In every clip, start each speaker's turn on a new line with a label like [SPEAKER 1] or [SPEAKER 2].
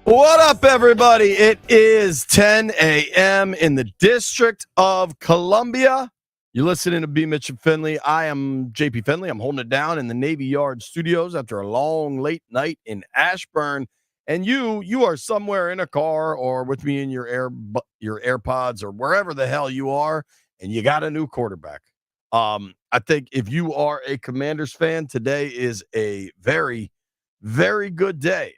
[SPEAKER 1] What up, everybody? It is 10 a.m. in the District of Columbia. You're listening to B. Mitch and Finley. I am JP Finley. I'm holding it down in the Navy Yard studios after a long, late night in Ashburn. And you are somewhere in a car or with me in your AirPods or wherever the hell you are, and you got a new quarterback. I think if you are a Commanders fan, today is a very, very good day.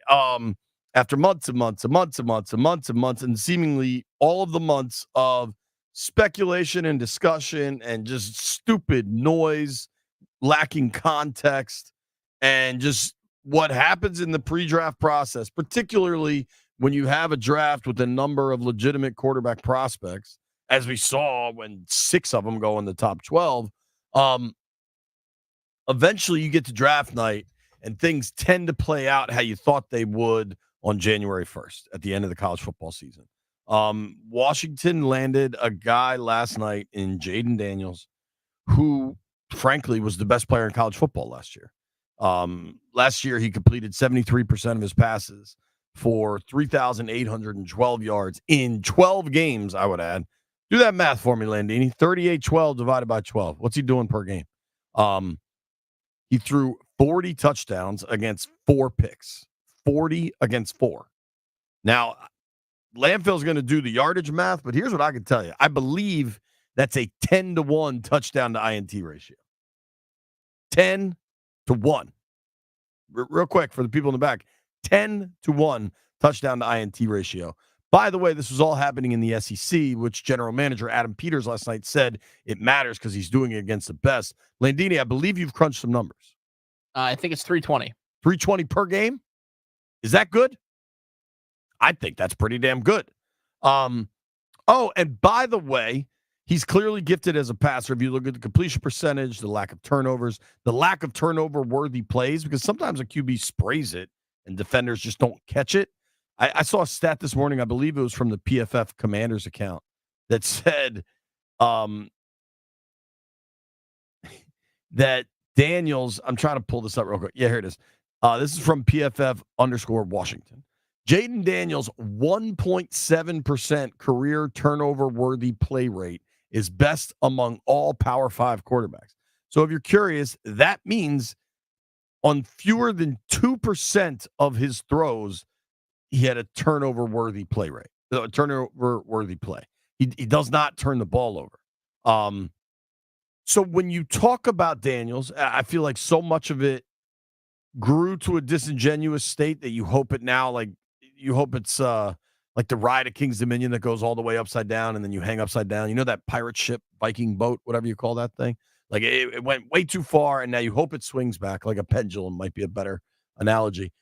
[SPEAKER 1] After months and months and months and months and months and months, and seemingly all of the months of speculation and discussion and just stupid noise, lacking context, and just what happens in the pre-draft process, particularly when you have a draft with a number of legitimate quarterback prospects, as we saw when 6 of them go in the top 12. Eventually you get to draft night and things tend to play out how you thought they would on January 1st at the end of the college football season. Washington landed a guy last night in Jaden Daniels, who frankly was the best player in college football last year. Last year he completed 73% of his passes for 3,812 yards in 12 games, I would add. Do that math for me, Landini. 38-12 divided by 12. What's he doing per game? He threw 40 touchdowns against 4 picks. 40 against 4. Now, Landfill's going to do the yardage math, but here's what I can tell you. I believe that's a 10-to-1 touchdown to INT ratio. 10-to-1. Real quick for the people in the back. 10-to-1 touchdown to INT ratio. By the way, this was all happening in the SEC, which general manager Adam Peters last night said it matters because he's doing it against the best. Landini, I believe you've crunched some numbers.
[SPEAKER 2] I think it's 320.
[SPEAKER 1] 320 per game? Is that good? I think that's pretty damn good. And by the way, he's clearly gifted as a passer. If you look at the completion percentage, the lack of turnovers, the lack of turnover-worthy plays, because sometimes a QB sprays it and defenders just don't catch it. I saw a stat this morning, I believe it was from the PFF Commanders account, that said that Daniels, I'm trying to pull this up real quick. Yeah, here it is. This is from PFF_Washington. Jaden Daniels' 1.7% career turnover-worthy play rate is best among all Power 5 quarterbacks. So if you're curious, that means on fewer than 2% of his throws, he had a turnover-worthy play rate. A turnover-worthy play. He does not turn the ball over. So when you talk about Daniels, I feel like so much of it grew to a disingenuous state that you hope it's like the ride at King's Dominion that goes all the way upside down and then you hang upside down. You know that pirate ship, Viking boat, whatever you call that thing? Like it went way too far and now you hope it swings back like a pendulum might be a better analogy.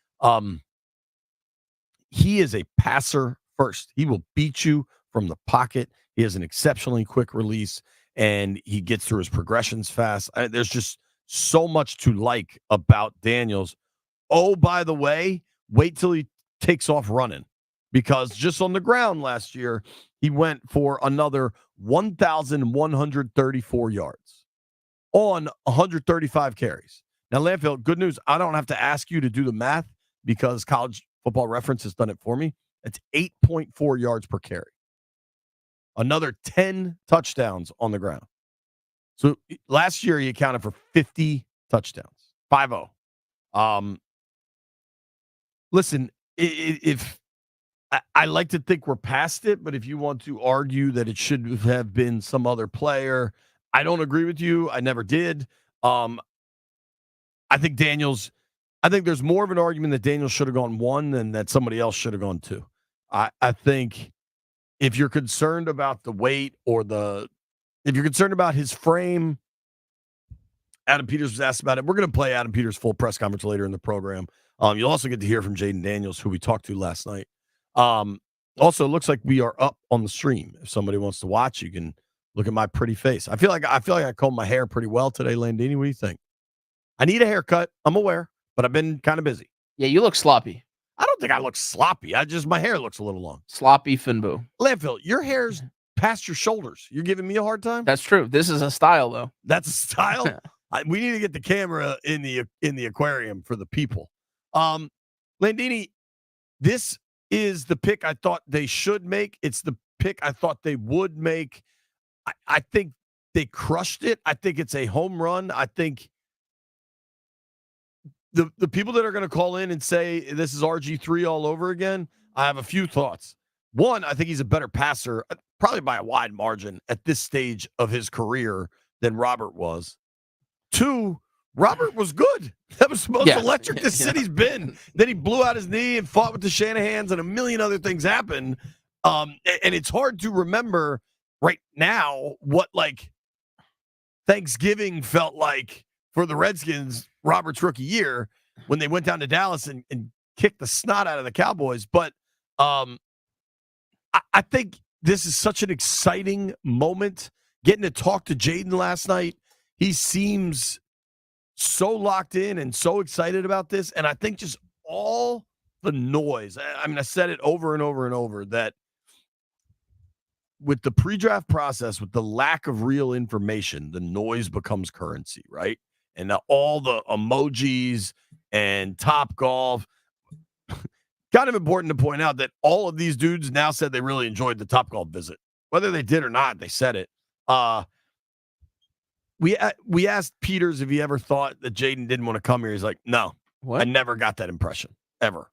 [SPEAKER 1] He is a passer first. He will beat you from the pocket. He has an exceptionally quick release and he gets through his progressions fast. There's just so much to like about Daniels. Oh, by the way, wait till he takes off running, because just on the ground last year, he went for another 1,134 yards on 135 carries. Now, Landfill, good news. I don't have to ask you to do the math because College Football Reference has done it for me. It's 8.4 yards per carry. Another 10 touchdowns on the ground. So last year he accounted for 50 touchdowns, 5-0. Listen, if I like to think we're past it, but if you want to argue that it should have been some other player, I don't agree with you. I never did. I think there's more of an argument that Daniels should have gone 1 than that somebody else should have gone 2. I think if you're concerned about the weight if you're concerned about his frame, Adam Peters was asked about it. We're going to play Adam Peters' full press conference later in the program. You'll also get to hear from Jaden Daniels, who we talked to last night. Also, it looks like we are up on the stream. If somebody wants to watch, you can look at my pretty face. I feel like I combed my hair pretty well today, Landini. What do you think? I need a haircut. I'm aware, but I've been kind of busy.
[SPEAKER 2] Yeah, you look sloppy.
[SPEAKER 1] I don't think I look sloppy. My hair looks a little long.
[SPEAKER 2] Sloppy Finboo.
[SPEAKER 1] Landfill, your hair's past your shoulders. You're giving me a hard time?
[SPEAKER 2] That's true. This is a style, though.
[SPEAKER 1] That's a style? We need to get the camera in the aquarium for the people. Landini, this is the pick I thought they should make. It's the pick I thought they would make. I think they crushed it. I think it's a home run. I think the people that are going to call in and say this is RG3 all over again, I have a few thoughts. One, I think he's a better passer, probably by a wide margin at this stage of his career than Robert was. Two, Robert was good. That was the most electric this city's been. Then he blew out his knee and fought with the Shanahans, and a million other things happened. And it's hard to remember right now what like Thanksgiving felt like for the Redskins Robert's rookie year when they went down to Dallas and kicked the snot out of the Cowboys. But I think this is such an exciting moment. Getting to talk to Jaden last night, he seems so locked in and so excited about this. And I think just all the noise, I mean, I said it over and over and over that with the pre-draft process, with the lack of real information, the noise becomes currency, right? And all the emojis and Top Golf. Kind of important to point out that all of these dudes now said they really enjoyed the Top Golf visit. Whether they did or not, they said it. We asked Peters if he ever thought that Jaden didn't want to come here. He's like, no, what? I never got that impression, ever.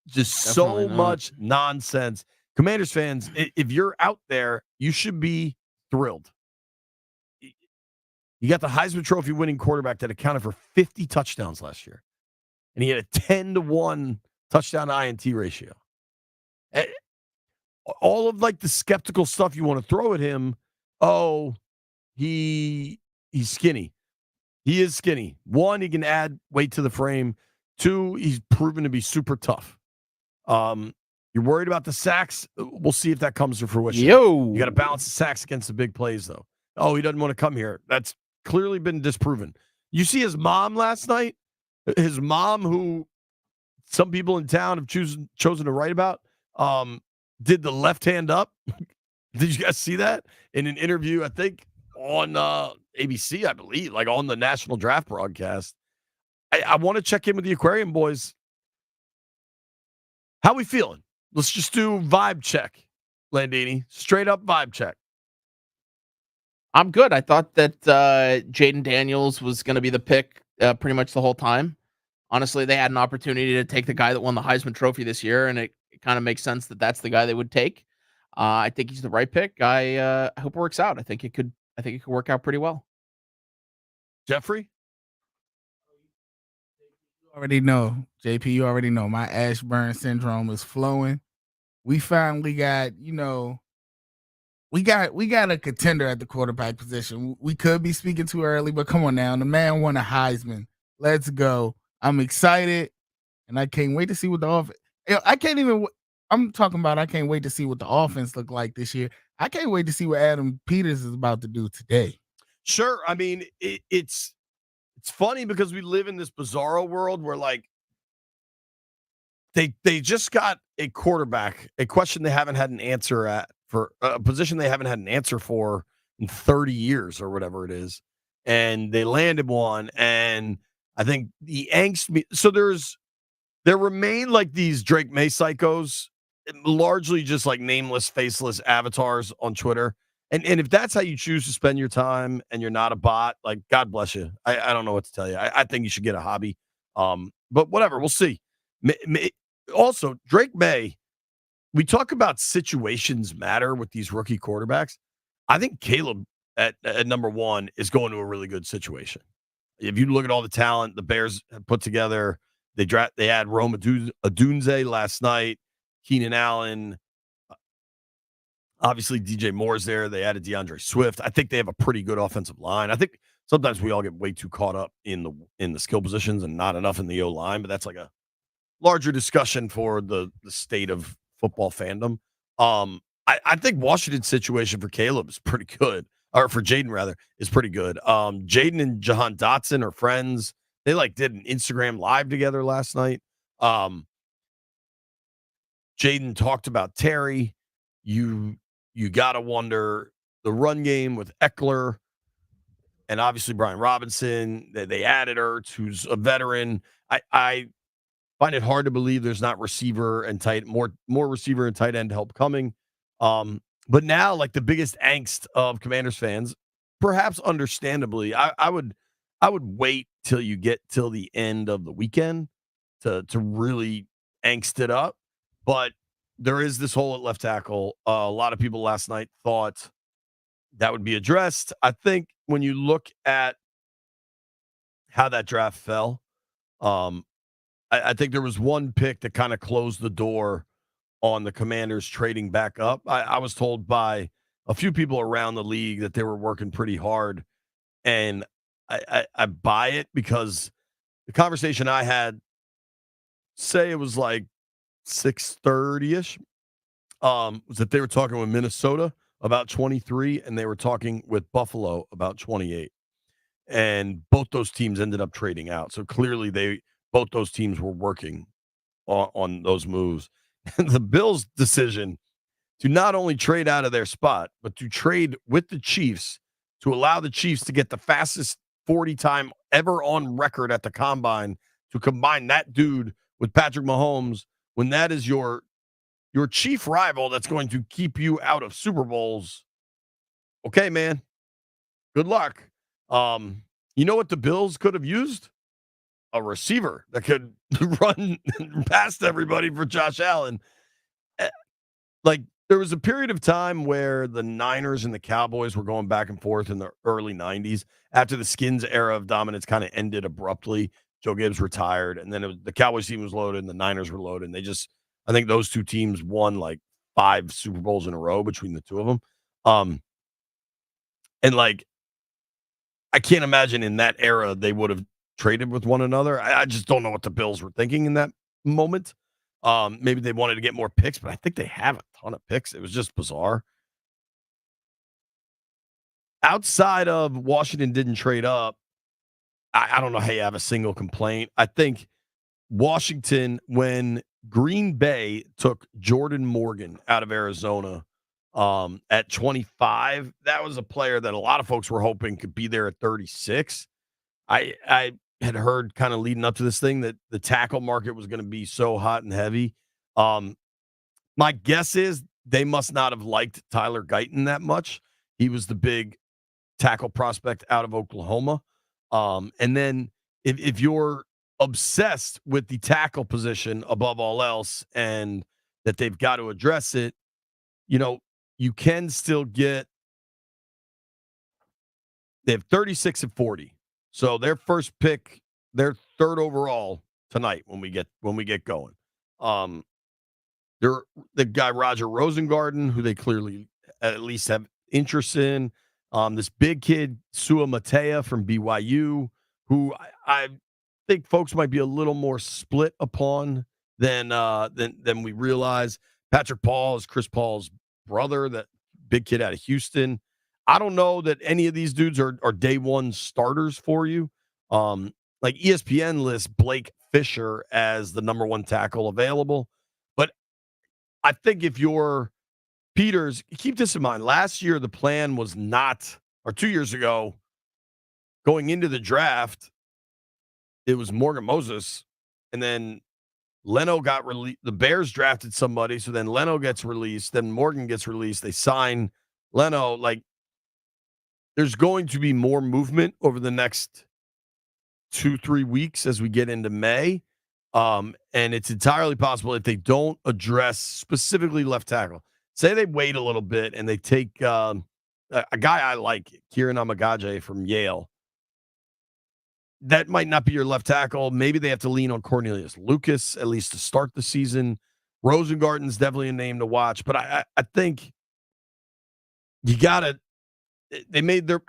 [SPEAKER 1] Just Definitely so not. Much nonsense. Commanders fans, if you're out there, you should be thrilled. You got the Heisman Trophy winning quarterback that accounted for 50 touchdowns last year. And he had a 10-to-1 touchdown to INT ratio. All of like the skeptical stuff you want to throw at him, he's skinny. He is skinny. One, he can add weight to the frame. Two, he's proven to be super tough. You're worried about the sacks? We'll see if that comes to fruition. You got to balance the sacks against the big plays, though. Oh, he doesn't want to come here. That's clearly been disproven. You see his mom last night? His mom, who some people in town have chosen to write about, did the left hand up. Did you guys see that? In an interview, I think, on ABC, I believe, like on the National Draft broadcast. I want to check in with the Aquarium boys. How we feeling? Let's just do vibe check, Landini. Straight up vibe check.
[SPEAKER 2] I'm good. I thought that Jaden Daniels was going to be the pick pretty much the whole time. Honestly, they had an opportunity to take the guy that won the Heisman Trophy this year, and it kind of makes sense that that's the guy they would take. I think he's the right pick. I hope it works out. I think it could work out pretty well.
[SPEAKER 1] Jeffrey?
[SPEAKER 3] Already know, JP, you already know my Ashburn syndrome is flowing. We finally got, we got a contender at the quarterback position. We could be speaking too early, but come on now. The man won a Heisman. Let's go. I'm excited, and I can't wait to see what the offense. I can't wait to see what the offense look like this year. I can't wait to see what Adam Peters is about to do today.
[SPEAKER 1] Sure. I mean, it's funny because we live in this bizarro world where like they just got a quarterback, a question they haven't had an answer at for a position they haven't had an answer for in 30 years or whatever it is. And they landed one. And I think the angst. So there remain like these Drake May psychos, largely just like nameless, faceless avatars on Twitter. And if that's how you choose to spend your time and you're not a bot, like, God bless you. I don't know what to tell you. I think you should get a hobby. But whatever, we'll see. Also, Drake May, we talk about situations matter with these rookie quarterbacks. I think Caleb at number one is going to a really good situation. If you look at all the talent the Bears have put together, they had Rome Odunze last night, Keenan Allen. Obviously, DJ Moore's there. They added DeAndre Swift. I think they have a pretty good offensive line. I think sometimes we all get way too caught up in the skill positions and not enough in the O-line, but that's like a larger discussion for the state of football fandom. I think Washington's situation for Caleb is pretty good, or for Jaden rather, is pretty good. Jaden and Jahan Dotson are friends. They like did an Instagram live together last night. Jaden talked about Terry. You got to wonder the run game with Eckler and obviously Brian Robinson. They added Ertz, who's a veteran. I Find it hard to believe there's not receiver and more receiver and tight end help coming. But now, like, the biggest angst of Commanders fans, perhaps understandably, I would wait till you get till the end of the weekend to really angst it up. But there is this hole at left tackle. A lot of people last night thought that would be addressed. I think when you look at how that draft fell, I think there was one pick that kind of closed the door on the Commanders trading back up. I was told by a few people around the league that they were working pretty hard, and I buy it because the conversation I had, say it was like 6:30-ish, was that they were talking with Minnesota about 23, and they were talking with Buffalo about 28. And both those teams ended up trading out. So clearly both those teams were working on those moves. And the Bills' decision to not only trade out of their spot, but to trade with the Chiefs to allow the Chiefs to get the fastest 40 time ever on record at the combine, to combine that dude with Patrick Mahomes, when that is your chief rival that's going to keep you out of Super Bowls. Okay, man. Good luck. You know what the Bills could have used? A receiver that could run past everybody for Josh Allen. Like, there was a period of time where the Niners and the Cowboys were going back and forth in the early 90s after the Skins era of dominance kind of ended abruptly. Joe Gibbs retired, and then the Cowboys team was loaded and the Niners were loaded. And I think those two teams won like 5 Super Bowls in a row between the two of them. And like, I can't imagine in that era they would have traded with one another. I just don't know what the Bills were thinking in that moment. Maybe they wanted to get more picks, but I think they have a ton of picks. It was just bizarre. Outside of Washington didn't trade up, I don't know how you have a single complaint. I think Washington, when Green Bay took Jordan Morgan out of Arizona at 25, that was a player that a lot of folks were hoping could be there at 36. I had heard kind of leading up to this thing that the tackle market was going to be so hot and heavy. My guess is they must not have liked Tyler Guyton that much. He was the big tackle prospect out of Oklahoma. And then if you're obsessed with the tackle position above all else and that they've got to address it, you can still get. They have 36 and 40. So their first pick, their third overall tonight when we get going. They're the guy Roger Rosengarten, who they clearly at least have interest in. This big kid Sua Matea from BYU, who I think folks might be a little more split upon than we realize. Patrick Paul is Chris Paul's brother, that big kid out of Houston. I don't know that any of these dudes are day one starters for you. Like ESPN lists Blake Fisher as the number 1 tackle available. But I think if you're Peters, keep this in mind. Last year, the plan was not, or 2 years ago, going into the draft, it was Morgan Moses. And then Leno got released. The Bears drafted somebody. So then Leno gets released. Then Morgan gets released. They sign Leno. Like, there's going to be more movement over the next 2-3 weeks as we get into May. And it's entirely possible if they don't address specifically left tackle. Say they wait a little bit and they take a guy I like, Kieran Amagaje from Yale. That might not be your left tackle. Maybe they have to lean on Cornelius Lucas, at least to start the season. Rosengarten's definitely a name to watch. But I think you got to – they made their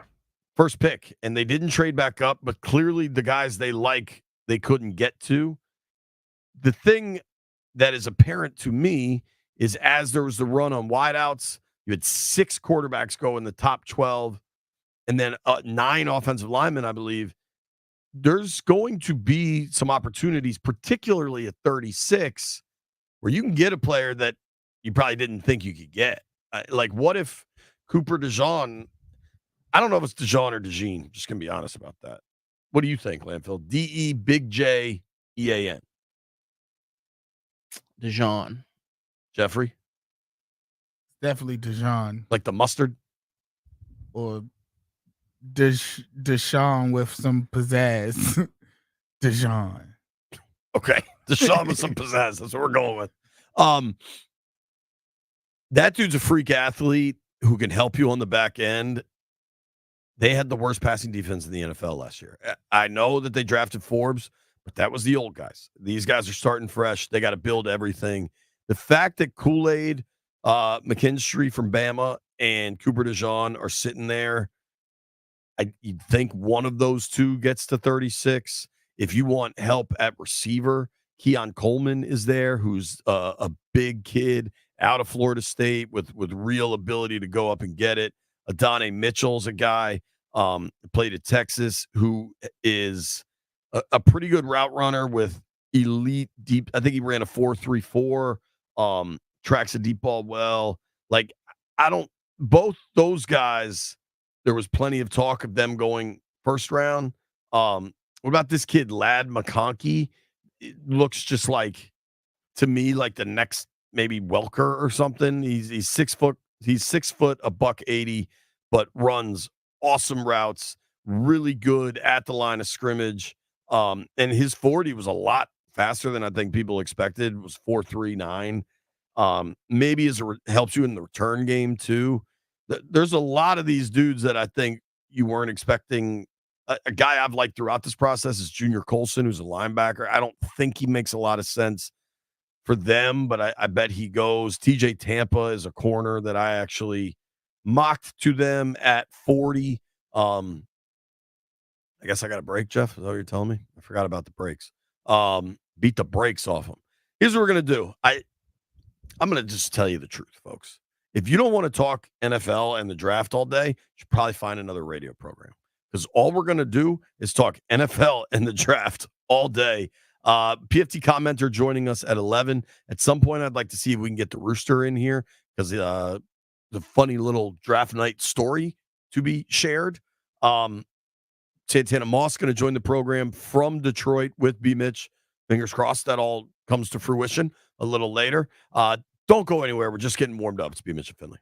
[SPEAKER 1] first pick, and they didn't trade back up, but clearly the guys they like, they couldn't get to. The thing that is apparent to me is as there was the run on wideouts, you had 6 quarterbacks go in the top 12 and then 9 offensive linemen, I believe. There's going to be some opportunities, particularly at 36, where you can get a player that you probably didn't think you could get. Like, what if Cooper DeJean? I don't know if it's DeJean or DeJean. Just going to be honest about that. What do you think, Landfill? D-E, big J, E-A-N.
[SPEAKER 2] Dijon.
[SPEAKER 1] Jeffrey?
[SPEAKER 3] Definitely Dijon
[SPEAKER 1] Like the mustard?
[SPEAKER 3] or Deshaun with some pizzazz. Dijon.
[SPEAKER 1] Okay. Deshaun with some pizzazz. That's what we're going with. That dude's a freak athlete who can help you on the back end. They had the worst passing defense in the NFL last year. I know that they drafted Forbes, but that was the old guys. These guys are starting fresh. They got to build everything. The fact that Kool-Aid, McKinstry from Bama, and Cooper DeJean are sitting there, you'd think one of those two gets to 36. If you want help at receiver, Keon Coleman is there, who's a big kid out of Florida State with real ability to go up and get it. Adonai Mitchell's a guy played at Texas who is a pretty good route runner with elite deep. I think he ran a 4.34. Tracks a deep ball well. Like both those guys. There was plenty of talk of them going first round. What about this kid, Lad McConkey? It looks just like, to me, like the next maybe Welker or something. He's 6 foot. He's 6 foot, $180, but runs awesome routes, really good at the line of scrimmage. And his 40 was a lot faster than I think people expected. It was 4.39. Maybe helps you in the return game too. There's a lot of these dudes that I think you weren't expecting. A guy I've liked throughout this process is Junior Colson, who's a linebacker. I don't think he makes a lot of sense for them, but I bet he goes. TJ Tampa is a corner that I actually mocked to them at 40. I guess I got a break, Jeff. Is that what you're telling me? I forgot about the breaks. Beat the brakes off them. Here's what we're going to do. I'm going to just tell you the truth, folks. If you don't want to talk NFL and the draft all day, you should probably find another radio program, because all we're going to do is talk NFL and the draft all day. PFT Commenter joining us at 11. At some point, I'd like to see if we can get the Rooster in here, because the funny little draft night story to be shared. Santana Moss going to join the program from Detroit with B. Mitch. Fingers crossed that all comes to fruition a little later. Don't go anywhere. We're just getting warmed up. It's B. Mitch and Finley.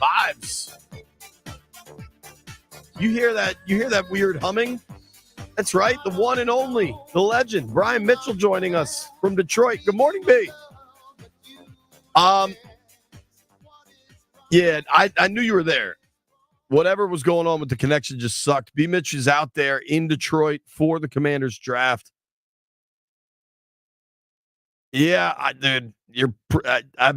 [SPEAKER 1] vibes. You hear that? You hear that weird humming? That's right, the one and only, the legend, Brian Mitchell, joining us from Detroit. Good morning, B. Yeah, I knew you were there. Whatever was going on with the connection just sucked. B. Mitch is out there in Detroit for the Commanders draft. Yeah, I've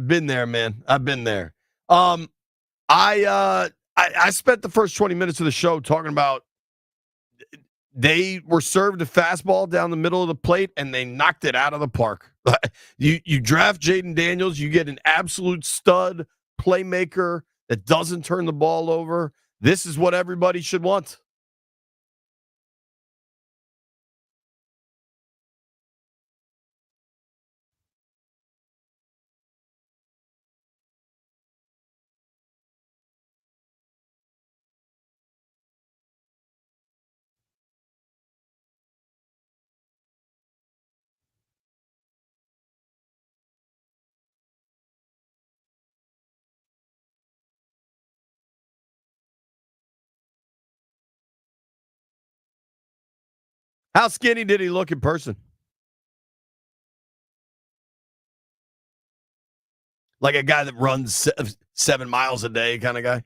[SPEAKER 1] been there, man. I've been there. I spent the first 20 minutes of the show talking about they were served a fastball down the middle of the plate and they knocked it out of the park. You draft Jaden Daniels, you get an absolute stud playmaker that doesn't turn the ball over. This is what everybody should want. How skinny did he look in person? Like a guy that runs 7 miles a day kind of guy?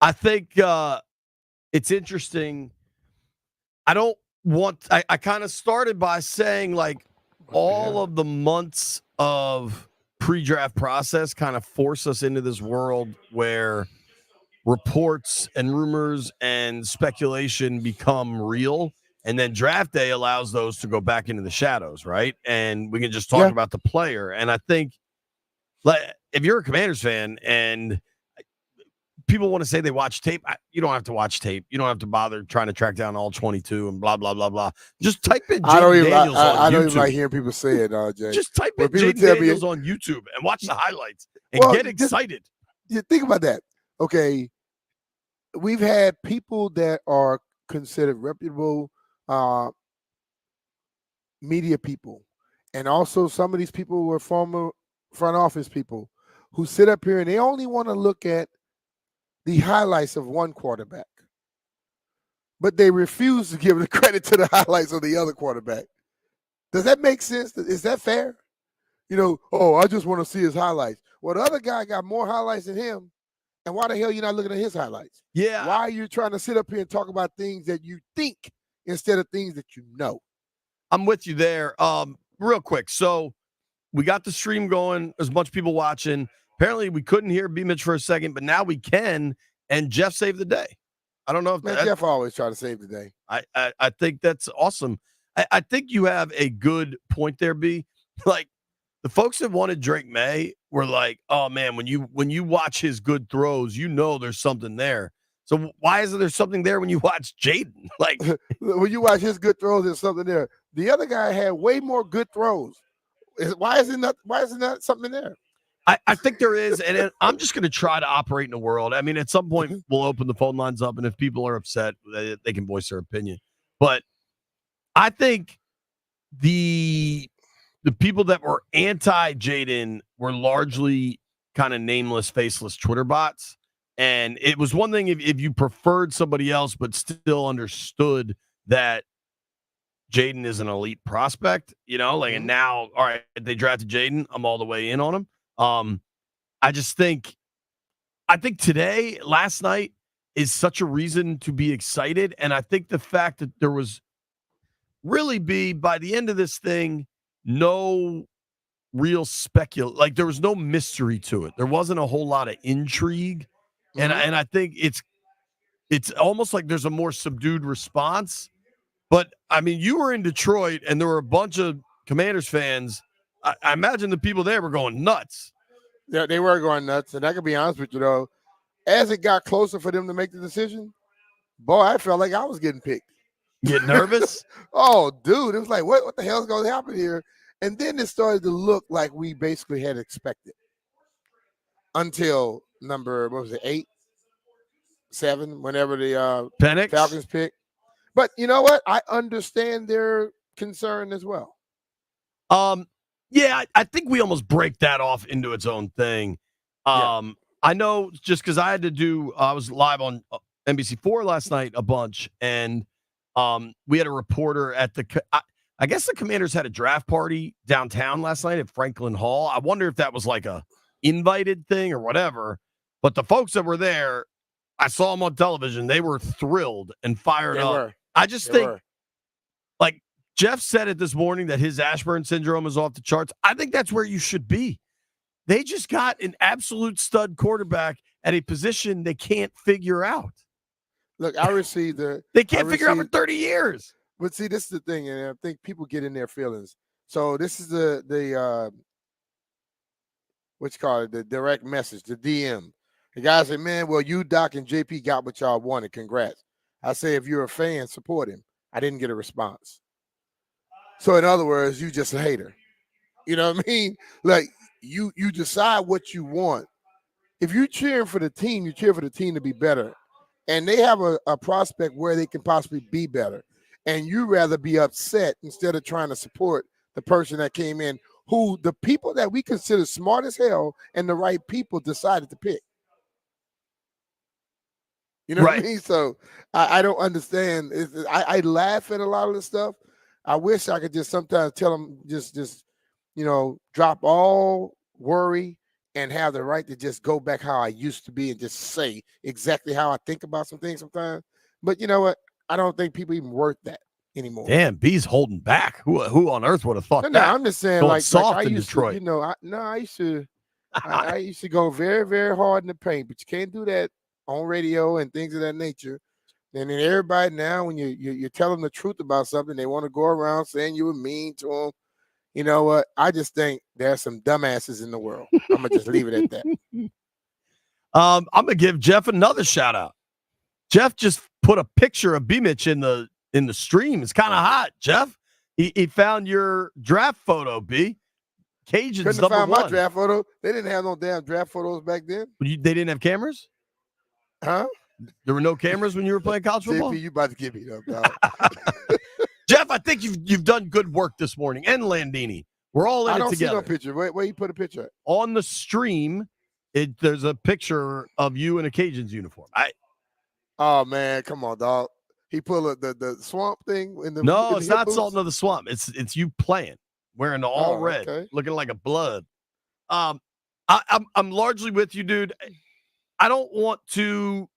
[SPEAKER 1] I think it's interesting. I kind of started by saying, like, all of the months of pre-draft process kind of force us into this world where reports and rumors and speculation become real. And then draft day allows those to go back into the shadows, right? And we can just talk about the player. And I think, like, if you're a Commanders fan and people want to say they watch tape, you don't have to watch tape. You don't have to bother trying to track down all 22 and blah, blah, blah, blah. Just type in Jaden Daniels on YouTube.
[SPEAKER 4] I don't even like hearing people say it, Jay.
[SPEAKER 1] Just type in Jaden Daniels on YouTube and watch the highlights and get excited.
[SPEAKER 4] Think about that. Okay, we've had people that are considered reputable media people, and also some of these people were former front office people who sit up here and they only want to look at the highlights of one quarterback, but they refuse to give the credit to the highlights of the other quarterback. Does that make sense? Is that fair? I just want to see his highlights. Well, the other guy got more highlights than him, and why the hell you not looking at his highlights?
[SPEAKER 1] Yeah.
[SPEAKER 4] Why are you trying to sit up here and talk about things that you think instead of things that you know?
[SPEAKER 1] I'm with you there. Real quick. So we got the stream going. There's a bunch of people watching. Apparently, we couldn't hear B. Mitch for a second, but now we can. And Jeff saved the day. I don't know if
[SPEAKER 4] Jeff always try to save the day.
[SPEAKER 1] I think that's awesome. I think you have a good point there, B. Like, the folks that wanted Drake May were like, "Oh man, when you watch his good throws, there's something there." So why isn't there something there when you watch Jaden? Like,
[SPEAKER 4] when you watch his good throws, there's something there. The other guy had way more good throws. Why isn't that something there?
[SPEAKER 1] I think there is, and I'm just going to try to operate in a world. I mean, at some point, we'll open the phone lines up, and if people are upset, they can voice their opinion. But I think the people that were anti-Jaden were largely kind of nameless, faceless Twitter bots. And it was one thing if you preferred somebody else, but still understood that Jaden is an elite prospect, and now, all right, they drafted Jaden. I'm all the way in on him. I think last night, is such a reason to be excited. And I think the fact that there was really by the end of this thing, no real like there was no mystery to it. There wasn't a whole lot of intrigue. And I think it's almost like there's a more subdued response. But I mean, you were in Detroit and there were a bunch of Commanders fans. I imagine the people there were going nuts.
[SPEAKER 4] Yeah, they were going nuts. And I can be honest with you, though, as it got closer for them to make the decision, boy, I felt like I was getting picked.
[SPEAKER 1] Get nervous?
[SPEAKER 4] Oh, dude, it was like, what the hell's going to happen here? And then it started to look like we basically had expected until number, 8, 7, whenever the
[SPEAKER 1] Penix?
[SPEAKER 4] Falcons pick. But you know what? I understand their concern as well.
[SPEAKER 1] Yeah, I think we almost break that off into its own thing. I know just because I was live on NBC4 last night a bunch, and we had a reporter at I guess the Commanders had a draft party downtown last night at Franklin Hall. I wonder if that was like a invited thing or whatever. But the folks that were there, I saw them on television. They were thrilled and fired up. I just think, like Jeff said it this morning, that his Ashburn syndrome is off the charts. I think that's where you should be. They just got an absolute stud quarterback at a position they can't figure out.
[SPEAKER 4] Look, I received
[SPEAKER 1] they can't figure out for 30 years.
[SPEAKER 4] But see, this is the thing, and I think people get in their feelings. So this is the what you call it, the direct message, the DM. The guy said, man, well, you, Doc, and JP got what y'all wanted. Congrats. I say, if you're a fan, support him. I didn't get a response. So in other words, you just a hater. You know what I mean? Like, you decide what you want. If you're cheering for the team, you cheer for the team to be better. And they have a prospect where they can possibly be better. And you rather be upset instead of trying to support the person that came in, who the people that we consider smart as hell and the right people decided to pick. You know what I mean? So I don't understand. I laugh at a lot of this stuff. I wish I could just sometimes tell them just drop all worry and have the right to just go back how I used to be and just say exactly how I think about some things sometimes. But you know what? I don't think people even worth that anymore.
[SPEAKER 1] Damn, B's holding back. Who on earth would have thought that?
[SPEAKER 4] No, I'm just saying,
[SPEAKER 1] going
[SPEAKER 4] like
[SPEAKER 1] soft
[SPEAKER 4] I
[SPEAKER 1] in
[SPEAKER 4] used
[SPEAKER 1] Detroit.
[SPEAKER 4] to, I used to go very, very hard in the paint, but you can't do that on radio and things of that nature. And then everybody now, when you tell them the truth about something, they want to go around saying you were mean to them. You know what? I just think there's some dumbasses in the world. I'm gonna just leave it at that.
[SPEAKER 1] I'm gonna give Jeff another shout out. Jeff just put a picture of B-Mitch in the stream. It's kind of hot, Jeff. He found your draft photo, B. Cajuns
[SPEAKER 4] Couldn't have found my draft photo. They didn't have no damn draft photos back then.
[SPEAKER 1] They didn't have cameras?
[SPEAKER 4] Huh?
[SPEAKER 1] There were no cameras when you were playing college football?
[SPEAKER 4] JP, you about to give me up, dog.
[SPEAKER 1] Jeff, I think you've done good work this morning. And Landini. We're all in it together. I don't see no
[SPEAKER 4] picture. Where you put a picture at?
[SPEAKER 1] On the stream, there's a picture of you in a Cajuns uniform.
[SPEAKER 4] Oh, man. Come on, dog. He pulled the swamp thing in the
[SPEAKER 1] No,
[SPEAKER 4] in
[SPEAKER 1] it's
[SPEAKER 4] the
[SPEAKER 1] not
[SPEAKER 4] boots?
[SPEAKER 1] Sultan of the Swamp. It's you playing, wearing the all red, looking like a blood. I'm largely with you, dude. I don't want to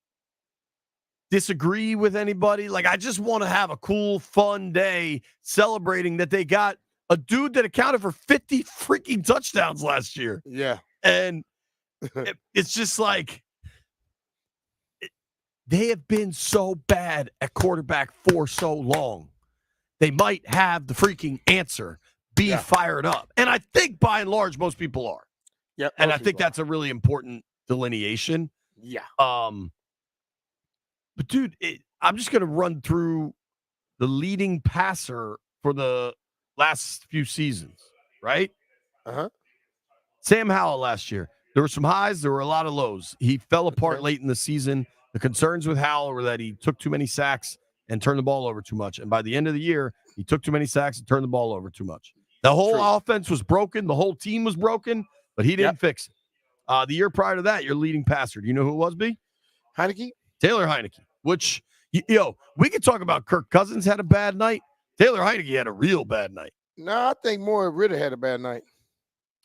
[SPEAKER 1] disagree with anybody. Like, I just want to have a cool, fun day celebrating that they got a dude that accounted for 50 freaking touchdowns last year.
[SPEAKER 4] Yeah.
[SPEAKER 1] And it's just like, they have been so bad at quarterback for so long. They might have the freaking answer. Be fired up. And I think by and large, most people are.
[SPEAKER 4] Yeah.
[SPEAKER 1] And I think that's a really important delineation.
[SPEAKER 4] Yeah.
[SPEAKER 1] But dude, I'm just gonna run through the leading passer for the last few seasons, right? Sam Howell last year. There were some highs, there were a lot of lows. He fell apart late in the season. The concerns with Howell were that he took too many sacks and turned the ball over too much. And by the end of the year, he took too many sacks and turned the ball over too much. The whole offense was broken. The whole team was broken, but he didn't fix it. The year prior to that, your leading passer. Do you know who it was, B?
[SPEAKER 4] Heineke?
[SPEAKER 1] Taylor Heineke, which, we could talk about Kirk Cousins had a bad night. Taylor Heineke had a real bad night.
[SPEAKER 4] No, I think more Ritter had a bad night.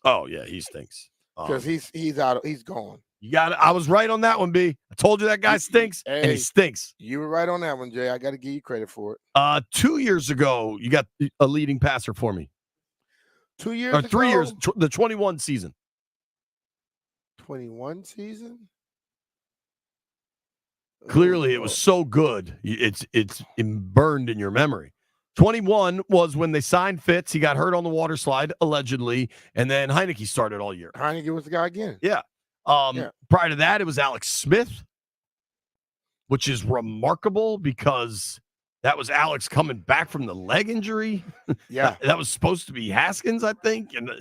[SPEAKER 1] Oh, yeah, he stinks.
[SPEAKER 4] Because he's out. He's gone.
[SPEAKER 1] I was right on that one, B. I told you that guy stinks, and he
[SPEAKER 4] Hey.
[SPEAKER 1] stinks.
[SPEAKER 4] You were right on that one, Jay. I got to give you credit for it.
[SPEAKER 1] 2 years ago, you got a leading passer for me.
[SPEAKER 4] 2 years
[SPEAKER 1] Or
[SPEAKER 4] ago?
[SPEAKER 1] 3 years, the 21 season.
[SPEAKER 4] 21 season?
[SPEAKER 1] Clearly, it was so good. It's burned in your memory. 21 was when they signed Fitz. He got hurt on the water slide, allegedly, and then Heineke started all year.
[SPEAKER 4] Heineke was the guy again.
[SPEAKER 1] Yeah. Prior to that, it was Alex Smith, which is remarkable because that was Alex coming back from the leg injury.
[SPEAKER 4] Yeah.
[SPEAKER 1] That was supposed to be Haskins, I think, and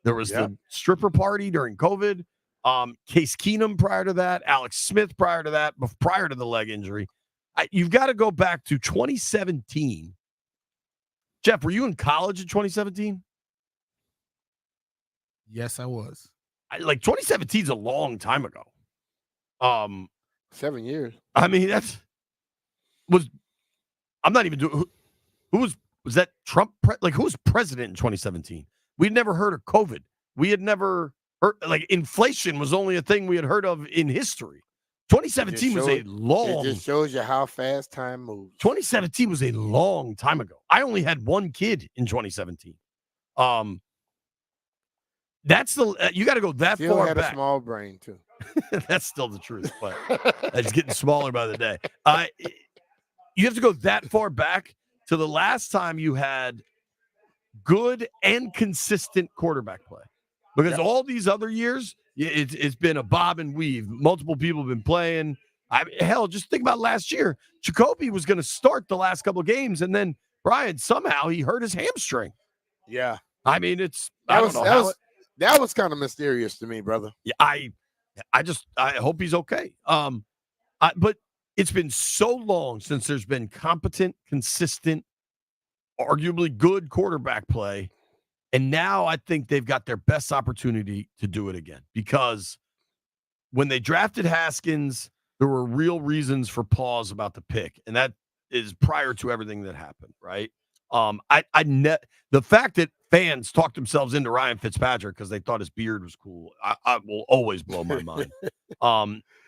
[SPEAKER 1] there was the stripper party during COVID. Case Keenum prior to that, Alex Smith prior to that, prior to the leg injury. You've got to go back to 2017. Jeff, were you in college in 2017?
[SPEAKER 3] Yes, I was.
[SPEAKER 1] 2017 is a long time ago.
[SPEAKER 4] 7 years.
[SPEAKER 1] I mean, I'm not even doing. Who was that Trump? Who was president in 2017? We'd never heard of COVID. We had never heard, inflation was only a thing we had heard of in history. 2017 was a long.
[SPEAKER 4] It just shows you how fast time moves.
[SPEAKER 1] 2017 was a long time ago. I only had one kid in 2017. That's you got to go that
[SPEAKER 4] Still
[SPEAKER 1] far
[SPEAKER 4] had
[SPEAKER 1] back.
[SPEAKER 4] a small brain too.
[SPEAKER 1] That's still the truth, but it's getting smaller by the day. You have to go that far back to the last time you had good and consistent quarterback play, because all these other years it's been a bob and weave. Multiple people have been playing. Just think about last year. Jacoby was going to start the last couple of games, and then Brian somehow he hurt his hamstring.
[SPEAKER 4] Yeah,
[SPEAKER 1] I mean
[SPEAKER 4] that was kind of mysterious to me, brother.
[SPEAKER 1] Yeah, I hope he's okay. But it's been so long since there's been competent, consistent, arguably good quarterback play. And now I think they've got their best opportunity to do it again, because when they drafted Haskins, there were real reasons for pause about the pick. And that is prior to everything that happened, right? The fact that fans talked themselves into Ryan Fitzpatrick because they thought his beard was cool, I will always blow my mind.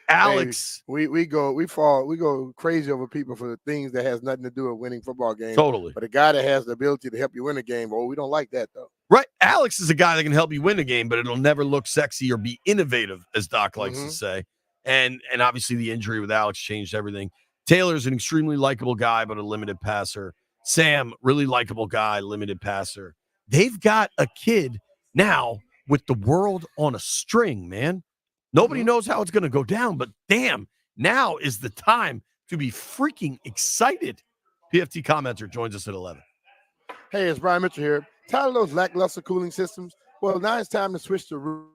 [SPEAKER 1] Alex,
[SPEAKER 4] hey, we go crazy over people for the things that has nothing to do with winning football games.
[SPEAKER 1] Totally.
[SPEAKER 4] But a guy that has the ability to help you win a game, we don't like that though.
[SPEAKER 1] Right. Alex is a guy that can help you win a game, but it'll never look sexy or be innovative, as Doc likes to say. And obviously the injury with Alex changed everything. Taylor's an extremely likable guy, but a limited passer. Sam, really likable guy, limited passer. They've got a kid now with the world on a string, man. Nobody knows how it's going to go down, but damn, now is the time to be freaking excited. PFT Commenter joins us at 11.
[SPEAKER 4] Hey, it's Brian Mitchell here. Tired of those lackluster cooling systems? Well, now it's time to switch to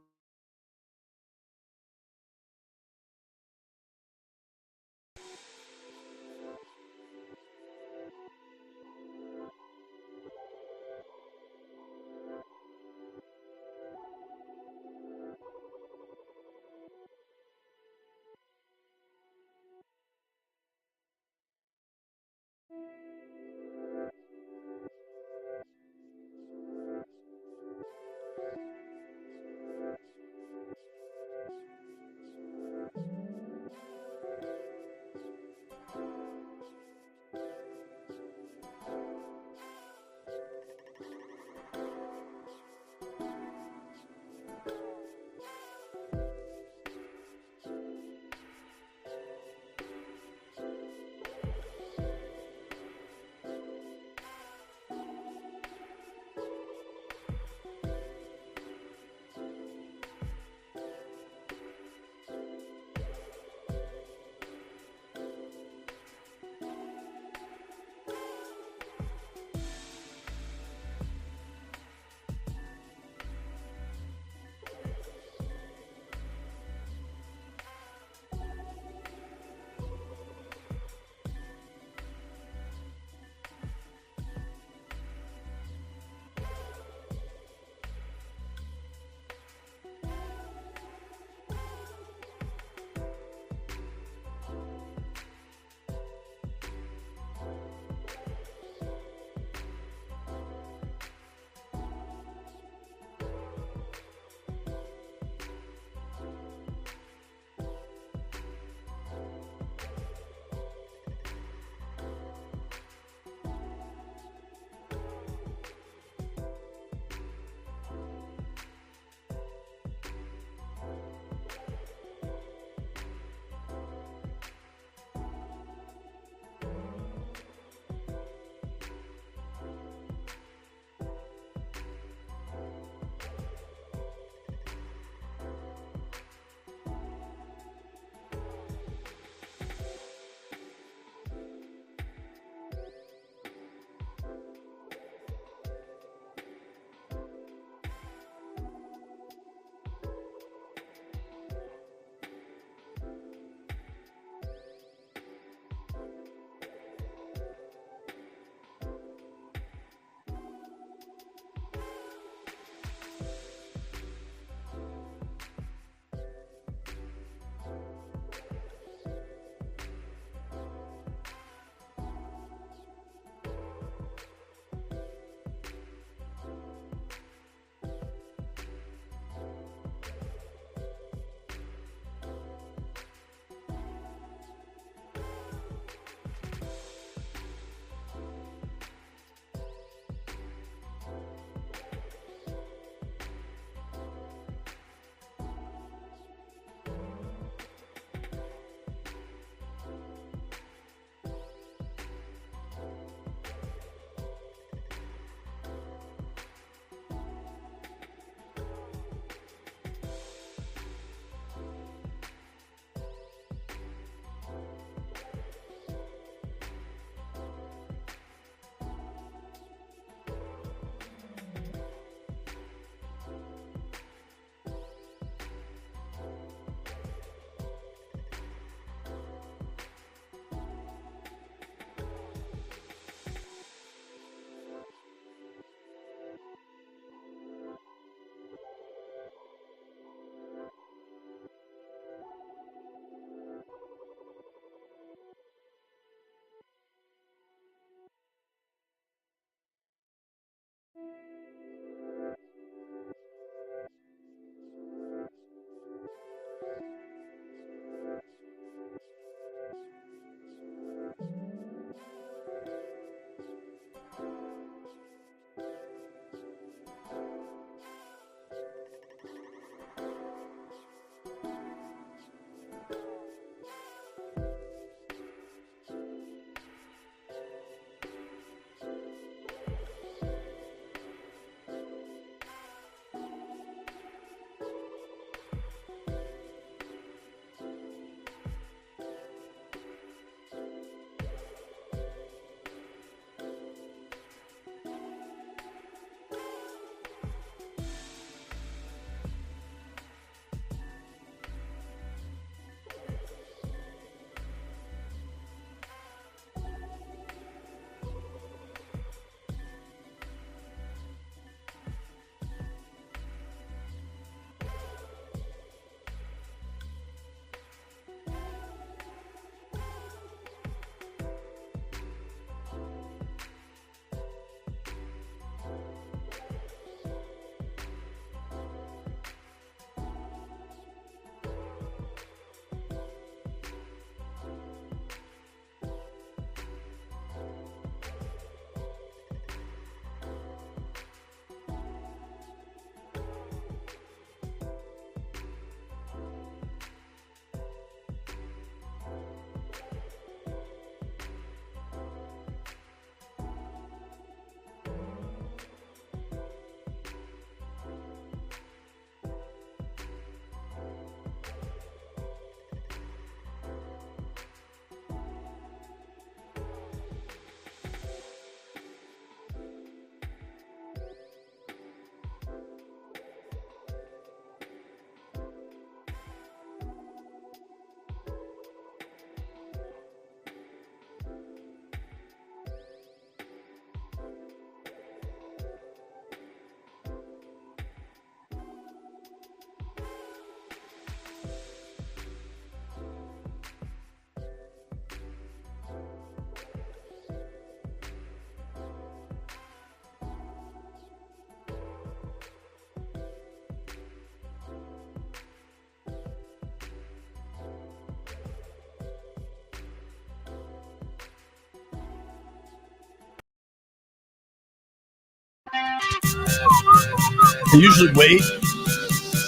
[SPEAKER 1] usually wait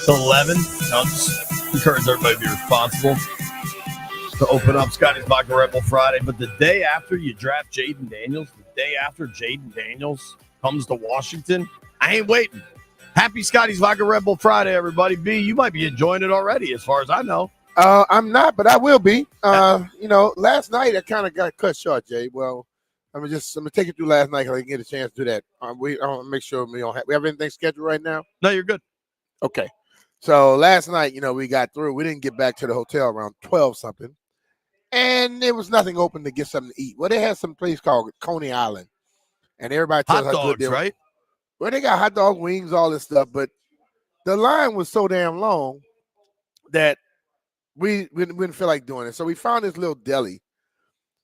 [SPEAKER 1] till 11. I'll just encourage everybody to be responsible to open up Scotty's Vodka Red Bull Friday. But the day after you draft Jaden Daniels, the day after Jaden Daniels comes to Washington, I ain't waiting. Happy Scotty's Vodka Red Bull Friday, everybody. B, you might be enjoying it already, as far as I know.
[SPEAKER 4] I'm not, but I will be. Last night I kind of got cut short, Jay. Well, I'm gonna take you through last night so I can get a chance to do that. I want to make sure we have anything scheduled right now.
[SPEAKER 1] No, you're good.
[SPEAKER 4] Okay. So last night, we got through. We didn't get back to the hotel around 12 something, and there was nothing open to get something to eat. Well, they had some place called Coney Island, and everybody tells
[SPEAKER 1] Hot
[SPEAKER 4] how good
[SPEAKER 1] dogs,
[SPEAKER 4] they were.
[SPEAKER 1] right?
[SPEAKER 4] Well, they got hot dog, wings, all this stuff, but the line was so damn long that we didn't feel like doing it. So we found this little deli.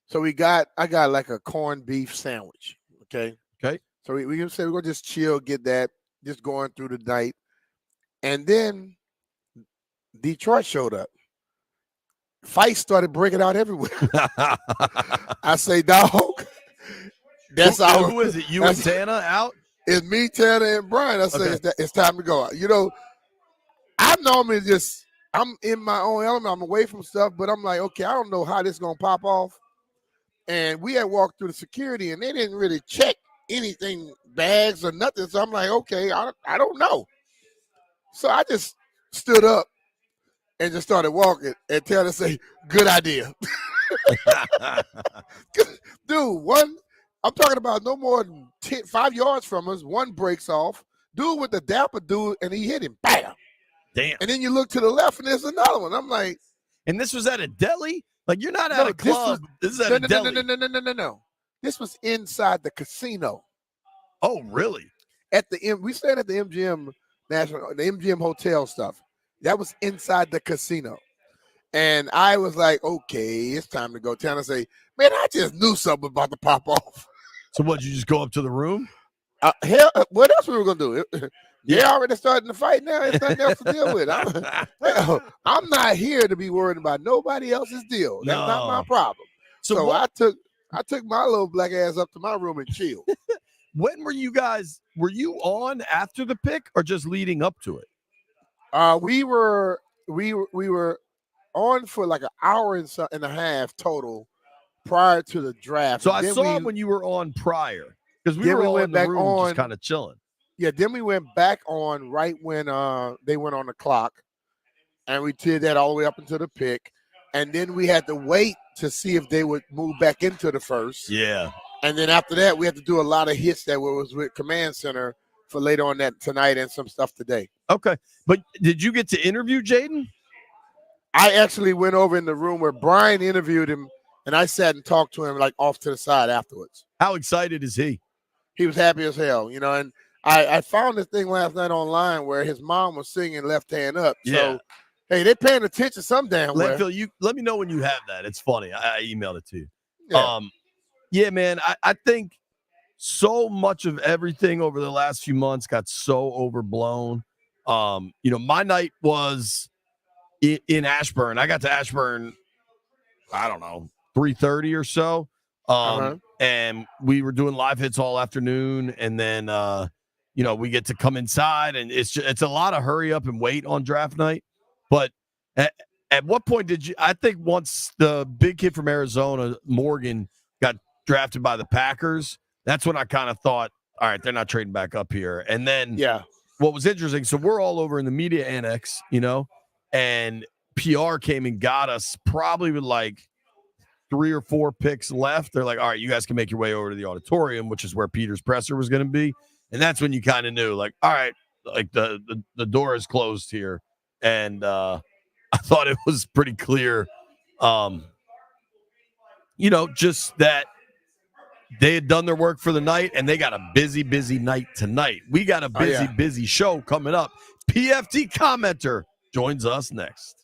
[SPEAKER 4] So I got like a corned beef sandwich. Okay.
[SPEAKER 1] Okay.
[SPEAKER 4] So we said we're gonna just chill, get that, just going through the night. And then Detroit showed up. Fights started breaking out everywhere. I say, dog, that's
[SPEAKER 1] who is it? You and Tana out?
[SPEAKER 4] It's me, Tana, and Brian. I say it's time to go. I normally I'm in my own element. I'm away from stuff, but I'm like, okay, I don't know how this is gonna pop off. And we had walked through the security, and they didn't really check anything, bags or nothing. So I'm like, okay, I don't know. So I just stood up and just started walking, and Taylor say, "Good idea." Dude, I'm talking about no more than 5 yards from us. One breaks off. Dude with the dapper dude, and he hit him. Bam.
[SPEAKER 1] Damn.
[SPEAKER 4] And then you look to the left, and there's another one. I'm like,
[SPEAKER 1] and this was at a deli? Like, you're not at a club. This is at a deli.
[SPEAKER 4] No. This was inside the casino.
[SPEAKER 1] Oh, really?
[SPEAKER 4] We stayed at the MGM the MGM hotel stuff. That was inside the casino. And I was like, okay, it's time to go. Tana say, man, I just knew something was about to pop off.
[SPEAKER 1] So what, you just go up to the room?
[SPEAKER 4] Hell, what else we were going to do? They already starting to fight now. There's nothing else to deal with. I'm not here to be worried about nobody else's deal. That's not my problem. So I took my little black ass up to my room and chilled.
[SPEAKER 1] When were you on after the pick or just leading up to it?
[SPEAKER 4] We were on for like an hour and a half total prior to the draft.
[SPEAKER 1] So I saw when you were on prior, because we were all in the room just kind of chilling.
[SPEAKER 4] Yeah, then we went back on right when they went on the clock, and we did that all the way up until the pick, and then we had to wait to see if they would move back into the first.
[SPEAKER 1] Yeah.
[SPEAKER 4] And then after that, we had to do a lot of hits that was with Command Center for later on that tonight and some stuff today.
[SPEAKER 1] Okay. But did you get to interview Jaden?
[SPEAKER 4] I actually went over in the room where Brian interviewed him, and I sat and talked to him like off to the side afterwards.
[SPEAKER 1] How excited is he?
[SPEAKER 4] He was happy as hell, and I found this thing last night online where his mom was singing Left Hand Up.
[SPEAKER 1] Yeah.
[SPEAKER 4] So, hey, they're paying attention some damn way.
[SPEAKER 1] Phil, you let me know when you have that. It's funny. I emailed it to you.
[SPEAKER 4] Yeah.
[SPEAKER 1] Yeah, man, I think so much of everything over the last few months got so overblown. My night was in Ashburn. I got to Ashburn, I don't know, 3:30 or so. And we were doing live hits all afternoon. And then, we get to come inside, and it's a lot of hurry up and wait on draft night. But at what point I think once the big kid from Arizona, Morgan, got drafted by the Packers, that's when I kind of thought, all right, they're not trading back up here. And then what was interesting, so we're all over in the media annex, and PR came and got us probably with like 3 or 4 picks left. They're like, all right, you guys can make your way over to the auditorium, which is where Peter's presser was going to be. And that's when you kind of knew, like, all right, like the door is closed here. And I thought it was pretty clear, just that they had done their work for the night, and they got a busy, busy night tonight. We got a busy show coming up. PFT Commenter joins us next.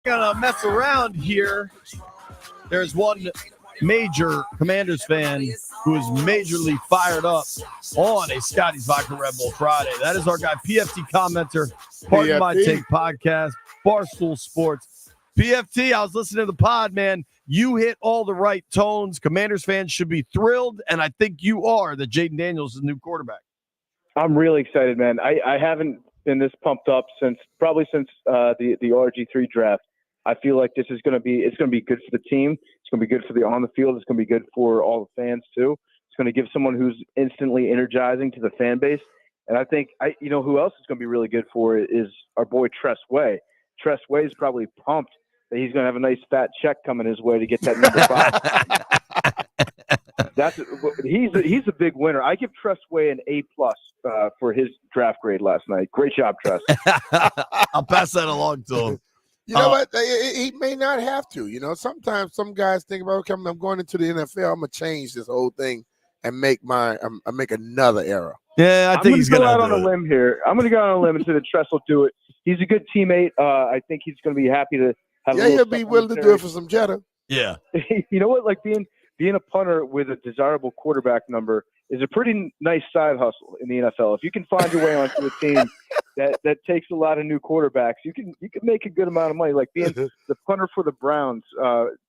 [SPEAKER 1] gonna mess around here. There's one major Commanders fan who is majorly fired up on a Scotty's Vodka Red Bull Friday. That is our guy, PFT Commenter, Pardon My
[SPEAKER 4] PFT.
[SPEAKER 1] Take podcast, Barstool Sports. PFT, I was listening to the pod, man. You hit all the right tones. Commanders fans should be thrilled, and I think you are, that Jaden Daniels is the new quarterback.
[SPEAKER 5] I'm really excited, man. I haven't been this pumped up since the RG3 draft. I feel like it's going to be good for the team. It's going to be good for the on the field. It's going to be good for all the fans too. It's going to give someone who's instantly energizing to the fan base. And I think who else is going to be really good for it is our boy Tress Way. Tress Way is probably pumped that he's going to have a nice fat check coming his way to get that number 5. He's a big winner. I give Tress Way an A+ for his draft grade last night. Great job, Tress.
[SPEAKER 1] I'll pass that along to him.
[SPEAKER 4] You know what? He may not have to. Sometimes some guys think about, okay, I'm going into the NFL. I'm gonna change this whole thing and make another era.
[SPEAKER 1] Yeah, I think he's
[SPEAKER 5] going to
[SPEAKER 1] go
[SPEAKER 5] out on a limb here. I'm going to go out on a limb and say that Tress will do it. He's a good teammate. I think he's going to be happy to have.
[SPEAKER 4] Yeah, he'll be willing to do it for some cheddar.
[SPEAKER 1] Yeah.
[SPEAKER 5] You know what? Like being a punter with a desirable quarterback number is a pretty nice side hustle in the NFL. If you can find your way onto a team that takes a lot of new quarterbacks, you can make a good amount of money. Like being the punter for the Browns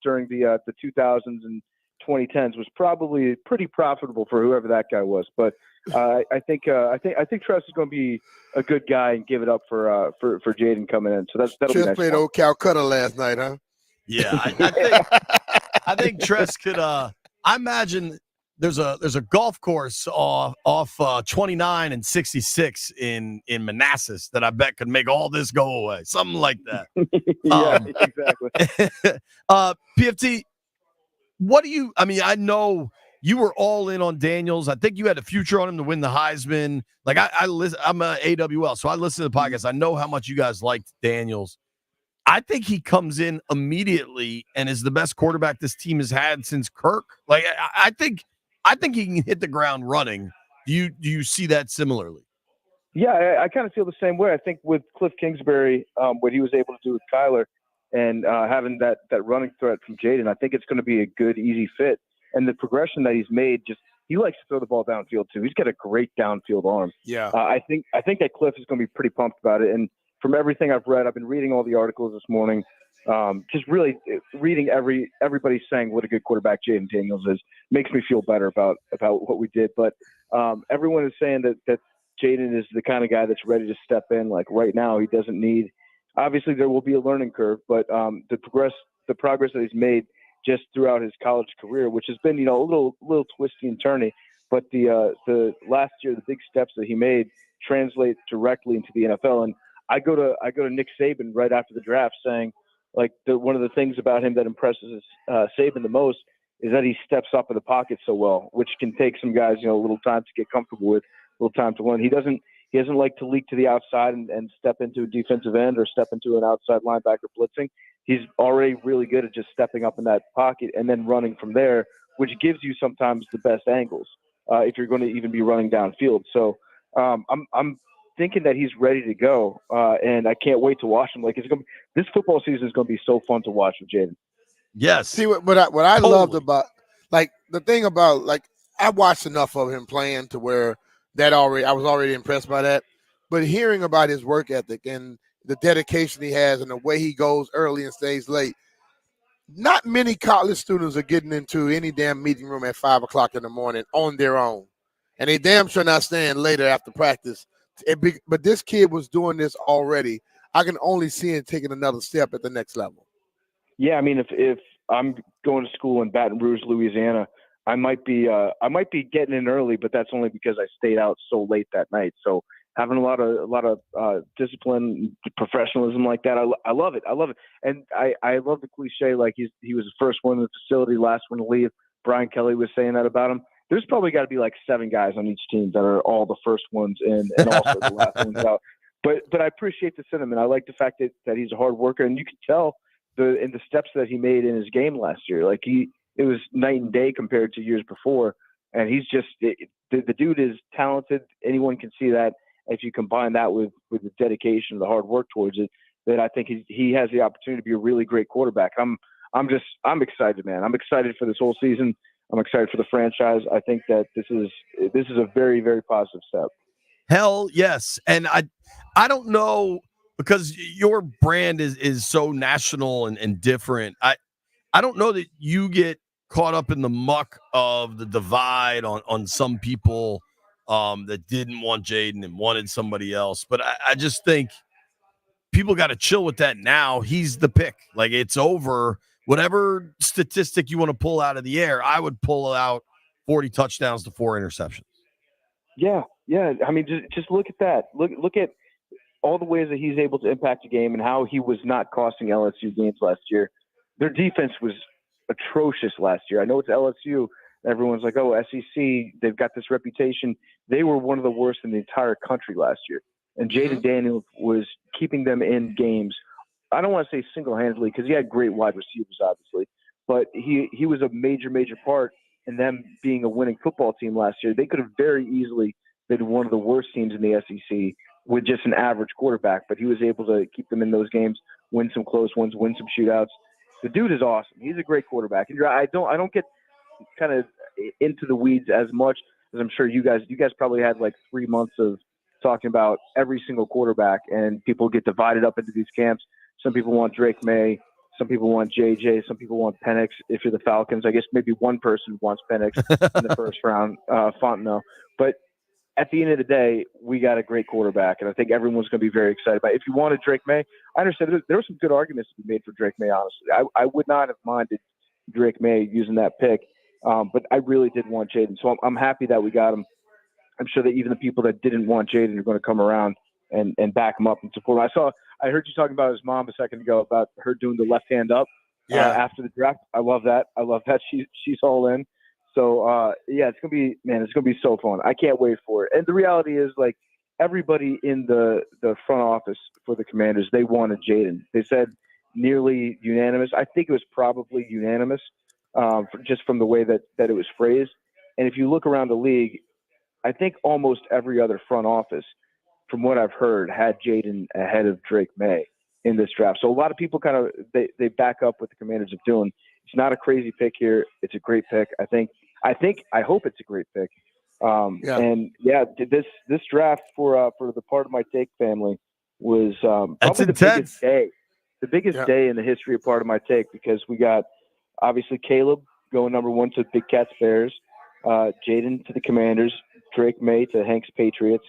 [SPEAKER 5] during the 2000s and 2010s was probably pretty profitable for whoever that guy was. But I think Tress is going to be a good guy and give it up for Jaden coming in. So that'll be nice.
[SPEAKER 4] Played old Calcutta last night, huh?
[SPEAKER 1] Yeah, I think Tress could. I imagine there's a golf course off 29 and 66 in Manassas that I bet could make all this go away. Something like that.
[SPEAKER 5] Yeah, exactly.
[SPEAKER 1] PFT, what do you? I mean, I know you were all in on Daniels. I think you had a future on him to win the Heisman. Like I'm a AWL, so I listen to the podcast. I know how much you guys liked Daniels. I think he comes in immediately and is the best quarterback this team has had since Kirk. Like I think he can hit the ground running. Do you see that similarly?
[SPEAKER 5] Yeah, I kind of feel the same way. I think with Cliff Kingsbury, what he was able to do with Kyler and having that running threat from Jaden, I think it's going to be a good, easy fit. And the progression that he's made, he likes to throw the ball downfield too. He's got a great downfield arm.
[SPEAKER 4] Yeah.
[SPEAKER 5] I think that Cliff is going to be pretty pumped about it. And from everything I've read, I've been reading all the articles this morning. Just really reading everybody saying what a good quarterback Jaden Daniels is makes me feel better about what we did. But everyone is saying that Jaden is the kind of guy that's ready to step in. Like right now, he doesn't need. Obviously, there will be a learning curve, but the progress that he's made just throughout his college career, which has been a little twisty and turny, but the last year the big steps that he made translate directly into the NFL. And I go to Nick Saban right after the draft saying, like, one of the things about him that impresses Saban the most is that he steps up in the pocket so well, which can take some guys, a little time to get comfortable with, a little time to learn. He doesn't like to leak to the outside and step into a defensive end or step into an outside linebacker blitzing. He's already really good at just stepping up in that pocket and then running from there, which gives you sometimes the best angles if you're going to even be running downfield. So I'm thinking that he's ready to go, and I can't wait to watch him. Like this football season is going to be so fun to watch with Jaden.
[SPEAKER 1] Yes.
[SPEAKER 4] See what I loved about, like, the thing about, like, I watched enough of him playing to where I was already impressed by that. But hearing about his work ethic and the dedication he has and the way he goes early and stays late, not many college students are getting into any damn meeting room at 5 o'clock in the morning on their own, and they damn sure not staying later after practice. But this kid was doing this already. I can only see him taking another step at the next level.
[SPEAKER 5] Yeah, I mean, if I'm going to school in Baton Rouge, Louisiana, I might be getting in early, but that's only because I stayed out so late that night. So having a lot of discipline, professionalism like that, I love it. I love it, and I love the cliche like he was the first one in the facility, last one to leave. Brian Kelly was saying that about him. There's probably got to be like 7 guys on each team that are all the first ones in and also the last ones out. But I appreciate the sentiment. I like the fact that he's a hard worker, and you can tell in the steps that he made in his game last year. Like it was night and day compared to years before, and he's just the dude is talented. Anyone can see that. If you combine that with the dedication, the hard work towards it, that I think he has the opportunity to be a really great quarterback. I'm excited, man. I'm excited for this whole season. I'm excited for the franchise. I think that this is a very, very positive step.
[SPEAKER 1] Hell yes. And I don't know, because your brand is so national and different. I don't know that you get caught up in the muck of the divide on some people that didn't want Jaden and wanted somebody else. But I just think people got to chill with that now. He's the pick. Like, it's over. Whatever statistic you want to pull out of the air, I would pull out 40 touchdowns to 4 interceptions.
[SPEAKER 5] Yeah. I mean, just look at that. Look at all the ways that he's able to impact the game and how he was not costing LSU games last year. Their defense was atrocious last year. I know it's LSU. Everyone's like, oh, SEC, they've got this reputation. They were one of the worst in the entire country last year. And Jaden Daniels was keeping them in games. I don't want to say single-handedly, because he had great wide receivers, obviously. But he was a major, major part in them being a winning football team last year. They could have very easily been one of the worst teams in the SEC with just an average quarterback. But he was able to keep them in those games, win some close ones, win some shootouts. The dude is awesome. He's a great quarterback. And I don't get kind of into the weeds as much as I'm sure you guys probably had like 3 months of talking about every single quarterback, and people get divided up into these camps. Some people want Drake May. Some people want JJ. Some people want Penix. If you're the Falcons, I guess maybe one person wants Penix in the first round, Fontenot. But at the end of the day, we got a great quarterback, and I think everyone's going to be very excited about it. If you wanted Drake May, I understand there were some good arguments to be made for Drake May, honestly. I would not have minded Drake May using that pick, but I really did want Jaden. So I'm happy that we got him. I'm sure that even the people that didn't want Jaden are going to come around and back him up and support him. I heard you talking about his mom a second ago about her doing the left hand up after the draft. I love that. She's all in. So it's gonna be so fun. I can't wait for it. And the reality is, like, everybody in the front office for the Commanders, they wanted Jaden. They said nearly unanimous. I think it was probably unanimous, just from the way that it was phrased. And if you look around the league, I think almost every other front office, from what I've heard, had Jaden ahead of Drake May in this draft. So a lot of people kind of they back up what the Commanders are doing. It's not a crazy pick here. It's a great pick. I hope it's a great pick. And this draft for the Part of My Take family was probably the biggest day. The biggest day in the history of Part of My Take, because we got obviously Caleb going number 1 to Big Cats Bears, Jaden to the Commanders, Drake May to Hank's Patriots,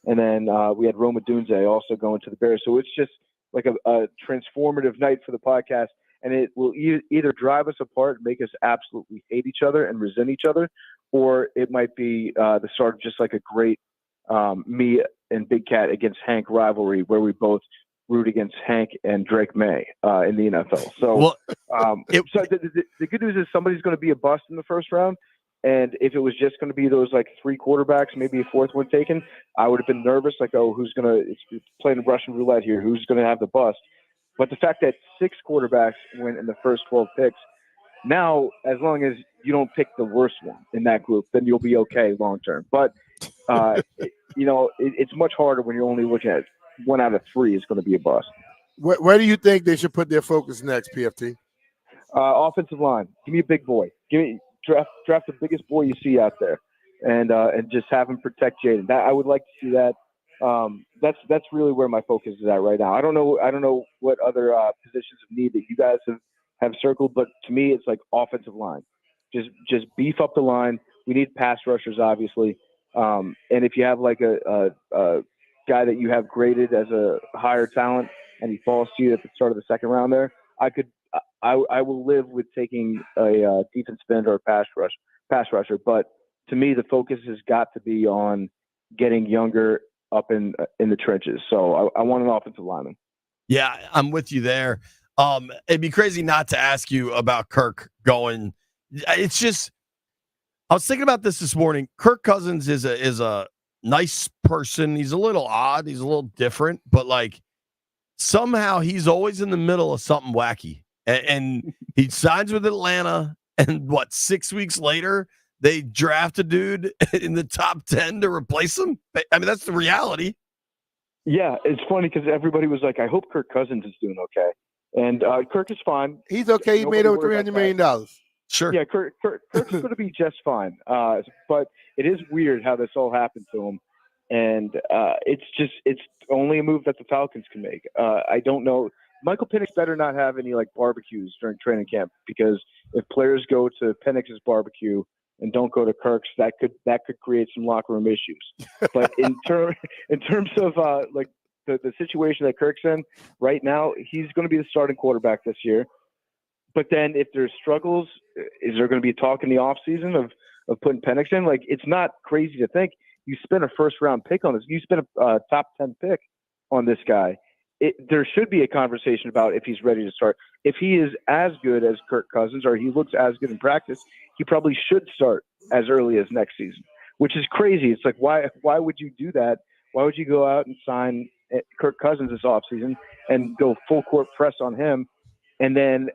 [SPEAKER 5] and then we had Roma Dunze also going to the Bears. So it's just like a transformative night for the podcast, and it will either drive us apart and make us absolutely hate each other and resent each other, or it might be the start of just like a great me and Big Cat against Hank rivalry, where we both root against Hank and Drake May in the NFL. So, the good news is somebody's going to be a bust in the first round. And if it was just going to be those like 3 quarterbacks, maybe a 4th one taken, I would have been nervous. Like, oh, it's playing Russian roulette here. Who's going to have the bust? But the fact that 6 quarterbacks went in the first 12 picks, now, as long as you don't pick the worst one in that group, then you'll be okay long term. But, it's much harder when you're only looking at 1 out of 3 is going to be a bust.
[SPEAKER 4] Where do you think they should put their focus next, PFT?
[SPEAKER 5] Offensive line. Give me a big boy. Draft the biggest boy you see out there, and just have him protect Jaden. I would like to see that. That's really where my focus is at right now. I don't know what other positions of need that you guys have circled, but to me, it's like offensive line. Just beef up the line. We need pass rushers, obviously. And if you have like a guy that you have graded as a higher talent and he falls to you at the start of the second round there, I will live with taking a defense end or a pass rusher. But to me, the focus has got to be on getting younger up in the trenches. So I want an offensive lineman.
[SPEAKER 1] Yeah, I'm with you there. It'd be crazy not to ask you about Kirk going. It's just, I was thinking about this morning. Kirk Cousins is a nice person. He's a little odd. He's a little different, but like somehow he's always in the middle of something wacky. And he signs with Atlanta, and 6 weeks later, they draft a dude in the top 10 to replace him? I mean, that's the reality.
[SPEAKER 5] Yeah, it's funny because everybody was like, I hope Kirk Cousins is doing okay. And Kirk is fine.
[SPEAKER 4] He's okay. He made over
[SPEAKER 5] Nobody worry
[SPEAKER 4] $300
[SPEAKER 5] about
[SPEAKER 4] million.
[SPEAKER 1] Sure.
[SPEAKER 5] Yeah, Kirk's going to be just fine. But it is weird how this all happened to him. And it's only a move that the Falcons can make. I don't know. Michael Penix better not have any like barbecues during training camp, because if players go to Penix's barbecue and don't go to Kirk's, that could create some locker room issues. But in terms of like the situation that Kirk's in right now, he's going to be the starting quarterback this year. But then if there's struggles, is there going to be talk in the offseason of putting Penix in? Like, it's not crazy to think you spent a first-round pick on this. You spent a top 10 pick on this guy. There should be a conversation about if he's ready to start. If he is as good as Kirk Cousins, or he looks as good in practice, he probably should start as early as next season, which is crazy. It's like, why would you do that? Why would you go out and sign Kirk Cousins this offseason and go full court press on him, and then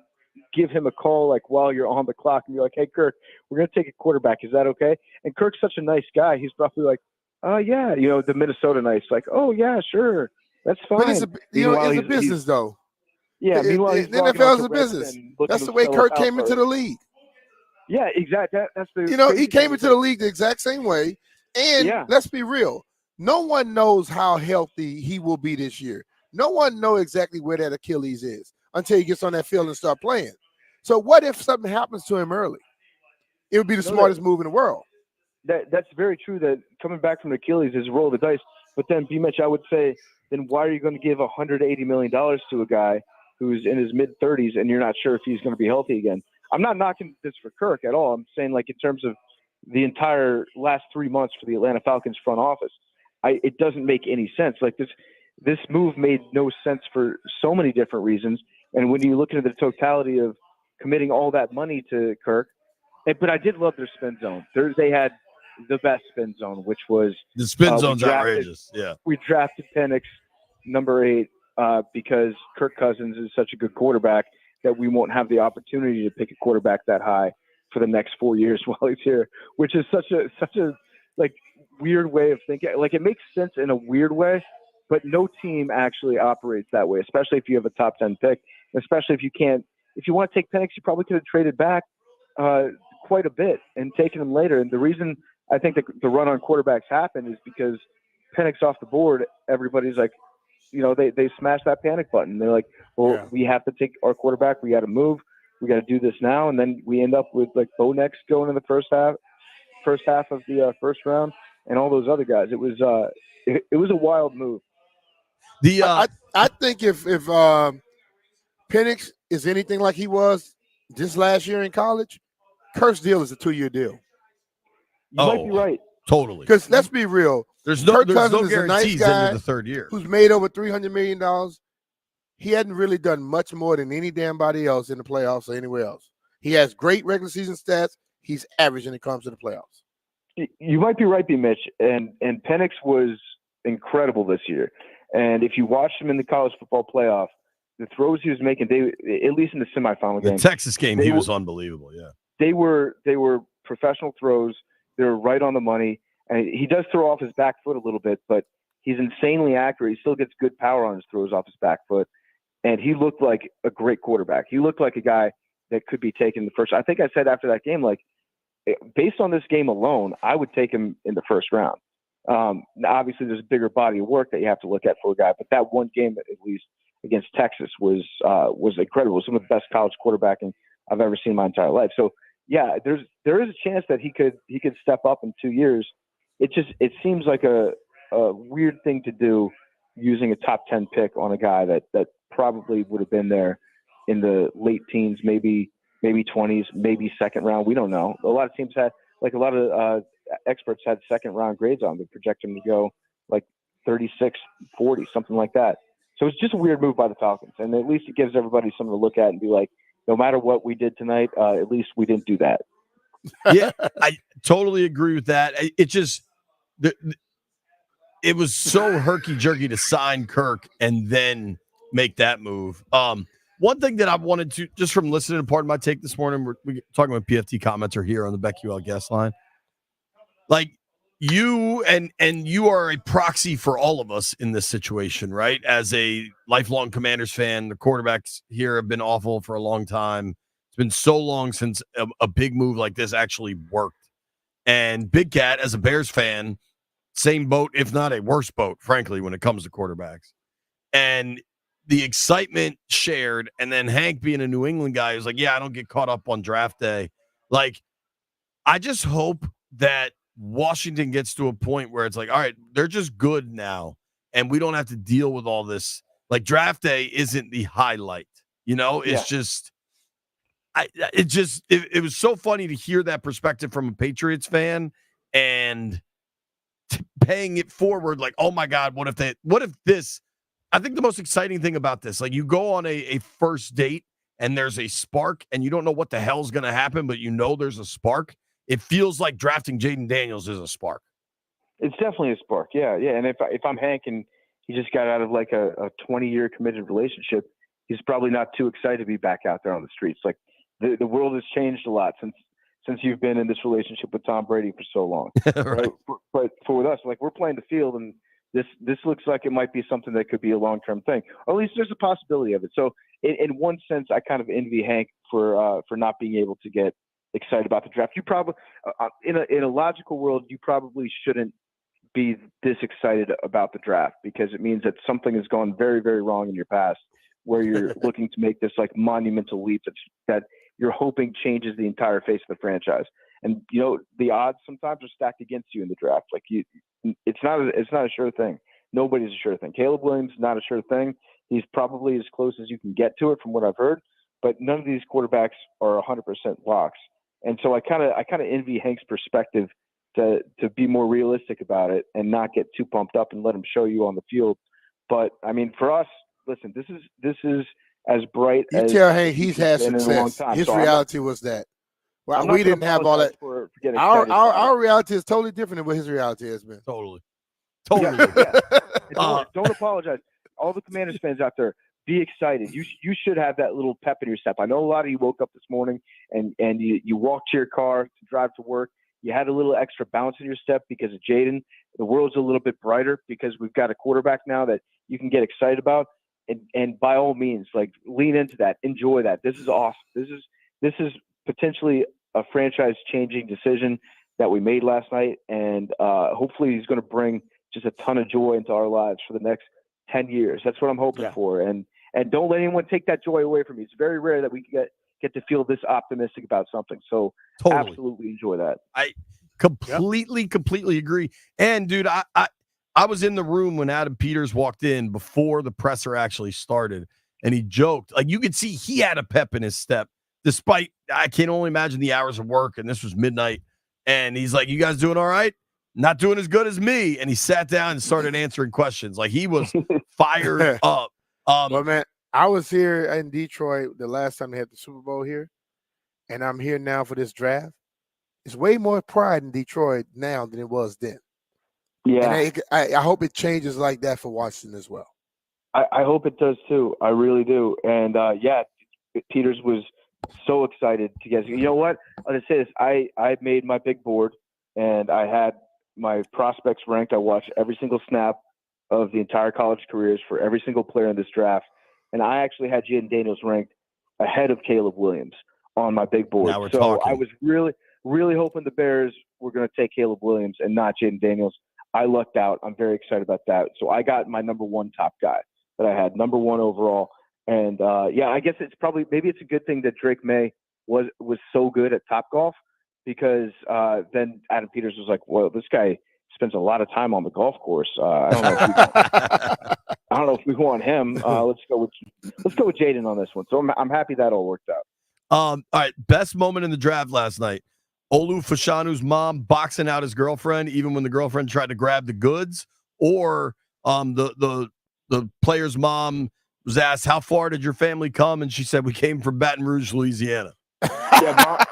[SPEAKER 5] give him a call like while you're on the clock and you're like, hey, Kirk, we're going to take a quarterback. Is that okay? And Kirk's such a nice guy. He's probably like, yeah, the Minnesota nice, like, oh, yeah, sure. That's fine.
[SPEAKER 4] But it's a business, though.
[SPEAKER 5] Yeah, meanwhile,
[SPEAKER 4] the NFL is a business. That's the way Kirk came into the league.
[SPEAKER 5] Yeah, exactly. That's the
[SPEAKER 4] he came into the league the exact same way. And let's be real. No one knows how healthy he will be this year. No one knows exactly where that Achilles is until he gets on that field and start playing. So what if something happens to him early? It would be the smartest move in the world.
[SPEAKER 5] That's very true, that coming back from Achilles is a roll of the dice. But then, B-Mitch, I would say, then why are you going to give $180 million to a guy who's in his mid-30s and you're not sure if he's going to be healthy again? I'm not knocking this for Kirk at all. I'm saying, like, in terms of the entire last 3 months for the Atlanta Falcons front office, it doesn't make any sense. Like, this move made no sense for so many different reasons. And when you look into the totality of committing all that money to Kirk, but I did love their spin zone. They had the best spin zone, which was
[SPEAKER 1] the spin zone's outrageous. Yeah,
[SPEAKER 5] we drafted Penix number 8 because Kirk Cousins is such a good quarterback that we won't have the opportunity to pick a quarterback that high for the next 4 years while he's here, which is such a like weird way of thinking. Like, it makes sense in a weird way, but no team actually operates that way, especially if you have a top 10 pick, especially if you want to take Penix, you probably could have traded back quite a bit and taken him later. And the reason I think the run on quarterbacks happened is because Penix off the board, everybody's like, they smashed that panic button. They're like, well, we have to take our quarterback. We got to move. We got to do this now. And then we end up with like Bo Nix going in the first half of the first round, and all those other guys. It was a wild move.
[SPEAKER 4] I think if Penix is anything like he was this last year in college, Kirk's deal is a 2-year deal.
[SPEAKER 5] You might be right.
[SPEAKER 1] Totally.
[SPEAKER 4] Because let's be real.
[SPEAKER 1] Kirk
[SPEAKER 4] Cousins is a nice guy
[SPEAKER 1] into the third year
[SPEAKER 4] who's made over $300 million. He hadn't really done much more than any damn body else in the playoffs or anywhere else. He has great regular season stats. He's average when it comes to the playoffs.
[SPEAKER 5] You might be right, B. Mitch. And Penix was incredible this year. And if you watched him in the college football playoff, the throws he was making, at least in the semifinal game.
[SPEAKER 1] The Texas game, he was unbelievable. Yeah,
[SPEAKER 5] they were professional throws. They were right on the money. And he does throw off his back foot a little bit, but he's insanely accurate. He still gets good power on his throws off his back foot. And he looked like a great quarterback. He looked like a guy that could be taken the first. I think I said after that game, like, based on this game alone, I would take him in the first round. Obviously, there's a bigger body of work that you have to look at for a guy, but that one game, at least against Texas, was incredible. It was some of the best college quarterbacking I've ever seen in my entire life. So, yeah, there is a chance that he could step up in 2 years. It seems like a weird thing to do, using a top 10 pick on a guy that probably would have been there in the late teens, maybe 20s, maybe second round. We don't know. A lot of teams had, like, a lot of experts had second round grades on. They project him to go like 36, 40, something like that. So it's just a weird move by the Falcons. And at least it gives everybody something to look at and be like, no matter what we did tonight, at least we didn't do that.
[SPEAKER 1] Yeah, I totally agree with that. It just, it was so herky-jerky to sign Kirk and then make that move. One thing that I wanted to, just from listening to part of my take this morning, we're talking about PFT Commenter here on the BetQL guest line. Like, you are a proxy for all of us in this situation, right? As a lifelong Commanders fan, the quarterbacks here have been awful for a long time. It's been so long since a big move like this actually worked. And Big Cat, as a Bears fan, same boat, if not a worse boat, frankly, when it comes to quarterbacks. And the excitement shared, and then Hank being a New England guy who's like, yeah, I don't get caught up on draft day. Like, I just hope that Washington gets to a point where it's like, all right, they're just good now, and we don't have to deal with all this. Like, draft day isn't the highlight, It's just, it was so funny to hear that perspective from a Patriots fan and paying it forward. Like, oh my God, what if this? I think the most exciting thing about this, like, you go on a first date and there's a spark, and you don't know what the hell's going to happen, but there's a spark. It feels like drafting Jaden Daniels is a spark.
[SPEAKER 5] It's definitely a spark. Yeah. And if I'm Hank and he just got out of like a 20-year committed relationship, he's probably not too excited to be back out there on the streets. Like, the world has changed a lot since you've been in this relationship with Tom Brady for so long.
[SPEAKER 1] Right.
[SPEAKER 5] But for us, like, we're playing the field, and this looks like it might be something that could be a long-term thing, or at least there's a possibility of it. So in one sense, I kind of envy Hank for not being able to get excited about the draft. You probably, in a logical world, you probably shouldn't be this excited about the draft, because it means that something has gone very, very wrong in your past, where you're looking to make this like monumental leap that you're hoping changes the entire face of the franchise. And the odds sometimes are stacked against you in the draft. Like, it's not a sure thing. Nobody's a sure thing. Caleb Williams is not a sure thing. He's probably as close as you can get to it from what I've heard, but none of these quarterbacks are 100% locks. And so I kind of envy Hank's perspective to be more realistic about it and not get too pumped up and let him show you on the field. But I mean, for us, listen, this is as bright
[SPEAKER 4] You
[SPEAKER 5] as
[SPEAKER 4] tell Hank he's had
[SPEAKER 5] been in a long
[SPEAKER 4] success.
[SPEAKER 5] time.
[SPEAKER 4] His
[SPEAKER 5] So
[SPEAKER 4] reality was that. Well,
[SPEAKER 5] we
[SPEAKER 4] we didn't have all that.
[SPEAKER 5] For getting excited about it.
[SPEAKER 4] Our reality is totally different than what his reality has been.
[SPEAKER 1] Totally.
[SPEAKER 5] Yeah. Don't apologize. All the Commanders fans out there, be excited. You should have that little pep in your step. I know a lot of you woke up this morning and you walked to your car to drive to work. You had a little extra bounce in your step because of Jaden. The world's a little bit brighter because we've got a quarterback now that you can get excited about. And by all means, like, lean into that. Enjoy that. This is awesome. This is potentially a franchise-changing decision that we made last night, and hopefully he's going to bring just a ton of joy into our lives for the next 10 years. That's what I'm hoping for. And don't let anyone take that joy away from you. It's very rare that we get to feel this optimistic about something. So absolutely enjoy that.
[SPEAKER 1] I completely agree. And dude, I was in the room when Adam Peters walked in before the presser actually started, and he joked. Like, you could see he had a pep in his step, despite, I can only imagine the hours of work, and this was midnight. And he's like, you guys doing all right? Not doing as good as me. And he sat down and started answering questions. Like, he was fired up.
[SPEAKER 4] Well, man, I was here in Detroit the last time they had the Super Bowl here, and I'm here now for this draft. It's way more pride in Detroit now than it was then.
[SPEAKER 5] Yeah.
[SPEAKER 4] And I hope it changes like that for Washington as well.
[SPEAKER 5] I hope it does too. I really do. And Peters was so excited to get. You know what? I'll just say this. I made my big board, and I had my prospects ranked. I watched every single snap of the entire college careers for every single player in this draft, and I actually had Jaden Daniels ranked ahead of Caleb Williams on my big board.
[SPEAKER 1] Now we're
[SPEAKER 5] so
[SPEAKER 1] talking.
[SPEAKER 5] I was really hoping the Bears were going to take Caleb Williams and not Jaden Daniels. I lucked out. I'm very excited about that. So I got my number one top guy that I had, number one overall. And I guess maybe it's a good thing that Drake May was so good at Topgolf, because then Adam Peters was like, well, this guy spends a lot of time on the golf course. I don't know if we want him. Let's go with Jaden on this one. So I'm happy that all worked out.
[SPEAKER 1] All right, best moment in the draft last night. Olu Fashanu's mom boxing out his girlfriend, even when the girlfriend tried to grab the goods, or the player's mom was asked, "How far did your family come?" and she said, "We came from Baton Rouge, Louisiana."
[SPEAKER 5] Yeah,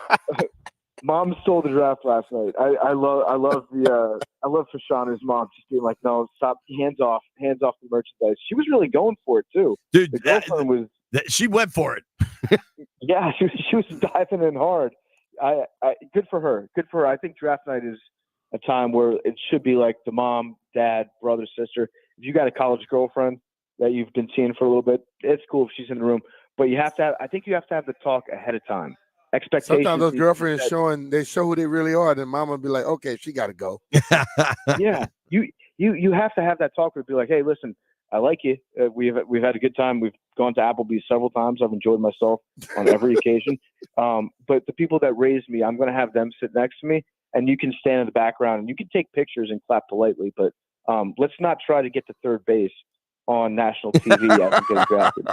[SPEAKER 5] mom stole the draft last night. I love Fashanu's mom just being like, "No, stop, hands off the merchandise." She was really going for it too,
[SPEAKER 1] dude.
[SPEAKER 5] The girlfriend
[SPEAKER 1] she went for it.
[SPEAKER 5] Yeah, she was diving in hard. Good for her. I think draft night a time where it should be like the mom, dad, brother, sister. If you got a college girlfriend that you've been seeing for a little bit, it's cool if she's in the room. But you have to have, I think you have to have the talk ahead of time. Expectations.
[SPEAKER 4] Sometimes those
[SPEAKER 5] need to be
[SPEAKER 4] girlfriends
[SPEAKER 5] set.
[SPEAKER 4] they show who they really are. Then mama be like, okay, she got to go.
[SPEAKER 5] Yeah, you have to have that talk where be like, hey, listen, I like you. We've had a good time. We've gone to Applebee's several times. I've enjoyed myself on every occasion. But the people that raised me, I'm going to have them sit next to me, and you can stand in the background and you can take pictures and clap politely. But let's not try to get to third base on national TV as I'm getting drafted.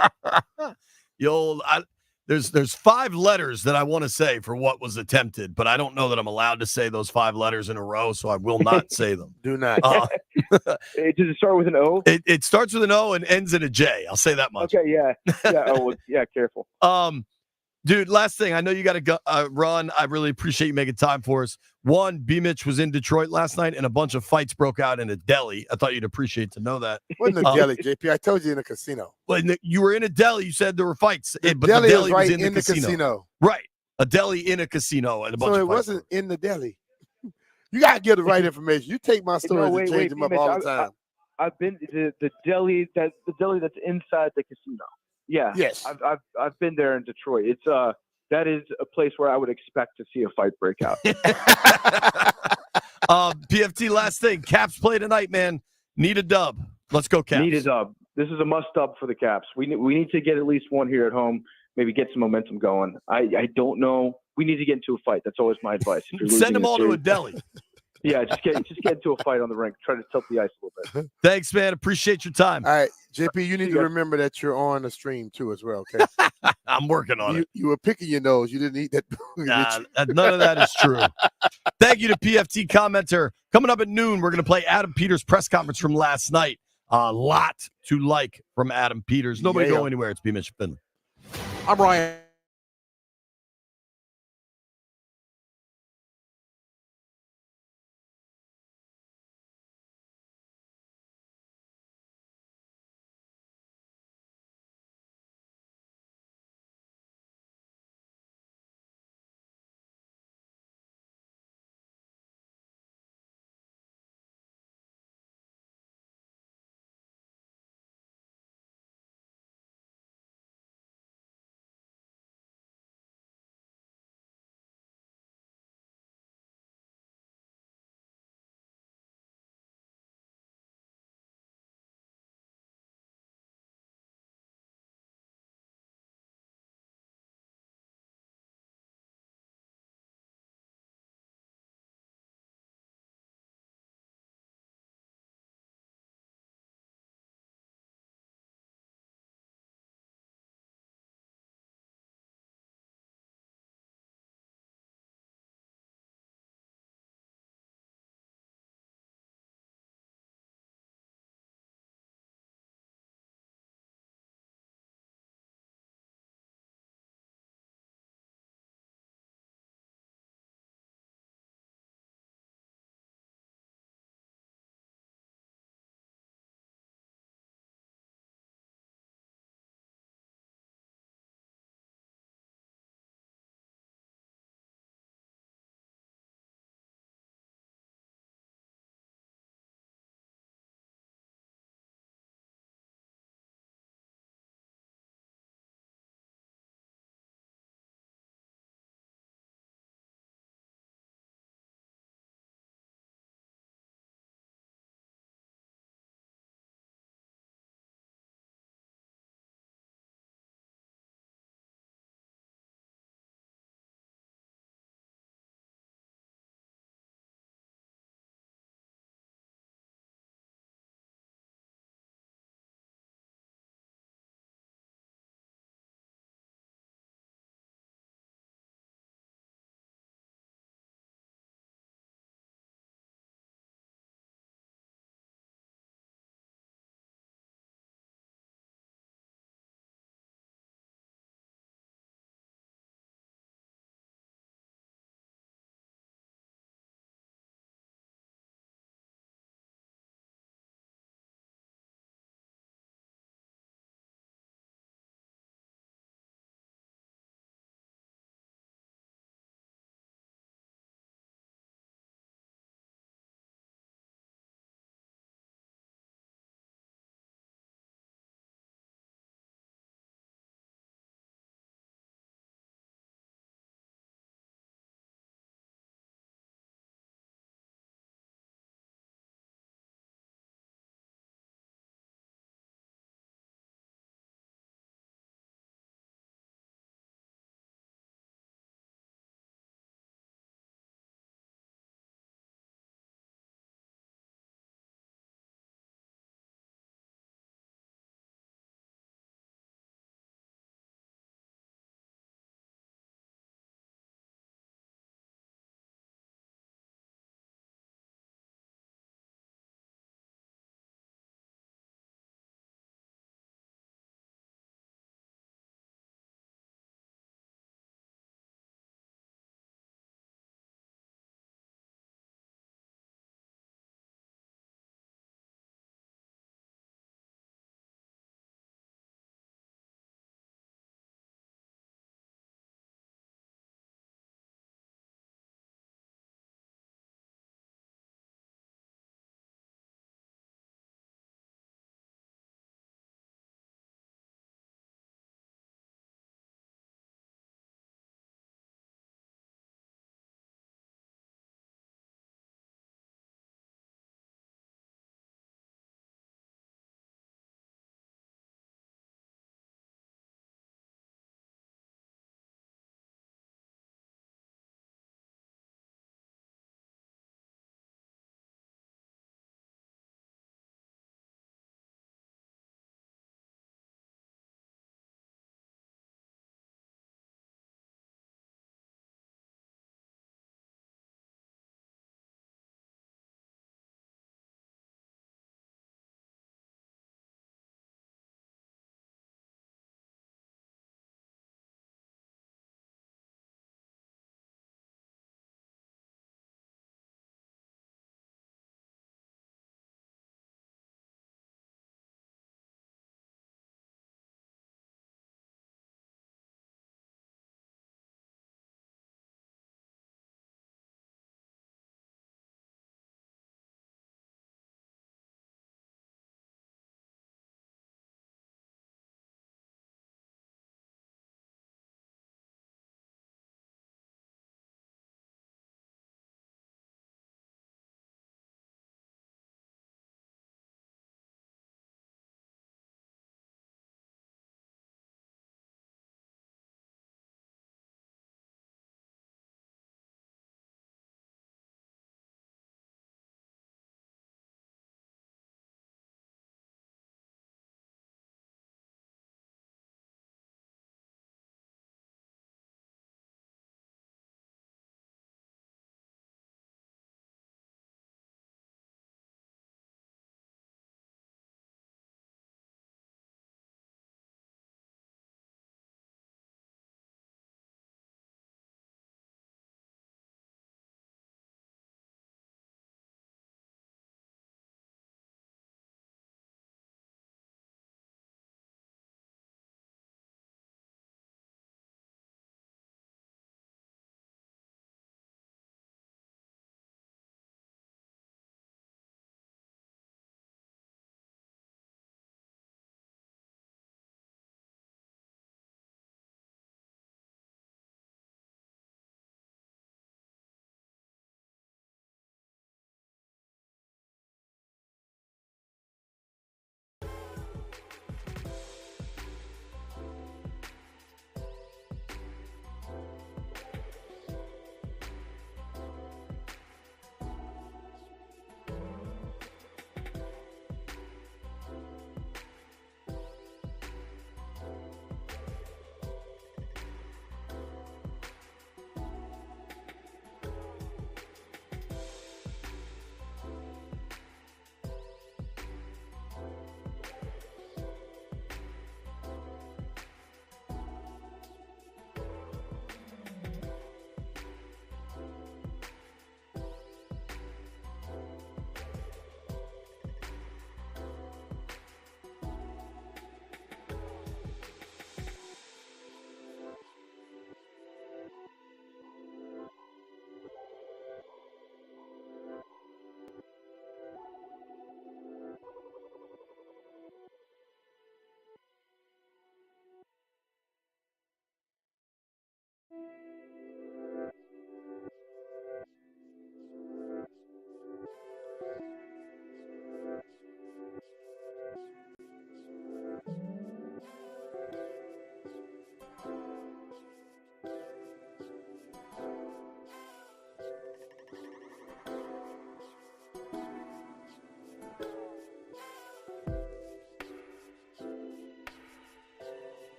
[SPEAKER 1] There's 5 letters that I want to say for what was attempted, but I don't know that I'm allowed to say those 5 letters in a row, so I will not say them.
[SPEAKER 4] Do not.
[SPEAKER 5] Does it start with an O?
[SPEAKER 1] It starts with an O and ends in a J. I'll say that much.
[SPEAKER 5] Okay, yeah. Oh, well, yeah. Careful.
[SPEAKER 1] Dude, last thing. I know you got to go run. I really appreciate you making time for us. One, B. Mitch was in Detroit last night, and a bunch of fights broke out in a deli. I thought you'd appreciate to know that.
[SPEAKER 4] Wasn't a deli, JP. I told you in a casino.
[SPEAKER 1] When you were in a deli, you said there were fights,
[SPEAKER 4] The
[SPEAKER 1] but
[SPEAKER 4] deli
[SPEAKER 1] the deli
[SPEAKER 4] was right
[SPEAKER 1] in the casino. Right, a deli in a casino, and a bunch
[SPEAKER 4] So
[SPEAKER 1] of
[SPEAKER 4] it
[SPEAKER 1] fights.
[SPEAKER 4] wasn't in the deli. You gotta give the right information. You take my stories and change them up all the time.
[SPEAKER 5] I've been to the deli that's inside the casino. Yeah.
[SPEAKER 4] Yes.
[SPEAKER 5] I've been there in Detroit. It's that is a place where I would expect to see a fight break out.
[SPEAKER 1] PFT, last thing. Caps play tonight, man. Need a dub. Let's go, Caps.
[SPEAKER 5] Need a dub. This is a must dub for the Caps. We need to get at least one here at home. Maybe get some momentum going. I don't know. We need to get into a fight. That's always my advice. If you're
[SPEAKER 1] Send them all to a
[SPEAKER 5] series,
[SPEAKER 1] deli.
[SPEAKER 5] Yeah, just get into a fight on the rink. Try to tilt the ice a little bit.
[SPEAKER 1] Thanks, man. Appreciate your time.
[SPEAKER 4] All right, JP, you need to remember that you're on the stream too as well, okay?
[SPEAKER 1] I'm working on it.
[SPEAKER 4] You were picking your nose. You didn't eat that.
[SPEAKER 1] None of that is true. Thank you to PFT Commenter. Coming up at noon, we're going to play Adam Peters' press conference from last night. A lot to like from Adam Peters. Nobody go anywhere. It's B. Mitch Finley.
[SPEAKER 2] I'm Ryan.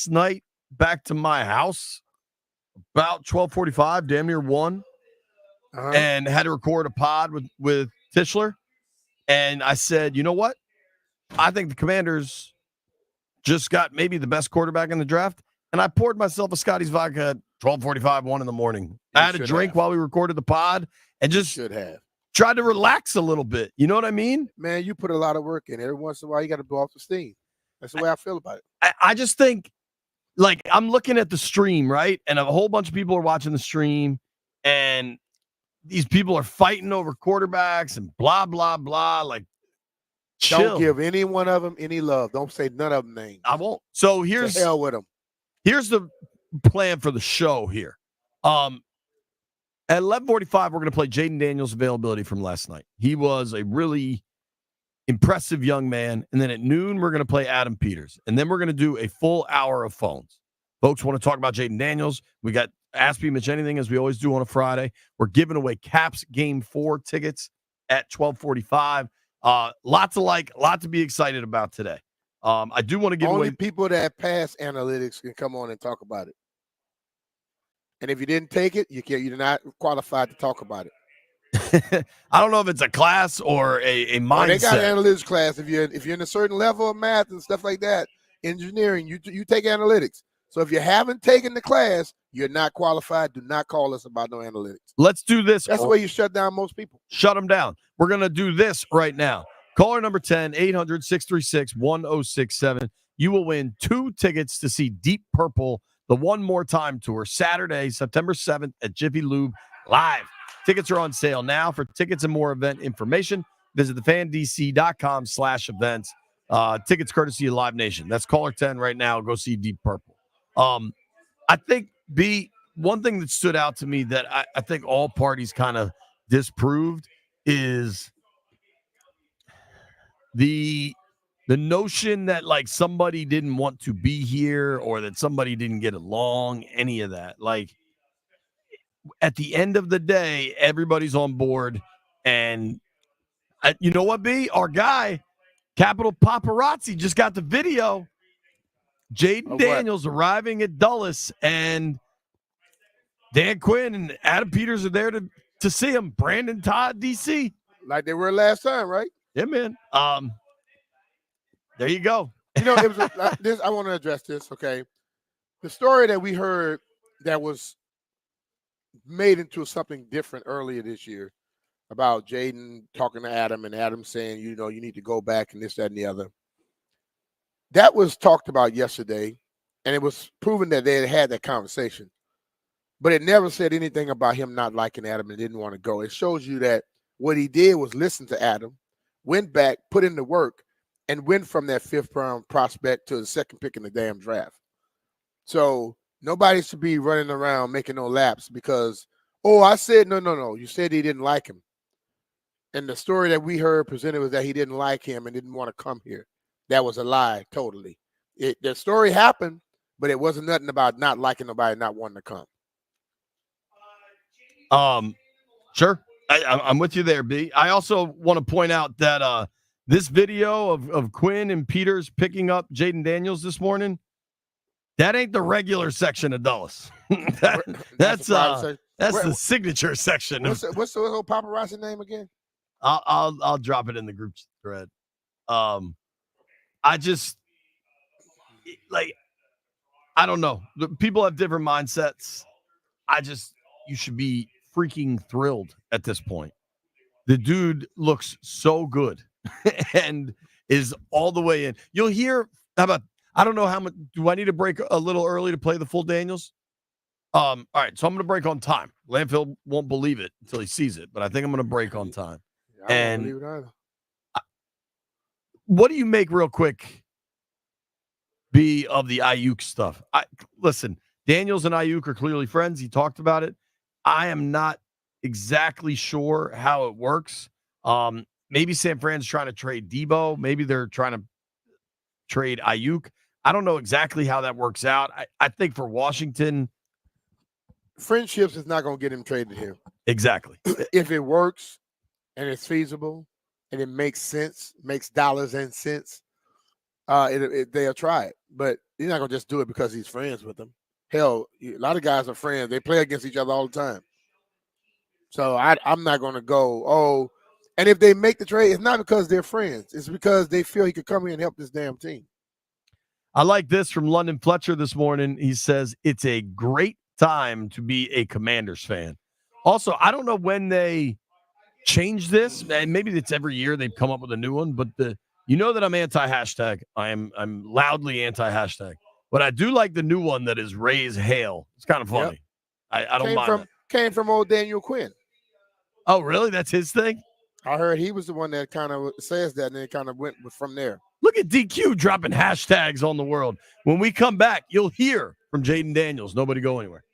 [SPEAKER 1] last night back to my house about 12:45, damn near 1, and had to record a pod with Tischler. And I said, you know what? I think the Commanders just got maybe the best quarterback in the draft. And I poured myself a Scotty's vodka at 12:45, 1 in the morning. I had a drink while we recorded the pod and just tried to relax a little bit. You know what I mean?
[SPEAKER 4] Man, you put a lot of work in. Every once in a while, you got to blow off the steam. That's the way I feel about it.
[SPEAKER 1] I just think, like, I'm looking at the stream, right? And a whole bunch of people are watching the stream, and these people are fighting over quarterbacks and blah, blah, blah. Like, chill.
[SPEAKER 4] Don't give any one of them any love. Don't say none of them names.
[SPEAKER 1] I won't. So here's
[SPEAKER 4] to hell with them.
[SPEAKER 1] Here's the plan for the show here. At 11:45, we're going to play Jaden Daniels' availability from last night. He was a really impressive young man. And then at noon, we're going to play Adam Peters. And then we're going to do a full hour of phones. Folks want to talk about Jaden Daniels. We got Ask Me Mitch Anything, as we always do on a Friday. We're giving away Caps Game 4 tickets at 12:45. Lot to be excited about today. I do want to give
[SPEAKER 4] Only
[SPEAKER 1] away
[SPEAKER 4] people that pass analytics can come on and talk about it. And if you didn't take it, you're not qualified to talk about it.
[SPEAKER 1] I don't know if it's a class or a mindset.
[SPEAKER 4] Well, they got an analytics class. If you're in a certain level of math and stuff like that, engineering, you take analytics. So if you haven't taken the class, you're not qualified. Do not call us about no analytics.
[SPEAKER 1] Let's do this.
[SPEAKER 4] That's the way you shut down most people.
[SPEAKER 1] Shut them down. We're going to do this right now. Caller number 10, 800-636-1067. You will win 2 tickets to see Deep Purple, the One More Time tour, Saturday, September 7th at Jiffy Lube Live. Tickets are on sale now. For tickets and more event information, visit thefandc.com/events. Tickets courtesy of Live Nation. That's caller 10 right now. Go see Deep Purple. I think, one thing that stood out to me that I think all parties kind of disproved is the notion that, like, somebody didn't want to be here or that somebody didn't get along, any of that. Like, at the end of the day, everybody's on board. And you know what, B? Our guy, Capital Paparazzi, just got the video. Jaden Daniels arriving at Dulles, and Dan Quinn and Adam Peters are there to see him. Brandon Todd, DC.
[SPEAKER 4] Like they were last time, right?
[SPEAKER 1] Yeah, man. There you go.
[SPEAKER 4] You know, it was this. I want to address this. Okay, the story that we heard that was made into something different earlier this year about Jaden talking to Adam and Adam saying, you know, you need to go back and this, that, and the other. That was talked about yesterday, and it was proven that they had that conversation. But it never said anything about him not liking Adam and didn't want to go. It shows you that what he did was listen to Adam, went back, put in the work, and went from that 5th-round prospect to the 2nd pick in the damn draft. So nobody should be running around making no laps because, I said, no. You said he didn't like him. And the story that we heard presented was that he didn't like him and didn't want to come here. That was a lie, totally. The story happened, but it wasn't nothing about not liking nobody, not wanting to come.
[SPEAKER 1] Sure. I'm with you there, B. I also want to point out that this video of Quinn and Peters picking up Jaden Daniels this morning, that ain't the regular section of Dulles. That's the signature section.
[SPEAKER 4] What's the little paparazzi name again?
[SPEAKER 1] I'll drop it in the group thread. I don't know. People have different mindsets. You should be freaking thrilled at this point. The dude looks so good and is all the way in. You'll hear I don't know how much. Do I need to break a little early to play the full Daniels? All right, so I'm going to break on time. Landfill won't believe it until he sees it, but I think I'm going to break on time.
[SPEAKER 4] I don't believe it either.
[SPEAKER 1] What do you make, real quick, B, of the Ayuk stuff? Listen, Daniels and Ayuk are clearly friends. He talked about it. I am not exactly sure how it works. Maybe San Fran's trying to trade Debo. Maybe they're trying to trade Ayuk. I don't know exactly how that works out. I think for Washington,
[SPEAKER 4] friendships is not going to get him traded here.
[SPEAKER 1] Exactly.
[SPEAKER 4] If it works and it's feasible and it makes sense, makes dollars and cents, they'll try it. but he's not gonna just do it because he's friends with them. Hell, a lot of guys are friends. They play against each other all the time. So I'm not gonna go. Oh, and if they make the trade, it's not because they're friends. It's because they feel he could come here and help this damn team.
[SPEAKER 1] I like this from London Fletcher this morning. He says it's a great time to be a Commanders fan. Also, I don't know when they change this, and maybe it's every year they've come up with a new one, but you know that I'm anti-hashtag. I'm loudly anti-hashtag. But I do like the new one that is raise hail. It's kind of funny. Yep. I don't mind that.
[SPEAKER 4] Came from old Daniel Quinn.
[SPEAKER 1] Oh, really? That's his thing?
[SPEAKER 4] I heard he was the one that kind of says that, and then it kind of went from there.
[SPEAKER 1] Look at DQ dropping hashtags on the world. When we come back, you'll hear from Jaden Daniels. Nobody go anywhere.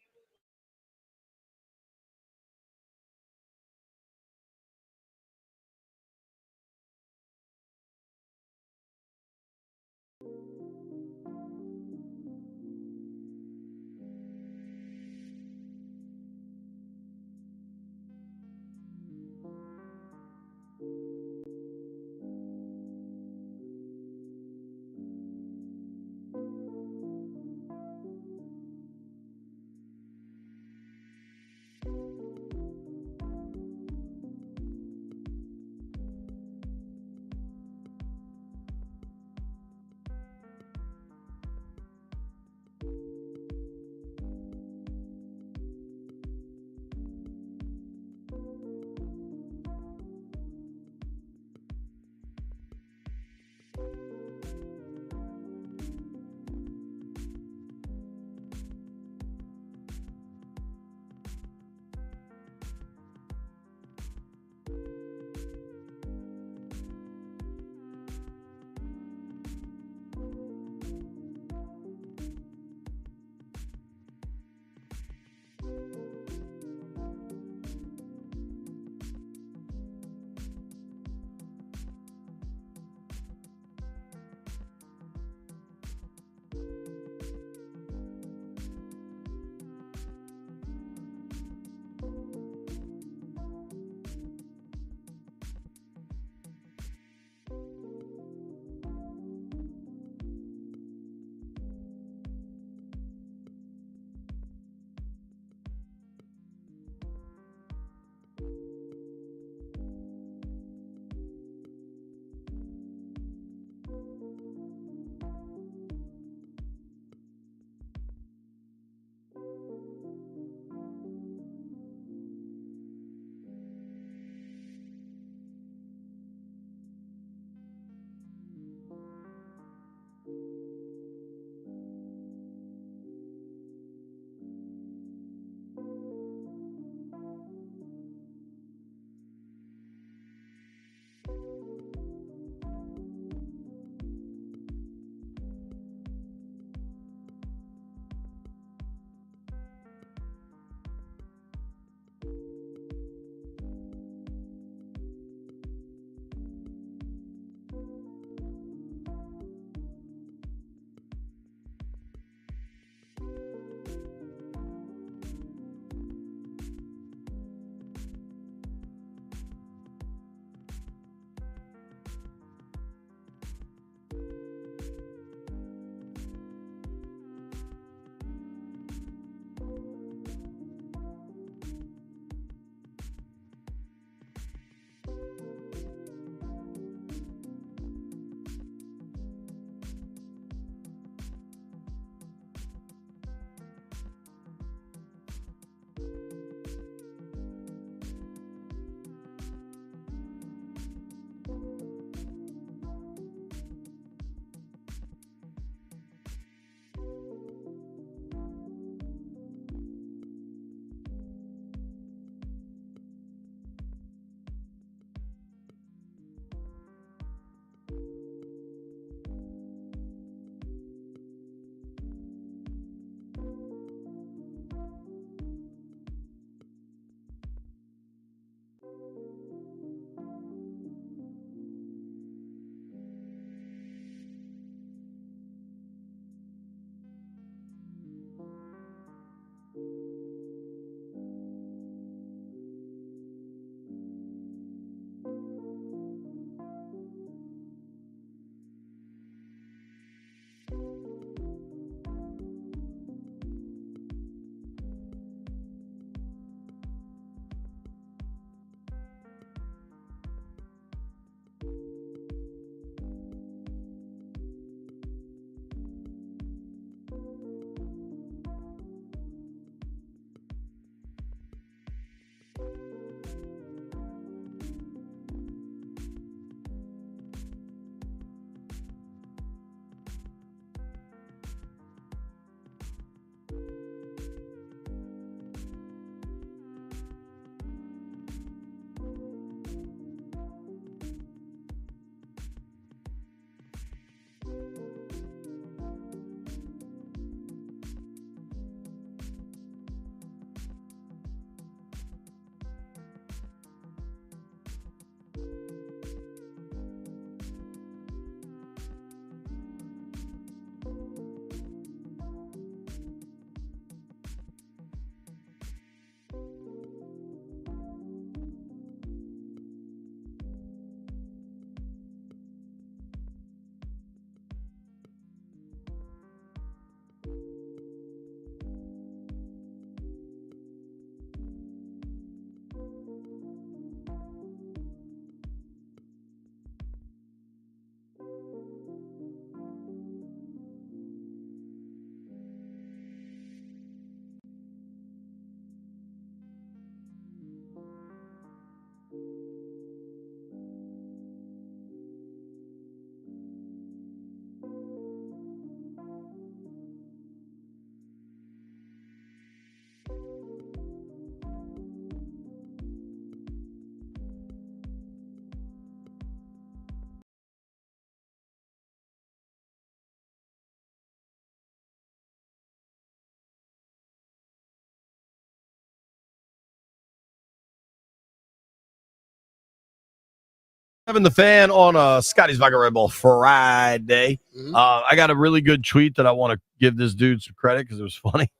[SPEAKER 1] Having the fan on Scotty's Vodka Red Bull Friday. I got a really good tweet that I want to give this dude some credit because it was funny.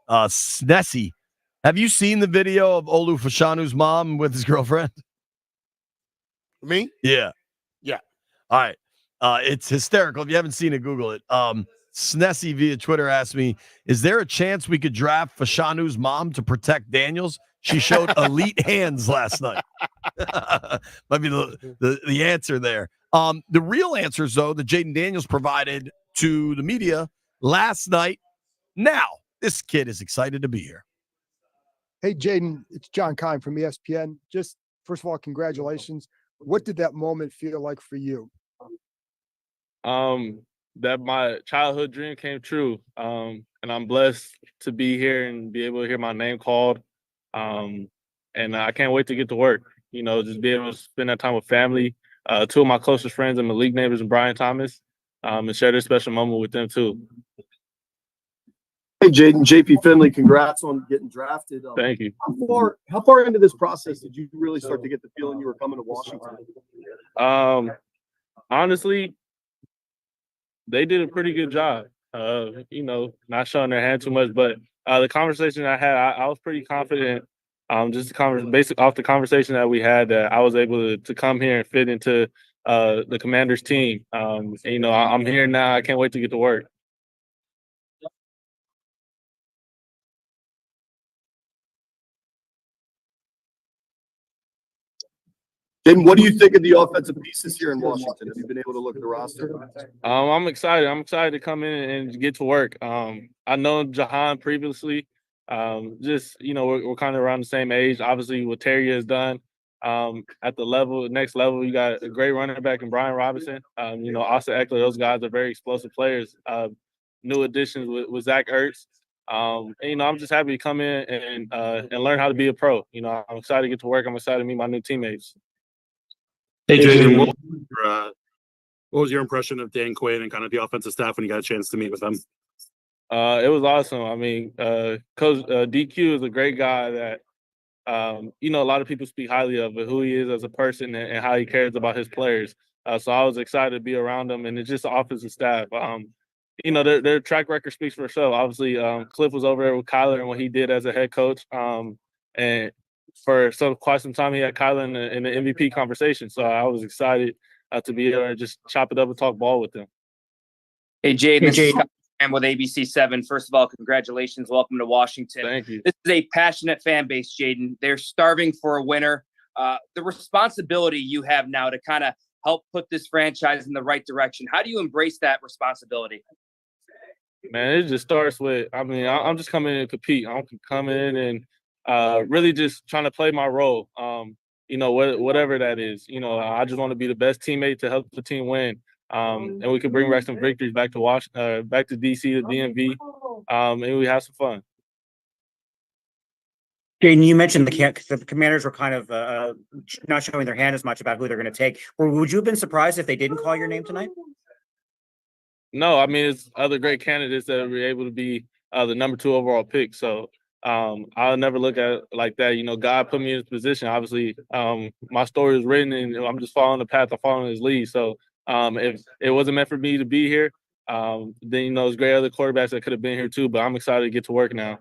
[SPEAKER 1] Snessie, have you seen the video of Olu Fashanu's mom with his girlfriend?
[SPEAKER 4] Me?
[SPEAKER 1] Yeah.
[SPEAKER 4] Yeah.
[SPEAKER 1] All right. It's hysterical. If you haven't seen it, Google it. Snessie via Twitter asked me, is there a chance we could draft Fashanu's mom to protect Daniels? She showed elite hands last night. Might be the answer there. The real answers, though, that Jaden Daniels provided to the media last night. Now, this kid is excited to be here.
[SPEAKER 6] Hey, Jaden, it's John Kine from ESPN. Just first of all, congratulations. What did that moment feel like for you?
[SPEAKER 7] That my childhood dream came true. And I'm blessed to be here and be able to hear my name called. And I can't wait to get to work. You know, just be able to spend that time with family. Two of my closest friends and my league neighbors and Brian Thomas, and share this special moment with them too.
[SPEAKER 1] Hey, Jaden, JP Finley, congrats on getting drafted.
[SPEAKER 7] Thank you.
[SPEAKER 1] How far into this process did you really start to get the feeling you were coming to Washington?
[SPEAKER 7] Honestly, they did a pretty good job. You know, not showing their hand too much, but the conversation I had, I was pretty confident. Just basically off the conversation that we had, that I was able to come here and fit into the Commanders team. And, you know, I'm here now. I can't wait to get to work.
[SPEAKER 1] Jaden, what do you think of the offensive pieces here in Washington? Have you been able to look at the roster?
[SPEAKER 7] I'm excited. I'm excited to come in and get to work. I know Jahan previously. Just, you know, we're kind of around the same age. Obviously, what Terry has done at the next level, you got a great running back in Brian Robinson. You know, Austin Eckler, those guys are very explosive players. New additions with Zach Ertz. And, you know, I'm just happy to come in and learn how to be a pro. You know, I'm excited to get to work. I'm excited to meet my new teammates.
[SPEAKER 8] Hey, Jaden, what was your impression of Dan Quinn and kind of the offensive staff when you got a chance to meet with them?
[SPEAKER 7] It was awesome. I mean, Coach DQ is a great guy that, you know, a lot of people speak highly of, but who he is as a person and how he cares about his players. So I was excited to be around him, and it's just the offensive staff. You know, their track record speaks for itself. Obviously, Cliff was over there with Kyler and what he did as a head coach. And for quite some time, he had Kyler in the MVP conversation. So I was excited to be there and just chop it up and talk ball with them.
[SPEAKER 9] Hey, Jaden, this is Scott with ABC7. First of all, congratulations. Welcome to Washington.
[SPEAKER 7] Thank you.
[SPEAKER 9] This is a passionate fan base, Jaden. They're starving for a winner. The responsibility you have now to kind of help put this franchise in the right direction. How do you embrace that responsibility?
[SPEAKER 7] Man, it just starts with, I mean, I'm just coming in to compete. I'm coming in and really just trying to play my role, you know, whatever that is. You know, I just want to be the best teammate to help the team win. And we can bring back some victories back to back to DC, to DMV, and we have some fun.
[SPEAKER 10] Jaden, you mentioned the Commanders were kind of not showing their hand as much about who they're going to take. Would you have been surprised if they didn't call your name tonight?
[SPEAKER 7] No, I mean, it's other great candidates that were able to be the number 2 overall pick. So I'll never look at it like that. You know, God put me in this position. Obviously, my story is written, and I'm just following the path. I'm following his lead. So if it wasn't meant for me to be here, then, you know, there's great other quarterbacks that could have been here too. But I'm excited to get to work now.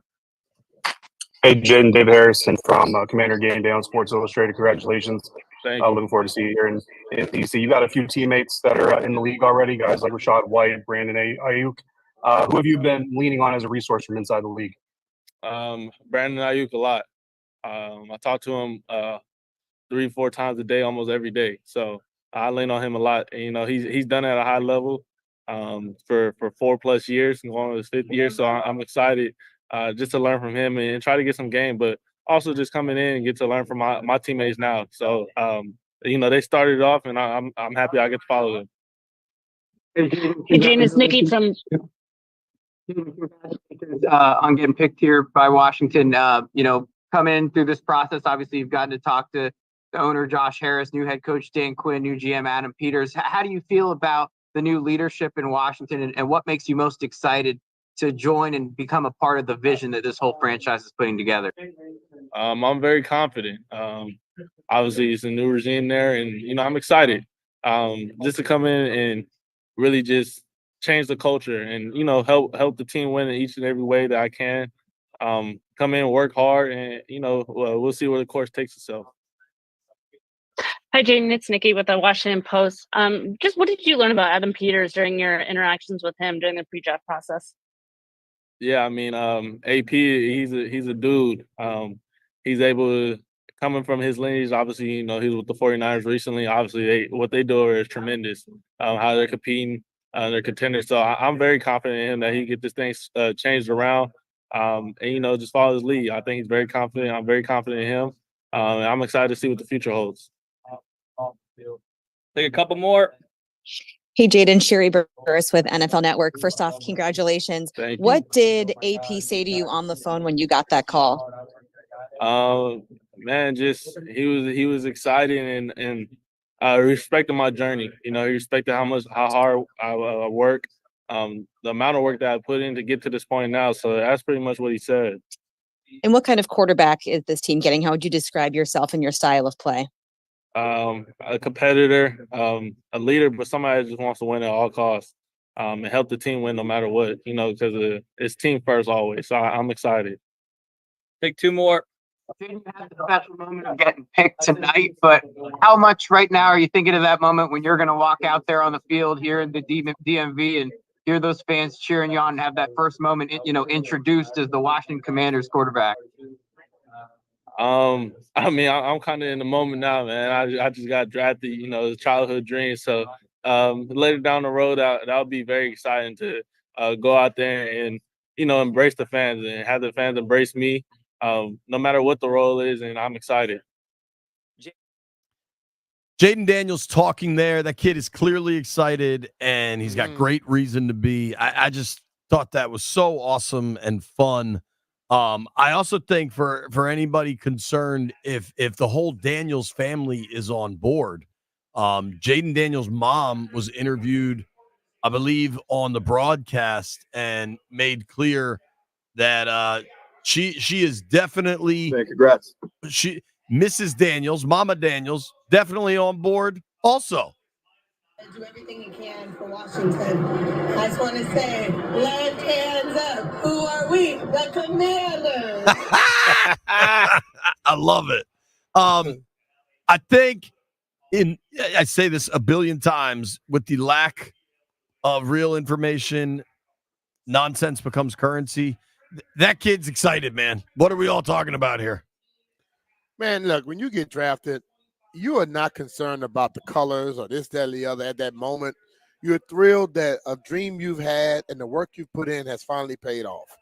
[SPEAKER 8] Hey, Jaden, David Harrison from Commander Game Day on Sports Illustrated. Congratulations.
[SPEAKER 7] Thank you.
[SPEAKER 8] Looking forward to see you here in DC. You got a few teammates that are in the league already, guys like Rashad White, Brandon Ayuk. Who have you been leaning on as a resource from inside the league?
[SPEAKER 7] Brandon Ayuk a lot. I talk to him 3-4 times a day, almost every day. So I lean on him a lot. And, you know, he's done it at a high level for 4+ years and going on his 5th year. So I'm excited just to learn from him and try to get some game, but also just coming in and get to learn from my teammates now. So, you know, they started off, and I'm happy I get to follow them.
[SPEAKER 11] Hey, Jane, it's Nikki from on getting picked here by Washington. You know, coming in through this process, obviously you've gotten to talk to the owner, Josh Harris, new head coach Dan Quinn, new GM Adam Peters. How do you feel about the new leadership in Washington, and what makes you most excited to join and become a part of the vision that this whole franchise is putting together?
[SPEAKER 7] I'm very confident. Obviously, it's a new regime there, and I'm excited just to come in and really just change the culture and help the team win in each and every way that I can. Come in, work hard, and we'll see where the course takes itself.
[SPEAKER 12] Hi, Jaden. It's Nikki with the Washington Post. Just what did you learn about Adam Peters during your interactions with him during the pre-draft process?
[SPEAKER 7] Yeah, I mean, AP, he's a dude. He's able to, coming from his lineage, obviously, he was with the 49ers recently. Obviously, what they do is tremendous. How they're competing, they're contenders. So I'm very confident in him that he get this thing changed around. And just follow his lead. I think he's very confident. I'm very confident in him. And I'm excited to see what the future holds.
[SPEAKER 9] Take a couple more.
[SPEAKER 13] Hey, Jaden, Sherry Burris with NFL Network. First off, congratulations.
[SPEAKER 7] Thank you.
[SPEAKER 13] What did AP say to you on the phone when you got that call?
[SPEAKER 7] Man, just he was excited and respected my journey. He respected how hard I work, the amount of work that I put in to get to this point now. So that's pretty much what he said.
[SPEAKER 13] And what kind of quarterback is this team getting? How would you describe yourself and your style of play?
[SPEAKER 7] A competitor, a leader, but somebody that just wants to win at all costs, and help the team win no matter what, because it's team first always. So I'm excited.
[SPEAKER 9] Take two more.
[SPEAKER 11] Didn't have the special moment of getting picked tonight, but how much right now are you thinking of that moment when you're going to walk out there on the field here in the DMV and hear those fans cheering you on and have that first moment, introduced as the Washington Commanders quarterback?
[SPEAKER 7] I mean, I'm kind of in the moment now, man. I just got drafted, the childhood dream. So later down the road, that'll be very exciting to go out there and embrace the fans and have the fans embrace me, no matter what the role is, and I'm excited.
[SPEAKER 1] Jaden Daniels talking there. That kid is clearly excited, and he's got great reason to be. I just thought that was so awesome and fun. I also think for anybody concerned, if the whole Daniels family is on board, Jaden Daniels' mom was interviewed, I believe, on the broadcast and made clear that she is definitely
[SPEAKER 14] congrats.
[SPEAKER 1] Mrs. Daniels, Mama Daniels, definitely on board also.
[SPEAKER 15] Do everything you can for Washington. I just want to say, left hands up. Who are we? The Commanders.
[SPEAKER 1] I love it. I think I say this a billion times, with the lack of real information, nonsense becomes currency. That kid's excited, man. What are we all talking about here?
[SPEAKER 4] Man, look, when you get drafted, you are not concerned about the colors or this, that, or the other at that moment. You're thrilled that a dream you've had and the work you've put in has finally paid off.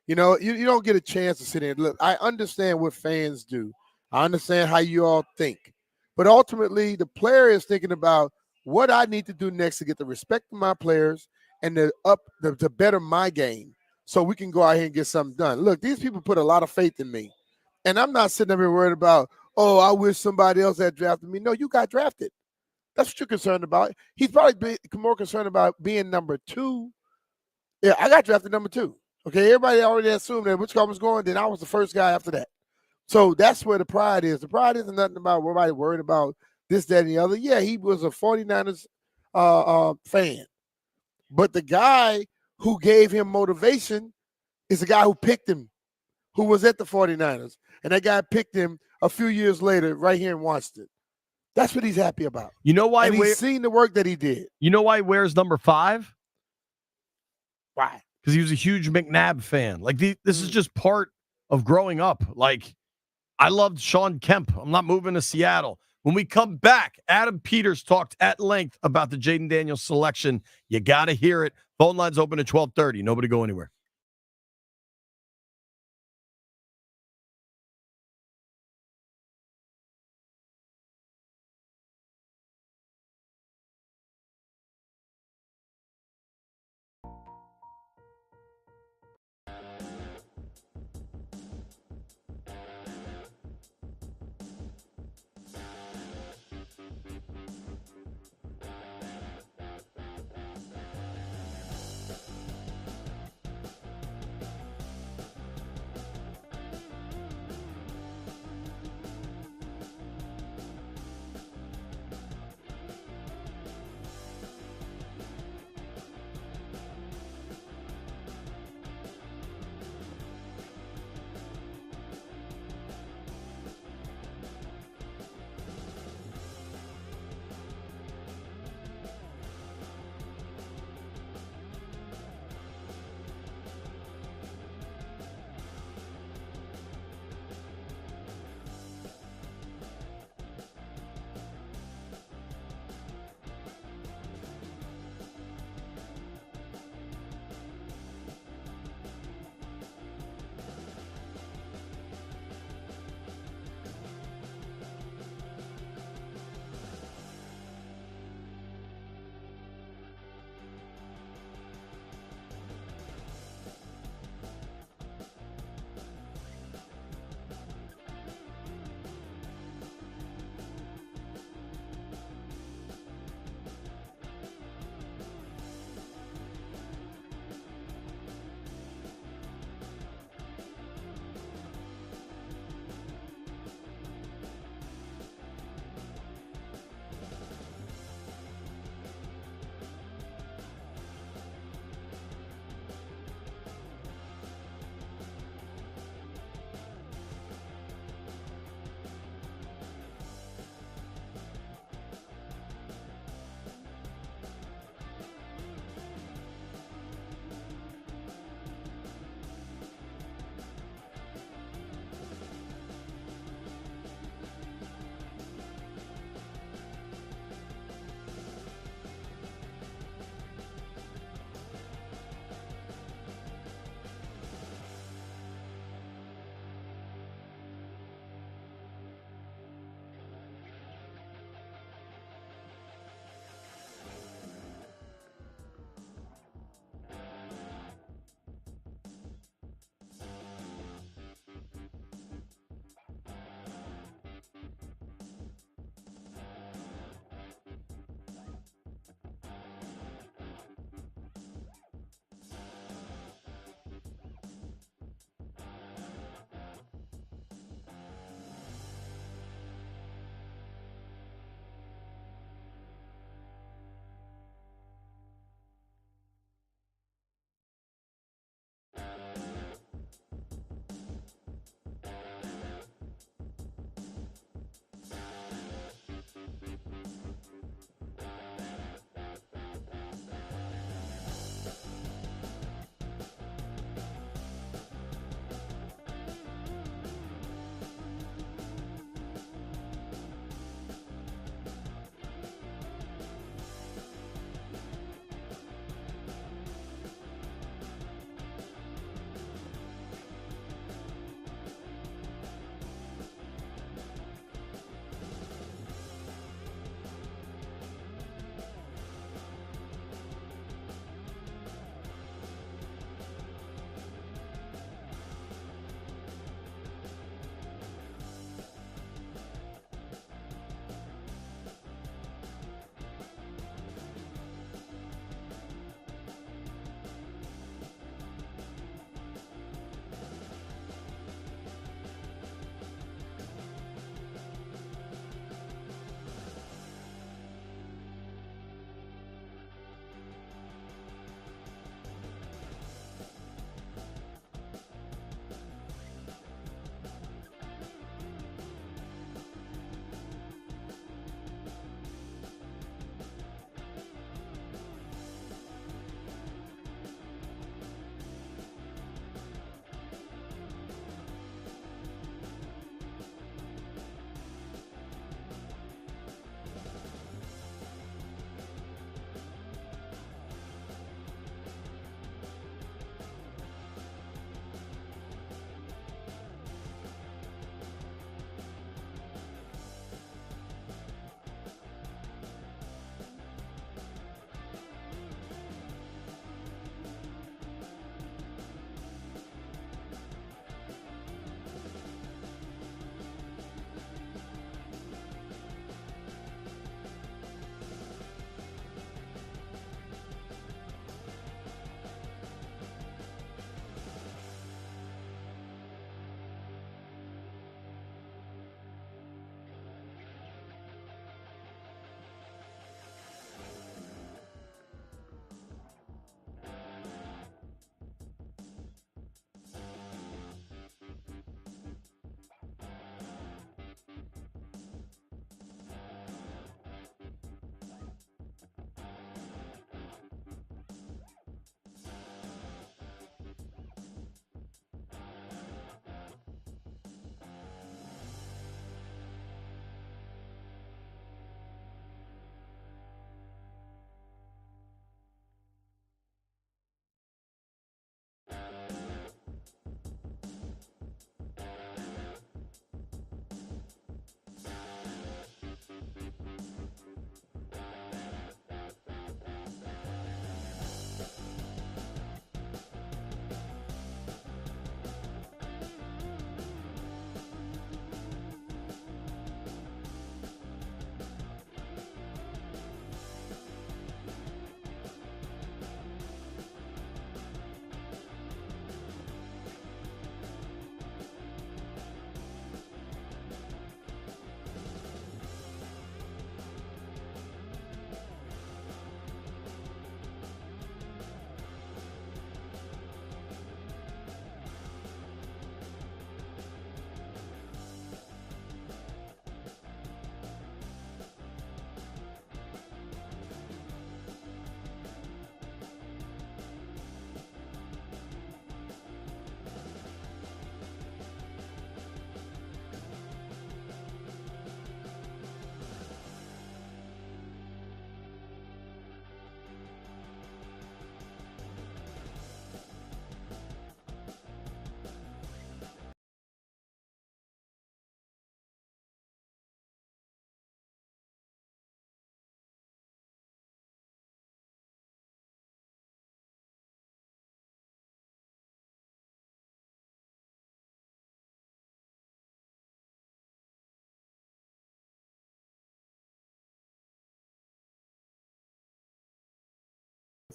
[SPEAKER 4] You don't get a chance to sit in. Look, I understand what fans do. I understand how you all think. But ultimately, the player is thinking about what I need to do next to get the respect of my players and to better my game so we can go out here and get something done. Look, these people put a lot of faith in me. And I'm not sitting up here worried about, oh, I wish somebody else had drafted me. No, you got drafted. That's what you're concerned about. He's probably more concerned about being number 2. Yeah, I got drafted number 2. Okay, everybody already assumed that which guy was going, then I was the first guy after that. So that's where the pride is. The pride isn't nothing about everybody worried about this, that, and the other. Yeah, he was a 49ers fan. But the guy who gave him motivation is the guy who picked him, who was at the 49ers. And that guy picked him a few years later right here in Washington. That's what he's happy about.
[SPEAKER 1] You know why?
[SPEAKER 4] And he's seen the work that he did.
[SPEAKER 1] You know why he wears number 5?
[SPEAKER 4] Why?
[SPEAKER 1] Because he was a huge McNabb fan. Like, this is just part of growing up. Like, I loved Sean Kemp. I'm not moving to Seattle. When we come back, Adam Peters talked at length about the Jaden Daniels selection. You got to hear it. Phone lines open at 12:30. Nobody go anywhere.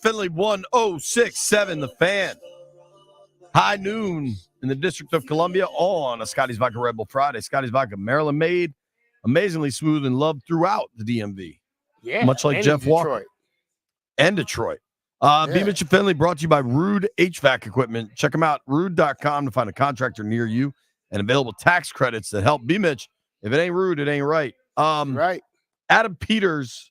[SPEAKER 1] Finley 1067, The Fan. High noon in the District of Columbia on a Scotty's Vodka Red Bull Friday. Scotty's Vodka, Maryland made, amazingly smooth and loved throughout the DMV.
[SPEAKER 4] Yeah,
[SPEAKER 1] much like
[SPEAKER 4] and
[SPEAKER 1] Jeff
[SPEAKER 4] in
[SPEAKER 1] Walker
[SPEAKER 4] Detroit.
[SPEAKER 1] and Detroit. B. Mitch and Finley brought to you by Rude HVAC Equipment. Check them out, rude.com, to find a contractor near you and available tax credits that help B. Mitch. If it ain't Rude, it ain't right.
[SPEAKER 4] Right.
[SPEAKER 1] Adam Peters,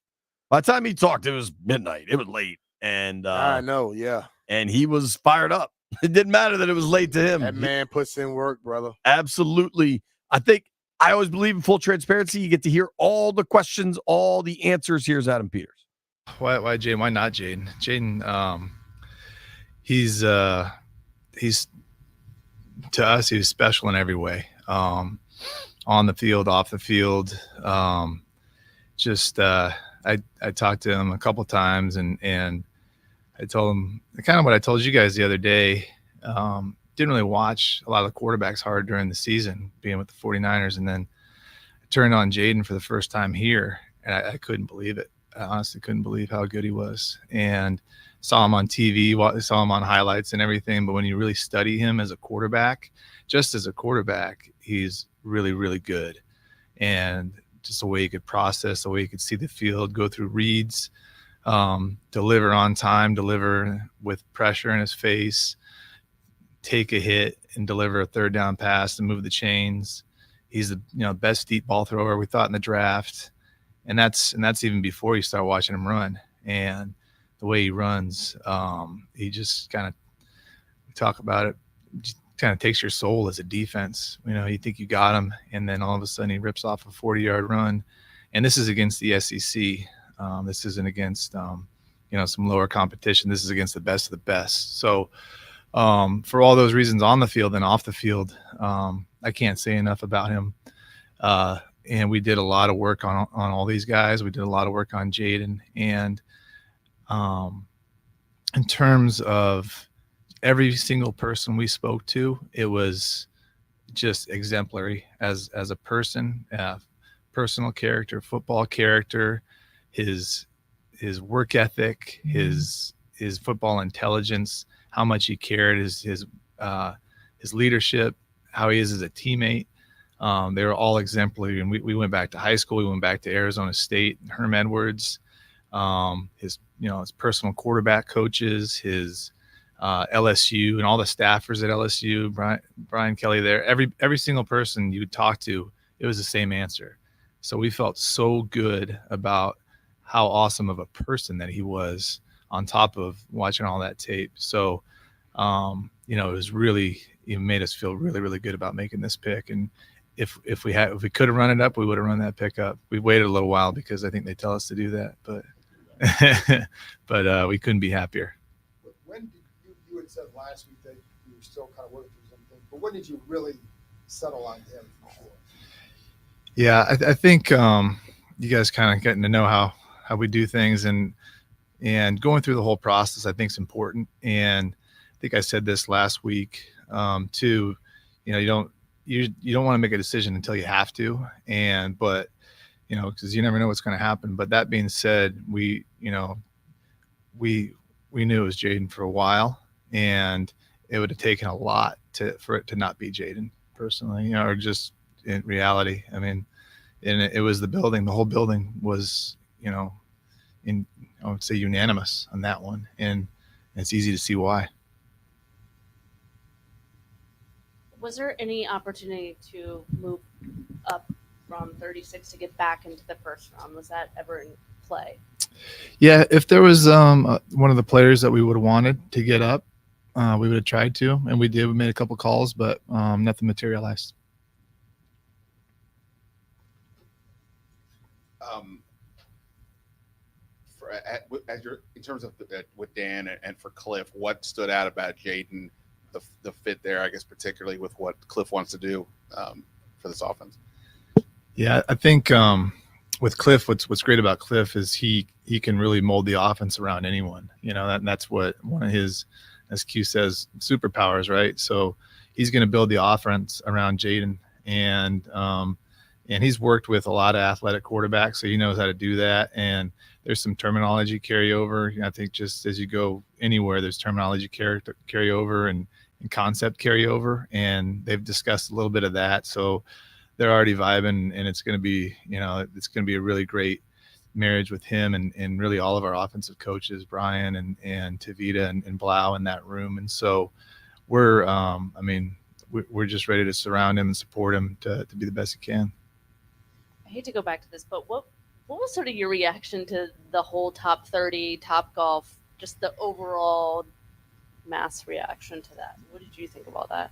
[SPEAKER 1] by the time he talked, it was midnight. It was late. And
[SPEAKER 4] I know, yeah.
[SPEAKER 1] And he was fired up. It didn't matter that it was late to him.
[SPEAKER 4] That man puts in work, brother.
[SPEAKER 1] Absolutely. I always believe in full transparency. You get to hear all the questions, all the answers. Here's Adam Peters.
[SPEAKER 14] Why Jaden? Why not Jaden? Jaden, he's to us, he was special in every way. On the field, off the field. I talked to him a couple times and I told him kind of what I told you guys the other day. Didn't really watch a lot of the quarterbacks hard during the season, being with the 49ers. And then I turned on Jaden for the first time here, and I couldn't believe it. I honestly couldn't believe how good he was. And saw him on TV, saw him on highlights and everything. But when you really study him as a quarterback, just as a quarterback, he's really, really good. And just the way he could process, the way he could see the field, go through reads, deliver on time, deliver with pressure in his face, take a hit and deliver a third down pass and move the chains. He's the best deep ball thrower we thought in the draft. And that's even before you start watching him run. And the way he runs, he just kind of, we talk about it, just kind of takes your soul as a defense. You think you got him, and then all of a sudden he rips off a 40-yard run. And this is against the SEC. This isn't against some lower competition. This is against the best of the best. So for all those reasons on the field and off the field, I can't say enough about him. And we did a lot of work on all these guys. We did a lot of work on Jaden. And in terms of every single person we spoke to, it was just exemplary as a person, personal character, football character, his work ethic, his football intelligence, how much he cared, his leadership, how he is as a teammate. They were all exemplary. And we went back to high school. We went back to Arizona State and Herm Edwards, his personal quarterback coaches, his LSU and all the staffers at LSU, Brian Kelly there, every single person you would talk to, it was the same answer. So we felt so good about how awesome of a person that he was on top of watching all that tape. So, it was really, it made us feel really, really good about making this pick. And if we could have run it up, we would have run that pick up. We waited a little while because I think they tell us to do that, but we couldn't be happier.
[SPEAKER 6] When did you had said last week that you were still kind of working through something, but when did you really settle on him for sure?
[SPEAKER 14] Yeah, I think you guys kind of getting to know how we do things and going through the whole process, I think is important. And I think I said this last week too. You don't want to make a decision until you have to, but because you never know what's going to happen. But that being said, we knew it was Jaden for a while, and it would have taken a lot for it to not be Jaden personally, or just in reality. I mean, and it was the building. The whole building was, I would say unanimous on that one, and it's easy to see why.
[SPEAKER 12] Was there any opportunity to move up from 36 to get back into the first round? Was that ever in play?
[SPEAKER 14] Yeah, if there was one of the players that we would have wanted to get up, we would have tried to, and we did. We made a couple calls, but nothing materialized.
[SPEAKER 16] In terms of with Dan and for Cliff, what stood out about Jaden, the fit there, I guess, particularly with what Cliff wants to do for this offense?
[SPEAKER 14] Yeah, I think with Cliff, what's great about Cliff is he can really mold the offense around anyone. That's what one of his, as Q says, superpowers, right? So he's going to build the offense around Jaden, and he's worked with a lot of athletic quarterbacks, so he knows how to do that. And there's some terminology carryover. I think just as you go anywhere, there's terminology carryover and concept carryover, and they've discussed a little bit of that. So they're already vibing, and it's going to be, it's going to be a really great marriage with him and really all of our offensive coaches, Brian and Tavita and Blau in that room. And so we're just ready to surround him and support him to be the best he can.
[SPEAKER 12] I hate to go back to this, but what was sort of your reaction to the whole top 30, Top Golf, just the overall mass reaction to that? What did you think about that?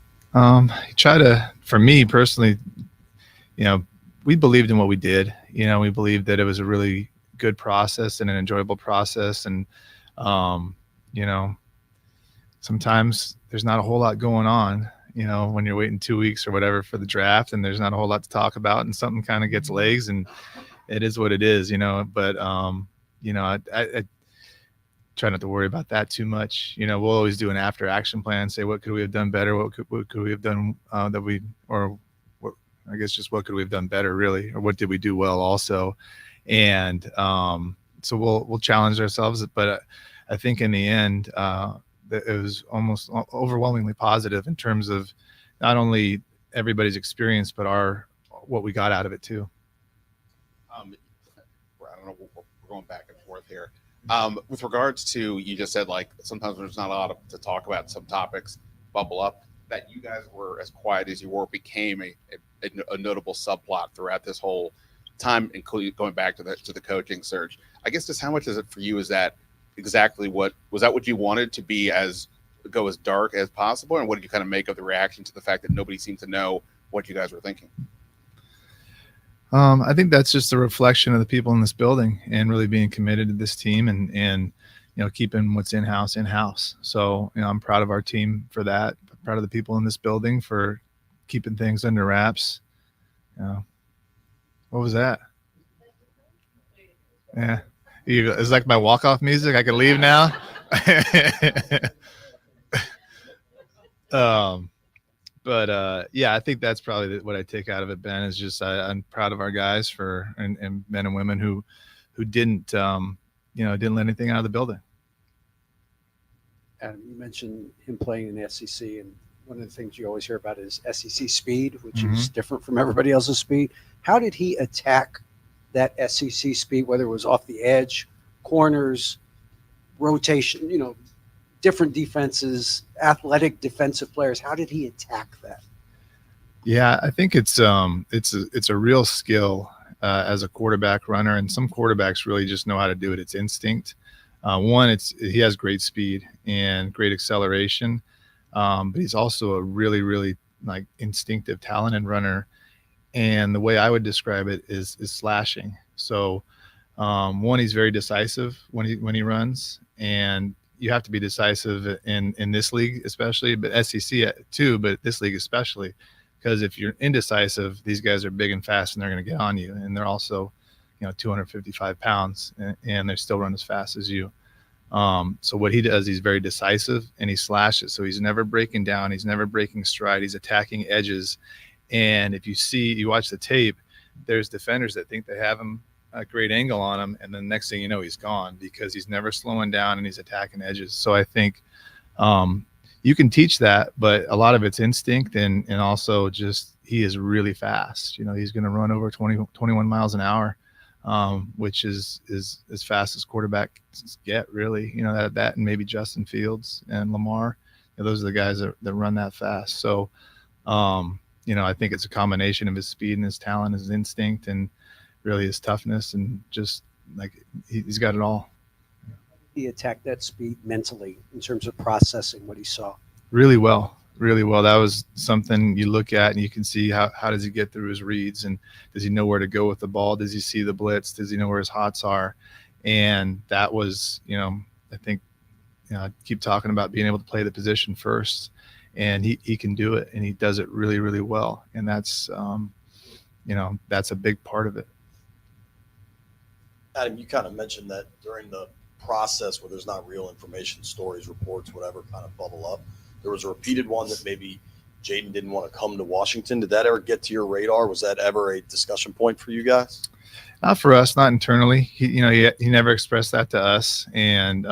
[SPEAKER 14] For me personally, we believed in what we did. We believed that it was a really good process and an enjoyable process. And, sometimes there's not a whole lot going on, when you're waiting 2 weeks or whatever for the draft, and there's not a whole lot to talk about, and something kind of gets legs, and it is what it is, but, I try not to worry about that too much. We'll always do an after action plan, say, what could we have done better? What could we have done what could we have done better, really, or what did we do well also? And so we'll challenge ourselves, but I think in the end, it was almost overwhelmingly positive in terms of not only everybody's experience, but what we got out of it too.
[SPEAKER 16] I don't know, we're going back and forth here. With regards to, you just said, like, sometimes there's not a lot to talk about, some topics bubble up. That you guys were as quiet as you were became a notable subplot throughout this whole time, including going back to the coaching search. I guess just how much is it for you? Is that exactly what you wanted to be, go as dark as possible? And what did you kind of make of the reaction to the fact that nobody seemed to know what you guys were thinking?
[SPEAKER 14] I think that's just a reflection of the people in this building and really being committed to this team and keeping what's in-house. So, I'm proud of our team for that. Proud of the people in this building for keeping things under wraps. What was that? Yeah. It's like my walk-off music. I can leave now. I think that's probably what I take out of it, Ben, is just I'm proud of our guys and men and women who didn't let anything out of the building.
[SPEAKER 17] Adam, you mentioned him playing in the SEC, and one of the things you always hear about is SEC speed, which is different from everybody else's speed. How did he attack that SEC speed, whether it was off the edge, corners, rotation, different defenses, athletic defensive players? How did he attack that?
[SPEAKER 14] Yeah, I think it's a real skill as a quarterback runner, and some quarterbacks really just know how to do it. It's instinct. He has great speed and great acceleration, but he's also a really, really instinctive, talented runner. And the way I would describe it is slashing. So he's very decisive when he runs, and you have to be decisive in this league especially, but SEC too, but this league especially, because if you're indecisive, these guys are big and fast and they're going to get on you, and they're also 255 pounds, and they still run as fast as you. So what he does, he's very decisive and he slashes. So he's never breaking down. He's never breaking stride. He's attacking edges. And if you watch the tape, there's defenders that think they have him a great angle on him, and then next thing you know, he's gone because he's never slowing down and he's attacking edges. So I think you can teach that, but a lot of it's instinct and also just he is really fast. He's going to run over 21 miles an hour, which is as fast as quarterbacks get, really. That and maybe Justin Fields and Lamar. Those are the guys that run that fast. So I think it's a combination of his speed and his talent, his instinct, and really his toughness, and just he's got it all.
[SPEAKER 17] He attacked that speed mentally in terms of processing what he saw.
[SPEAKER 14] Really well. That was something you look at and you can see how does he get through his reads, and does he know where to go with the ball? Does he see the blitz? Does he know where his hots are? And that was, I think, I keep talking about being able to play the position first, and he can do it, and he does it really, really well. And that's, that's a big part of it.
[SPEAKER 18] Adam, you kind of mentioned that during the process where there's not real information, stories, reports, whatever kind of bubble up, there was a repeated one that maybe Jaden didn't want to come to Washington. Did that ever get to your radar? Was that ever a discussion point for you guys?
[SPEAKER 14] Not for us, not internally. He never expressed that to us, and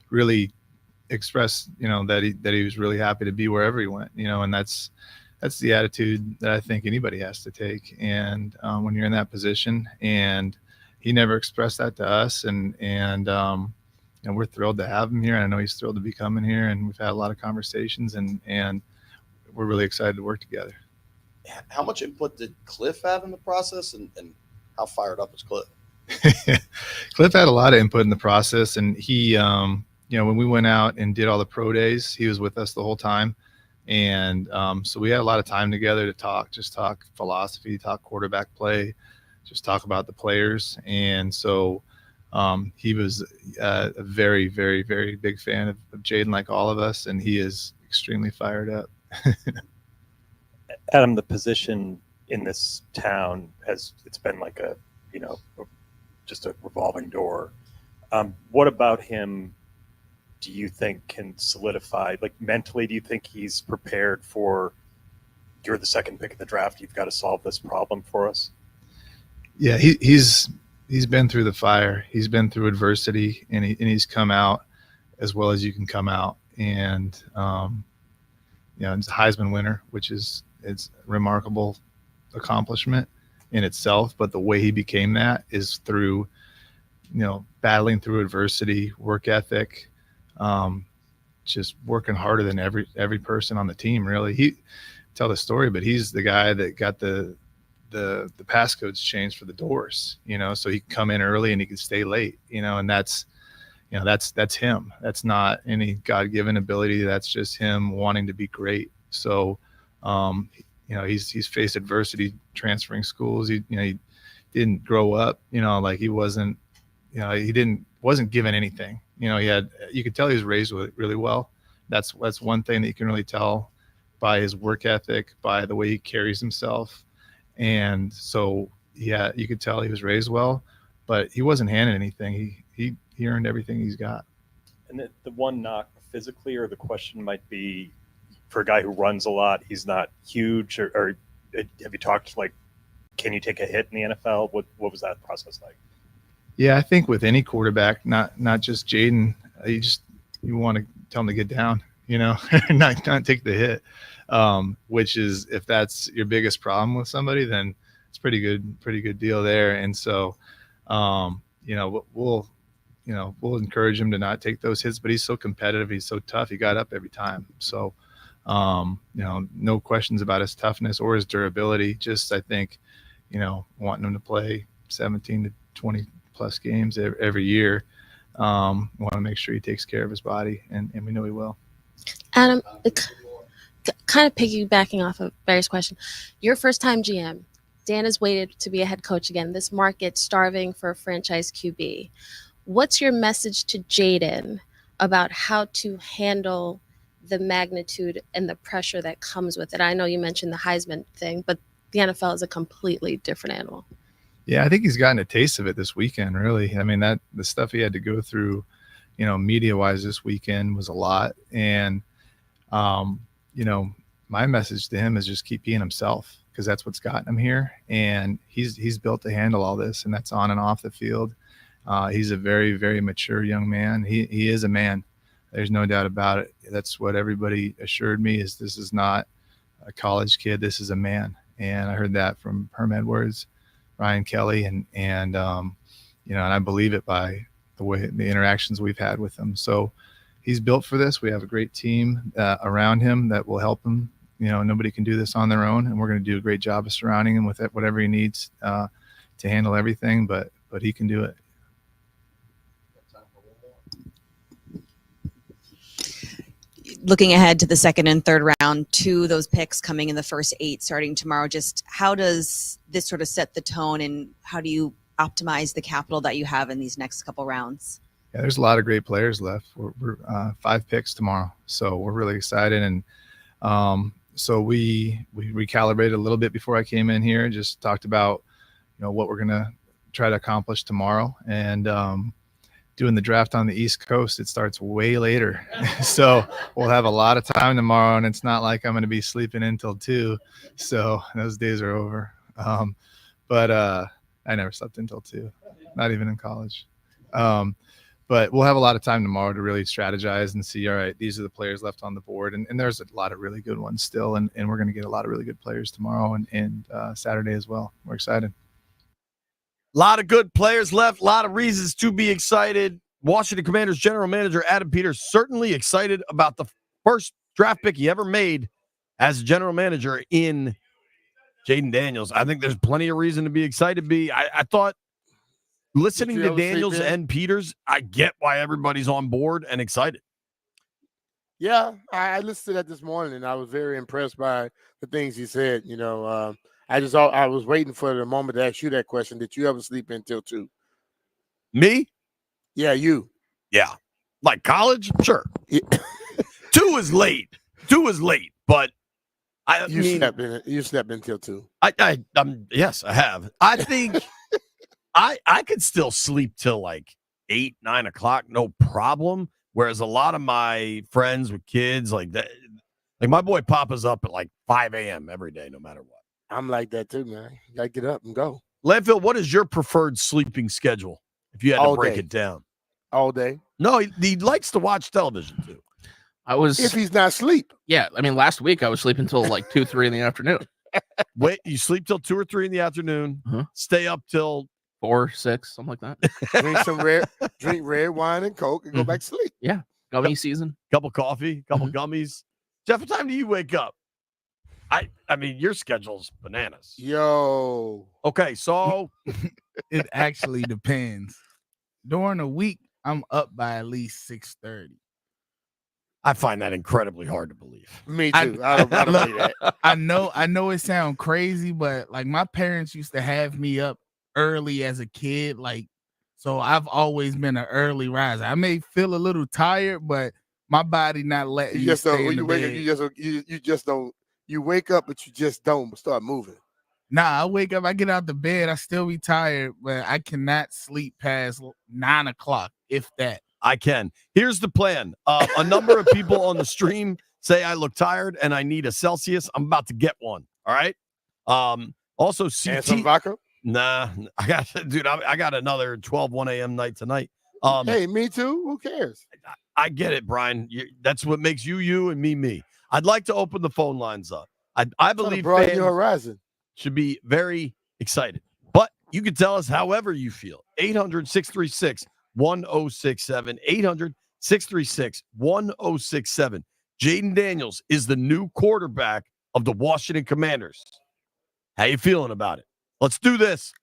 [SPEAKER 14] really expressed, that he was really happy to be wherever he went, and that's the attitude that I think anybody has to take. And when you're in that position, and he never expressed that to us, and we're thrilled to have him here. And I know he's thrilled to be coming here, and we've had a lot of conversations, and we're really excited to work together.
[SPEAKER 18] How much input did Cliff have in the process, and how fired up is Cliff?
[SPEAKER 14] Cliff had a lot of input in the process, and he, when we went out and did all the pro days, he was with us the whole time. And so we had a lot of time together to talk philosophy, talk quarterback play, just talk about the players. And so he was a very, very, very big fan of Jaden, like all of us, and he is extremely fired up.
[SPEAKER 19] Adam, the position in this town it's been like just a revolving door. What about him do you think can solidify, like mentally, do you think he's prepared for, you're the second pick in the draft, you've got to solve this problem for us?
[SPEAKER 14] Yeah, he's been through the fire. He's been through adversity, and he's come out as well as you can come out. And he's a Heisman winner, which it's a remarkable accomplishment in itself. But the way he became that is through, battling through adversity, work ethic, just working harder than every person on the team. Really, he tell the story, but he's the guy that got the passcodes changed for the doors, so he can come in early and he can stay late, and that's him. That's not any God-given ability. That's just him wanting to be great. So, he's faced adversity transferring schools. He didn't grow up, like he wasn't, wasn't given anything. You could tell he was raised with it really well. That's one thing that you can really tell by his work ethic, by the way he carries himself. And so, yeah, you could tell he was raised well, but he wasn't handed anything. He earned everything he's got.
[SPEAKER 19] And the one knock physically, or the question might be, for a guy who runs a lot, he's not huge, or have you talked, like, can you take a hit in the NFL? What was that process like?
[SPEAKER 14] Yeah, I think with any quarterback, not just Jaden, you want to tell him to get down, not take the hit. Which is, if that's your biggest problem with somebody, then it's pretty good deal there. And so, we'll encourage him to not take those hits, but he's so competitive. He's so tough. He got up every time. So, no questions about his toughness or his durability. Just, I think, wanting him to play 17 to 20 plus games every year. Want to make sure he takes care of his body, and we know he will.
[SPEAKER 20] Adam, kind of piggybacking off of Barry's question, your first time GM, Dan has waited to be a head coach again. This market starving for a franchise QB. What's your message to Jaden about how to handle the magnitude and the pressure that comes with it? I know you mentioned the Heisman thing, but the NFL is a completely different animal.
[SPEAKER 14] Yeah, I think he's gotten a taste of it this weekend, really. I mean, the stuff he had to go through, media-wise this weekend was a lot. And, my message to him is just keep being himself, because that's what's gotten him here. And he's built to handle all this, and that's on and off the field. He's a very, very mature young man. He is a man. There's no doubt about it. That's what everybody assured me, is this is not a college kid. This is a man. And I heard that from Herm Edwards, Ryan Kelly, and I believe it by the interactions we've had with him. So he's built for this. We have a great team around him that will help him. Nobody can do this on their own, and we're going to do a great job of surrounding him with whatever he needs to handle everything. But he can do it.
[SPEAKER 13] Looking ahead to the second and third round, to those picks coming in the first 8 starting tomorrow, just how does this sort of set the tone, and how do you optimize the capital that you have in these next couple rounds?
[SPEAKER 14] Yeah, there's a lot of great players left. We're 5 picks tomorrow, so we're really excited. And so we recalibrated a little bit before I came in here, just talked about what we're going to try to accomplish tomorrow. And doing the draft on the East Coast, it starts way later. So we'll have a lot of time tomorrow, and it's not like I'm going to be sleeping until 2. So those days are over. But I never slept until 2, not even in college. But we'll have a lot of time tomorrow to really strategize and see, all right, these are the players left on the board. And there's a lot of really good ones still. And we're going to get a lot of really good players tomorrow and Saturday as well. We're excited.
[SPEAKER 1] A lot of good players left, a lot of reasons to be excited. Washington Commanders general manager Adam Peters certainly excited about the first draft pick he ever made as a general manager in Jaden Daniels. I think there's plenty of reason to be excited. I thought listening to Daniels and Peters, I get why everybody's on board and excited.
[SPEAKER 4] Yeah, I listened to that this morning, and I was very impressed by the things he said. I was waiting for the moment to ask you that question. Did you ever sleep until 2?
[SPEAKER 1] Me?
[SPEAKER 4] Yeah, you.
[SPEAKER 1] Yeah. Like college? Sure. 2 is late. 2 is late, but
[SPEAKER 4] you slept until 2.
[SPEAKER 1] Yes, I have. I think I could still sleep till like 8, 9 o'clock, no problem. Whereas a lot of my friends with kids like that, like my boy Papa's up at like 5 a.m. every day, no matter what.
[SPEAKER 4] I'm like that too, man. You gotta get up and go.
[SPEAKER 1] Landfill, what is your preferred sleeping schedule if you had to break it down?
[SPEAKER 4] All day.
[SPEAKER 1] No, he likes to watch television too.
[SPEAKER 4] If he's not asleep.
[SPEAKER 2] Yeah, I mean, last week I was sleeping until like 2, 3 in the afternoon.
[SPEAKER 1] Wait, you sleep till 2 or 3 in the afternoon, stay up till
[SPEAKER 2] 4, 6, something like that.
[SPEAKER 4] drink red wine and Coke and go back to sleep.
[SPEAKER 2] Yeah, gummy season.
[SPEAKER 1] Couple coffee, couple gummies. Jeff, what time do you wake up? I mean, your schedule's bananas.
[SPEAKER 4] Yo.
[SPEAKER 1] Okay, so
[SPEAKER 3] it actually depends. During the week, I'm up by at least 6:30.
[SPEAKER 1] I find that incredibly hard to believe.
[SPEAKER 4] Me too. I don't believe that.
[SPEAKER 3] I know it sounds crazy, but like my parents used to have me up early as a kid. Like, so I've always been an early riser. I may feel a little tired, but my body not letting me stay in the bed.
[SPEAKER 4] You just don't. You wake up, but you just don't start moving.
[SPEAKER 3] Nah, I wake up, I get out the bed, I still be tired, but I cannot sleep past 9 o'clock, if that.
[SPEAKER 1] I can. Here's the plan. A number of people on the stream say I look tired and I need a Celsius. I'm about to get one. All right. Also, CT.
[SPEAKER 4] And some vodka?
[SPEAKER 1] Nah, I got another 1 a.m. night tonight.
[SPEAKER 4] Hey, me too. Who cares?
[SPEAKER 1] I get it, Brian. That's what makes you and me. I'd like to open the phone lines up. I believe
[SPEAKER 4] broaden your horizon.
[SPEAKER 1] Should be very excited. But you can tell us however you feel. 800-636-1067. 800-636-1067. Jaden Daniels is the new quarterback of the Washington Commanders. How you feeling about it? Let's do this.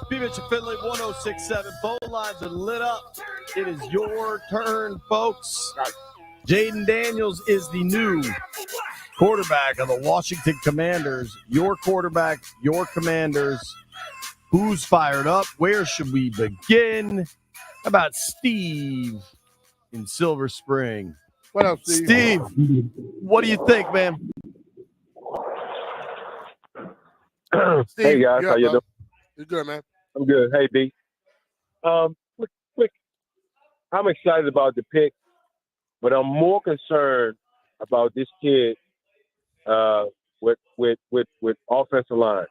[SPEAKER 1] B. Mitchell Finley, 1067. Phone lines are lit up. It is your turn, folks. Jaden Daniels is the new quarterback of the Washington Commanders. Your quarterback, your Commanders. Who's fired up? Where should we begin? How about Steve in Silver Spring?
[SPEAKER 4] What up, Steve?
[SPEAKER 1] Steve, what do you think, man?
[SPEAKER 4] Steve,
[SPEAKER 21] Hey guys,
[SPEAKER 4] you're
[SPEAKER 21] how
[SPEAKER 4] up,
[SPEAKER 21] you
[SPEAKER 4] bro.
[SPEAKER 21] doing?
[SPEAKER 4] You're good, man.
[SPEAKER 21] I'm good. Hey B. Quick. I'm excited about the pick, but I'm more concerned about this kid with offensive line.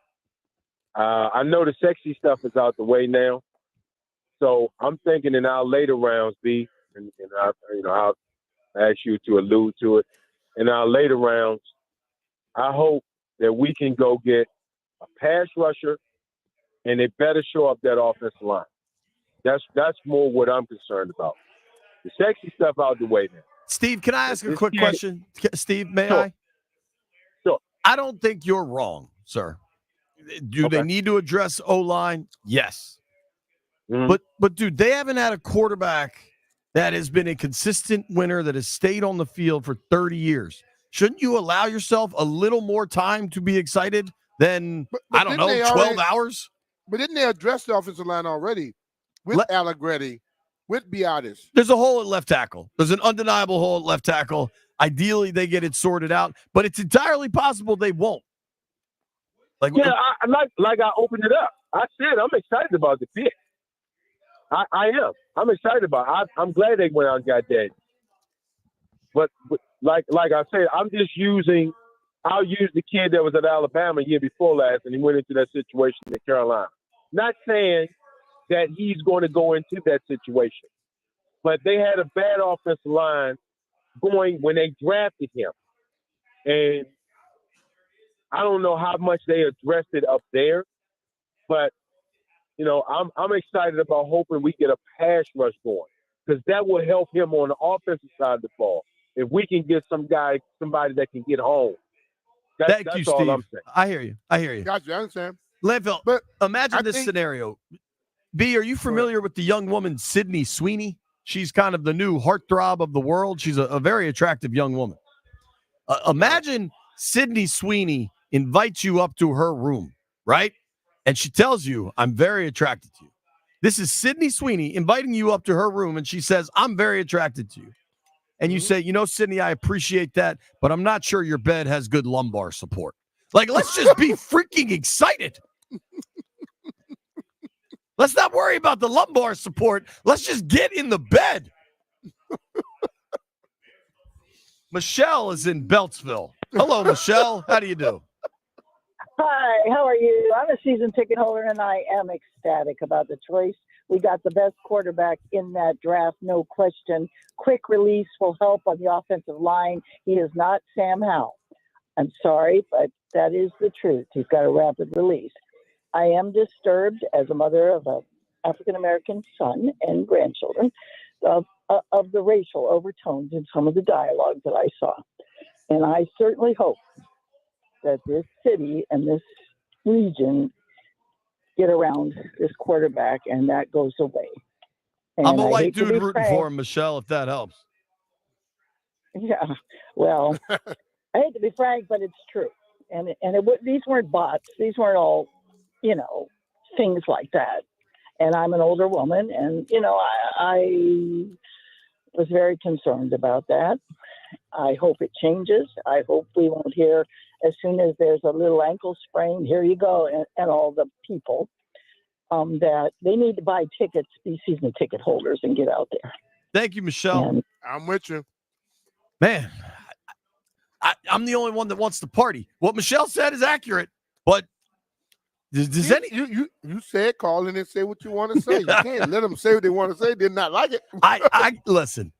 [SPEAKER 21] I know the sexy stuff is out the way now, So I'm thinking in our later rounds, B, and I'll ask you to allude to it. In our later rounds, I hope that we can go get a pass rusher, and they better show up that offensive line. That's more what I'm concerned about. The sexy stuff out the way now.
[SPEAKER 1] Steve, can I ask a quick question? Steve, may
[SPEAKER 21] Sure.
[SPEAKER 1] I?
[SPEAKER 21] Sure.
[SPEAKER 1] I don't think you're wrong, sir. Do they need to address O-line? Yes. But dude, they haven't had a quarterback that has been a consistent winner that has stayed on the field for 30 years. Shouldn't you allow yourself a little more time to be excited than, I don't know, 12 hours?
[SPEAKER 4] But didn't they address the offensive line already with Allegretti, with Biadasz?
[SPEAKER 1] There's a hole at left tackle. There's an undeniable hole at left tackle. Ideally, they get it sorted out, but it's entirely possible they won't.
[SPEAKER 21] I opened it up. I said I'm excited about the pick. I am. I'm excited about it. I'm glad they went out and got that. But like I said, I'll use the kid that was at Alabama year before last, and he went into that situation in Carolina. Not saying that he's going to go into that situation, but they had a bad offensive line going when they drafted him. And I don't know how much they addressed it up there, but I'm excited about hoping we get a pass rush going, because that will help him on the offensive side of the ball. If we can get somebody that can get home.
[SPEAKER 1] Thank
[SPEAKER 21] that's
[SPEAKER 1] you,
[SPEAKER 21] all
[SPEAKER 1] Steve.
[SPEAKER 21] I'm saying.
[SPEAKER 1] I hear you.
[SPEAKER 4] Gotcha, I understand.
[SPEAKER 1] Landfill,
[SPEAKER 4] But
[SPEAKER 1] imagine this scenario. B, are you familiar with the young woman, Sydney Sweeney? She's kind of the new heartthrob of the world. She's a very attractive young woman. Imagine Sydney Sweeney invites you up to her room, right? And she tells you, I'm very attracted to you. This is Sydney Sweeney inviting you up to her room, and she says, I'm very attracted to you. And you say, Sydney, I appreciate that, but I'm not sure your bed has good lumbar support. Like, let's just be freaking excited. Let's not worry about the lumbar support. Let's just get in the bed. Michelle is in Beltsville. Hello, Michelle. How do you do?
[SPEAKER 5] Hi, how are you? I'm a season ticket holder, and I am ecstatic about the choice. We got the best quarterback in that draft, no question. Quick release will help on the offensive line. He is not Sam Howell. I'm sorry, but that is the truth. He's got a rapid release. I am disturbed as a mother of an African-American son and grandchildren of the racial overtones in some of the dialogue that I saw. And I certainly hope that this city and this region get around this quarterback and that goes away. And
[SPEAKER 1] I'm a
[SPEAKER 5] I
[SPEAKER 1] white
[SPEAKER 5] hate to
[SPEAKER 1] dude
[SPEAKER 5] be
[SPEAKER 1] rooting
[SPEAKER 5] frank.
[SPEAKER 1] for him, Michelle, if that helps.
[SPEAKER 5] Yeah, well, I hate to be frank, but it's true. And these weren't bots. These weren't all, things like that. And I'm an older woman, and, I was very concerned about that. I hope it changes. I hope we won't hear as soon as there's a little ankle sprain, here you go, and all the people that they need to buy tickets, be season ticket holders, and get out there.
[SPEAKER 1] Thank you, Michelle.
[SPEAKER 4] I'm with you.
[SPEAKER 1] Man, I'm the only one that wants to party. What Michelle said is accurate, but does any
[SPEAKER 4] you said call in and say what you want to say. You can't let them say what they want to say. Did not like it.
[SPEAKER 1] I listen.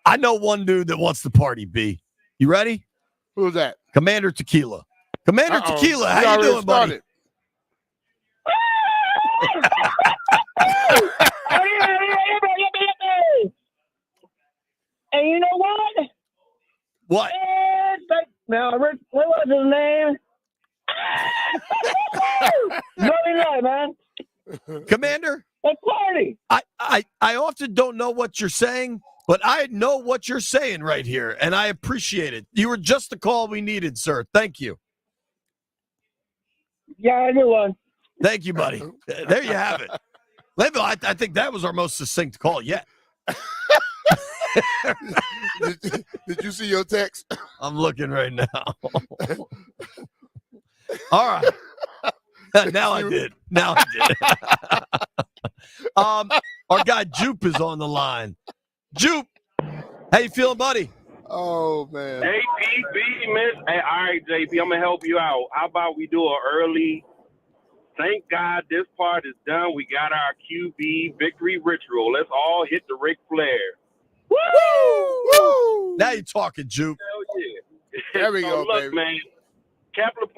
[SPEAKER 1] I know one dude that wants to party. B, you ready?
[SPEAKER 4] Who's that?
[SPEAKER 1] Commander Tequila. Commander Tequila, how you doing, buddy?
[SPEAKER 5] And you know what?
[SPEAKER 1] What?
[SPEAKER 5] What was his name? Man.
[SPEAKER 1] Commander?
[SPEAKER 5] A party.
[SPEAKER 1] I often don't know what you're saying, but I know what you're saying right here, and I appreciate it. You were just the call we needed, sir. Thank you.
[SPEAKER 5] Yeah, I knew one.
[SPEAKER 1] Thank you, buddy. There you have it. Levo, I think that was our most succinct call yet.
[SPEAKER 4] Did you see your text?
[SPEAKER 1] I'm looking right now. All right. Now I did. Our guy Jupe is on the line. Jupe, how you feeling, buddy?
[SPEAKER 4] Oh, man.
[SPEAKER 21] Hey, B, miss. Hey, all right, JP, I'm going to help you out. How about we do an early Thank God this part is done. We got our QB victory ritual. Let's all hit the Ric Flair.
[SPEAKER 1] Woo! Now you're talking, Juke.
[SPEAKER 21] Hell yeah.
[SPEAKER 4] There we
[SPEAKER 21] So
[SPEAKER 4] go,
[SPEAKER 21] look,
[SPEAKER 4] baby.
[SPEAKER 21] man, couple of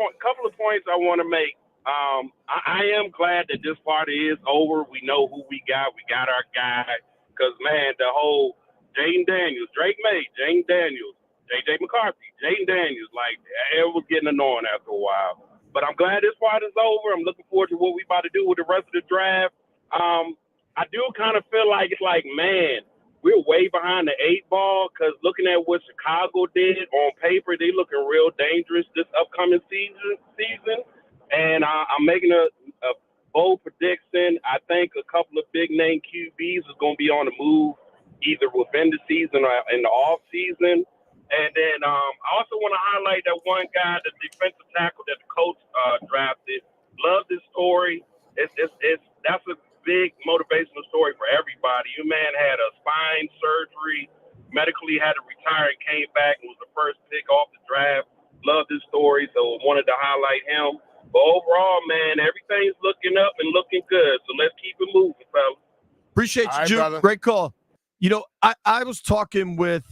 [SPEAKER 21] points I want to make. I am glad that this party is over. We know who we got. We got our guy. Because, man, the whole Jaden Daniels, Drake May, Jaden Daniels, J.J. McCarthy, Jaden Daniels, like, it was getting annoying after a while. But I'm glad this part is over. I'm looking forward to what we about to do with the rest of the draft. I do kind of feel like it's like, man, we're way behind the 8 ball because looking at what Chicago did on paper, they looking real dangerous this upcoming season. And I'm making a bold prediction. I think a couple of big-name QBs is going to be on the move either within the season or in the off-season. And then I also want to highlight that one guy, the defensive tackle that the coach drafted. Love this story. That's a big motivational story for everybody. Your man had a spine surgery, medically had to retire and came back and was the first pick off the draft. Love this story, so wanted to highlight him. But overall, man, everything's looking up and looking good. So let's keep it moving, fellas.
[SPEAKER 1] Appreciate you, Juke.
[SPEAKER 4] brother.
[SPEAKER 1] Great call. You know, I was talking with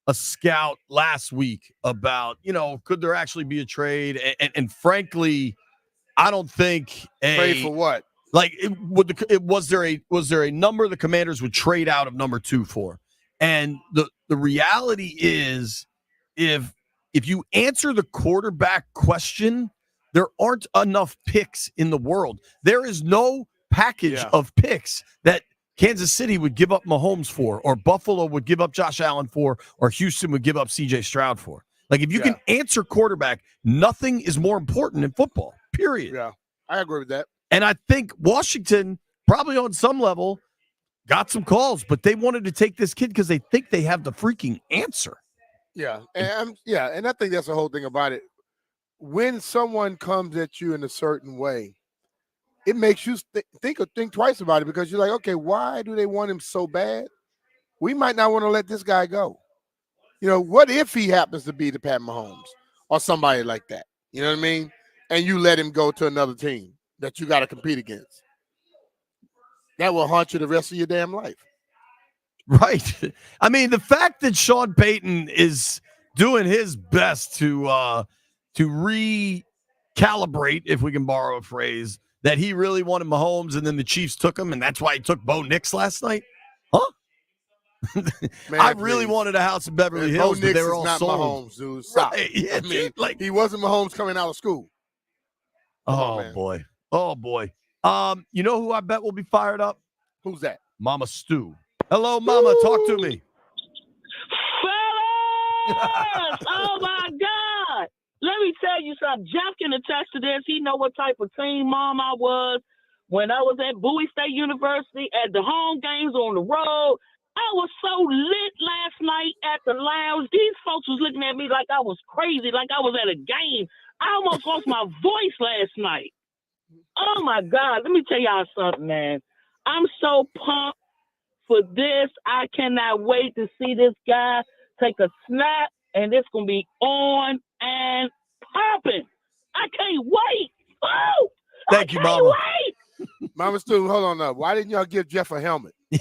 [SPEAKER 1] a scout last week about, you know, could there actually be a trade? And frankly, I don't think
[SPEAKER 4] Trade for what?
[SPEAKER 1] Like, was there a number the Commanders would trade out of number 2 for? And the reality is, if you answer the quarterback question, there aren't enough picks in the world. There is no package of picks that Kansas City would give up Mahomes for, or Buffalo would give up Josh Allen for, or Houston would give up C.J. Stroud for. Like, if you can answer quarterback, nothing is more important in football, period.
[SPEAKER 4] Yeah, I agree with that.
[SPEAKER 1] And I think Washington, probably on some level, got some calls, but they wanted to take this kid because they think they have the freaking answer.
[SPEAKER 4] Yeah, and I think that's the whole thing about it. When someone comes at you in a certain way, it makes you think twice about it because you're like, okay, why do they want him so bad? We might not want to let this guy go. You know, what if he happens to be the Pat Mahomes or somebody like that? You know what I mean? And you let him go to another team that you got to compete against. That will haunt you the rest of your damn life.
[SPEAKER 1] Right. I mean, the fact that Sean Payton is doing his best to recalibrate, if we can borrow a phrase, that he really wanted Mahomes and then the Chiefs took him, and that's why he took Bo Nix last night? Huh?
[SPEAKER 4] Man,
[SPEAKER 1] I really wanted a house in Beverly Hills,
[SPEAKER 4] Bo
[SPEAKER 1] but they
[SPEAKER 4] Nix
[SPEAKER 1] were
[SPEAKER 4] is
[SPEAKER 1] all
[SPEAKER 4] not
[SPEAKER 1] sold.
[SPEAKER 4] Mahomes, dude. Stop.
[SPEAKER 1] Right. Yeah,
[SPEAKER 4] I mean,
[SPEAKER 1] like,
[SPEAKER 4] he wasn't Mahomes coming out of school.
[SPEAKER 1] oh, boy. Oh, boy. You know who I bet will be fired up?
[SPEAKER 4] Who's that?
[SPEAKER 1] Mama Stu. Hello, Mama. Talk to me.
[SPEAKER 10] Fellas! Oh my God! Let me tell you something. Jeff can attest to this. He know what type of team mom I was when I was at Bowie State University at the home games on the road. I was so lit last night at the lounge. These folks was looking at me like I was crazy, like I was at a game. I almost lost my voice last night. Oh my God! Let me tell y'all something, man. I'm so pumped for this. I cannot wait to see this guy take a snap, and it's going to be on and popping. I can't wait. Oh,
[SPEAKER 1] Thank you,
[SPEAKER 10] I can't
[SPEAKER 1] Mama.
[SPEAKER 10] wait.
[SPEAKER 4] Mama Stu, hold on up. Why didn't y'all give Jeff a helmet?
[SPEAKER 10] Yeah,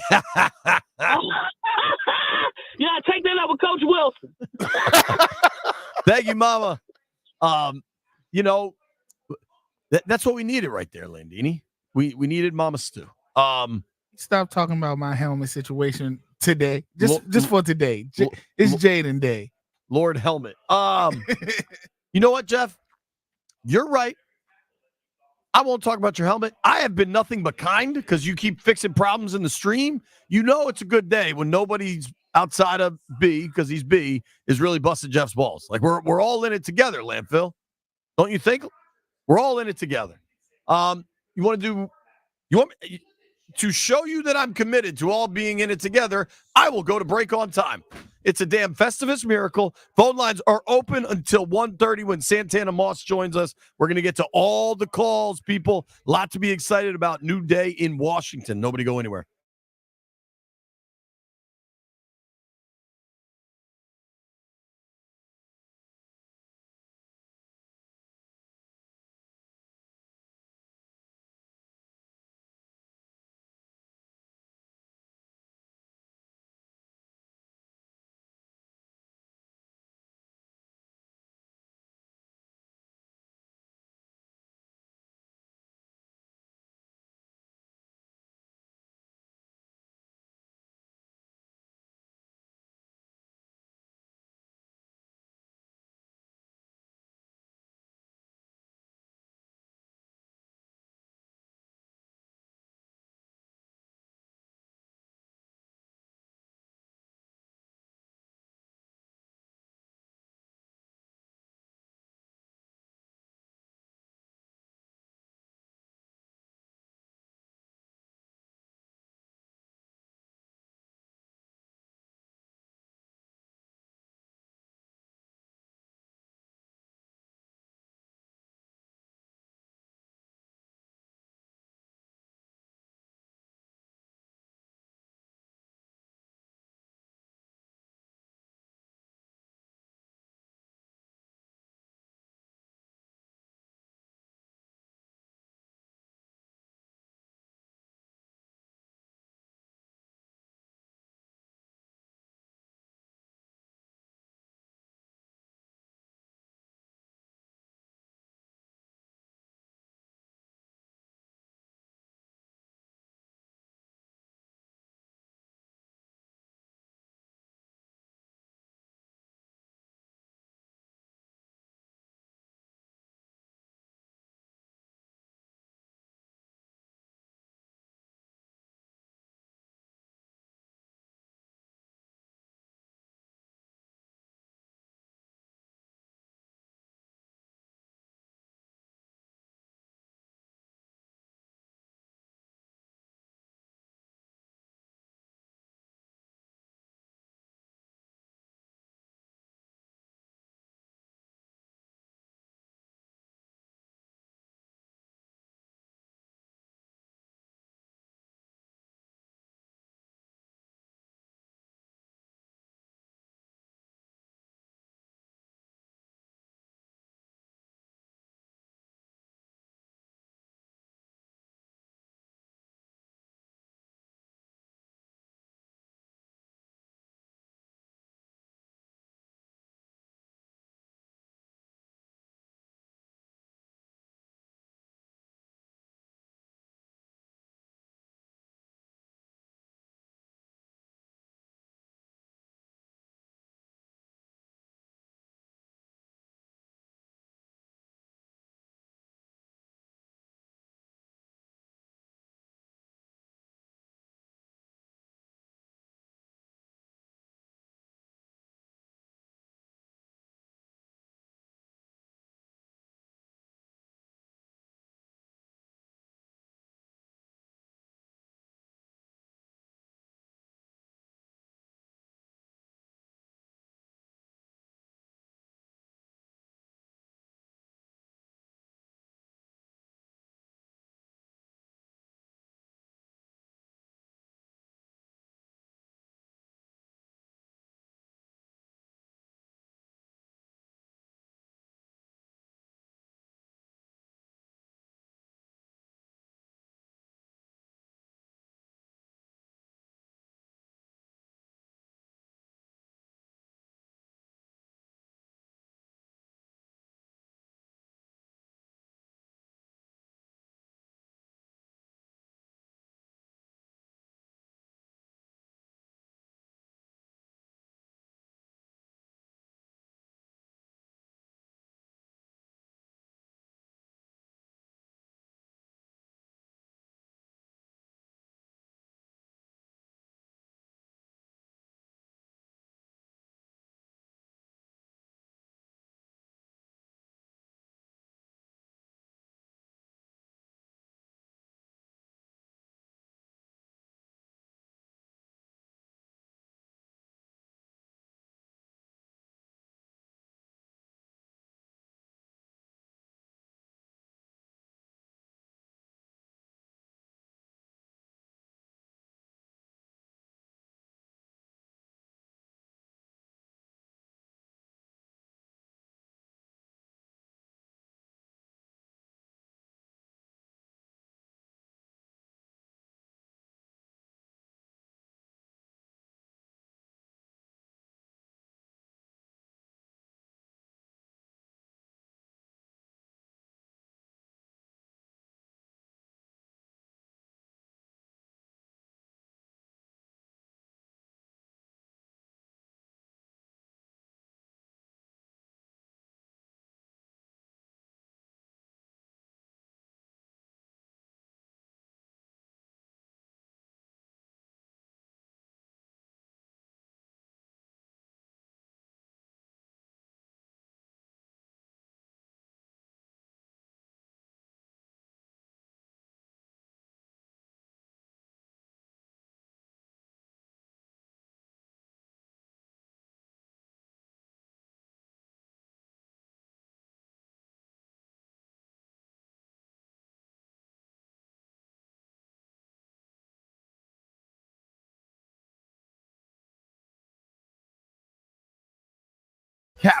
[SPEAKER 10] take that up with Coach Wilson.
[SPEAKER 1] Thank you, Mama. You know, that's what we needed right there, Landini. We needed Mama Stu.
[SPEAKER 3] Stop talking about my helmet situation today. Just for today. It's Jaden Day.
[SPEAKER 1] Lord Helmet. You know what, Jeff? You're right. I won't talk about your helmet. I have been nothing but kind because you keep fixing problems in the stream. You know it's a good day when nobody's outside of B, because he's B, is really busting Jeff's balls. Like, we're all in it together, Landfill. Don't you think? We're all in it together. You want me to show you that I'm committed to all being in it together? I will go to break on time. It's a damn Festivus miracle. Phone lines are open until 1:30 when Santana Moss joins us. We're going to get to all the calls, people. A lot to be excited about. New day in Washington. Nobody go anywhere.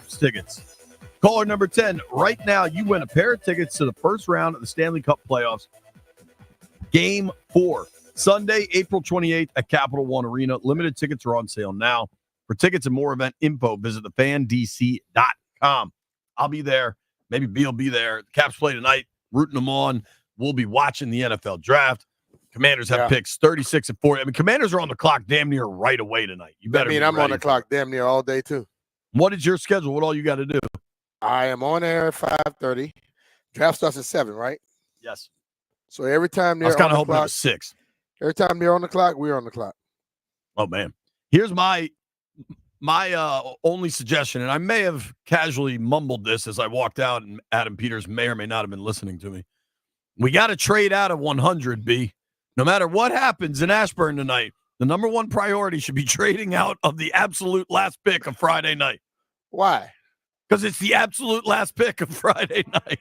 [SPEAKER 1] Caps tickets. Caller number 10, right now you win a pair of tickets to the first round of the Stanley Cup playoffs. Game 4, Sunday, April 28th at Capital One Arena. Limited tickets are on sale now. For tickets and more event info, visit thefandc.com. I'll be there. Maybe B will be there. The Caps play tonight, rooting them on. We'll be watching the NFL draft. Commanders have picks 36 and 40. I mean, Commanders are on the clock damn near right away tonight. You better.
[SPEAKER 4] I'm on the clock damn near all day too.
[SPEAKER 1] What is your schedule? What all you got to do?
[SPEAKER 4] I am on air at 5:30. Draft starts at 7, right?
[SPEAKER 1] Yes.
[SPEAKER 4] So every time
[SPEAKER 1] I was
[SPEAKER 4] they're
[SPEAKER 1] kind
[SPEAKER 4] on
[SPEAKER 1] of
[SPEAKER 4] the
[SPEAKER 1] hoping it
[SPEAKER 4] clock,
[SPEAKER 1] was 6.
[SPEAKER 4] every time they're on the clock, we're on the clock.
[SPEAKER 1] Oh man, here's my only suggestion, and I may have casually mumbled this as I walked out, and Adam Peters may or may not have been listening to me. We got to trade out of 100, B. No matter what happens in Ashburn tonight, the number one priority should be trading out of the absolute last pick of Friday night.
[SPEAKER 4] Why?
[SPEAKER 1] Because it's the absolute last pick of Friday night.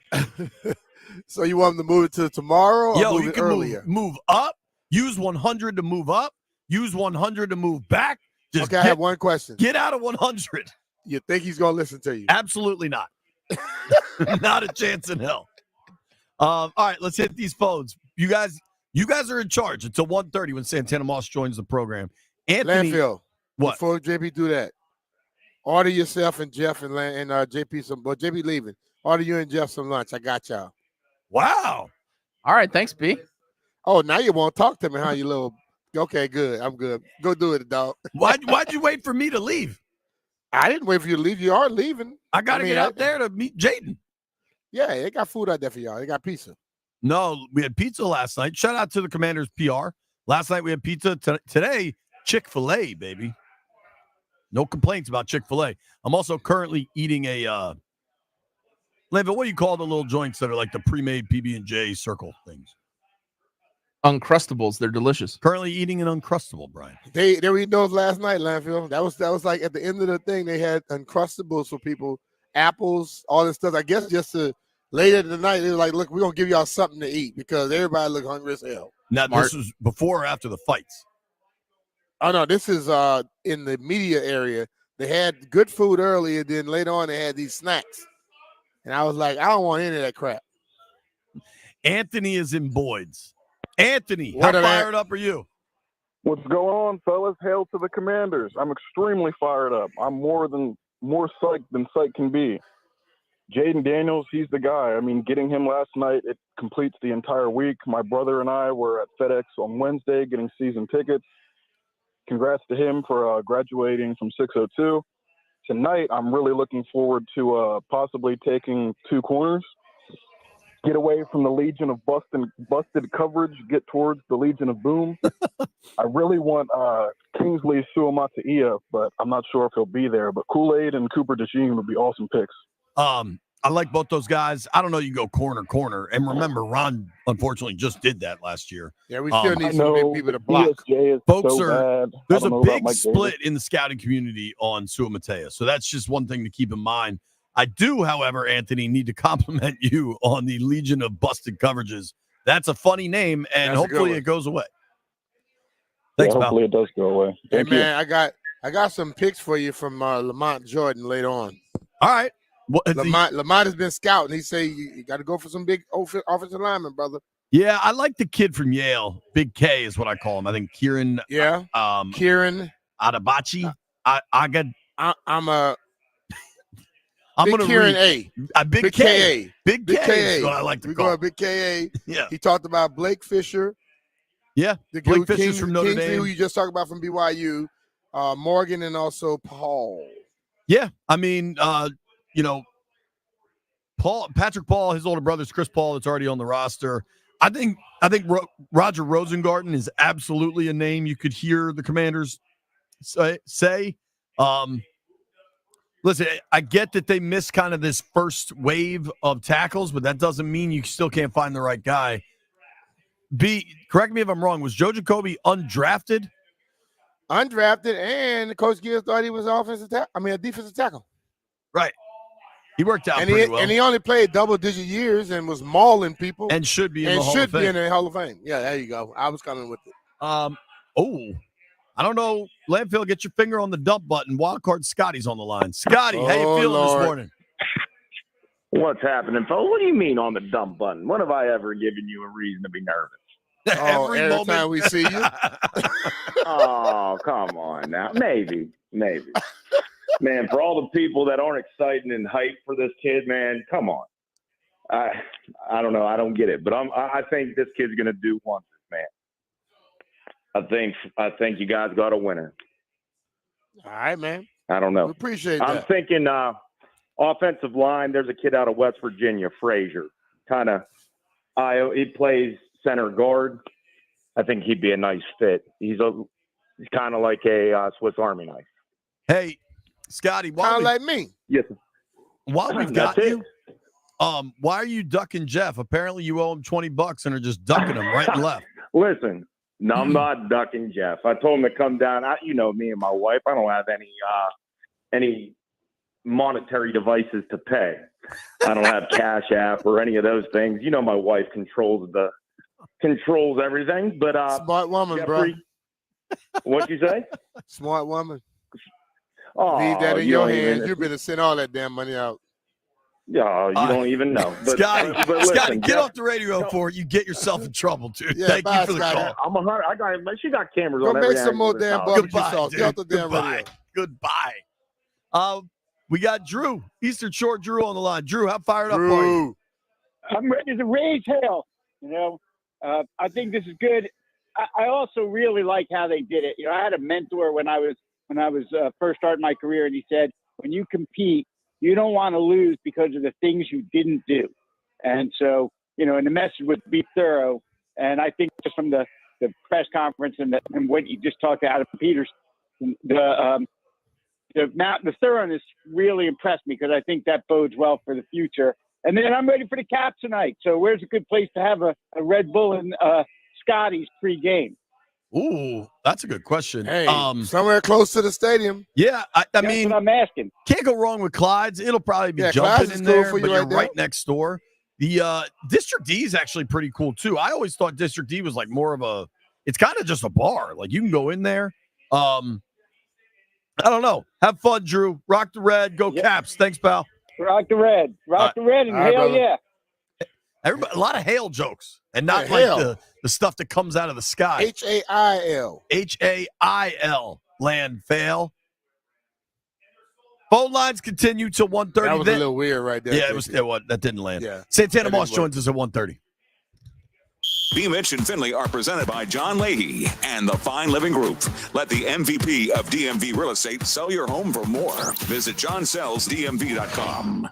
[SPEAKER 4] So you want them to move it to tomorrow or
[SPEAKER 1] Yo,
[SPEAKER 4] move
[SPEAKER 1] you
[SPEAKER 4] it
[SPEAKER 1] can
[SPEAKER 4] earlier?
[SPEAKER 1] move up, use 100 to move up, use 100 to move back. Just
[SPEAKER 4] Okay, I have one question.
[SPEAKER 1] Get out of 100.
[SPEAKER 4] You think he's going to listen to you?
[SPEAKER 1] Absolutely not. Not a chance in hell. All right, let's hit these phones. You guys are in charge until 1:30 when Santana Moss joins the program. Anthony,
[SPEAKER 4] Landfill.
[SPEAKER 1] what?
[SPEAKER 4] Before JP do that, order yourself and Jeff and JP some. But JP leaving. Order you and Jeff some lunch. I got y'all.
[SPEAKER 1] Wow.
[SPEAKER 2] All right, thanks, B.
[SPEAKER 4] Oh, now you won't talk to me, huh? You little. Okay, good. I'm good. Go do it, dog.
[SPEAKER 1] Why'd you wait for me to leave?
[SPEAKER 4] I didn't wait for you to leave. You are leaving.
[SPEAKER 1] I got to get out there to meet Jaden.
[SPEAKER 4] Yeah, they got food out there for y'all. They got pizza.
[SPEAKER 1] No, we had pizza last night. Shout out to the Commanders PR. Last night we had pizza. Today, Chick-fil-A, baby. No complaints about Chick-fil-A. I'm also currently eating a Landfill, what do you call the little joints that are like the pre-made PB&J circle things?
[SPEAKER 2] Uncrustables. They're delicious.
[SPEAKER 1] Currently eating an Uncrustable, Brian.
[SPEAKER 4] They were eating those last night, Landfill. That was like at the end of the thing. They had Uncrustables for people, apples, all this stuff. I guess just to later in the night, they were like, look, we're going to give y'all something to eat because everybody look hungry as hell.
[SPEAKER 1] Now, this was before or after the fights?
[SPEAKER 4] Oh, no, this is in the media area. They had good food earlier, then later on they had these snacks. And I was like, I don't want any of that crap.
[SPEAKER 1] Anthony is in Boyd's. Anthony,
[SPEAKER 8] What
[SPEAKER 1] how
[SPEAKER 8] are
[SPEAKER 1] fired up are you?
[SPEAKER 8] What's going on, fellas? Hail to the Commanders. I'm extremely fired up. I'm more psyched than psyched can be. Jaden Daniels, he's the guy. I mean, getting him last night, it completes the entire week. My brother and I were at FedEx on Wednesday getting season tickets. Congrats to him for graduating from 602. Tonight, I'm really looking forward to possibly taking 2 corners. Get away from the Legion of busted coverage, get towards the Legion of boom. I really want Kingsley Suamataia, but I'm not sure if he'll be there. But Kool-Aid and Cooper DeJean would be awesome picks.
[SPEAKER 1] I like both those guys. I don't know. You go corner. And remember, Ron, unfortunately, just did that last year.
[SPEAKER 4] Yeah, we still need some big people to block.
[SPEAKER 1] Folks
[SPEAKER 8] so bad.
[SPEAKER 1] There's
[SPEAKER 8] I
[SPEAKER 1] a
[SPEAKER 8] don't know about
[SPEAKER 1] big
[SPEAKER 8] Mike
[SPEAKER 1] split
[SPEAKER 8] Davis.
[SPEAKER 1] in the scouting community on Suamataia. So that's just one thing to keep in mind. I do, however, Anthony, need to compliment you on the Legion of Busted Coverages. That's a funny name, and
[SPEAKER 4] That's a good
[SPEAKER 1] hopefully
[SPEAKER 4] one.
[SPEAKER 1] it goes away. Thanks, pal.
[SPEAKER 8] Hopefully it does go away.
[SPEAKER 4] Hey,
[SPEAKER 8] Thank you.
[SPEAKER 4] man, I got some picks for you from Lamont Jordan later on.
[SPEAKER 1] All right.
[SPEAKER 4] Lamont has been scouting. He say you got to go for some big offensive linemen, brother.
[SPEAKER 1] Yeah, I like the kid from Yale. Big K is what I call him. I think Kieran.
[SPEAKER 4] Yeah. Kieran
[SPEAKER 1] Adabachi.
[SPEAKER 4] I'm
[SPEAKER 1] gonna
[SPEAKER 4] Kieran
[SPEAKER 1] read. Big K. Big K is what I like to
[SPEAKER 4] We're
[SPEAKER 1] call
[SPEAKER 4] going
[SPEAKER 1] him.
[SPEAKER 4] Big K.
[SPEAKER 1] Yeah.
[SPEAKER 4] He talked about Blake Fisher.
[SPEAKER 1] Yeah.
[SPEAKER 4] The
[SPEAKER 1] Blake
[SPEAKER 4] dude
[SPEAKER 1] Fisher's from Notre
[SPEAKER 4] Kingsley,
[SPEAKER 1] Dame.
[SPEAKER 4] who you just talked about from BYU. Morgan and also Paul.
[SPEAKER 1] Yeah, I mean, Patrick Paul, his older brother's Chris Paul, that's already on the roster. I think Roger Rosengarten is absolutely a name you could hear the Commanders say. Listen, I get that they missed kind of this first wave of tackles, but that doesn't mean you still can't find the right guy. B, correct me if I'm wrong, was Joe Jacoby undrafted?
[SPEAKER 4] Undrafted, and Coach Gibbs thought he was a defensive tackle.
[SPEAKER 1] Right. He worked out
[SPEAKER 4] And
[SPEAKER 1] pretty well.
[SPEAKER 4] And he only played double-digit years and was mauling people.
[SPEAKER 1] And should be in the Hall of
[SPEAKER 4] should be
[SPEAKER 1] Fame.
[SPEAKER 4] in the Hall of Fame. Yeah, there you go. I was coming with it.
[SPEAKER 1] I don't know. Landfill, get your finger on the dump button. Wildcard Scotty's on the line. Scotty, how you feeling this morning?
[SPEAKER 9] What's happening, folks? What do you mean on the dump button? When have I ever given you a reason to be nervous?
[SPEAKER 4] Every time we see you.
[SPEAKER 9] Oh, come on now. Maybe. Man, for all the people that aren't excited and hyped for this kid, man, come on. I don't know. I don't get it, but I think this kid's gonna do wonders, man. I think you guys got a winner.
[SPEAKER 4] All right, man.
[SPEAKER 9] I don't know.
[SPEAKER 4] We appreciate
[SPEAKER 9] I'm
[SPEAKER 4] that.
[SPEAKER 9] thinking offensive line. There's a kid out of West Virginia, Frazier. He plays center guard. I think he'd be a nice fit. He's kind of like a Swiss Army knife.
[SPEAKER 1] Hey, Scotty,
[SPEAKER 4] kind of like me.
[SPEAKER 9] Yes.
[SPEAKER 1] While we've got you, why are you ducking Jeff? Apparently, you owe him $20 and are just ducking him right and left.
[SPEAKER 9] Listen, no, I'm not ducking Jeff. I told him to come down. You know me and my wife. I don't have any monetary devices to pay. I don't have Cash App or any of those things. You know, my wife controls everything. But
[SPEAKER 4] smart woman,
[SPEAKER 9] Jeffrey, bro. What'd you say?
[SPEAKER 4] Smart woman.
[SPEAKER 9] Oh,
[SPEAKER 4] leave that in your hands.
[SPEAKER 9] Even,
[SPEAKER 4] You better send all that damn money out.
[SPEAKER 9] Yeah, you don't even know. But,
[SPEAKER 1] Scotty,
[SPEAKER 9] but listen,
[SPEAKER 1] Scotty, get
[SPEAKER 9] Jeff,
[SPEAKER 1] off the radio before you get yourself in trouble, dude.
[SPEAKER 4] Yeah,
[SPEAKER 1] Thank
[SPEAKER 4] bye,
[SPEAKER 1] you for the
[SPEAKER 4] Scotty.
[SPEAKER 1] call.
[SPEAKER 9] I got. She got cameras
[SPEAKER 4] Go
[SPEAKER 9] on every
[SPEAKER 4] make some
[SPEAKER 9] angle
[SPEAKER 4] more
[SPEAKER 9] of this
[SPEAKER 4] damn
[SPEAKER 9] house.
[SPEAKER 4] barbecue
[SPEAKER 1] Goodbye,
[SPEAKER 4] sauce.
[SPEAKER 1] dude.
[SPEAKER 4] Get off the damn
[SPEAKER 1] Goodbye.
[SPEAKER 4] radio.
[SPEAKER 1] Goodbye. We got Drew, Eastern Shore Drew on the line. Drew, how fired up are you?
[SPEAKER 22] I'm ready to raise hell. I think this is good. I also really like how they did it. I had a mentor when I was first starting my career, and he said, when you compete, you don't want to lose because of the things you didn't do. And so, and the message would be thorough. And I think just from the press conference and what you just talked to Adam Peters, the thoroughness really impressed me because I think that bodes well for the future. And then I'm ready for the Cap tonight. So where's a good place to have a Red Bull and Scotty's pre-game?
[SPEAKER 1] Ooh, that's a good question.
[SPEAKER 4] Hey, somewhere close to the stadium.
[SPEAKER 1] Yeah, I
[SPEAKER 22] That's
[SPEAKER 1] mean,
[SPEAKER 22] what I'm asking.
[SPEAKER 1] Can't go wrong with Clyde's. It'll probably be
[SPEAKER 4] Clyde's
[SPEAKER 1] jumping
[SPEAKER 4] is
[SPEAKER 1] in
[SPEAKER 4] cool
[SPEAKER 1] there,
[SPEAKER 4] for you
[SPEAKER 1] but you're
[SPEAKER 4] right there.
[SPEAKER 1] right next door. The District D is actually pretty cool too. I always thought District D was like more of it's kind of just a bar. Like you can go in there. I don't know. Have fun, Drew. Rock the red. Go Caps. Thanks, pal.
[SPEAKER 22] Rock the red. Rock the red, and hell yeah.
[SPEAKER 1] Everybody, a lot of hail jokes, and not
[SPEAKER 4] Yeah,
[SPEAKER 1] like
[SPEAKER 4] hail.
[SPEAKER 1] the stuff that comes out of the sky.
[SPEAKER 4] Hail.
[SPEAKER 1] HAIL. Land fail. Phone lines continue till 1:30.
[SPEAKER 4] That was a little weird right there.
[SPEAKER 1] Yeah,
[SPEAKER 4] JP.
[SPEAKER 1] that didn't land.
[SPEAKER 4] Yeah.
[SPEAKER 1] Santana
[SPEAKER 4] That
[SPEAKER 1] Moss
[SPEAKER 4] didn't work.
[SPEAKER 1] joins us at 1:30.
[SPEAKER 23] B-Mitch and Finley are presented by John Leahy and the Fine Living Group. Let the MVP of DMV Real Estate sell your home for more. Visit johnsellsdmv.com.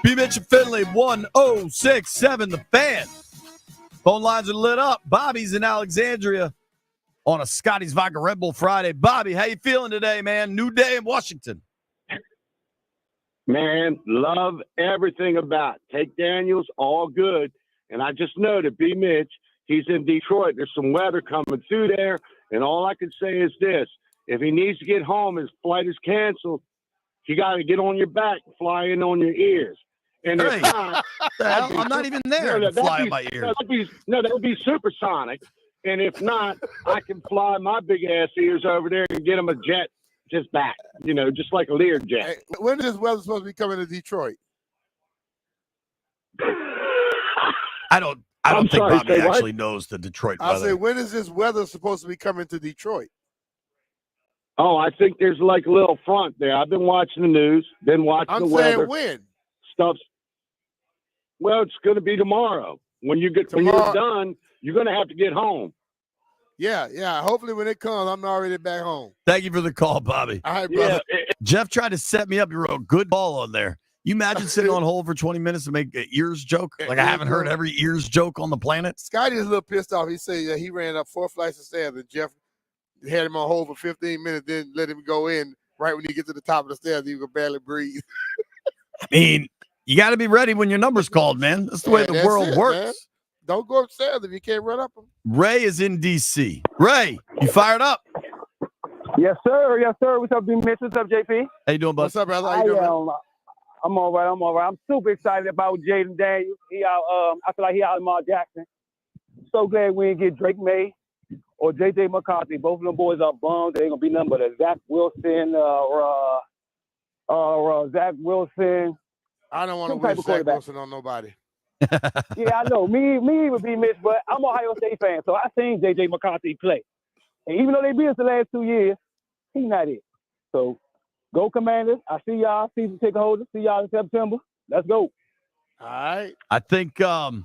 [SPEAKER 1] B. Mitch and Finley, 1067 The Fan. Phone lines are lit up. Bobby's in Alexandria on a Scotty's Vodka Red Bull Friday. Bobby, how you feeling today, man? New day in Washington.
[SPEAKER 7] Man, love everything about it. Take Daniels, all good. And I just know that B. Mitch, he's in Detroit. There's some weather coming through there. And all I can say is this. If he needs to get home, his flight is canceled. You got to get on your back and fly in on your ears. And if not,
[SPEAKER 1] I'm not even there to fly in my ears.
[SPEAKER 7] That would be supersonic. And if not, I can fly my big ass ears over there and get him a jet just back, just like a Lear jet.
[SPEAKER 4] Hey, when is this weather supposed to be coming to Detroit?
[SPEAKER 1] I don't think Bobby actually knows the Detroit
[SPEAKER 4] I
[SPEAKER 1] weather.
[SPEAKER 4] say, when is this weather supposed to be coming to Detroit?
[SPEAKER 7] Oh, I think there's like a little front there. I've been watching the news, been watching the weather.
[SPEAKER 4] I'm saying when?
[SPEAKER 7] Stuff's. Well, it's going to be tomorrow. When you're done, you're going to have to get home.
[SPEAKER 4] Yeah. Hopefully when it comes, I'm already back home.
[SPEAKER 1] Thank you for the call, Bobby.
[SPEAKER 4] All right, brother.
[SPEAKER 1] Jeff tried to set me up. You wrote a good ball on there. You imagine sitting on hold for 20 minutes to make an ears joke? Like I haven't heard every ears joke on the planet.
[SPEAKER 4] Scotty's a little pissed off. He said that he ran up 4 flights of stairs and Jeff had him on hold for 15 minutes, then let him go in. Right when he gets to the top of the stairs, he could barely breathe.
[SPEAKER 1] I mean, you got to be ready when your number's called, man. That's the way the world works.
[SPEAKER 4] Man. Don't go upstairs if you can't run up them.
[SPEAKER 1] Ray is in D.C. Ray, you fired up?
[SPEAKER 11] Yes, sir. Yes, sir. What's up, B. Mitch? What's up, JP?
[SPEAKER 1] How you doing, bud?
[SPEAKER 4] What's up, brother? How you doing?
[SPEAKER 11] I'm all right. I'm super excited about Jaden Daniels. He out. I feel like he out of Lamar Jackson. So glad we didn't get Drake May or J.J. McCarthy. Both of them boys are bums. They ain't gonna be nothing but a Zach Wilson or Zach Wilson.
[SPEAKER 4] I don't want to wish Zach Wilson on nobody.
[SPEAKER 11] Yeah, I know. Me would be missed, but I'm an Ohio State fan, so I seen J.J. McCarthy play. And even though they beat us the last 2 years, he's not it. So go Commanders. I see y'all, season ticket holders. See y'all in September. Let's go.
[SPEAKER 4] All right.
[SPEAKER 1] I think if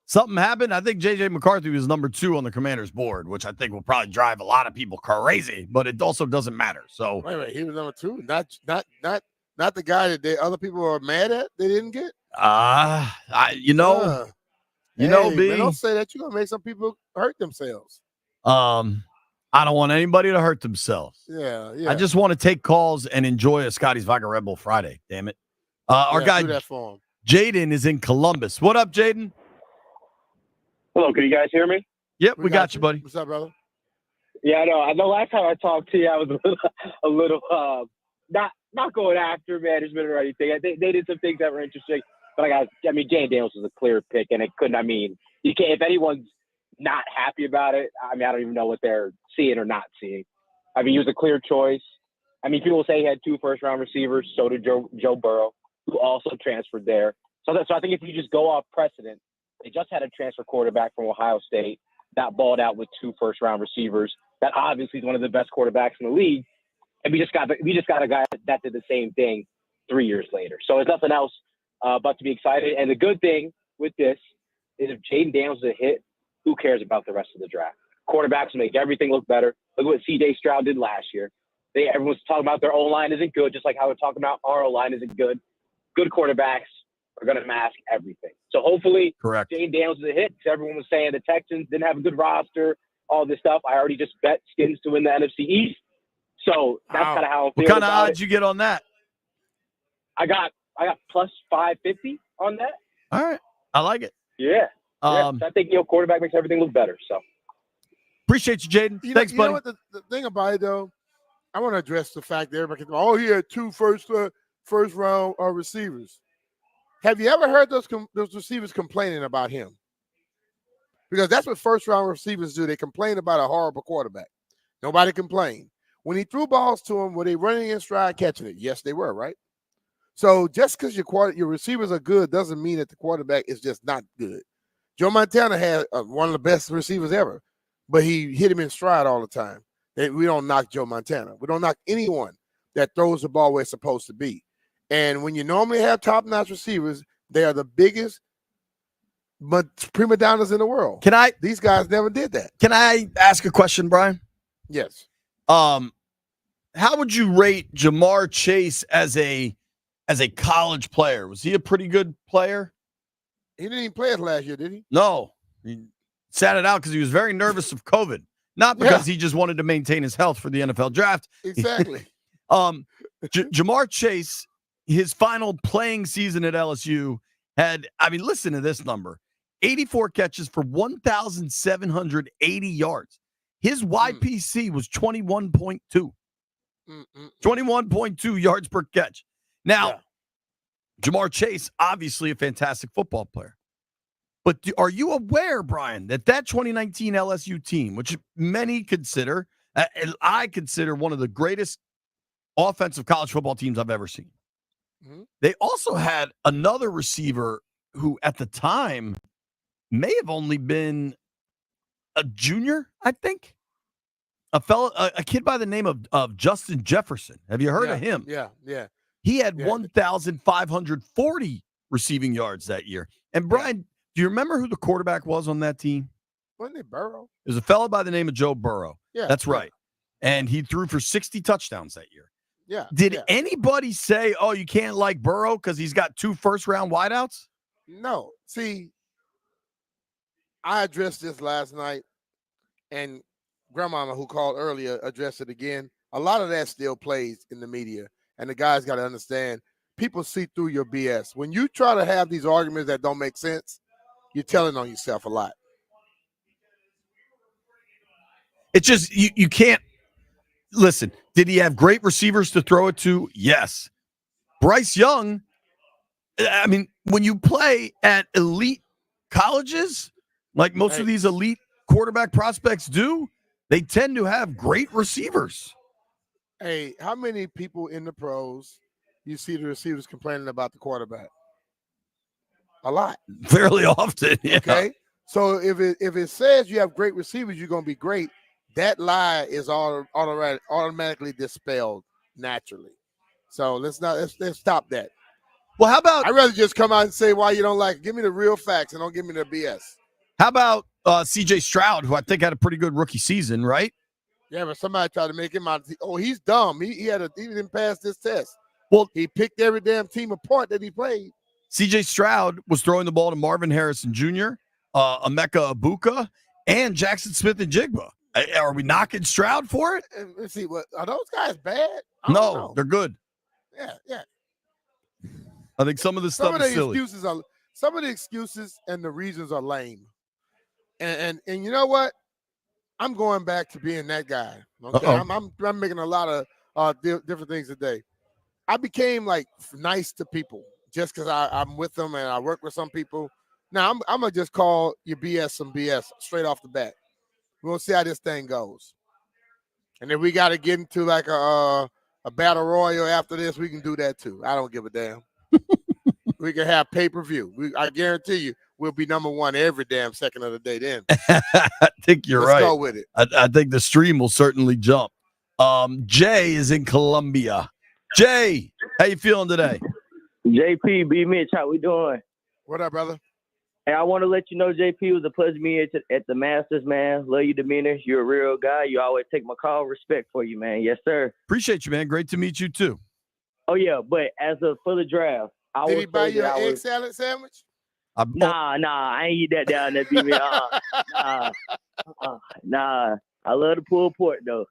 [SPEAKER 1] something happened, I think J.J. McCarthy was number 2 on the Commanders board, which I think will probably drive a lot of people crazy, but it also doesn't matter. So
[SPEAKER 4] wait, he was number 2, not the guy that other people are mad at. They didn't get.
[SPEAKER 1] B.
[SPEAKER 4] Man, don't say that. You're gonna make some people hurt themselves.
[SPEAKER 1] I don't want anybody to hurt themselves.
[SPEAKER 4] Yeah.
[SPEAKER 1] I just want to take calls and enjoy a Scotty's Vodka Red Bull Friday. Damn it. Our guy
[SPEAKER 4] do that for him.
[SPEAKER 1] Jaden is in Columbus. What up, Jaden?
[SPEAKER 15] Hello, can you guys hear me?
[SPEAKER 1] Yep, we got you, buddy.
[SPEAKER 4] What's up, brother?
[SPEAKER 15] Yeah, I know. Last time I talked to you, I was a little not going after management or anything. They did some things that were interesting, but Jaden Daniels was a clear pick, and it couldn't. I mean, you can't. If anyone's not happy about it, I don't even know what they're seeing or not seeing. I mean, he was a clear choice. I mean, people say he had 2 first-round receivers. So did Joe Burrow, who also transferred there. So I think if you just go off precedent, they just had a transfer quarterback from Ohio State that balled out with 2 first-round receivers. That obviously is one of the best quarterbacks in the league. And we just got a guy that did the same thing 3 years later. So there's nothing else but to be excited. And the good thing with this is if Jaden Daniels is a hit, who cares about the rest of the draft? Quarterbacks make everything look better. Look what C.J. Stroud did last year. Everyone's talking about their O-line isn't good, just like how we're talking about our O-line isn't good. Good quarterbacks are going to mask everything. So hopefully Jaden Daniels is a hit because everyone was saying the Texans didn't have a good roster, all this stuff. I already just bet Skins to win the NFC East. So that's kind of how I'm
[SPEAKER 1] What
[SPEAKER 7] feeling
[SPEAKER 1] kind of
[SPEAKER 7] about
[SPEAKER 1] odds you get on that?
[SPEAKER 7] I got plus 550 on that.
[SPEAKER 1] All right. I like it.
[SPEAKER 7] Yeah. So I think, quarterback makes everything look better. So
[SPEAKER 1] appreciate you, Jaden. Thanks, buddy.
[SPEAKER 4] You know what the thing about it, though? I want to address the fact that everybody can, he had 2 first-round receivers. Have you ever heard those receivers complaining about him? Because that's what first-round receivers do. They complain about a horrible quarterback. Nobody complained. When he threw balls to him, were they running in stride, catching it? Yes, they were, right? So just because your receivers are good doesn't mean that the quarterback is just not good. Joe Montana had one of the best receivers ever, but he hit him in stride all the time. We don't knock Joe Montana. We don't knock anyone that throws the ball where it's supposed to be. And when you normally have top-notch receivers, they are the biggest prima donnas in the world. These guys never did that.
[SPEAKER 1] Can I ask a question, Brian?
[SPEAKER 4] Yes.
[SPEAKER 1] How would you rate Jamar Chase as a as a college player? Was he a pretty good player?
[SPEAKER 4] He didn't even play it last year, did he?
[SPEAKER 1] No. He sat it out because he was very nervous of COVID, not because he just wanted to maintain his health for the NFL draft.
[SPEAKER 4] Exactly.
[SPEAKER 1] Jamar Chase, his final playing season at LSU had, listen to this number, 84 catches for 1,780 yards. His YPC was 21.2. 21.2 yards per catch. Now, Jamar Chase, obviously a fantastic football player. But are you aware, Brian, that 2019 LSU team, which many consider, and I consider one of the greatest offensive college football teams I've ever seen, they also had another receiver who at the time may have only been a junior, I think. A kid by the name of Justin Jefferson. Have you heard of him?
[SPEAKER 4] Yeah.
[SPEAKER 1] He had 1,540 receiving yards that year. And Brian, do you remember who the quarterback was on that team?
[SPEAKER 4] Wasn't it Burrow?
[SPEAKER 1] It was a fellow by the name of Joe Burrow.
[SPEAKER 4] Yeah.
[SPEAKER 1] That's right. And he threw for 60 touchdowns that year.
[SPEAKER 4] Yeah.
[SPEAKER 1] Did anybody say, oh, you can't like Burrow because he's got 2 first-round wideouts?
[SPEAKER 4] No. See, I addressed this last night, and Grandmama, who called earlier, addressed it again. A lot of that still plays in the media, and the guys got to understand, people see through your BS. When you try to have these arguments that don't make sense, you're telling on yourself a lot.
[SPEAKER 1] It's just, you can't. Listen, did he have great receivers to throw it to? Yes. Bryce Young, when you play at elite colleges, like most of these elite quarterback prospects do, they tend to have great receivers.
[SPEAKER 4] Hey, how many people in the pros you see the receivers complaining about the quarterback? A lot.
[SPEAKER 1] Fairly often, yeah.
[SPEAKER 4] Okay? So if it says you have great receivers, you're going to be great, that lie is automatically dispelled naturally. So let's stop that.
[SPEAKER 1] Well, how about
[SPEAKER 4] I'd rather just come out and say why you don't like it. Give me the real facts and don't give me the BS.
[SPEAKER 1] How about CJ Stroud, who I think had a pretty good rookie season, right?
[SPEAKER 4] Yeah, but somebody tried to make him out. Oh, he's dumb. He didn't pass this test.
[SPEAKER 1] Well,
[SPEAKER 4] he picked every damn team apart that he played.
[SPEAKER 1] CJ Stroud was throwing the ball to Marvin Harrison Jr., Emeka Ibuka, and Jackson Smith and Jigba. Are we knocking Stroud for it?
[SPEAKER 4] Let's see. What are those guys bad?
[SPEAKER 1] No, they're good.
[SPEAKER 4] Yeah.
[SPEAKER 1] I think some of the stuff is silly.
[SPEAKER 4] Some of the excuses and the reasons are lame. And you know what? I'm going back to being that guy. Okay, I'm making a lot of different things today. I became like nice to people just because I'm with them and I work with some people. Now I'm gonna just call your BS some BS straight off the bat. We're gonna see how this thing goes. And if we got to get into like a battle royal after this, we can do that too. I don't give a damn. We can have pay-per-view. I guarantee you we'll be number one every damn second of the day then.
[SPEAKER 1] I think you're right.
[SPEAKER 4] Let's go with it.
[SPEAKER 1] I think the stream will certainly jump. Jay is in Columbia. Jay, how you feeling today?
[SPEAKER 6] JP, B. Mitch, how we doing?
[SPEAKER 4] What up, brother?
[SPEAKER 6] Hey, I want to let you know, JP, it was a pleasure meeting you at the Masters, man. Love your demeanor. You're a real guy. You always take my call. Respect for you, man. Yes, sir.
[SPEAKER 1] Appreciate you, man. Great to meet you, too.
[SPEAKER 6] Oh, yeah, but for the draft,
[SPEAKER 4] did he buy you an egg salad sandwich?
[SPEAKER 6] Nah, I ain't eat that down there, B. Nah. I love the pulled pork, though.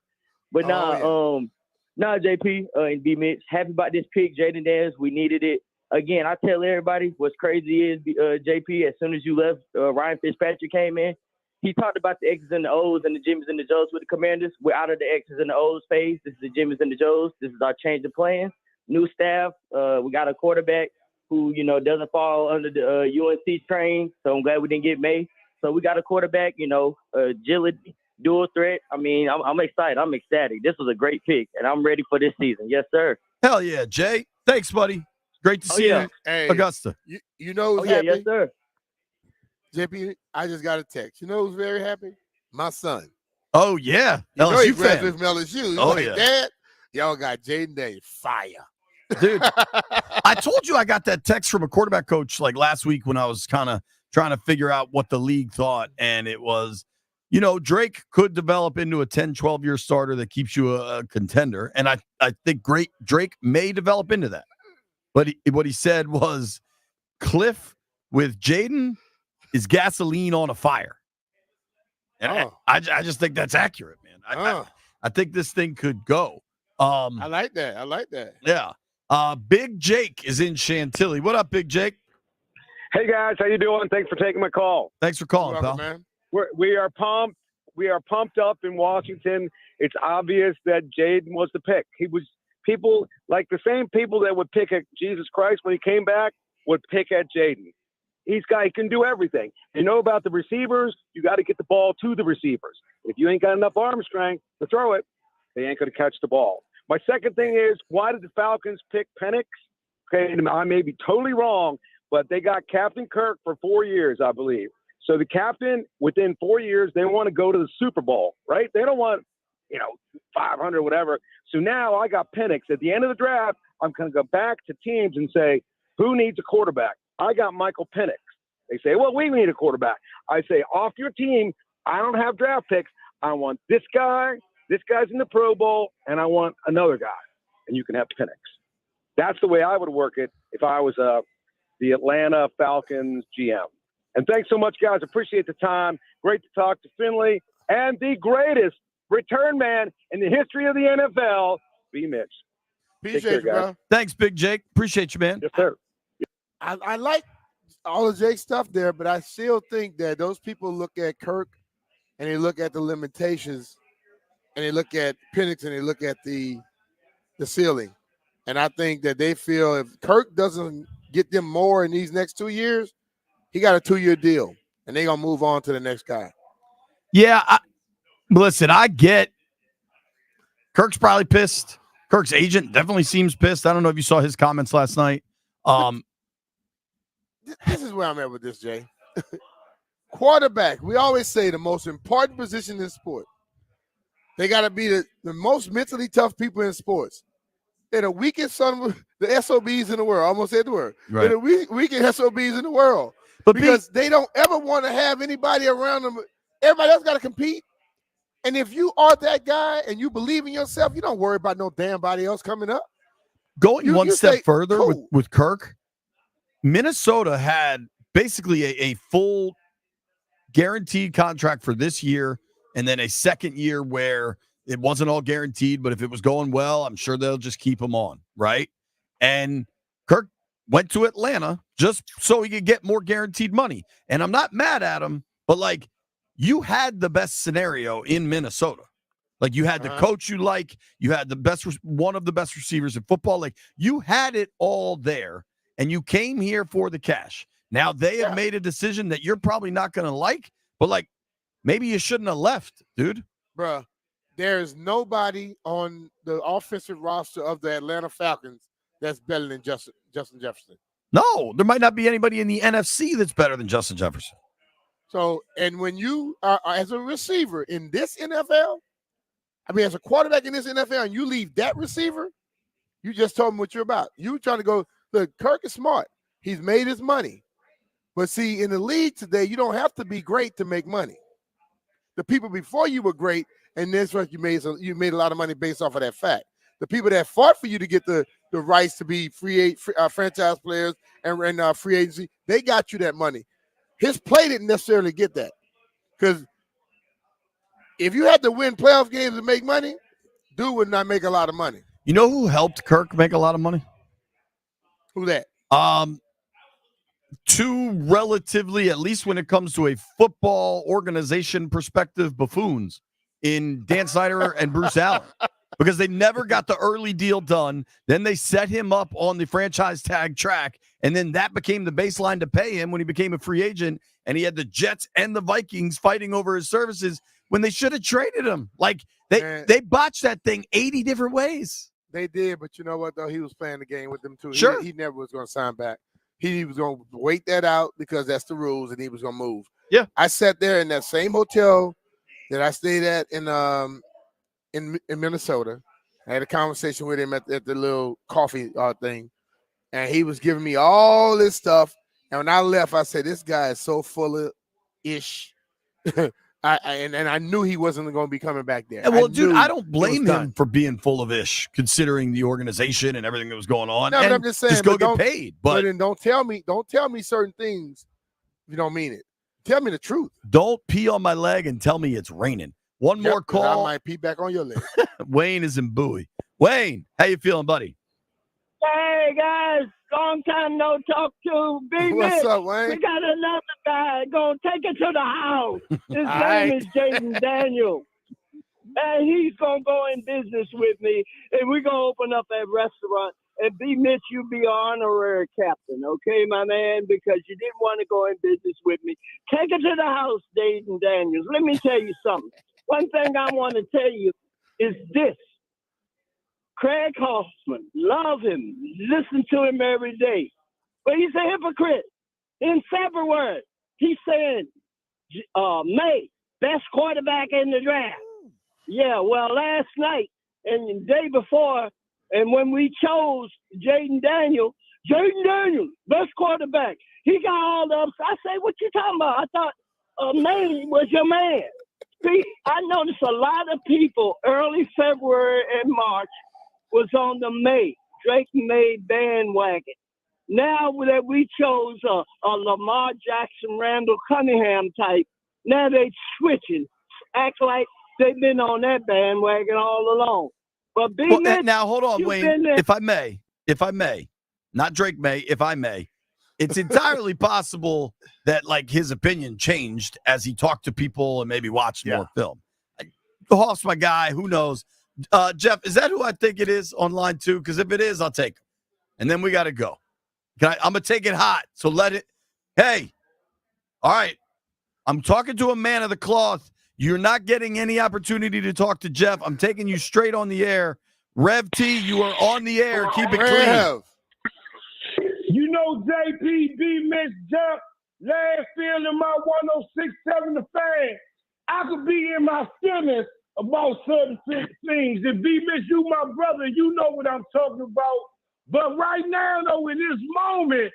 [SPEAKER 6] But JP and B. Mitch, happy about this pick, Jaden Daniels. We needed it. Again, I tell everybody what's crazy is, JP, as soon as you left, Ryan Fitzpatrick came in. He talked about the X's and the O's and the Jimmys and the Joes with the Commanders. We're out of the X's and the O's phase. This is the Jimmys and the Joes. This is our change of plans. New staff. We got a quarterback who, doesn't fall under the UNC train. So I'm glad we didn't get May. So we got a quarterback, agility, dual threat. I'm excited. I'm ecstatic. This was a great pick, and I'm ready for this season. Yes, sir.
[SPEAKER 1] Hell yeah, Jay. Thanks, buddy. Great to see you,
[SPEAKER 4] hey,
[SPEAKER 1] Augusta.
[SPEAKER 4] You know who's
[SPEAKER 6] happy?
[SPEAKER 4] Yes,
[SPEAKER 6] sir.
[SPEAKER 4] JP, I just got a text. You know who's very happy? My son.
[SPEAKER 1] Oh, yeah.
[SPEAKER 4] You know
[SPEAKER 1] LSU
[SPEAKER 4] he
[SPEAKER 1] fan.
[SPEAKER 4] graduated from LSU. He's
[SPEAKER 1] Oh, yeah.
[SPEAKER 4] Dad, y'all got Jaden Daniels. Fire.
[SPEAKER 1] Dude, I told you I got that text from a quarterback coach like last week when I was kind of trying to figure out what the league thought. And it was, Drake could develop into a 10, 12-year starter that keeps you a contender. And I think Drake may develop into that. But what he said was Cliff with Jaden is gasoline on a fire. And I just think that's accurate, man. I think this thing could go.
[SPEAKER 4] I like that. I like that.
[SPEAKER 1] Yeah. Big Jake is in Chantilly. What up, Big Jake?
[SPEAKER 12] Hey guys, how you doing? Thanks for taking my call.
[SPEAKER 1] Thanks for calling, pal.
[SPEAKER 4] Man.
[SPEAKER 12] We are pumped. We are pumped up in Washington. It's obvious that Jaden was the pick. He was people like the same people that would pick at Jesus Christ when he came back would pick at Jaden. He can do everything. You know about the receivers, you got to get the ball to the receivers. If you ain't got enough arm strength to throw it, they ain't going to catch the ball. My second thing is, why did the Falcons pick Penix? Okay, I may be totally wrong, but they got Captain Kirk for 4 years, I believe. So the captain, within 4 years, they want to go to the Super Bowl, right? They don't want, 500 or whatever. So now I got Penix. At the end of the draft, I'm going to go back to teams and say, who needs a quarterback? I got Michael Penix. They say, well, we need a quarterback. I say, off your team, I don't have draft picks. I want this guy. This guy's in the Pro Bowl, and I want another guy. And you can have Penix. That's the way I would work it if I was the Atlanta Falcons GM. And thanks so much, guys. Appreciate the time. Great to talk to Finley and the greatest return man in the history of the NFL, B. Mitch.
[SPEAKER 4] Appreciate you, bro.
[SPEAKER 1] Thanks, Big Jake. Appreciate you, man.
[SPEAKER 12] Yes, sir.
[SPEAKER 4] I like all of Jake's stuff there, but I still think that those people look at Kirk and they look at the limitations and they look at Penix and they look at the ceiling. And I think that they feel if Kirk doesn't get them more in these next 2 years, he got a 2-year deal, and they're going to move on to the next guy.
[SPEAKER 1] Yeah, listen, I get Kirk's probably pissed. Kirk's agent definitely seems pissed. I don't know if you saw his comments last night.
[SPEAKER 4] This is where I'm at with this, Jay. Quarterback, we always say the most important position in sport. They got to be the most mentally tough people in sports. They're the weakest the SOBs in the world. I almost said the word.
[SPEAKER 1] Right.
[SPEAKER 4] They're the weakest SOBs in the world.
[SPEAKER 1] But
[SPEAKER 4] because they don't ever want to have anybody around them. Everybody else got to compete. And if you are that guy and you believe in yourself, you don't worry about no damn body else coming up.
[SPEAKER 1] Going one step
[SPEAKER 4] say,
[SPEAKER 1] further
[SPEAKER 4] cool.
[SPEAKER 1] with Kirk, Minnesota had basically a full guaranteed contract for this year and then a second year where it wasn't all guaranteed, but if it was going well, I'm sure they'll just keep him on, right? And Kirk went to Atlanta just so he could get more guaranteed money. And I'm not mad at him, but like you had the best scenario in Minnesota. Like you had the coach you like, you had the best, one of the best receivers in football. Like you had it all there and you came here for the cash. Now they have made a decision that you're probably not going to like, but like maybe you shouldn't have left, dude.
[SPEAKER 4] Bruh, there is nobody on the offensive roster of the Atlanta Falcons that's better than Justin Jefferson.
[SPEAKER 1] No, there might not be anybody in the NFC that's better than Justin Jefferson.
[SPEAKER 4] So, and when you are as a receiver in this NFL, as a quarterback in this NFL, and you leave that receiver, you just told me what you're about. You trying to go, look, Kirk is smart. He's made his money. But see, in the league today, you don't have to be great to make money. The people before you were great, and that's what you made a lot of money based off of that fact. The people that fought for you to get the rights to be franchise players and free agency, they got you that money. His play didn't necessarily get that. Because if you had to win playoff games and make money, dude would not make a lot of money.
[SPEAKER 1] You know who helped Kirk make a lot of money?
[SPEAKER 4] Who that?
[SPEAKER 1] Two relatively, at least when it comes to a football organization perspective, buffoons in Dan Snyder and Bruce Allen. Because they never got the early deal done. Then they set him up on the franchise tag track. And then that became the baseline to pay him when he became a free agent. And he had the Jets and the Vikings fighting over his services when they should have traded him. Like they botched that thing 80 different ways.
[SPEAKER 4] They did, but you know what, though? He was playing the game with them, too.
[SPEAKER 1] Sure.
[SPEAKER 4] He never was going to sign back. He was going to wait that out because that's the rules, and he was going to move.
[SPEAKER 1] Yeah.
[SPEAKER 4] I sat there in that same hotel that I stayed at in Minnesota. I had a conversation with him at the little coffee thing, and he was giving me all this stuff. And when I left, I said, this guy is so full of ish. And I knew he wasn't going to be coming back there.
[SPEAKER 1] Well, dude,
[SPEAKER 4] knew
[SPEAKER 1] I don't
[SPEAKER 4] it
[SPEAKER 1] blame
[SPEAKER 4] was done.
[SPEAKER 1] him for being full of ish, considering the organization and everything that was going on.
[SPEAKER 4] No, but
[SPEAKER 1] And
[SPEAKER 4] I'm just saying,
[SPEAKER 1] just go
[SPEAKER 4] but
[SPEAKER 1] get
[SPEAKER 4] don't-
[SPEAKER 1] paid.
[SPEAKER 4] But
[SPEAKER 1] But
[SPEAKER 4] then don't tell me certain things if you don't mean it. Tell me the truth.
[SPEAKER 1] don't pee on my leg and tell me it's raining. One more
[SPEAKER 4] 'Cause I
[SPEAKER 1] call.
[SPEAKER 4] might pee back on your leg.
[SPEAKER 1] Wayne is in Bowie. Wayne, how you feeling, buddy?
[SPEAKER 10] Hey guys, long time no talk to. B.
[SPEAKER 4] What's
[SPEAKER 10] Mitch.
[SPEAKER 4] up, Wayne?
[SPEAKER 10] We got another guy gonna take it to the house. His
[SPEAKER 4] All
[SPEAKER 10] name
[SPEAKER 4] right.
[SPEAKER 10] is Jaden Daniels. And he's gonna go in business with me, and we're gonna open up a restaurant. And B. Mitch, you be our honorary captain, okay, my man? Because you didn't want to go in business with me. Take it to the house, Jaden Daniels. Let me tell you something. One thing I want to tell you is this. Craig Hoffman, love him, listen to him every day. But he's a hypocrite. In February, he's saying, May, best quarterback in the draft. Yeah, well, last night and the day before, and when we chose Jaden Daniels, best quarterback. He got all the ups. I say, what you talking about? I thought May was your man. See, I noticed a lot of people early February and March was on the Drake May bandwagon. Now that we chose a Lamar Jackson, Randall Cunningham type, now they switching, act like they've been on that bandwagon all along. But B. Mitch,
[SPEAKER 1] now hold on,
[SPEAKER 10] you've
[SPEAKER 1] Wayne.
[SPEAKER 10] been there.
[SPEAKER 1] If I may, not Drake May, if I may, it's entirely possible that like his opinion changed as he talked to people and maybe watched more film. Hoff's my guy. Who knows? Jeff, is that who I think it is on line 2? Because if it is, I'll take him. And then we got to go. I'm going to take it hot. So let it. Hey, all right. I'm talking to a man of the cloth. You're not getting any opportunity to talk to Jeff. I'm taking you straight on the air. Rev T, you are on the air. Keep it clean.
[SPEAKER 16] You know JP, B. Mitch, Jeff, last field in my 106.7 The Fan. I could be in my feelings about certain things. And B. Mitch, you my brother, you know what I'm talking about. But right now, though, in this moment,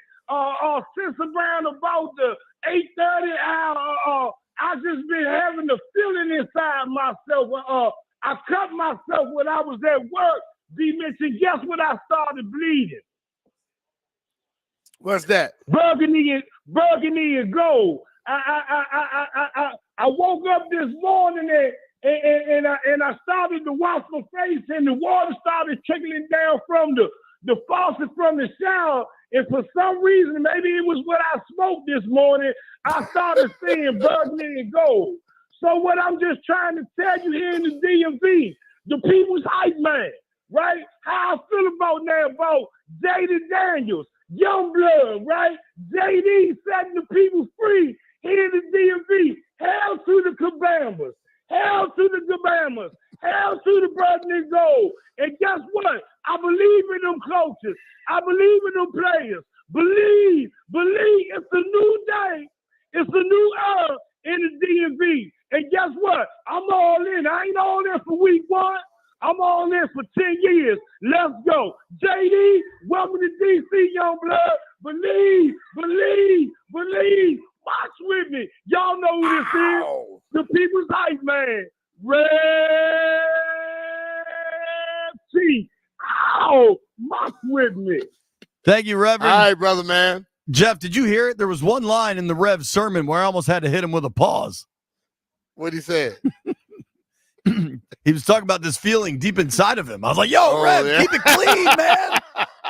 [SPEAKER 16] since around about the 8:30 hour, I just been having the feeling inside myself. I cut myself when I was at work, B. Mitch, and guess what? I started bleeding.
[SPEAKER 4] What's that?
[SPEAKER 16] Burgundy and gold. I woke up this morning and I started to wash my face, and the water started trickling down from the faucet from the shower. And for some reason, maybe it was what I smoked this morning, I started seeing burgundy and gold. So what I'm just trying to tell you here in the DMV, the people's hype man, right? How I feel about Jaden Daniels, Young Blood, right? JD setting the people free here in the DMV. Hell to the Cabamas. Hell to the Cabamas. Hell to the burgundy and gold. And guess what? I believe in them coaches. I believe in them players. Believe. It's a new day. It's a new era in the DMV. And guess what? I'm all in. I ain't all in for week 1. I'm all in for 10 years. Let's go. JD, welcome to DC, Young Blood. Believe. Watch with me. Y'all know who this is. The people's hype man. Red T. Ow, watch with me.
[SPEAKER 1] Thank you, Reverend.
[SPEAKER 4] All right, brother, man.
[SPEAKER 1] Jeff, did you hear it? There was one line in the Rev sermon where I almost had to hit him with a pause.
[SPEAKER 4] What'd he say?
[SPEAKER 1] He was talking about this feeling deep inside of him. I was like, yo, Rev,
[SPEAKER 4] yeah.
[SPEAKER 1] keep it clean, man.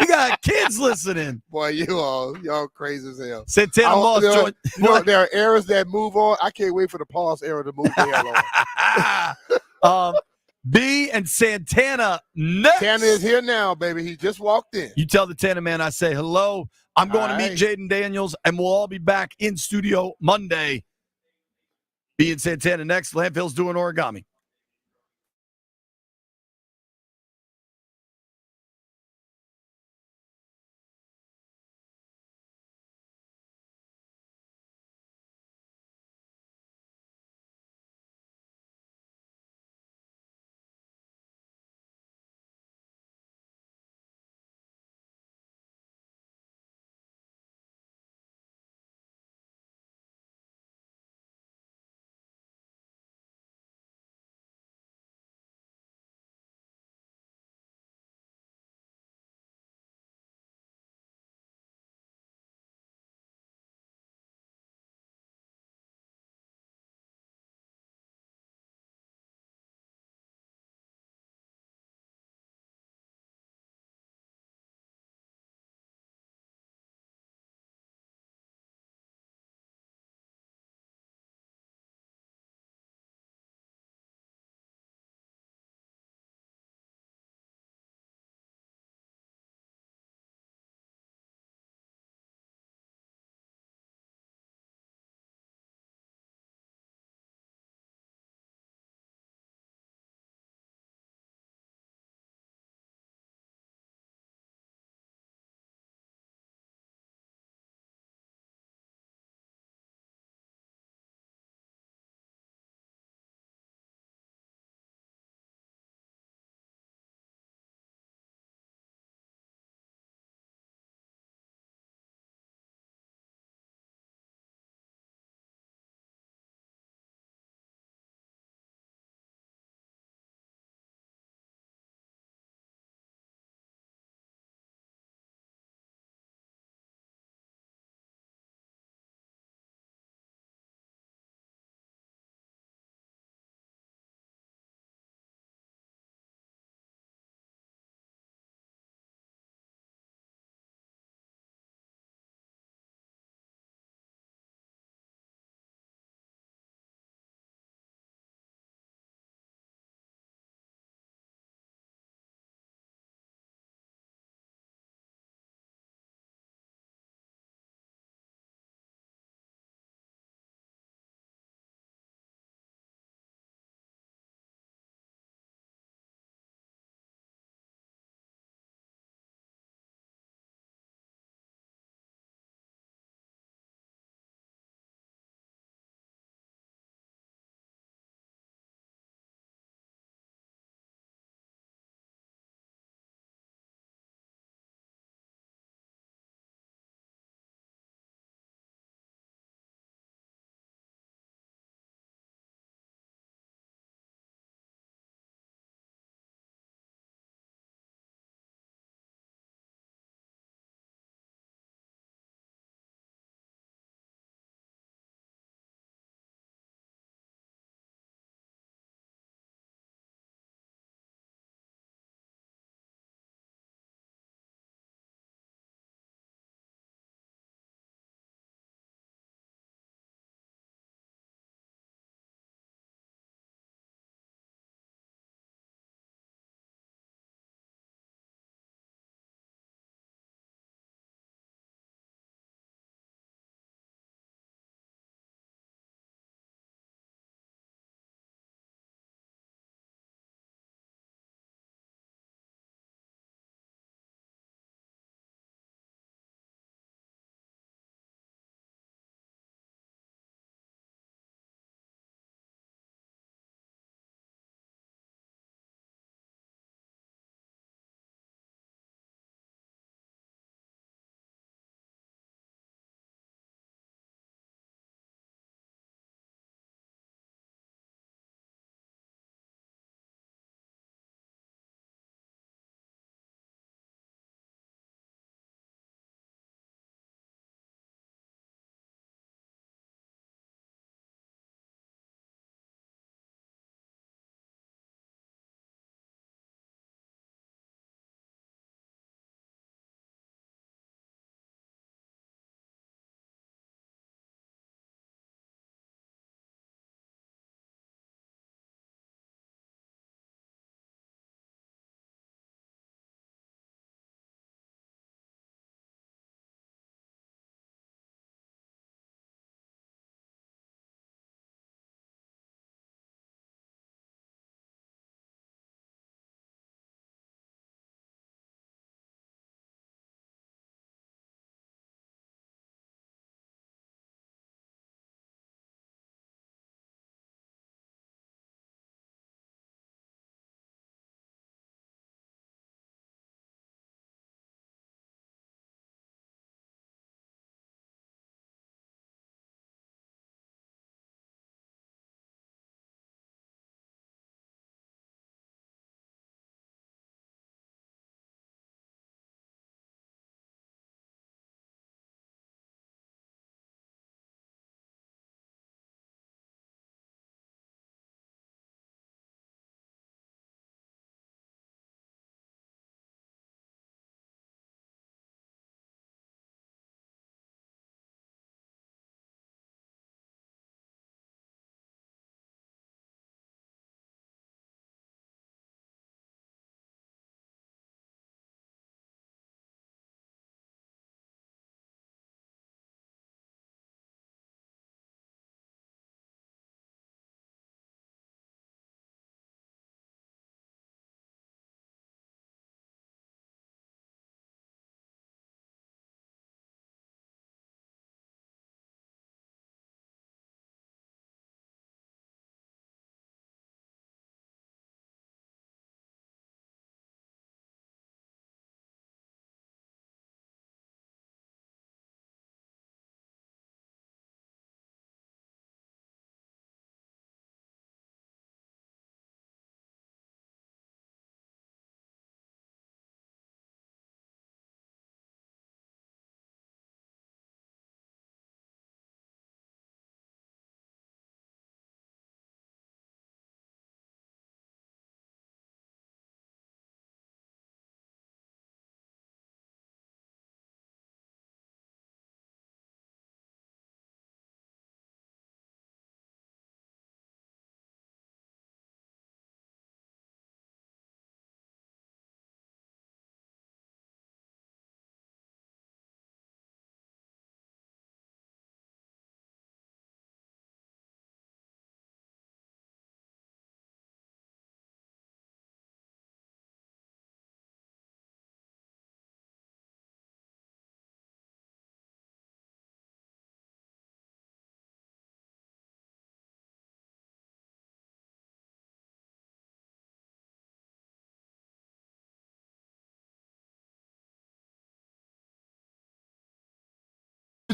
[SPEAKER 1] We got kids listening.
[SPEAKER 4] Boy, y'all crazy as hell.
[SPEAKER 1] Santana Moss joined.
[SPEAKER 4] There are eras that move on. I can't wait for the pause era to move the hell on.
[SPEAKER 1] B and Santana next.
[SPEAKER 4] Santana is here now, baby. He just walked in.
[SPEAKER 1] You tell the Tana man I say hello. I'm going to meet
[SPEAKER 4] right.
[SPEAKER 1] Jaden Daniels, and we'll all be back in studio Monday. B and Santana next. Landfill's doing origami.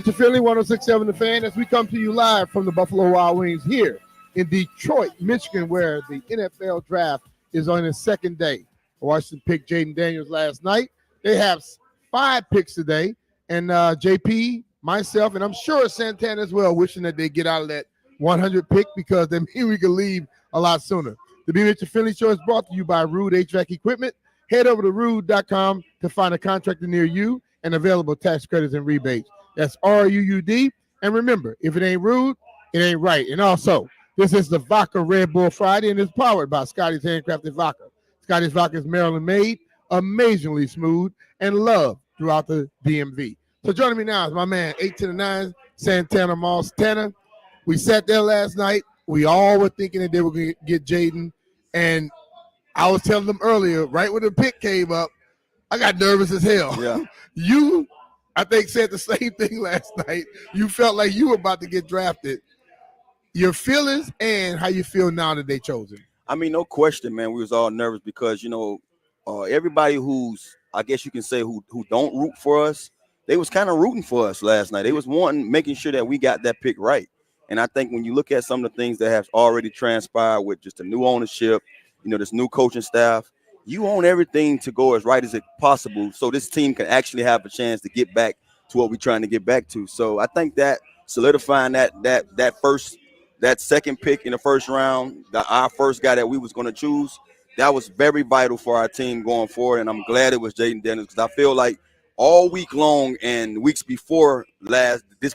[SPEAKER 4] Mitchell Philly, 106.7 The Fan, as we come to you live from the Buffalo Wild Wings here in Detroit, Michigan, where the NFL draft is on its second day. Washington picked Jaden Daniels last night. They have 5 picks today, and JP, myself, and I'm sure Santana as well, wishing that they get out of that 100 pick because they mean we can leave a lot sooner. The B. Mitchell Finley Show is brought to you by Rude HVAC Equipment. Head over to rude.com to find a contractor near you and available tax credits and rebates. That's RUUD. And remember, if it ain't rude, it ain't right. And also, this is the Vodka Red Bull Friday, and it's powered by Scotty's Handcrafted Vodka. Scotty's Vodka is Maryland made, amazingly smooth, and loved throughout the DMV. So joining me now is my man, 8 to the 9, Santana Moss. Tanner, we sat there last night. We all were thinking that they were going to get Jaden. And I was telling them earlier, right when the pick came up, I got nervous as hell.
[SPEAKER 1] Yeah.
[SPEAKER 4] You, I think, said the same thing last night. You felt like you were about to get drafted. Your feelings and how you feel now that they chose him.
[SPEAKER 17] I mean, no question, man. We was all nervous because, everybody who's, I guess you can say, who don't root for us, they was kind of rooting for us last night. They was making sure that we got that pick right. And I think when you look at some of the things that have already transpired with just the new ownership, this new coaching staff, you want everything to go as right as it possible so this team can actually have a chance to get back to what we're trying to get back to. So I think that solidifying that second pick in the first round, our first guy that we was going to choose, that was very vital for our team going forward. And I'm glad it was Jaden Daniels because I feel like all week long and weeks before this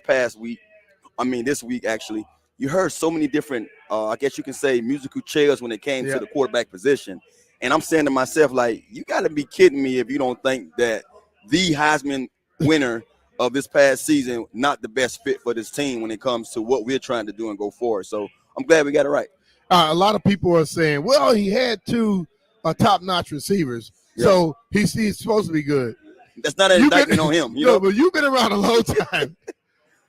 [SPEAKER 17] week actually, you heard so many different, I guess you can say, musical chairs when it came to the quarterback position. And I'm saying to myself, like, you got to be kidding me if you don't think that the Heisman winner of this past season not the best fit for this team when it comes to what we're trying to do and go forward. So I'm glad we got it right.
[SPEAKER 4] A lot of people are saying, well, he had 2 top-notch receivers, so he's supposed to be good.
[SPEAKER 17] That's not an indictment on him.
[SPEAKER 4] But you've been around a long time.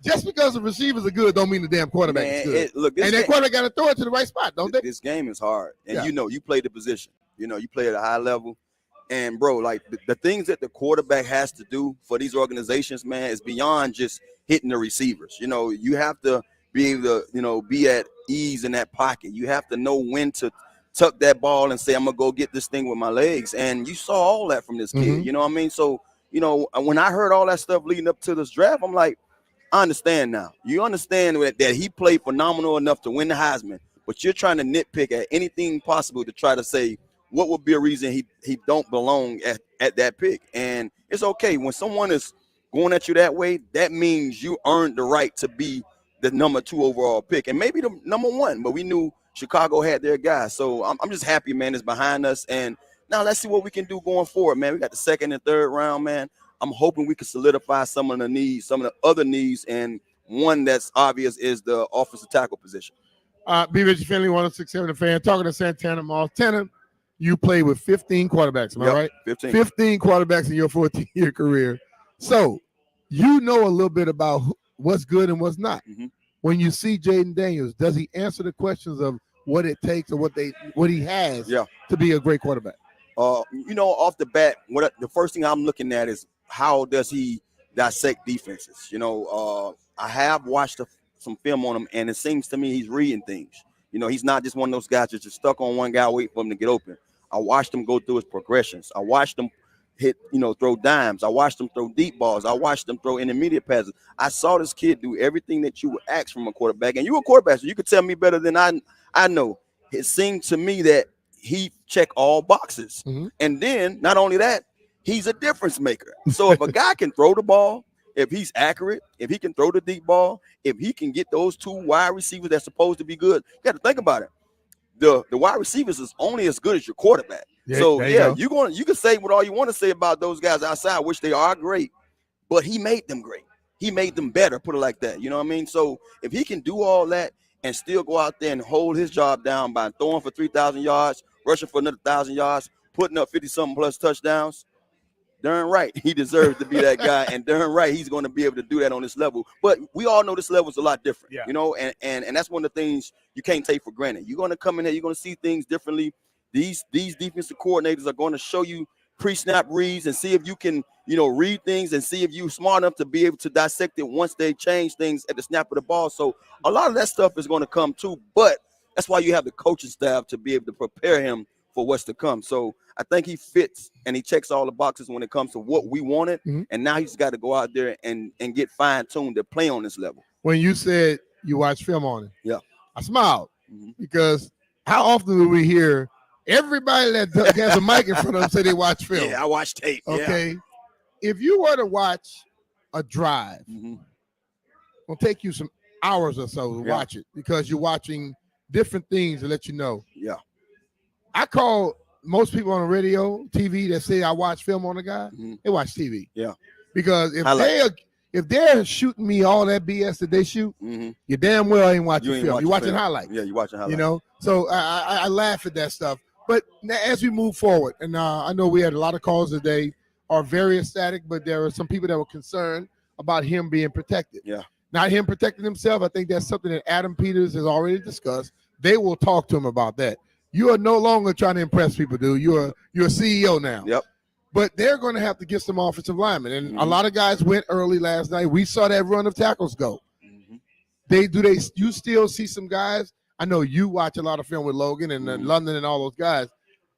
[SPEAKER 4] Just because the receivers are good don't mean the damn quarterback is good. That quarterback got to throw it to the right spot, don't they?
[SPEAKER 17] This game is hard. And you play the position. You play at a high level. And, bro, like the things that the quarterback has to do for these organizations, man, is beyond just hitting the receivers. You have to be able to, be at ease in that pocket. You have to know when to tuck that ball and say, I'm going to go get this thing with my legs. And you saw all that from this kid. You know what I mean? So, when I heard all that stuff leading up to this draft, I'm like, I understand now. You understand that he played phenomenal enough to win the Heisman, but you're trying to nitpick at anything possible to try to say what would be a reason he don't belong at that pick. And it's okay. When someone is going at you that way, that means you earned the right to be the number 2 overall pick and maybe the number 1. But we knew Chicago had their guy. So I'm just happy, man, it's behind us. And now let's see what we can do going forward, man. We got the 2nd and 3rd round, man. I'm hoping we can solidify some of the other needs, and one that's obvious is the offensive tackle position.
[SPEAKER 4] B. Richard Finley, 106.7 The Fan, talking to Santana Moss. Tanner, you played with 15 quarterbacks, am I right? 15 quarterbacks in your 14-year career. So you know a little bit about what's good and what's not. When you see Jaden Daniels, does he answer the questions of what it takes or what he has to be a great quarterback?
[SPEAKER 17] Off the bat, the first thing I'm looking at is how does he dissect defenses? I have watched some film on him, and it seems to me he's reading things. He's not just one of those guys that's just stuck on one guy waiting for him to get open. I watched him go through his progressions. I watched him throw dimes. I watched him throw deep balls. I watched him throw intermediate passes. I saw this kid do everything that you would ask from a quarterback, and you're a quarterback, so you could tell me better than I know. It seemed to me that he checked all boxes. And then, not only that, he's a difference maker. So if a guy can throw the ball, if he's accurate, if he can throw the deep ball, if he can get those 2 wide receivers that's supposed to be good, you got to think about it. The wide receivers is only as good as your quarterback. You can say what all you want to say about those guys outside, which they are great, but he made them great. He made them better, put it like that. You know what I mean? So if he can do all that and still go out there and hold his job down by throwing for 3,000 yards, rushing for another 1,000 yards, putting up 50-something plus touchdowns, darn right he deserves to be that guy, and darn right he's going to be able to do that on this level. But we all know this level is a lot different, and that's one of the things you can't take for granted. You're going to come in here, you're going to see things differently. These defensive coordinators are going to show you pre-snap reads and see if you can, read things and see if you're smart enough to be able to dissect it once they change things at the snap of the ball. So a lot of that stuff is going to come too, but that's why you have the coaching staff to be able to prepare him for what's to come. So I think he fits and he checks all the boxes when it comes to what we wanted. And now he's got to go out there and get fine-tuned to play on this level.
[SPEAKER 18] When you said you watch film on him,
[SPEAKER 17] yeah,
[SPEAKER 18] I smiled because how often do we hear everybody that has a mic in front of them say they watch film?
[SPEAKER 17] Yeah, I watch tape.
[SPEAKER 18] Okay. If you were to watch a drive, it'll take you some hours or so to watch it because you're watching different things to let you know.
[SPEAKER 17] Yeah.
[SPEAKER 18] I call most people on the radio, TV that say I watch film on a guy, they watch TV.
[SPEAKER 17] Yeah.
[SPEAKER 18] Because if they're shooting me all that BS that they shoot, you damn well ain't watching film. You're watching highlights.
[SPEAKER 17] Yeah, you're watching highlights.
[SPEAKER 18] So I laugh at that stuff. But as we move forward, and I know we had a lot of calls today, are very ecstatic, but there are some people that were concerned about him being protected.
[SPEAKER 17] Yeah.
[SPEAKER 18] Not him protecting himself. I think that's something that Adam Peters has already discussed. They will talk to him about that. You are no longer trying to impress people, dude. You're a CEO now.
[SPEAKER 17] Yep.
[SPEAKER 18] But they're going to have to get some offensive linemen. And a lot of guys went early last night. We saw that run of tackles go. You still see some guys? I know you watch a lot of film with Logan and London and all those guys.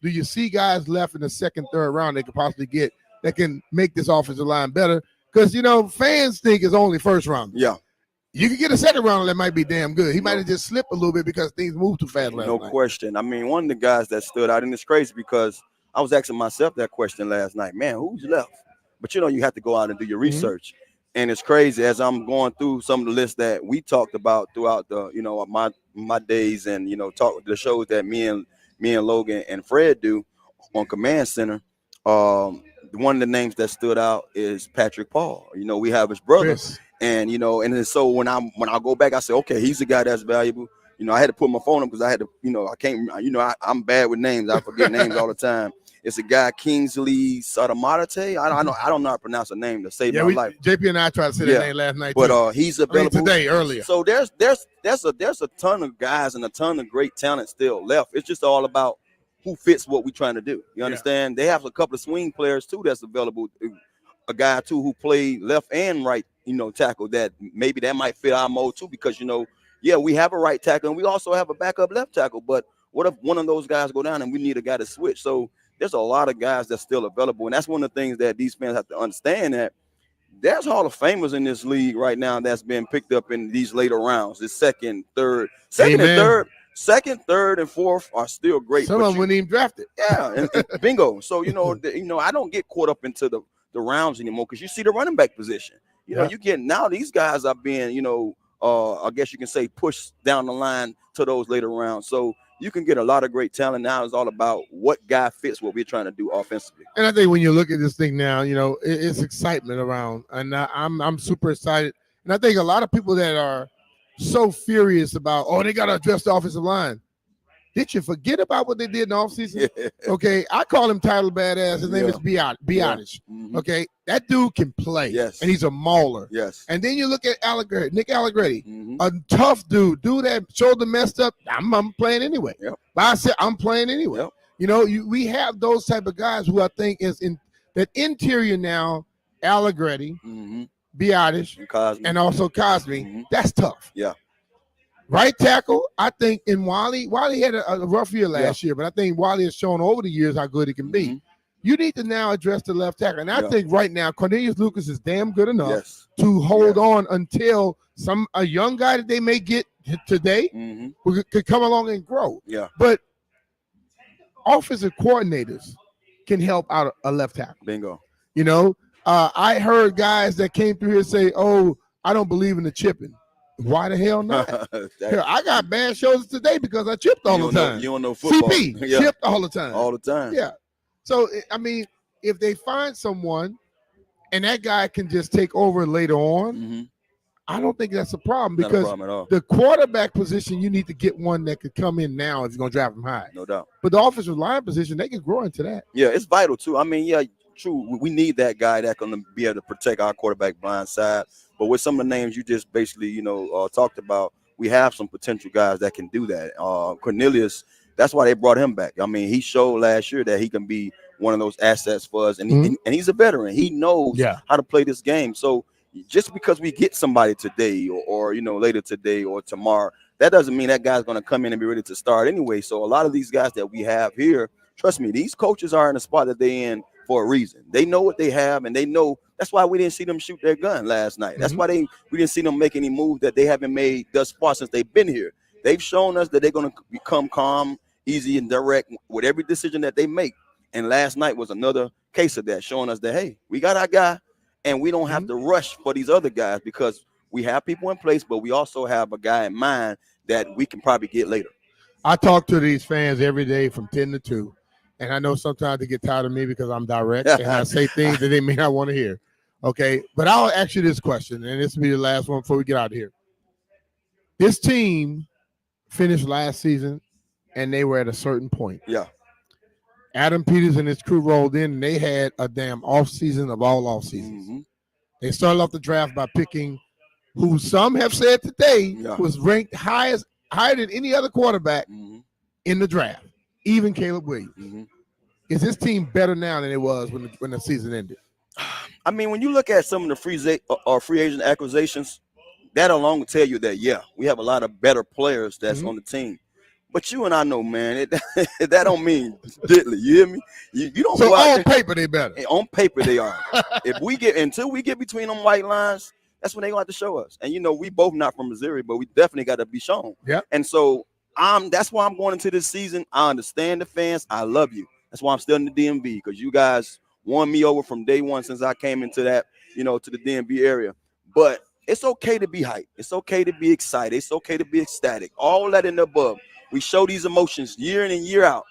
[SPEAKER 18] Do you see guys left in the second, third round they could possibly get that can make this offensive line better? Because, fans think it's only first round.
[SPEAKER 17] Yeah.
[SPEAKER 18] You can get a second round that might be damn good. He might have just slipped a little bit because things moved too fast last night.
[SPEAKER 17] No question. I mean, one of the guys that stood out, and it's crazy because I was asking myself that question last night. Man, who's left? But, you have to go out and do your research. And it's crazy as I'm going through some of the lists that we talked about throughout the, my days and, talk the shows that me and Logan and Fred do on Command Center. One of the names that stood out is Patrick Paul. We have his brother.
[SPEAKER 18] Chris.
[SPEAKER 17] And, and then so when I go back, I say, okay, he's the guy that's valuable. I had to put my phone up because I had to, I can't, I'm bad with names. I forget names all the time. It's a guy, Kingsley Sadamarate. I don't know how to pronounce the name to save my life.
[SPEAKER 18] JP and I tried to say that name last night.
[SPEAKER 17] But he's available
[SPEAKER 18] today, earlier.
[SPEAKER 17] So there's a ton of guys and a ton of great talent still left. It's just all about who fits what we're trying to do. You understand? They have a couple of swing players too that's available. A guy too who played left and right, tackle that maybe that might fit our mode too because we have a right tackle and we also have a backup left tackle. But what if one of those guys go down and we need a guy to switch? So there's a lot of guys that's still available, and that's one of the things that these fans have to understand that there's Hall of Famers in this league right now that's been picked up in these later rounds. The second, third, and fourth are still great.
[SPEAKER 18] Some of them weren't even drafted.
[SPEAKER 17] Yeah, and bingo. So I don't get caught up into the rounds anymore because you see the running back position. You get now these guys are being I guess you can say pushed down the line to those later rounds. So you can get a lot of great talent. Now it's all about what guy fits what we're trying to do offensively.
[SPEAKER 18] And I think when you look at this thing now, it's excitement around, and I'm super excited. And I think a lot of people that are so furious about, they got to address the offensive line. Did you forget about what they did in the offseason? Okay, I call him title badass. His name is Biotish. Okay, that dude can play.
[SPEAKER 17] Yes.
[SPEAKER 18] And he's a mauler.
[SPEAKER 17] Yes.
[SPEAKER 18] And then you look at Nick Allegretti, a tough dude that shoulder messed up. I'm playing anyway.
[SPEAKER 17] Yep.
[SPEAKER 18] But I said I'm playing anyway.
[SPEAKER 17] Yep.
[SPEAKER 18] We have those type of guys who I think is in that interior now. Allegretti, Biotish, and also Cosme. That's tough.
[SPEAKER 17] Yeah.
[SPEAKER 18] Right tackle, I think in Wally had a rough year last year, but I think Wally has shown over the years how good he can be. You need to now address the left tackle. And I think right now, Cornelius Lucas is damn good enough to hold on until a young guy that they may get today could come along and grow.
[SPEAKER 17] Yeah.
[SPEAKER 18] But offensive coordinators can help out a left tackle.
[SPEAKER 17] Bingo.
[SPEAKER 18] I heard guys that came through here say, I don't believe in the chipping. Why the hell not? Hell, I got bad shoulders today because I chipped all the time.
[SPEAKER 17] You don't know football.
[SPEAKER 18] CP, chipped all the time.
[SPEAKER 17] All the time.
[SPEAKER 18] Yeah. So, I mean, if they find someone and that guy can just take over later on, I don't think that's a problem
[SPEAKER 17] Not a
[SPEAKER 18] because
[SPEAKER 17] problem at all.
[SPEAKER 18] the quarterback position, you need to get one that could come in now if you're going to draft him high.
[SPEAKER 17] No doubt.
[SPEAKER 18] But the offensive line position, they can grow into that.
[SPEAKER 17] Yeah, it's vital too. I mean, true. We need that guy that's going to be able to protect our quarterback blind side. But with some of the names you just basically, talked about, we have some potential guys that can do that. Cornelius, that's why they brought him back. I mean, he showed last year that he can be one of those assets for us. And, and he's a veteran. He knows how to play this game. So just because we get somebody today or later today or tomorrow, that doesn't mean that guy's going to come in and be ready to start anyway. So a lot of these guys that we have here, trust me, these coaches are in the spot that they're in for a reason. They know what they have, and they know that's why we didn't see them shoot their gun last night. That's why we didn't see them make any moves that they haven't made thus far since they've been here. They've shown us that they're going to become calm, easy, and direct with every decision that they make. And last night was another case of that, showing us that, hey, we got our guy, and we don't have to rush for these other guys because we have people in place, but we also have a guy in mind that we can probably get later.
[SPEAKER 18] I talk to these fans every day from 10 to 2, and I know sometimes they get tired of me because I'm direct and I say things that they may not want to hear. Okay, but I'll ask you this question, and this will be the last one before we get out of here. This team finished last season, and they were at a certain point.
[SPEAKER 17] Yeah.
[SPEAKER 18] Adam Peters and his crew rolled in, and they had a damn off season of all off seasons. They started off the draft by picking who some have said today was ranked higher than any other quarterback in the draft, even Caleb Williams. Is this team better now than it was when the season ended?
[SPEAKER 17] I mean, when you look at some of the free agent acquisitions, that alone will tell you that, we have a lot of better players that's on the team. But you and I know, man, that don't mean diddly. You hear me? You don't.
[SPEAKER 18] So
[SPEAKER 17] go out
[SPEAKER 18] on paper they better.
[SPEAKER 17] On paper they are. Until we get between them white lines, that's when they gonna have to show us. And we both not from Missouri, but we definitely got to be shown.
[SPEAKER 18] Yeah.
[SPEAKER 17] And so that's why I'm going into this season. I understand the fans. I love you. That's why I'm still in the DMV, because you guys won me over from day one since I came into that, to the DMV area. But it's okay to be hyped. It's okay to be excited. It's okay to be ecstatic. All that and above. We show these emotions year in and year out.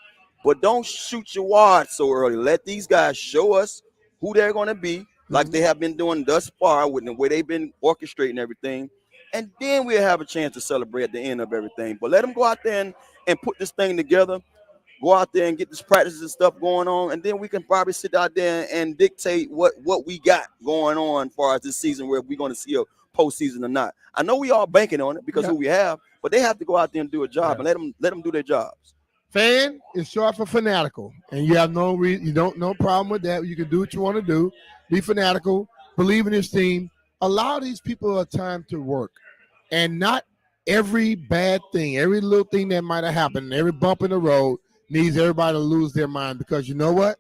[SPEAKER 17] But don't shoot your wad so early. Let these guys show us who they're going to be, like they have been doing thus far with the way they've been orchestrating everything. And then we'll have a chance to celebrate at the end of everything. But let them go out there and put this thing together. Go out there and get this practice and stuff going on. And then we can probably sit out there and dictate what we got going on as far as this season, where we're going to see a postseason or not. I know we all banking on it because who we have, but they have to go out there and do a job and let them do their jobs.
[SPEAKER 18] Fan is short for fanatical, and you have no problem with that. You can do what you want to do, be fanatical, believe in this team, allow these people a time to work, and not every bad thing, every little thing that might have happened, every bump in the road needs everybody to lose their mind, because you know what?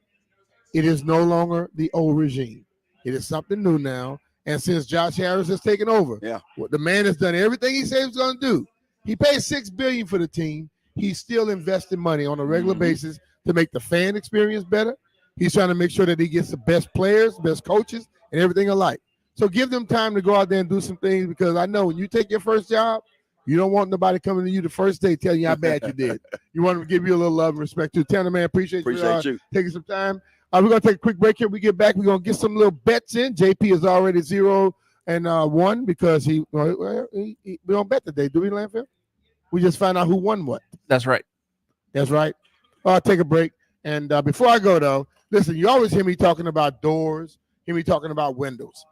[SPEAKER 18] It is no longer the old regime. It is something new now. And since Josh Harris has taken over, the man has done everything he said he was going to do. He paid $6 billion for the team. He's still investing money on a regular basis to make the fan experience better. He's trying to make sure that he gets the best players, best coaches, and everything alike. So give them time to go out there and do some things, because I know when you take your first job, you don't want nobody coming to you the first day telling you how bad you did. You want to give you a little love and respect too. Tanner, man, appreciate you taking some time. We're going to take a quick break here. We get back, we're going to get some little bets in. JP is already 0-1 because we don't bet today, do we, Landfill? We just find out who won what.
[SPEAKER 2] That's right.
[SPEAKER 18] That's right. I'll take a break. And before I go, though, listen, you always hear me talking about doors, hear me talking about windows.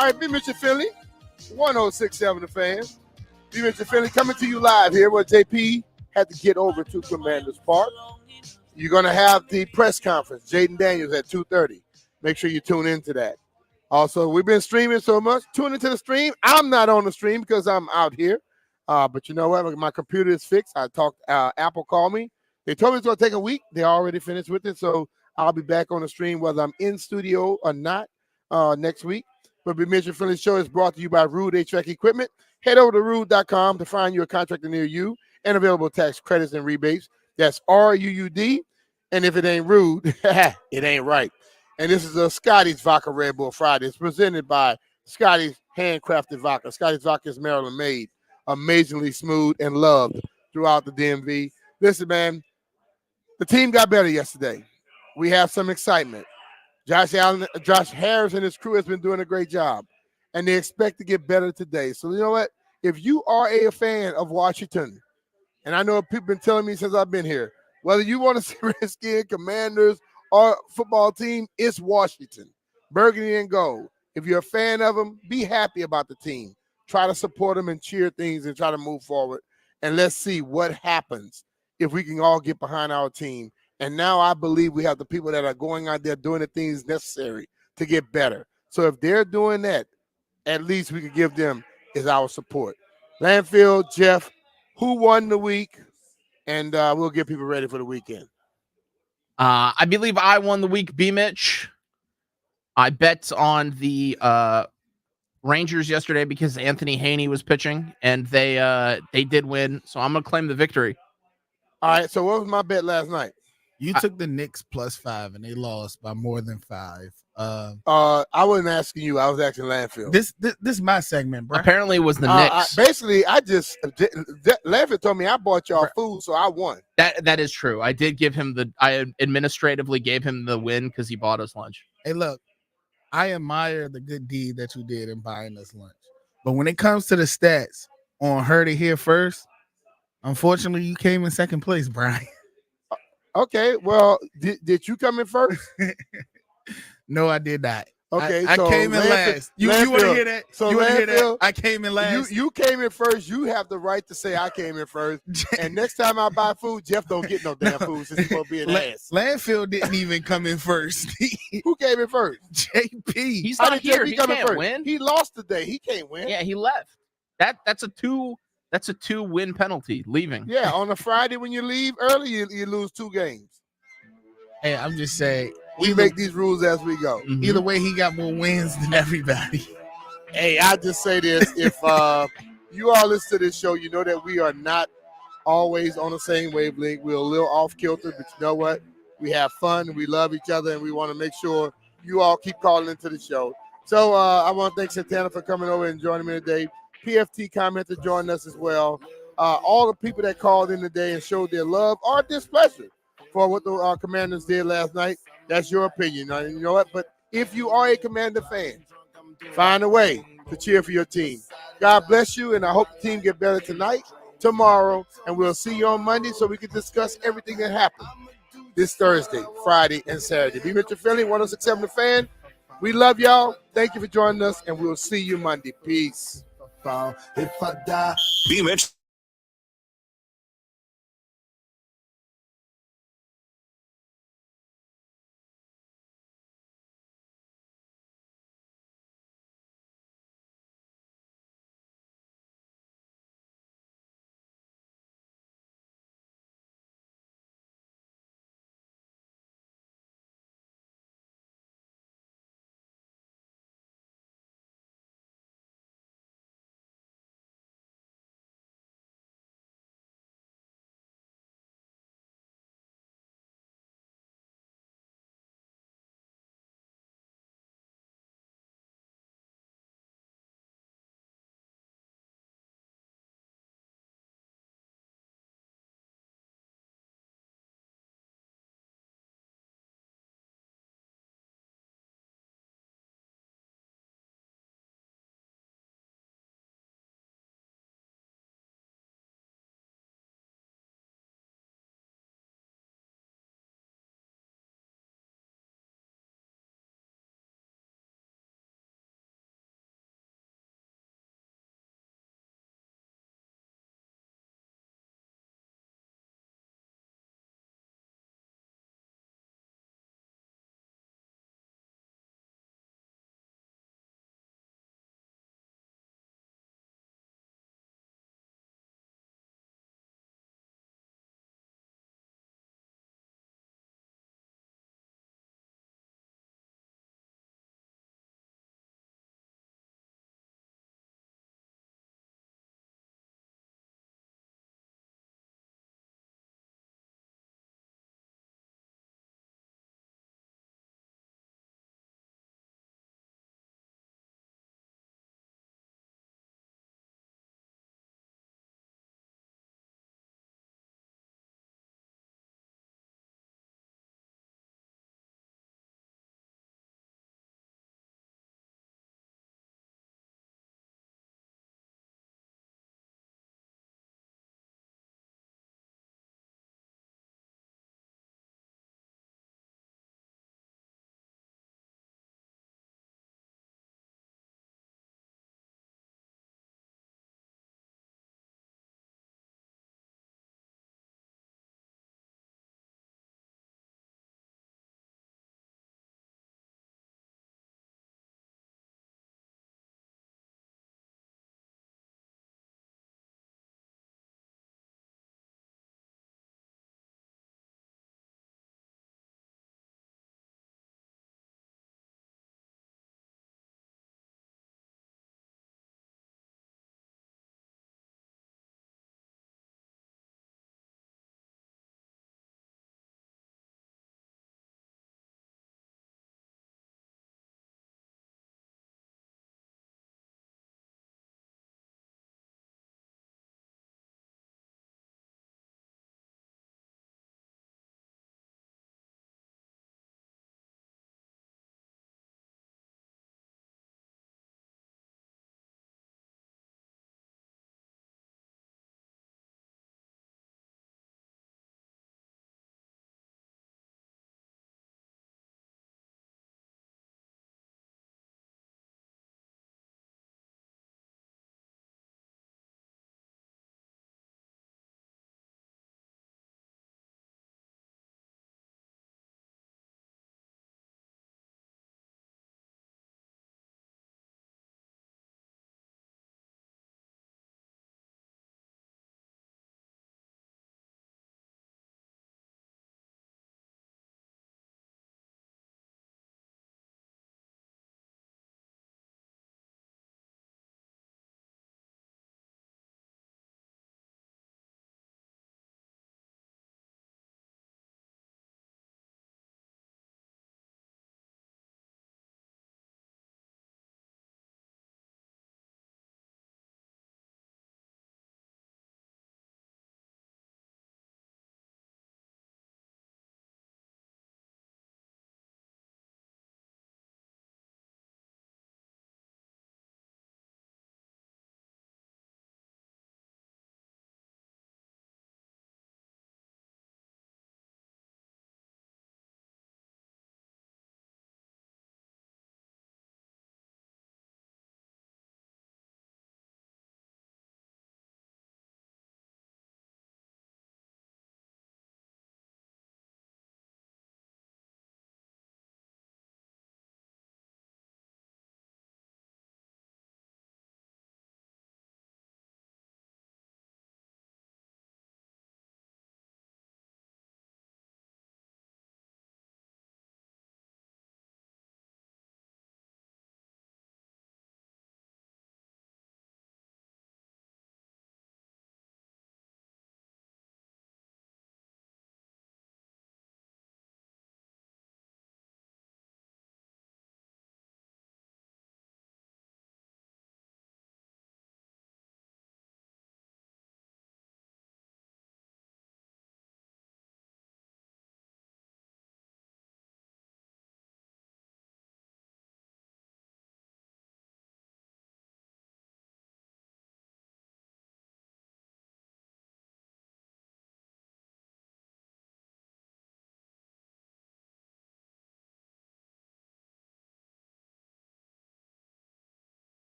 [SPEAKER 4] All right, B. Mitchell Philly, 1067 The Fan. B. Mitchell Philly coming to you live here where JP had to get over to Commanders Park. You're going to have the press conference, Jaden Daniels at 2:30. Make sure you tune into that. Also, we've been streaming so much. Tune into the stream. I'm not on the stream because I'm out here. But you know what? My computer is fixed. I talked. Apple called me. They told me it's going to take a week. They already finished with it. So I'll be back on the stream whether I'm in studio or not next week. But the Mitchell Philly Show is brought to you by Rude HVAC Equipment. Head over to rude.com to find your contractor near you and available tax credits and rebates. That's RUUD. And if it ain't rude, it ain't right. And this is a Scotty's Vodka Red Bull Friday. It's presented by Scotty's Handcrafted Vodka. Scotty's Vodka is Maryland made, amazingly smooth and loved throughout the DMV. Listen, man, the team got better yesterday. We have some excitement. Josh Harris and his crew has been doing a great job, and they expect to get better today. So you know what? If you are a fan of Washington, and I know people have been telling me since I've been here, whether you want to see Redskins, Commanders, or football team, it's Washington. Burgundy and gold. If you're a fan of them, be happy about the team. Try to support them and cheer things and try to move forward. And let's see what happens if we can all get behind our team. And now I believe we have the people that are going out there doing the things necessary to get better. So if they're doing that, at least we could give them is our support. Landfill, Jeff, who won the week? And we'll get people ready for the weekend.
[SPEAKER 2] I believe I won the week, B. Mitch. I bet on the Rangers yesterday because Anthony Haney was pitching, and they did win. So I'm gonna claim the victory.
[SPEAKER 4] All right. So what was my bet last night?
[SPEAKER 3] You took the Knicks +5, and they lost by more than 5.
[SPEAKER 4] I wasn't asking you. I was asking Landfill.
[SPEAKER 3] This is my segment, bro.
[SPEAKER 2] Apparently, it was the Knicks.
[SPEAKER 4] Landfill told me I bought y'all food, so I won.
[SPEAKER 2] That is true. I did give him I administratively gave him the win because he bought us lunch.
[SPEAKER 3] Hey, look, I admire the good deed that you did in buying us lunch, but when it comes to the stats on Heard It Here First, unfortunately, you came in second place, Brian.
[SPEAKER 4] Okay, well, did you come in first?
[SPEAKER 3] No, I did not.
[SPEAKER 4] Okay,
[SPEAKER 3] I came in last. You want to hear that?
[SPEAKER 4] So
[SPEAKER 3] you want to hear that?
[SPEAKER 4] Landfill,
[SPEAKER 3] I came in last.
[SPEAKER 4] You came in first. You have the right to say I came in first. And next time I buy food, Jeff don't get no damn food since he's gonna be an ass.
[SPEAKER 3] Landfill didn't even come in first.
[SPEAKER 4] Who came in first?
[SPEAKER 3] JP.
[SPEAKER 2] He's
[SPEAKER 4] How
[SPEAKER 2] not
[SPEAKER 4] did
[SPEAKER 2] here.
[SPEAKER 4] JP
[SPEAKER 2] He
[SPEAKER 4] come in
[SPEAKER 2] can't
[SPEAKER 4] first?
[SPEAKER 2] win.
[SPEAKER 4] He lost today. He can't win.
[SPEAKER 2] Yeah, he left. That's a two win penalty. Leaving.
[SPEAKER 4] Yeah, on a Friday when you leave early, you lose 2 games.
[SPEAKER 3] Hey, I'm just saying.
[SPEAKER 4] We make these rules as we go.
[SPEAKER 3] Either way, he got more wins than everybody.
[SPEAKER 4] Hey, I just say this: if you all listen to this show, you know that we are not always on the same wavelength. We're a little off kilter, but you know what? We have fun, we love each other, and we want to make sure you all keep calling into the show. So I want to thank Santana for coming over and joining me today. PFT Commenter joined us as well. All the people that called in today and showed their love or displeasure for what the Commanders did last night. That's your opinion. You know what? But if you are a Commander fan, find a way to cheer for your team. God bless you, and I hope the team get better tonight, tomorrow, and we'll see you on Monday so we can discuss everything that happened this Thursday, Friday, and Saturday. Be Mitchell Philly, 1067 The Fan. We love y'all. Thank you for joining us, and we'll see you Monday. Peace.
[SPEAKER 23] If I die. Be Mitch.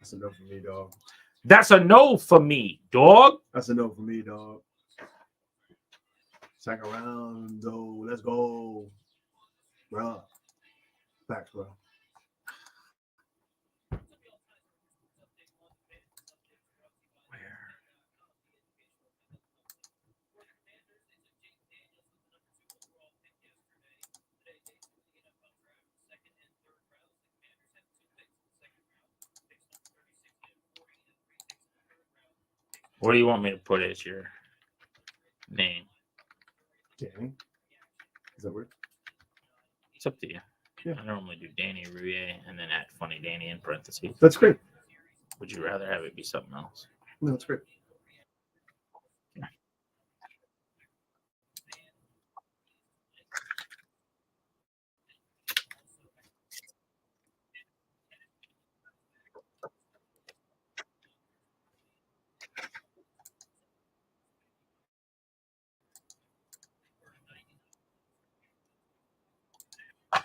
[SPEAKER 1] That's a no for me, dog.
[SPEAKER 13] That's a no for me, dog.
[SPEAKER 1] That's a no for me, dog. Second round, though. Let's go. Bro. Facts, bro.
[SPEAKER 13] What do you want me to put as your name?
[SPEAKER 1] Danny. Is that weird?
[SPEAKER 13] It's up to you.
[SPEAKER 1] Yeah.
[SPEAKER 13] I normally do Danny Rouillet and then add Funny Danny in parentheses.
[SPEAKER 1] That's great.
[SPEAKER 13] Would you rather have it be something else?
[SPEAKER 1] No, that's great.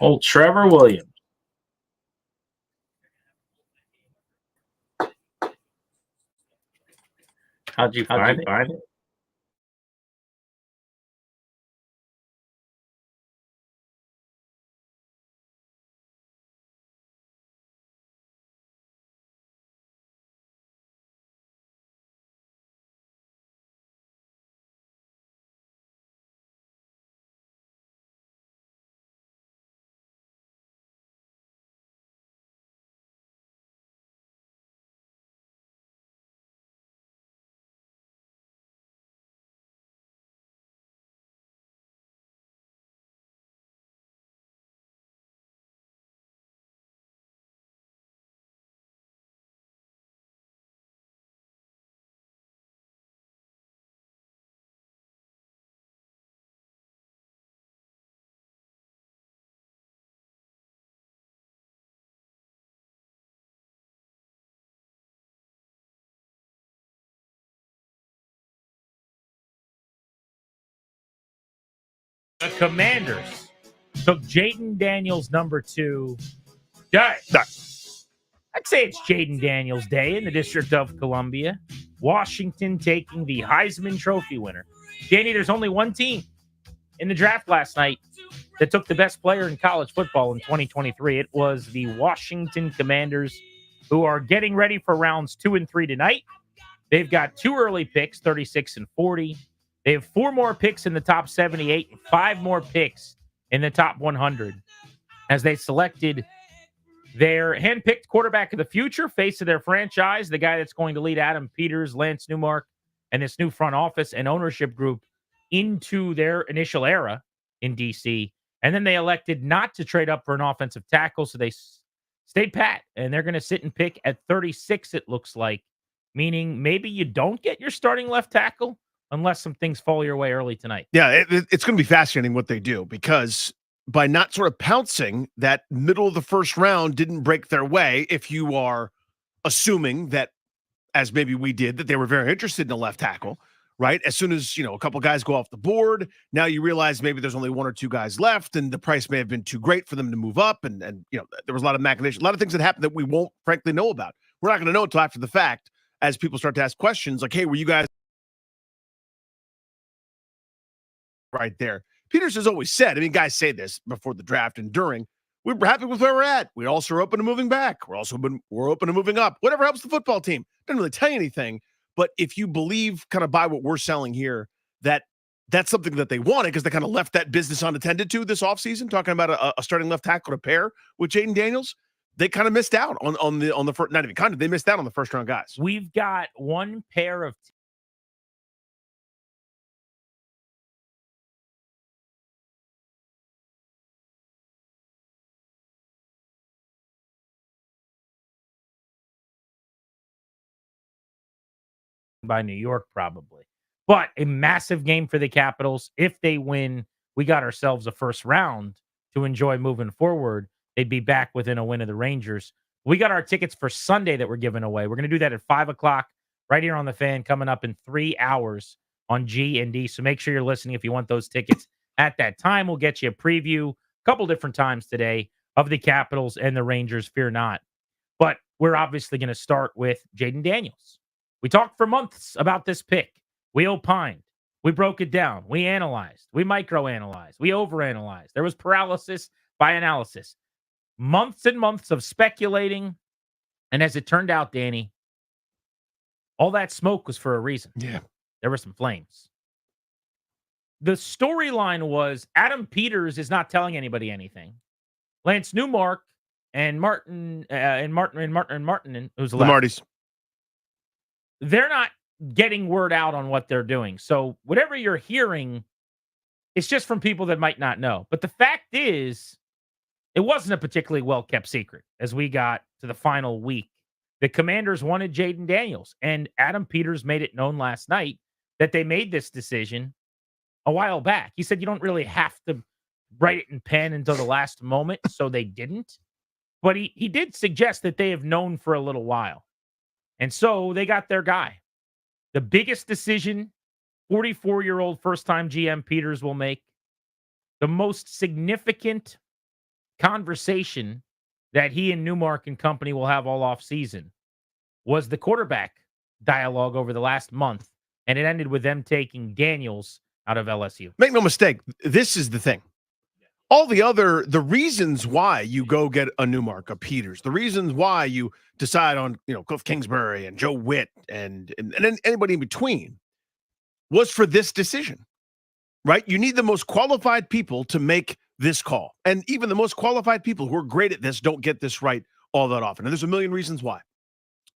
[SPEAKER 13] Old Trevor Williams. How'd you find it?
[SPEAKER 19] The Commanders took Jaden Daniels, number 2. I'd say it's Jaden Daniels Day in the District of Columbia. Washington taking the Heisman Trophy winner. Danny, there's only one team in the draft last night that took the best player in college football in 2023. It was the Washington Commanders, who are getting ready for rounds 2 and 3 tonight. They've got 2 early picks, 36 and 40. They have 4 more picks in the top 78 and 5 more picks in the top 100 as they selected their handpicked quarterback of the future, face of their franchise, the guy that's going to lead Adam Peters, Lance Newmark, and this new front office and ownership group into their initial era in D.C. And then they elected not to trade up for an offensive tackle, so they stayed pat, and they're going to sit and pick at 36, it looks like, meaning maybe you don't get your starting left tackle unless some things fall your way early tonight.
[SPEAKER 1] Yeah, it's going to be fascinating what they do, because by not sort of pouncing, that middle of the first round didn't break their way. If you are assuming that, as maybe we did, that they were very interested in a left tackle, right? As soon as, a couple guys go off the board, now you realize maybe there's only 1 or 2 guys left, and the price may have been too great for them to move up. And there was a lot of machination, a lot of things that happened that we won't frankly know about. We're not going to know until after the fact, as people start to ask questions like, hey, were you guys right there? Peters has always said, guys say this before the draft and during, we're happy with where we're at. We also are open to moving back. We're open to moving up. Whatever helps the football team. Doesn't really tell you anything. But if you believe, kind of by what we're selling here, that's something that they wanted, because they kind of left that business unattended to this offseason, talking about a starting left tackle to pair with Jaden Daniels, they kind of missed out on the first, not even kind of, they missed out on the first round guys.
[SPEAKER 19] We've got one pair of by New York, probably. But a massive game for the Capitals. If they win, we got ourselves a first round to enjoy moving forward. They'd be back within a win of the Rangers. We got our tickets for Sunday that we're giving away. We're going to do that at 5 o'clock right here on the Fan, coming up in 3 hours on G&D. So make sure you're listening if you want those tickets at that time. We'll get you a preview a couple different times today of the Capitals and the Rangers. Fear not. But we're obviously going to start with Jaden Daniels. We talked for months about this pick. We opined. We broke it down. We analyzed. We microanalyzed. We overanalyzed. There was paralysis by analysis. Months and months of speculating. And as it turned out, Danny, all that smoke was for a reason.
[SPEAKER 1] Yeah.
[SPEAKER 19] There were some flames. The storyline was Adam Peters is not telling anybody anything. Lance Newmark and Martin, who's left,
[SPEAKER 1] Lamarty's.
[SPEAKER 19] they're not getting word out on what they're doing. So whatever you're hearing, it's just from people that might not know. But the fact is, it wasn't a particularly well-kept secret as we got to the final week. The Commanders wanted Jaden Daniels, and Adam Peters made it known last night that they made this decision a while back. He said you don't really have to write it in pen until the last moment, so they didn't. But he did suggest that they have known for a little while. And so they got their guy. The biggest decision 44-year-old first-time GM Peters will make, the most significant conversation that he and Newmark and company will have all off season was the quarterback dialogue over the last month, and it ended with them taking Daniels out of LSU.
[SPEAKER 1] Make no mistake, this is the thing. All the reasons why you go get a Newmark, a Peters, the reasons why you decide on, Cliff Kingsbury and Joe Witt and then anybody in between was for this decision, right? You need the most qualified people to make this call. And even the most qualified people who are great at this don't get this right all that often. And there's a million reasons why.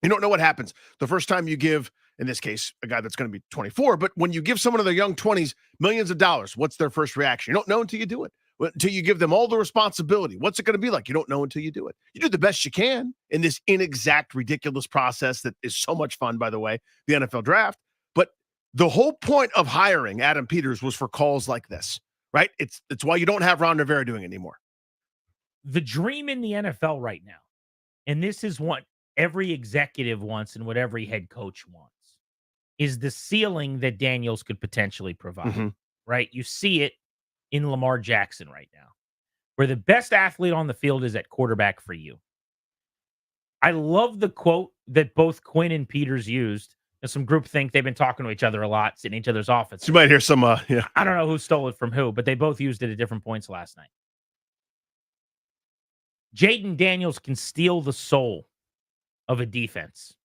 [SPEAKER 1] You don't know what happens the first time you give, in this case, a guy that's going to be 24, but when you give someone in their young 20s millions of dollars, what's their first reaction? You don't know until you do it. Until you give them all the responsibility. What's it going to be like? You don't know until you do it. You do the best you can in this inexact, ridiculous process that is so much fun, by the way, the NFL draft. But the whole point of hiring Adam Peters was for calls like this, right? It's why you don't have Ron Rivera doing it anymore.
[SPEAKER 19] The dream in the NFL right now, and this is what every executive wants and what every head coach wants, is the ceiling that Daniels could potentially provide, right? You see it in Lamar Jackson right now, where the best athlete on the field is at quarterback for you. I love the quote that both Quinn and Peters used. And some group think they've been talking to each other a lot, sitting in each other's office.
[SPEAKER 1] So you might hear some,
[SPEAKER 19] I don't know who stole it from who, but they both used it at different points last night. Jaden Daniels can steal the soul of a defense.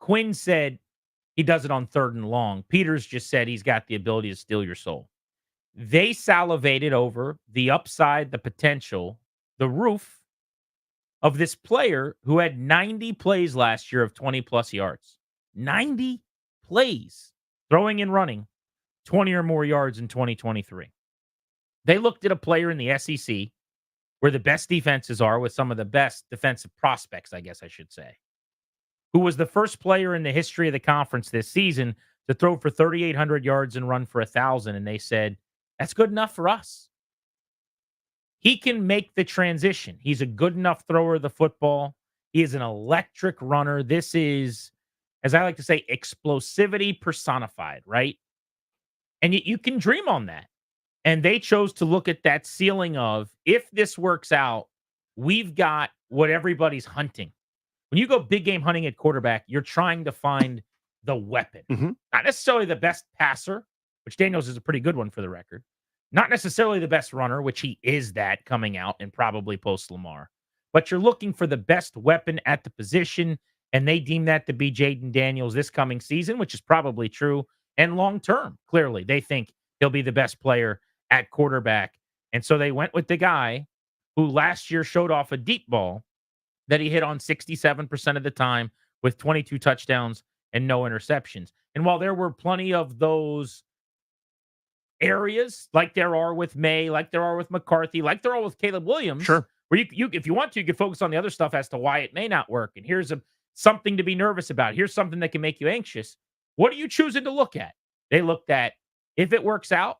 [SPEAKER 19] Quinn said he does it on 3rd and long. Peters just said he's got the ability to steal your soul. They salivated over the upside, the potential, the roof of this player who had 90 plays last year of 20-plus yards. 90 plays, throwing and running, 20 or more yards in 2023. They looked at a player in the SEC where the best defenses are with some of the best defensive prospects, I guess I should say, who was the first player in the history of the conference this season to throw for 3,800 yards and run for 1,000. And they said, that's good enough for us. He can make the transition. He's a good enough thrower of the football. He is an electric runner. This is, as I like to say, explosivity personified, right? And you can dream on that. And they chose to look at that ceiling of, if this works out, we've got what everybody's hunting. When you go big game hunting at quarterback, you're trying to find the weapon. Not necessarily the best passer, which Daniels is a pretty good one for the record. Not necessarily the best runner, which he is that coming out and probably post Lamar. But you're looking for the best weapon at the position, and they deem that to be Jaden Daniels this coming season, which is probably true. And long term, clearly, they think he'll be the best player at quarterback. And so they went with the guy who last year showed off a deep ball that he hit on 67% of the time with 22 touchdowns and no interceptions. And while there were plenty of those areas, like there are with May, like there are with McCarthy, like there are with Caleb Williams,
[SPEAKER 1] sure,
[SPEAKER 19] where you if you want to, you can focus on the other stuff as to why it may not work. And here's something to be nervous about. Here's something that can make you anxious. What are you choosing to look at? They looked at, if it works out,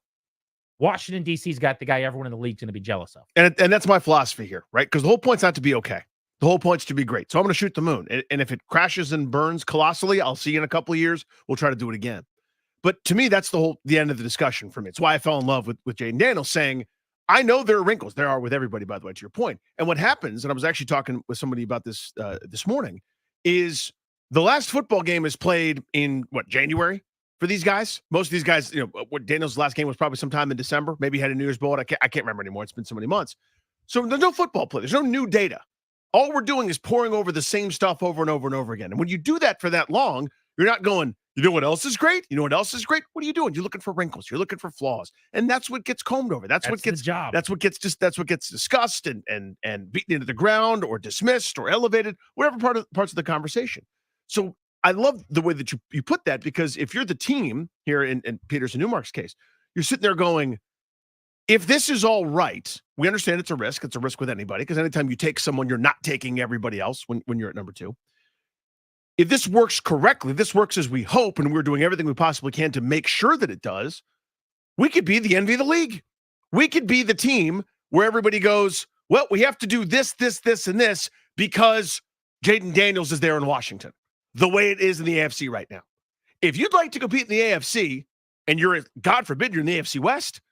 [SPEAKER 19] Washington, D.C.'s got the guy everyone in the league's going to be jealous of.
[SPEAKER 1] And that's my philosophy here, right? Because the whole point's not to be okay. The whole point's to be great. So I'm going to shoot the moon. And if it crashes and burns colossally, I'll see you in a couple of years. We'll try to do it again. But to me, that's the end of the discussion for me. It's why I fell in love with Jaden Daniels, saying, I know there are wrinkles. There are with everybody, by the way, to your point. And what happens, and I was actually talking with somebody about this this morning, is the last football game is played in, January for these guys? Most of these guys, what Daniels' last game was probably sometime in December. Maybe he had a New Year's Bowl. I can't remember anymore. It's been so many months. So there's no football play. There's no new data. All we're doing is pouring over the same stuff over and over and over again. And when you do that for that long, you're not going, you know what else is great? You know what else is great? What are you doing? You're looking for wrinkles. You're looking for flaws. And that's what gets combed over. That's what gets
[SPEAKER 19] job.
[SPEAKER 1] That's what gets discussed and beaten into the ground or dismissed or elevated, whatever parts of the conversation. So I love the way that you put that, because if you're the team here in Peters and Newmark's case, you're sitting there going, if this is all right, we understand it's a risk. It's a risk with anybody, because anytime you take someone, you're not taking everybody else when you're at number 2. If this works correctly, this works as we hope, and we're doing everything we possibly can to make sure that it does, we could be the envy of the league. We could be the team where everybody goes, well, we have to do this, and this because Jaden Daniels is there in Washington, the way it is in the AFC right now. If you'd like to compete in the AFC, and you're, God forbid, you're in the AFC West,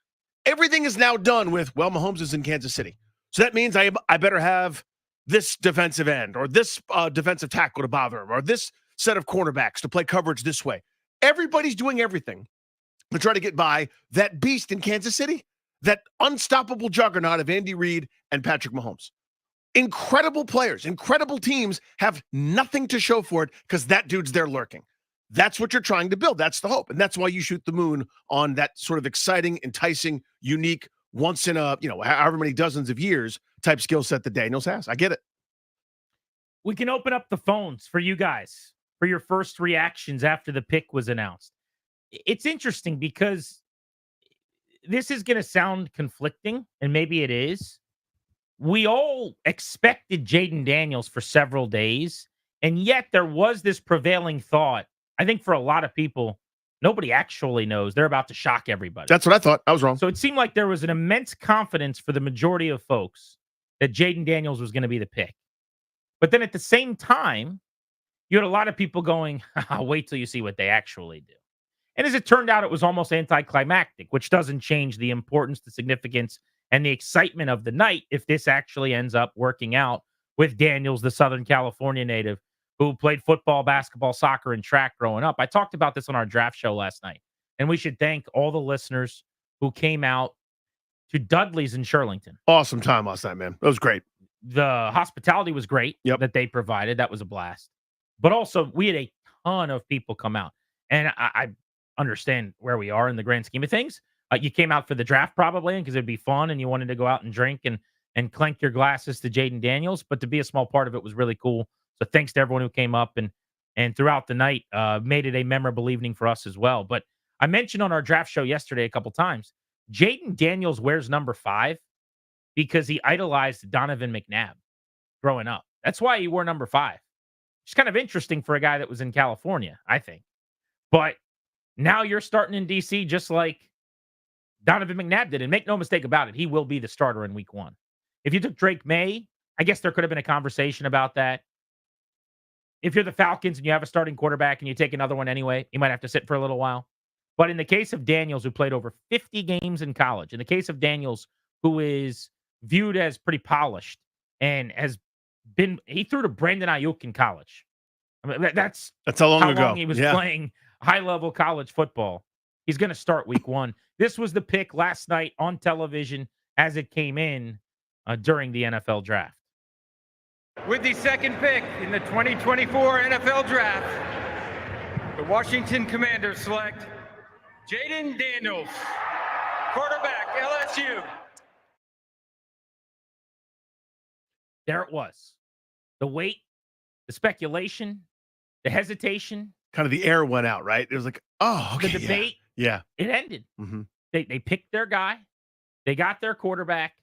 [SPEAKER 1] everything is now done with, well, Mahomes is in Kansas City. So that means I better have this defensive end or this defensive tackle to bother him or this set of cornerbacks to play coverage this way. Everybody's doing everything to try to get by that beast in Kansas City, that unstoppable juggernaut of Andy Reid and Patrick Mahomes. Incredible players, incredible teams have nothing to show for it because that dude's there lurking. That's what you're trying to build. That's the hope. And that's why you shoot the moon on that sort of exciting, enticing, unique, once in a, however many dozens of years type skill set that Daniels has. I get it.
[SPEAKER 19] We can open up the phones for you guys for your first reactions after the pick was announced. It's interesting because this is going to sound conflicting, and maybe it is. We all expected Jaden Daniels for several days, and yet there was this prevailing thought. I think for a lot of people, nobody actually knows. They're about to shock everybody.
[SPEAKER 1] That's what I thought. I was wrong.
[SPEAKER 19] So it seemed like there was an immense confidence for the majority of folks that Jaden Daniels was going to be the pick. But then at the same time, you had a lot of people going, wait till you see what they actually do. And as it turned out, it was almost anticlimactic, which doesn't change the importance, the significance, and the excitement of the night if this actually ends up working out with Daniels, the Southern California native, who played football, basketball, soccer, and track growing up. I talked about this on our draft show last night, and we should thank all the listeners who came out to Dudley's in Shirlington.
[SPEAKER 1] Awesome time last night, man. That was great.
[SPEAKER 19] The hospitality was great that they provided. That was a blast. But also, we had a ton of people come out. And I understand where we are in the grand scheme of things. You came out for the draft probably because it'd be fun, and you wanted to go out and drink and clank your glasses to Jaden Daniels. But to be a small part of it was really cool. So thanks to everyone who came up and throughout the night made it a memorable evening for us as well. But I mentioned on our draft show yesterday a couple times, Jaden Daniels wears number 5 because he idolized Donovan McNabb growing up. That's why he wore number 5. It's kind of interesting for a guy that was in California, I think. But now you're starting in D.C. just like Donovan McNabb did. And make no mistake about it, he will be the starter in week 1. If you took Drake May, I guess there could have been a conversation about that. If you're the Falcons and you have a starting quarterback and you take another one anyway, you might have to sit for a little while. But in the case of Daniels, who played over 50 games in college, in the case of Daniels, who is viewed as pretty polished and he threw to Brandon Ayuk in college. I mean, that's
[SPEAKER 1] how long ago
[SPEAKER 19] he was playing high-level college football. He's going to start week 1. This was the pick last night on television as it came in during the NFL draft.
[SPEAKER 5] With the second pick in the 2024 NFL Draft, the Washington Commanders select Jaden Daniels, quarterback, LSU.
[SPEAKER 19] There it was. The wait, the speculation, the hesitation.
[SPEAKER 1] Kind of the air went out, right? It was like, oh, okay.
[SPEAKER 19] The debate.
[SPEAKER 1] Yeah.
[SPEAKER 19] It ended.
[SPEAKER 1] Mm-hmm.
[SPEAKER 19] They picked their guy. They got their quarterback.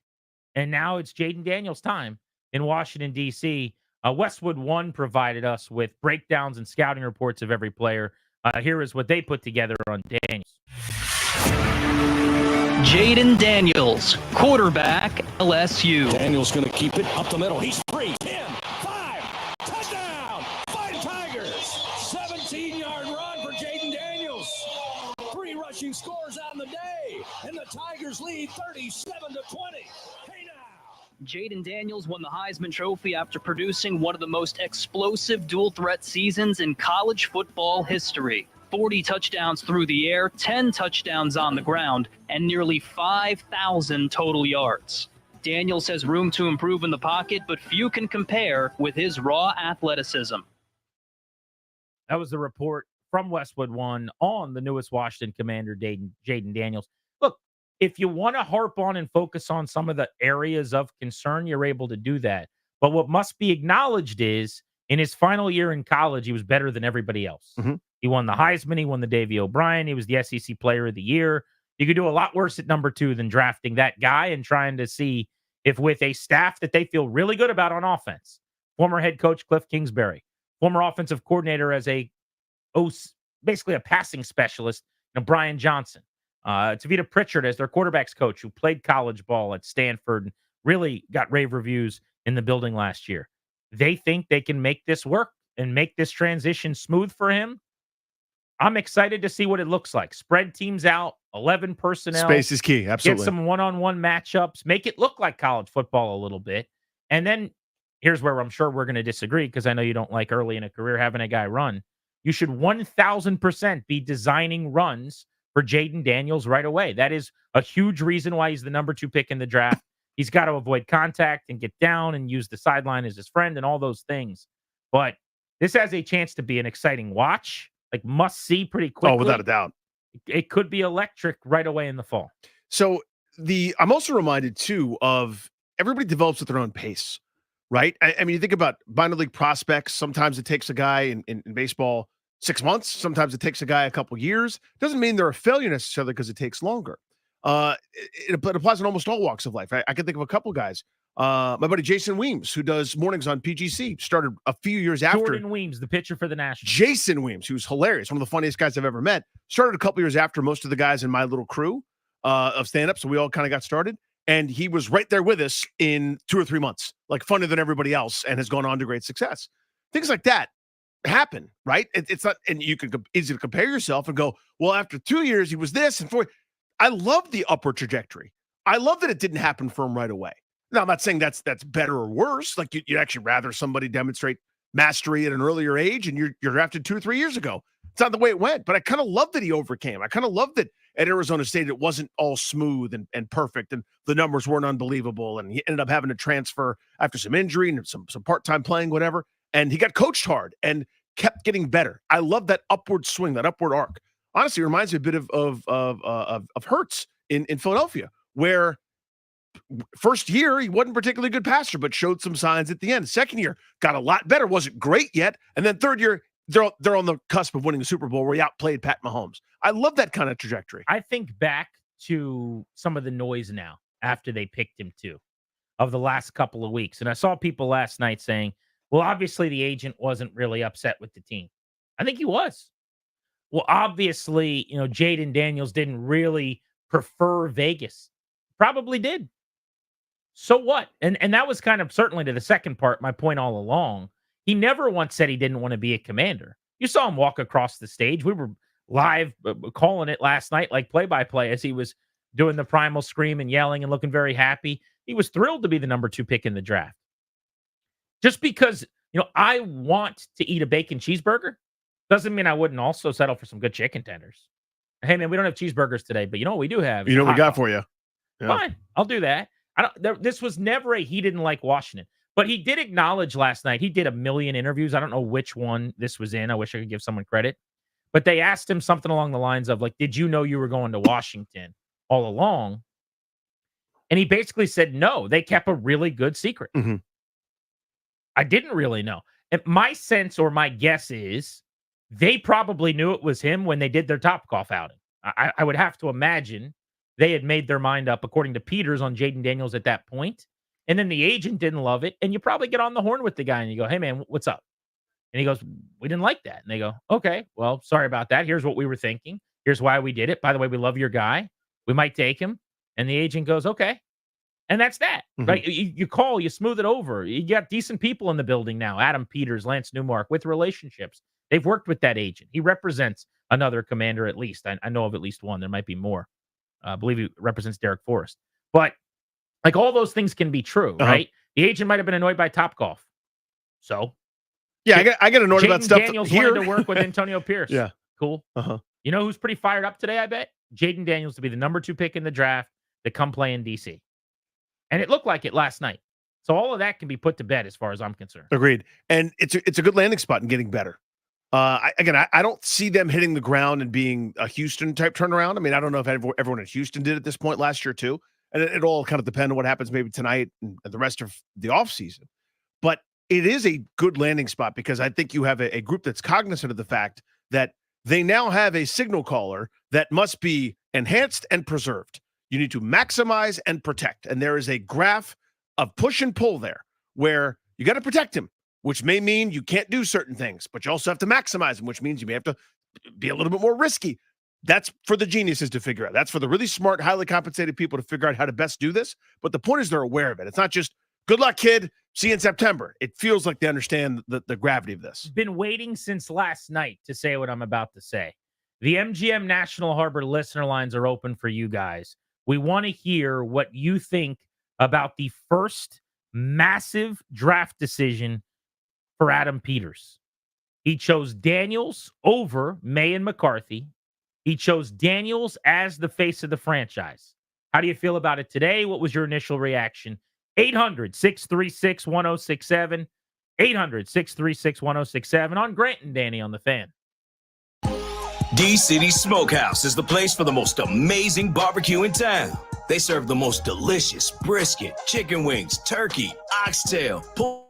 [SPEAKER 19] And now it's Jaden Daniels' time in Washington, D.C. Westwood One provided us with breakdowns and scouting reports of every player. Here is what they put together on Daniels.
[SPEAKER 14] Jaden Daniels, quarterback, LSU.
[SPEAKER 20] Daniels going to keep it up the middle. He's 3, 10, 5, touchdown, Fight Tigers. 17-yard run for Jaden Daniels. 3 Three rushing scores on the day, and the Tigers lead 37-20. Hey now.
[SPEAKER 14] Jaden Daniels won the Heisman Trophy after producing one of the most explosive dual-threat seasons in college football history. 40 touchdowns through the air, 10 touchdowns on the ground, and nearly 5,000 total yards. Daniels has room to improve in the pocket, but few can compare with his raw athleticism.
[SPEAKER 19] That was the report from Westwood One on the newest Washington Commander, Jaden Daniels. Look, if you want to harp on and focus on some of the areas of concern, you're able to do that. But what must be acknowledged is, in his final year in college, he was better than everybody else.
[SPEAKER 1] Mm-hmm.
[SPEAKER 19] He won the Heisman. He won the Davey O'Brien. He was the SEC Player of the Year. You could do a lot worse at number 2 than drafting that guy and trying to see if with a staff that they feel really good about on offense, former head coach Cliff Kingsbury, former offensive coordinator as basically a passing specialist, Brian Johnson, Tavita Pritchard as their quarterbacks coach who played college ball at Stanford and really got rave reviews in the building last year. They think they can make this work and make this transition smooth for him. I'm excited to see what it looks like. Spread teams out, 11 personnel.
[SPEAKER 1] Space is key, absolutely.
[SPEAKER 19] Get some one-on-one matchups. Make it look like college football a little bit. And then here's where I'm sure we're going to disagree because I know you don't like early in a career having a guy run. You should 1,000% be designing runs for Jaden Daniels right away. That is a huge reason why he's the number 2 pick in the draft. He's got to avoid contact and get down and use the sideline as his friend and all those things. But this has a chance to be an exciting watch, like must see pretty quickly.
[SPEAKER 1] Oh, without a doubt.
[SPEAKER 19] It could be electric right away in the fall.
[SPEAKER 1] So I'm also reminded too of everybody develops at their own pace, right? I mean, you think about minor league prospects. Sometimes it takes a guy in baseball 6 months. Sometimes it takes a guy a couple years. Doesn't mean they're a failure necessarily because it takes longer. It applies in almost all walks of life. I can think of a couple guys. My buddy Jason Weems, who does mornings on PGC, started a few years after.
[SPEAKER 19] Jordan Weems, the pitcher for the Nationals.
[SPEAKER 1] Jason Weems, who's hilarious, one of the funniest guys I've ever met, started a couple years after most of the guys in my little crew of stand-up, so we all kind of got started. And he was right there with us in 2 or 3 months, like funnier than everybody else, and has gone on to great success. Things like that happen, right? It's not, and you can easily compare yourself and go, well, after 2 years, he was this, and 4. I love the upward trajectory. I love that it didn't happen for him right away. Now, I'm not saying that's better or worse. Like you'd actually rather somebody demonstrate mastery at an earlier age, and you're drafted 2 or 3 years ago. It's not the way it went, but I kind of love that he overcame. I kind of love that at Arizona State it wasn't all smooth and perfect, and the numbers weren't unbelievable, and he ended up having to transfer after some injury and some part-time playing, whatever, and he got coached hard and kept getting better. I love that upward swing, that upward arc. Honestly, it reminds me a bit of Hurts in Philadelphia, where first year he wasn't particularly good passer, but showed some signs at the end. Second year got a lot better, wasn't great yet, and then third year they're on the cusp of winning the Super Bowl where he outplayed Pat Mahomes. I love that kind of trajectory.
[SPEAKER 19] I think back to some of the noise now after they picked him too, of the last couple of weeks, and I saw people last night saying, "Well, obviously the agent wasn't really upset with the team." I think he was. Well, obviously, Jaden Daniels didn't really prefer Vegas. Probably did. So what? And that was kind of certainly to the second part, my point all along. He never once said he didn't want to be a Commander. You saw him walk across the stage. We were live calling it last night, like play-by-play, as he was doing the primal scream and yelling and looking very happy. He was thrilled to be the number 2 pick in the draft. Just because, I want to eat a bacon cheeseburger doesn't mean I wouldn't also settle for some good chicken tenders. Hey, man, we don't have cheeseburgers today, but you know what we do have?
[SPEAKER 1] You know what we got for you.
[SPEAKER 19] Yeah. Fine, I'll do that. This was never he didn't like Washington, but he did acknowledge last night. He did 1 million interviews. I don't know which one this was in. I wish I could give someone credit, but they asked him something along the lines of like, "Did you know you were going to Washington all along?" And he basically said, "No, they kept a really good secret."
[SPEAKER 1] Mm-hmm.
[SPEAKER 19] I didn't really know. And my sense or my guess is they probably knew it was him when they did their Topgolf outing. I would have to imagine they had made their mind up, according to Peters, on Jaden Daniels at that point. And then the agent didn't love it. And you probably get on the horn with the guy and you go, "Hey, man, what's up?" And he goes, "We didn't like that." And they go, "Okay, well, sorry about that. Here's what we were thinking. Here's why we did it. By the way, we love your guy. We might take him." And the agent goes, "Okay." And that's that, right? You call, you smooth it over. You got decent people in the building now. Adam Peters, Lance Newmark, with relationships. They've worked with that agent. He represents another Commander at least. I know of at least one. There might be more. I believe he represents Derek Forrest. But like all those things can be true, right? The agent might have been annoyed by Topgolf. So
[SPEAKER 1] Yeah, I get annoyed about
[SPEAKER 19] Jaden
[SPEAKER 1] stuff
[SPEAKER 19] Daniels
[SPEAKER 1] here.
[SPEAKER 19] wanted to work with Antonio Pierce.
[SPEAKER 1] Yeah.
[SPEAKER 19] Cool.
[SPEAKER 1] Uh-huh.
[SPEAKER 19] You know who's pretty fired up today, I bet? Jaden Daniels to be the number 2 pick in the draft to come play in DC. And it looked like it last night. So all of that can be put to bed as far as I'm concerned.
[SPEAKER 1] Agreed. And it's a good landing spot and getting better. I don't see them hitting the ground and being a Houston type turnaround. I mean, I don't know if everyone in Houston did at this point last year too. And it all kind of depends on what happens maybe tonight and the rest of the offseason. But it is a good landing spot because I think you have a group that's cognizant of the fact that they now have a signal caller that must be enhanced and preserved. You need to maximize and protect. And there is a graph of push and pull there where you got to protect him, which may mean you can't do certain things, but you also have to maximize them, which means you may have to be a little bit more risky. That's for the geniuses to figure out. That's for the really smart, highly compensated people to figure out how to best do this. But the point is they're aware of it. It's not just, good luck, kid. See you in September. It feels like they understand the gravity of this.
[SPEAKER 19] Been waiting since last night to say what I'm about to say. The MGM National Harbor listener lines are open for you guys. We want to hear what you think about the first massive draft decision for Adam Peters. He chose Daniels over May and McCarthy. He chose Daniels as the face of the franchise. How do you feel about it today? What was your initial reaction? 800-636-1067. 800-636-1067 on Grant and Danny on the Fan.
[SPEAKER 20] D-City Smokehouse is the place for the most amazing barbecue in town. They serve the most delicious brisket, chicken wings, turkey, oxtail, pork.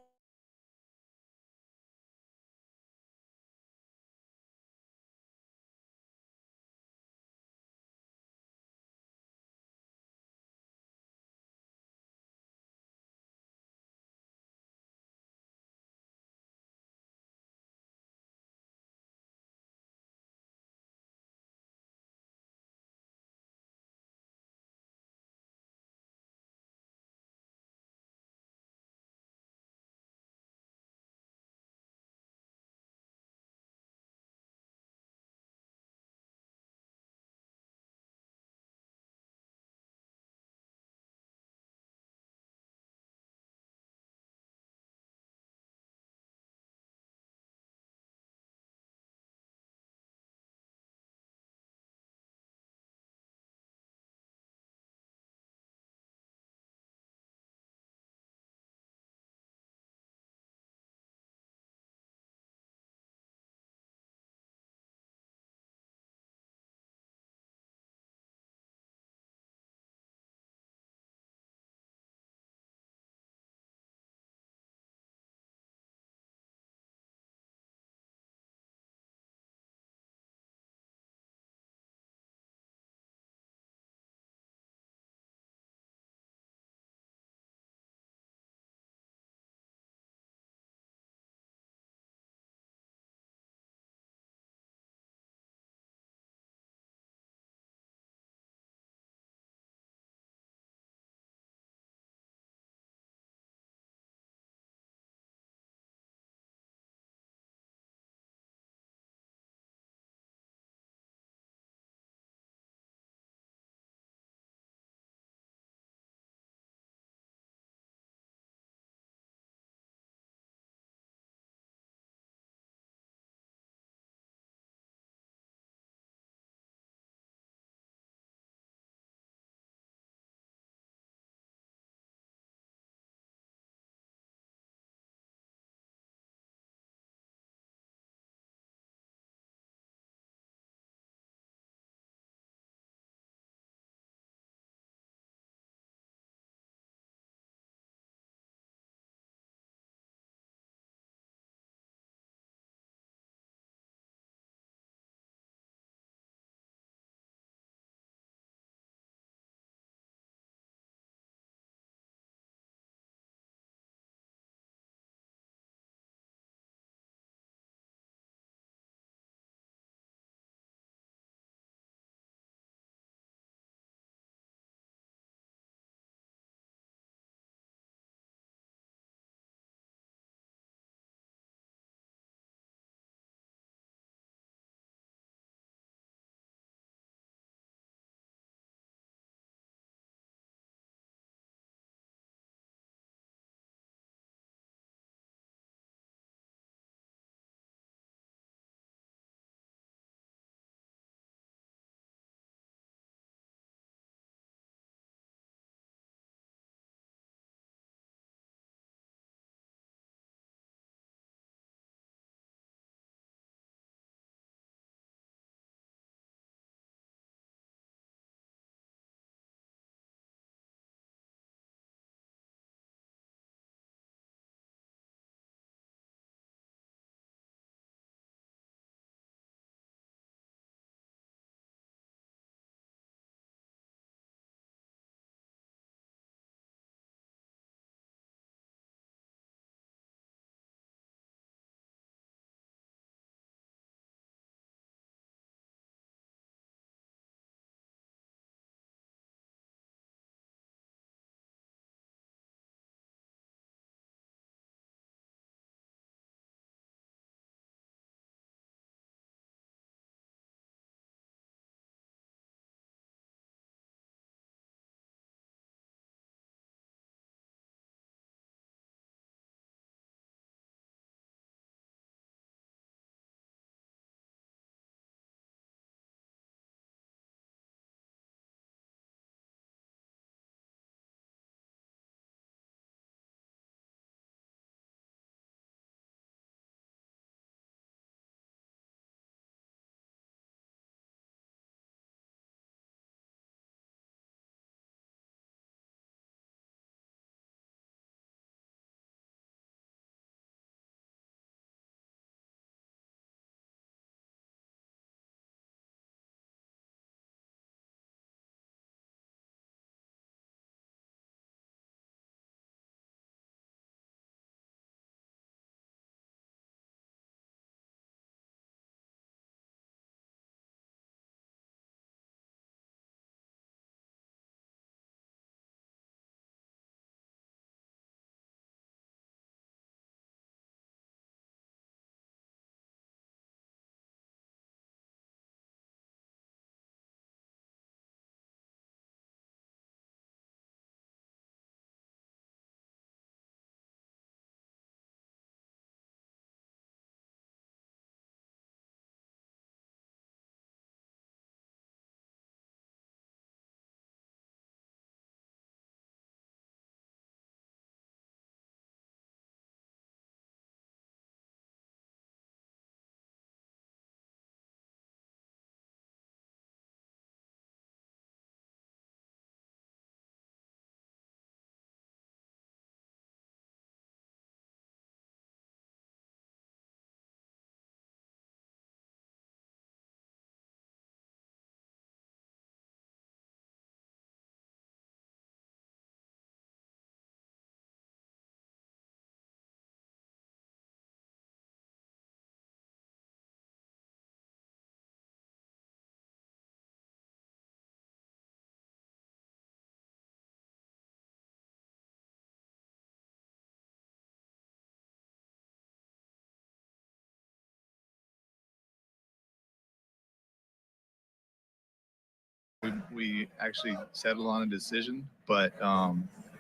[SPEAKER 8] We actually settled on a decision, but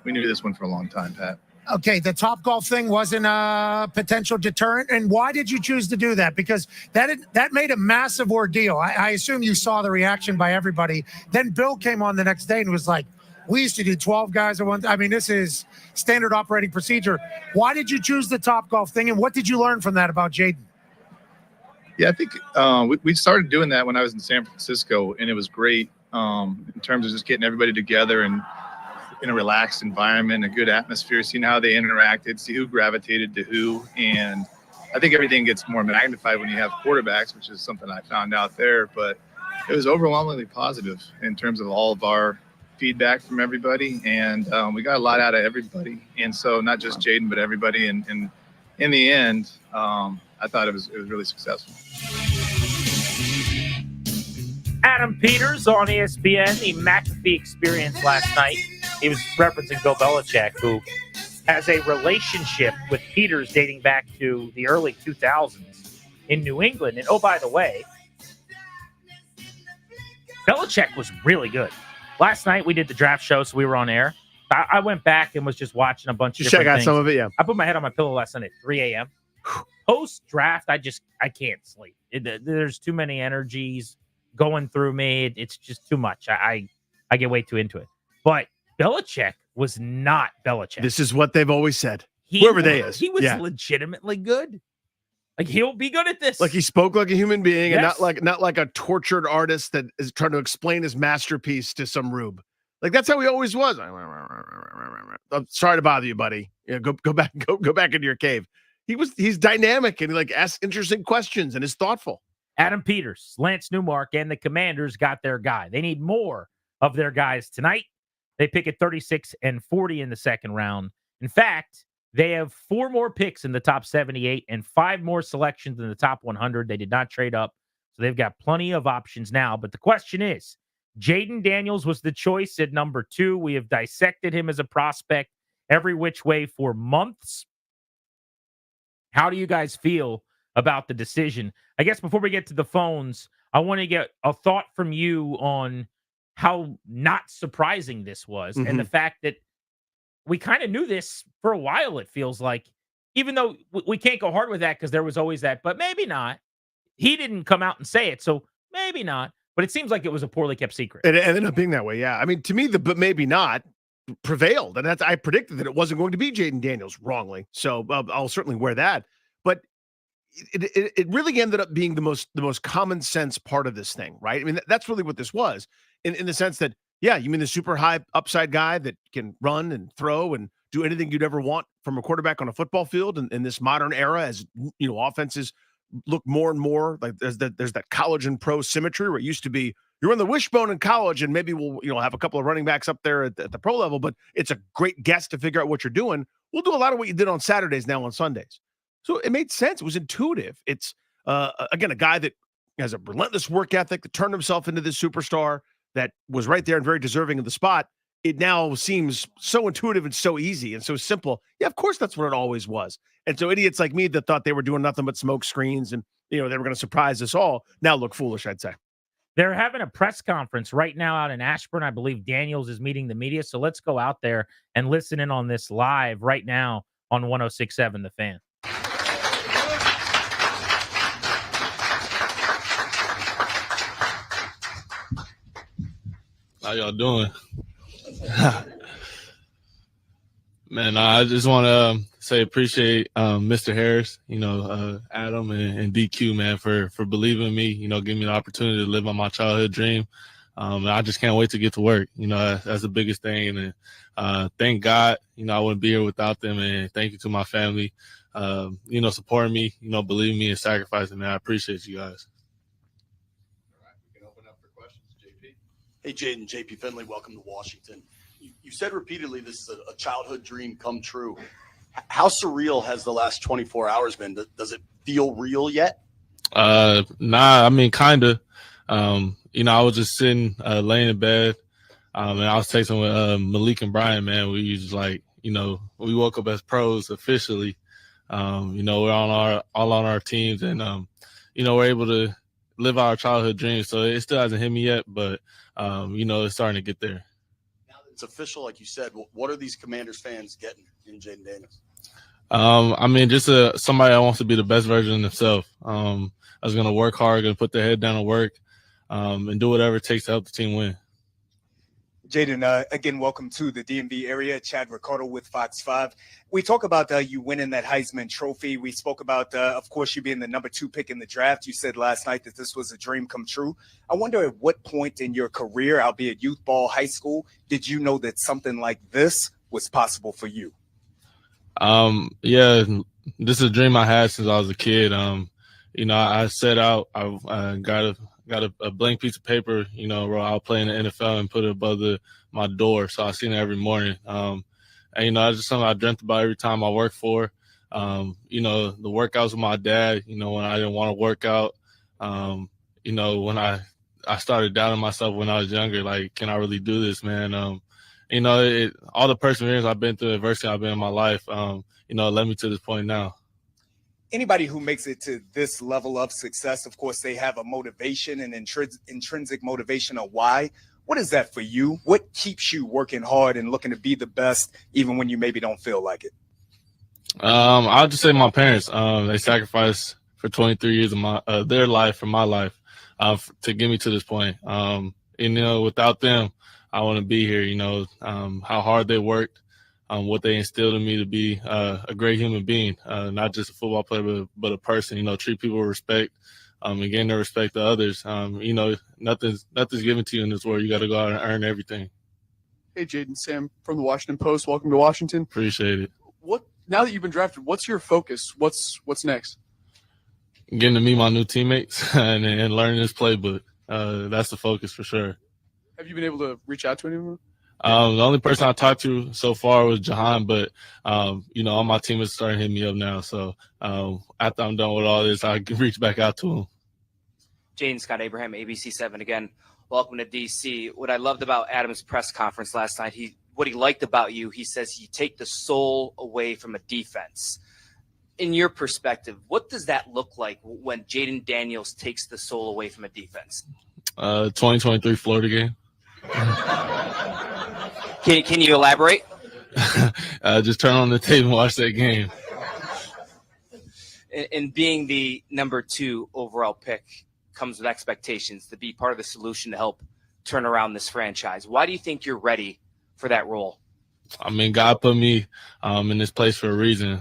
[SPEAKER 8] we knew this one for a long time, Pat.
[SPEAKER 9] Okay, the Topgolf thing wasn't a potential deterrent, and why did you choose to do that? Because that made a massive ordeal. I assume you saw the reaction by everybody. Then Bill came on the next day and was like, we used to do 12 guys at once. I mean, this is standard operating procedure. Why did you choose the Topgolf thing, and what did you learn from that about Jaden?
[SPEAKER 8] Yeah, I think we started doing that when I was in San Francisco, and it was great in terms of just getting everybody together and in a relaxed environment, a good atmosphere, seeing how they interacted, see who gravitated to who. And I think everything gets more magnified when you have quarterbacks, which is something I found out there. But it was overwhelmingly positive in terms of all of our feedback from everybody. And we got a lot out of everybody. And so not just Jaden, but everybody. And in the end, I thought it was really successful.
[SPEAKER 19] Adam Peters on ESPN, the McAfee experience last night. He was referencing Bill Belichick, who has a relationship with Peters dating back to the early 2000s in New England. And, oh, by the way, Belichick was really good. Last night we did the draft show, so we were on air. I went back and was just watching a bunch of different things.
[SPEAKER 1] Check out some of it, yeah.
[SPEAKER 19] I put my head on my pillow last night at 3 a.m. Post-draft, I can't sleep. There's too many energies going through me. It's just too much. I get way too into it. But Belichick was not Belichick.
[SPEAKER 1] This is what they've always said. Whoever they is.
[SPEAKER 19] He was legitimately good. Like, he'll be good at this.
[SPEAKER 1] Like, he spoke like a human being,
[SPEAKER 19] Yes.
[SPEAKER 1] and not like a tortured artist that is trying to explain his masterpiece to some rube. Like, that's how he always was. I'm sorry to bother you, buddy. You know, go back into your cave. He's dynamic and he like asks interesting questions and is thoughtful.
[SPEAKER 19] Adam Peters, Lance Newmark, and the Commanders got their guy. They need more of their guys tonight. They pick at 36 and 40 in the second round. In fact, they have 4 more picks in the top 78 and 5 more selections in the top 100. They did not trade up, so they've got plenty of options now. But the question is, Jaden Daniels was the choice at number 2. We have dissected him as a prospect every which way for months. How do you guys feel about the decision? I guess before we get to the phones, I want to get a thought from you on how not surprising this was, and the fact that we kind of knew this for a while, it feels like, even though we can't go hard with that because there was always that, but maybe not. He didn't come out and say it, so maybe not. But it seems like it was a poorly kept secret.
[SPEAKER 1] It ended up being that way, yeah. I mean, to me, the but maybe not prevailed, and I predicted that it wasn't going to be Jaden Daniels wrongly, so I'll certainly wear that. But it really ended up being the most common sense part of this thing, right? I mean, that's really what this was, in the sense that, yeah, you mean the super high upside guy that can run and throw and do anything you'd ever want from a quarterback on a football field in this modern era, as you know, offenses look more and more like there's that college and pro symmetry where it used to be you run the wishbone in college and maybe we'll have a couple of running backs up there at the pro level, but it's a great guess to figure out what you're doing. We'll do a lot of what you did on Saturdays now on Sundays. So it made sense. It was intuitive. It's, again, a guy that has a relentless work ethic that turned himself into this superstar that was right there and very deserving of the spot. It now seems so intuitive and so easy and so simple. Yeah, of course, that's what it always was. And so idiots like me that thought they were doing nothing but smoke screens and, they were going to surprise us all now look foolish, I'd say.
[SPEAKER 19] They're having a press conference right now out in Ashburn. I believe Daniels is meeting the media. So let's go out there and listen in on this live right now on 106.7 The Fan.
[SPEAKER 21] How y'all doing? Man, I just want to say appreciate Mr. Harris, Adam and DQ, man, for believing in me, giving me the opportunity to live on my childhood dream. I just can't wait to get to work. That's the biggest thing. And thank God, I wouldn't be here without them. And thank you to my family, supporting me, believing me and sacrificing me. I appreciate you guys.
[SPEAKER 17] Hey, Jaden, JP Finley, welcome to Washington. You said repeatedly this is a childhood dream come true. How surreal has the last 24 hours been? Does it feel real yet?
[SPEAKER 21] Nah, I mean, kind of. I was just sitting, laying in bed, and I was texting with Malik and Brian, man. We just we woke up as pros officially. We're all on our teams, and, we're able to live our childhood dreams. So it still hasn't hit me yet, but it's starting to get there.
[SPEAKER 17] Now that it's official, like you said, what are these Commanders fans getting in Jaden Daniels?
[SPEAKER 21] Just somebody that wants to be the best version of themselves. I was going to work hard, going to put their head down and work, and do whatever it takes to help the team win.
[SPEAKER 11] Jaden, again, welcome to the DMV area. Chad Ricardo with Fox 5. We talk about you winning that Heisman Trophy. We spoke about, of course, you being the number 2 pick in the draft. You said last night that this was a dream come true. I wonder at what point in your career, albeit youth ball, high school, did you know that something like this was possible for you?
[SPEAKER 21] Yeah, this is a dream I had since I was a kid. I set out, I got a blank piece of paper, where I'll play in the NFL and put it above my door. So I seen it every morning. It's just something I dreamt about every time I worked for. The workouts with my dad, when I didn't want to work out, when I started doubting myself when I was younger, like, can I really do this, man? All the perseverance I've been through, adversity I've been in my life, led me to this point now.
[SPEAKER 11] Anybody who makes it to this level of success, of course, they have a motivation, an intrinsic motivation of why. What is that for you? What keeps you working hard and looking to be the best, even when you maybe don't feel like it?
[SPEAKER 21] I'll just say my parents. They sacrificed for 23 years of their life for my life to get me to this point. Without them, I wouldn't be here. How hard they worked. What they instilled in me to be a great human being, not just a football player, but a person. Treat people with respect, and gain the respect of others. Nothing's given to you in this world. You got to go out and earn everything.
[SPEAKER 15] Hey, Jaden, Sam from the Washington Post. Welcome to Washington.
[SPEAKER 21] Appreciate it.
[SPEAKER 15] Now that you've been drafted, what's your focus? What's next?
[SPEAKER 21] Getting to meet my new teammates and learning this playbook. That's the focus for sure.
[SPEAKER 15] Have you been able to reach out to anyone?
[SPEAKER 21] The only person I talked to so far was Jahan, but, all my teammates starting to hit me up now. So after I'm done with all this, I can reach back out to them.
[SPEAKER 22] Jaden Scott Abraham, ABC7 again. Welcome to DC. What I loved about Adam's press conference last night, what he liked about you, he says you take the soul away from a defense. In your perspective, what does that look like when Jaden Daniels takes the soul away from a defense?
[SPEAKER 21] 2023 Florida game.
[SPEAKER 22] Can you elaborate?
[SPEAKER 21] Just turn on the tape and watch that game.
[SPEAKER 22] And being the number 2 overall pick comes with expectations to be part of the solution to help turn around this franchise. Why do you think you're ready for that role?
[SPEAKER 21] God put me in this place for a reason.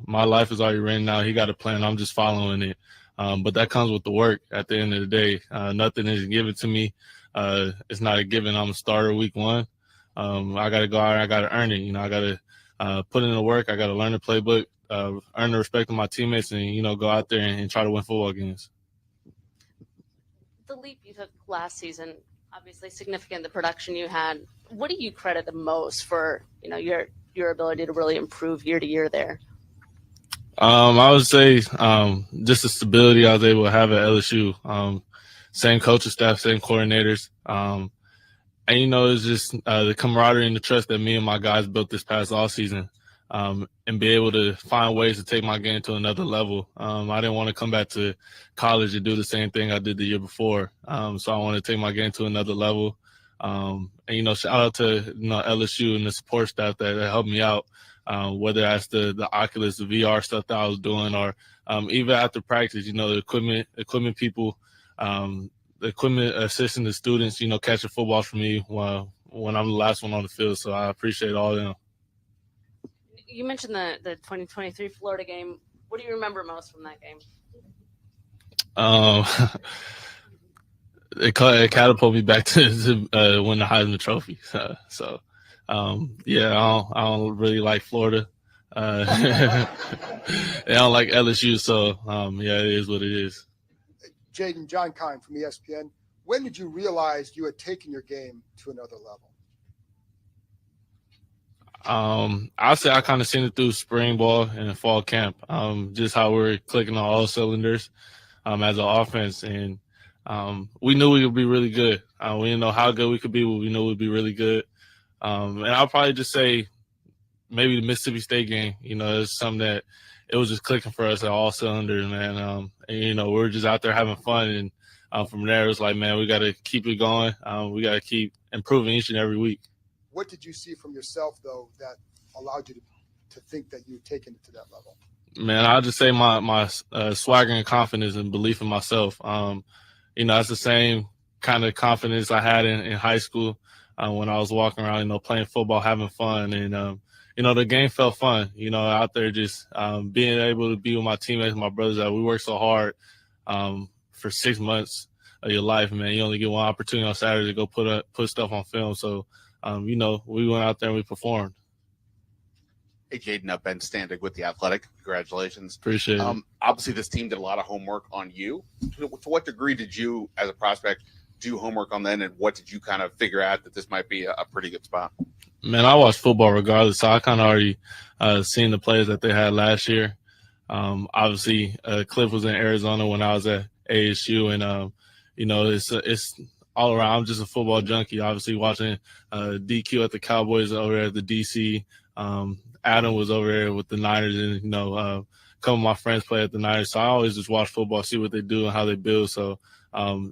[SPEAKER 21] My life is already written out. He got a plan. I'm just following it. But that comes with the work at the end of the day. Nothing is given to me. It's not a given. I'm a starter week 1. I got to go out and I got to earn it. I got to put in the work. I got to learn the playbook, earn the respect of my teammates, and, go out there and try to win football games.
[SPEAKER 24] The leap you took last season, obviously significant, the production you had. What do you credit the most for, your ability to really improve year to year there?
[SPEAKER 21] I would say just the stability I was able to have at LSU. Same coaching staff, same coordinators. And, it's just the camaraderie and the trust that me and my guys built this past offseason, and be able to find ways to take my game to another level. I didn't want to come back to college and do the same thing I did the year before. So I want to take my game to another level. And, shout out to LSU and the support staff that helped me out, whether that's the Oculus, the VR stuff that I was doing, or even after practice, the equipment people, the equipment assisting the students, catching footballs for me when I'm the last one on the field. So I appreciate all of them.
[SPEAKER 24] You mentioned the 2023 Florida game. What do you remember most from that game?
[SPEAKER 21] It catapulted me back to win the Heisman Trophy. So I don't really like Florida. They don't like LSU. So, it is what it is.
[SPEAKER 25] Jaden, John Kine from ESPN. When did you realize you had taken your game to another level?
[SPEAKER 21] I'll say I kind of seen it through spring ball and fall camp, just how we're clicking on all cylinders as an offense. And we knew we would be really good. We didn't know how good we could be, but we knew we'd be really good. And I'll probably just say maybe the Mississippi State game, it's something that it was just clicking for us at all cylinders, man. And, we were just out there having fun. from there, it was like, man, we got to keep it going. We got to keep improving each and every week.
[SPEAKER 25] What did you see from yourself, though, that allowed you to think that you'd taken it to that level?
[SPEAKER 21] Man, I'll just say my swagger and confidence and belief in myself. That's the same kind of confidence I had in high school when I was walking around, playing football, having fun. And, the game felt fun, out there just being able to be with my teammates, my brothers. That we worked so hard for 6 months of your life, man. You only get one opportunity on Saturday to go put stuff on film. So, we went out there and we performed.
[SPEAKER 6] Hey, Jaden, Ben Standig with The Athletic. Congratulations.
[SPEAKER 21] Appreciate it.
[SPEAKER 6] Obviously, this team did a lot of homework on you. To what degree did you, as a prospect, do homework on them, and what did you kind of figure out that this might be a pretty good spot?
[SPEAKER 21] Man, I watch football regardless, so I kind of already seen the players that they had last year. Obviously, Cliff was in Arizona when I was at ASU, and, it's all around. I'm just a football junkie, obviously watching DQ at the Cowboys over there at the DC. Adam was over there with the Niners, and a couple of my friends play at the Niners. So I always just watch football, see what they do and how they build. So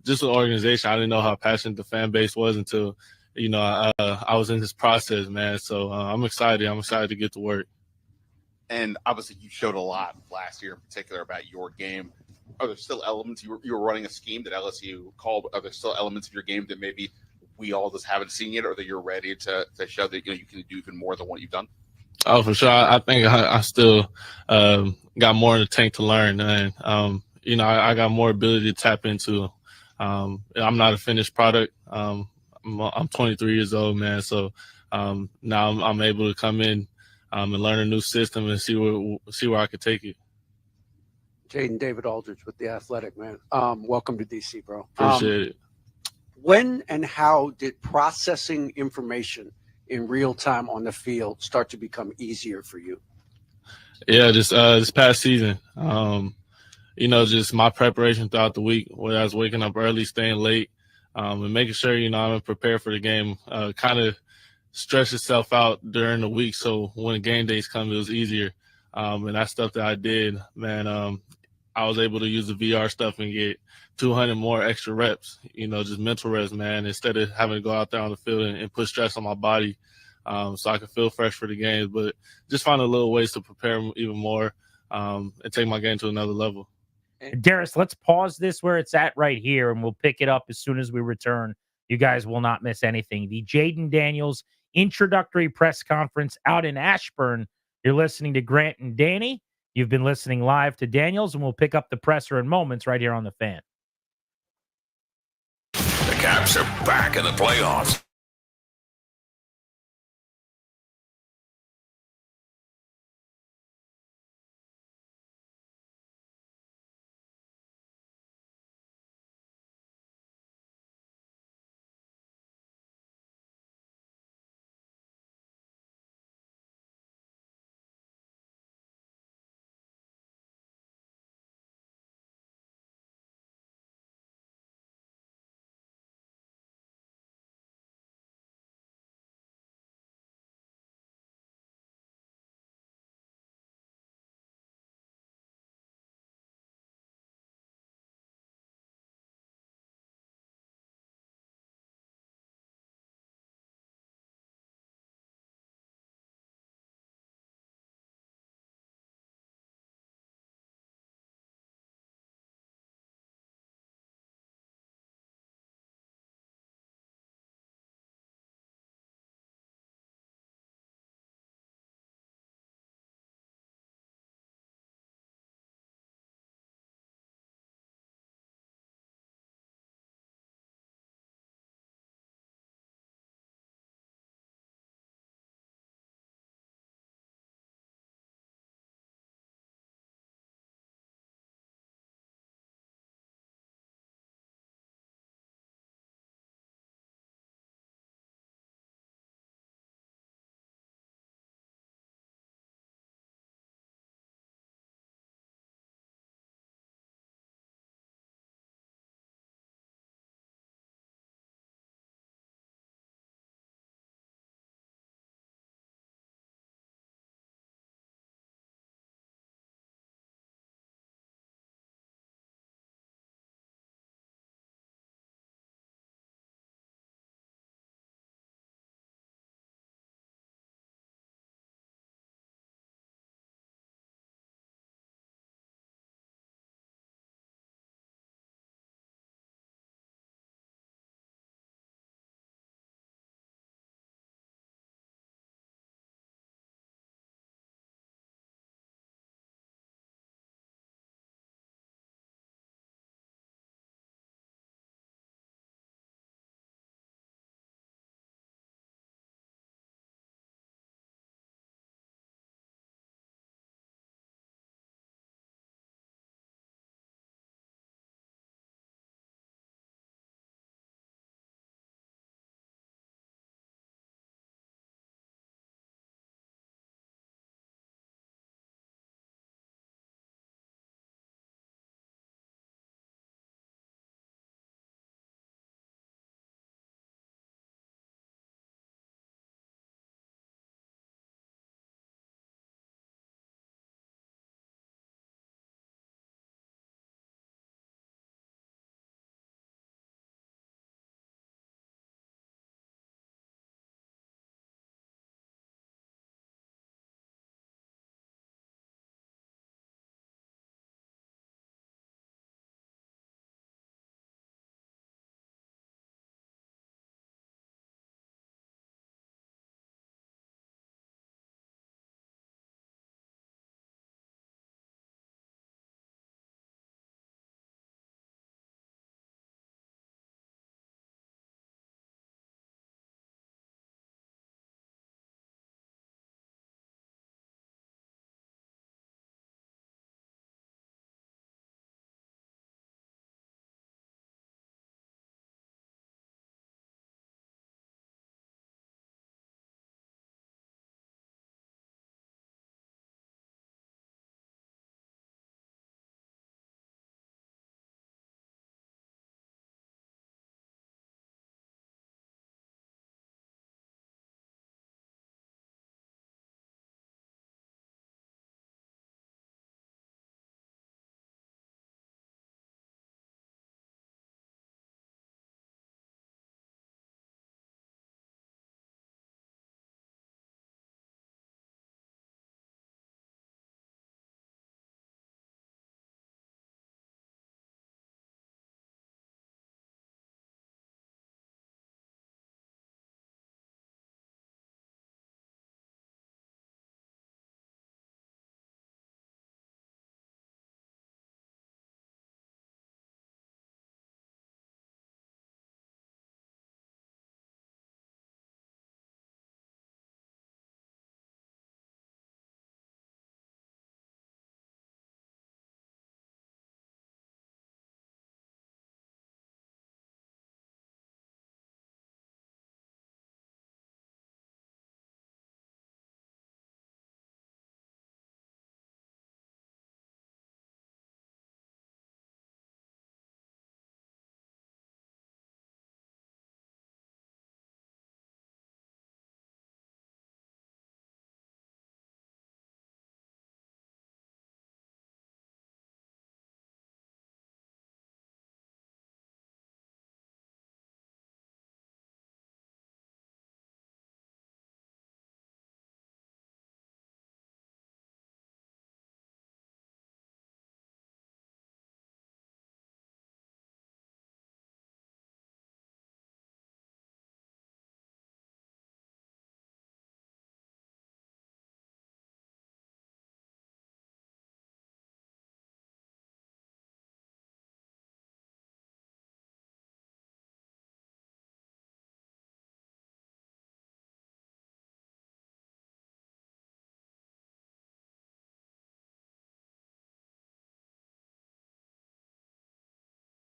[SPEAKER 21] just an organization, I didn't know how passionate the fan base was until I was in this process, man. So I'm excited. I'm excited to get to work.
[SPEAKER 6] And obviously, you showed a lot last year, in particular, about your game. Are there still elements you were running a scheme that LSU called? Are there still elements of your game that maybe we all just haven't seen yet, or that you're ready to show that you can do even more than what you've done?
[SPEAKER 21] Oh, for sure. I think I still got more in the tank to learn. And, I got more ability to tap into. I'm not a finished product. I'm 23 years old, man. So now I'm able to come in and learn a new system and see where I could take it.
[SPEAKER 7] Jaden, David Aldridge with The Athletic, man. Welcome to DC, bro.
[SPEAKER 21] Appreciate it.
[SPEAKER 7] When and how did processing information in real time on the field start to become easier for you?
[SPEAKER 21] Yeah, just this past season, just my preparation throughout the week, whether I was waking up early, staying late, and making sure, I'm prepared for the game, kind of stretch itself out during the week. So when game days come, it was easier. And that stuff that I did, man, I was able to use the VR stuff and get 200 more extra reps, just mental reps, man, instead of having to go out there on the field and put stress on my body so I could feel fresh for the games. But just finding little ways to prepare even more and take my game to another level.
[SPEAKER 19] Darius, let's pause this where it's at right here, and we'll pick it up as soon as we return. You guys will not miss anything. The Jaden Daniels introductory press conference out in Ashburn. You're listening to Grant and Danny. You've been listening live to Daniels, and we'll pick up the presser in moments right here on The Fan.
[SPEAKER 23] The Caps are back in the playoffs.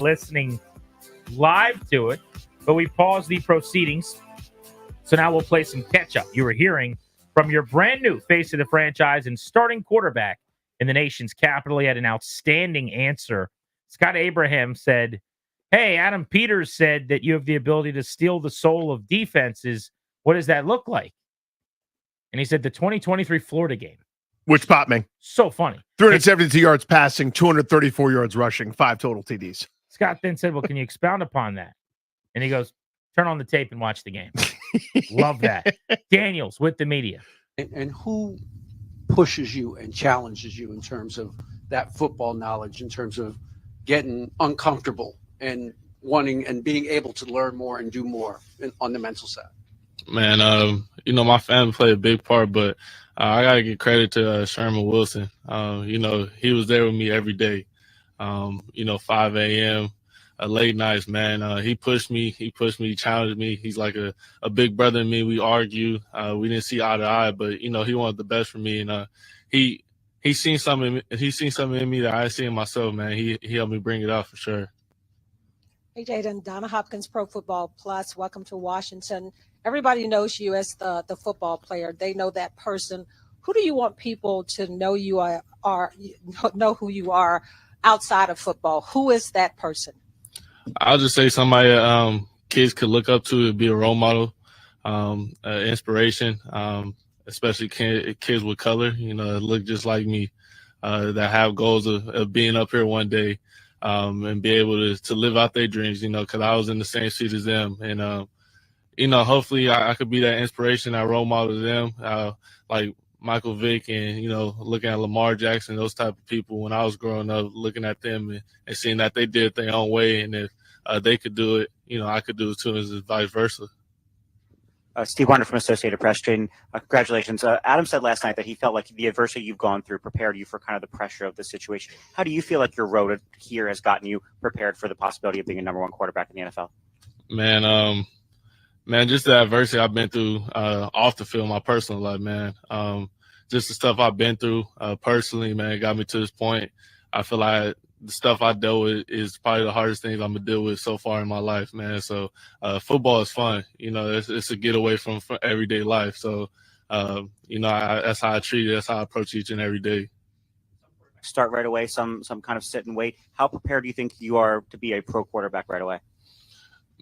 [SPEAKER 19] listening live to it, but we paused the proceedings. So now we'll play some catch-up. You were hearing from your brand new face of the franchise and starting quarterback in the nation's capital. He had an outstanding answer. Scott Abraham said, hey, Adam Peters said that you have the ability to steal the soul of defenses. What does that look like? And he said the 2023 Florida game.
[SPEAKER 1] Which popped me.
[SPEAKER 19] So funny.
[SPEAKER 1] 372 yards passing, 234 yards rushing, 5 total TDs.
[SPEAKER 19] Scott then said, well, can you expound upon that? And he goes, turn on the tape and watch the game. Love that. Daniels with the media.
[SPEAKER 7] And who pushes you and challenges you in terms of that football knowledge, in terms of getting uncomfortable and wanting and being able to learn more and do more on the mental side?
[SPEAKER 21] Man, my family played a big part, but I got to give credit to Sherman Wilson. He was there with me every day. 5 a.m., late nights, man. He pushed me, he challenged me. He's like a big brother to me. We argue. We didn't see eye to eye, but, he wanted the best for me. And he seen something in me that I see in myself, man. He helped me bring it out for sure.
[SPEAKER 2] Hey, Jaden, Donna Hopkins, Pro Football Plus. Welcome to Washington. Everybody knows you as the football player. They know that person. Who do you want people to know you know who you are outside of football? Who is that person?
[SPEAKER 21] I'll just say somebody kids could look up to, be a role model, inspiration, especially kids with color, look just like me, that have goals of being up here one day, and be able to live out their dreams, because I was in the same seat as them. And, hopefully I could be that inspiration, that role model to them, like Michael Vick and, looking at Lamar Jackson, those type of people when I was growing up, looking at them and seeing that they did it their own way. And if they could do it, I could do it too, and vice versa.
[SPEAKER 10] Steve Warner from Associated Press. Jaden, congratulations. Adam said last night that he felt like the adversity you've gone through prepared you for kind of the pressure of the situation. How do you feel like your road here has gotten you prepared for the possibility of being a number one quarterback in the NFL?
[SPEAKER 21] Man, just the adversity I've been through off the field, my personal life, man. Just the stuff I've been through personally, man, got me to this point. I feel like the stuff I dealt with is probably the hardest things I'm going to deal with so far in my life, man. So football is fun. It's a getaway from everyday life. So, that's how I treat it. That's how I approach each and every day.
[SPEAKER 10] Start right away, some kind of sit and wait. How prepared do you think you are to be a pro quarterback right away?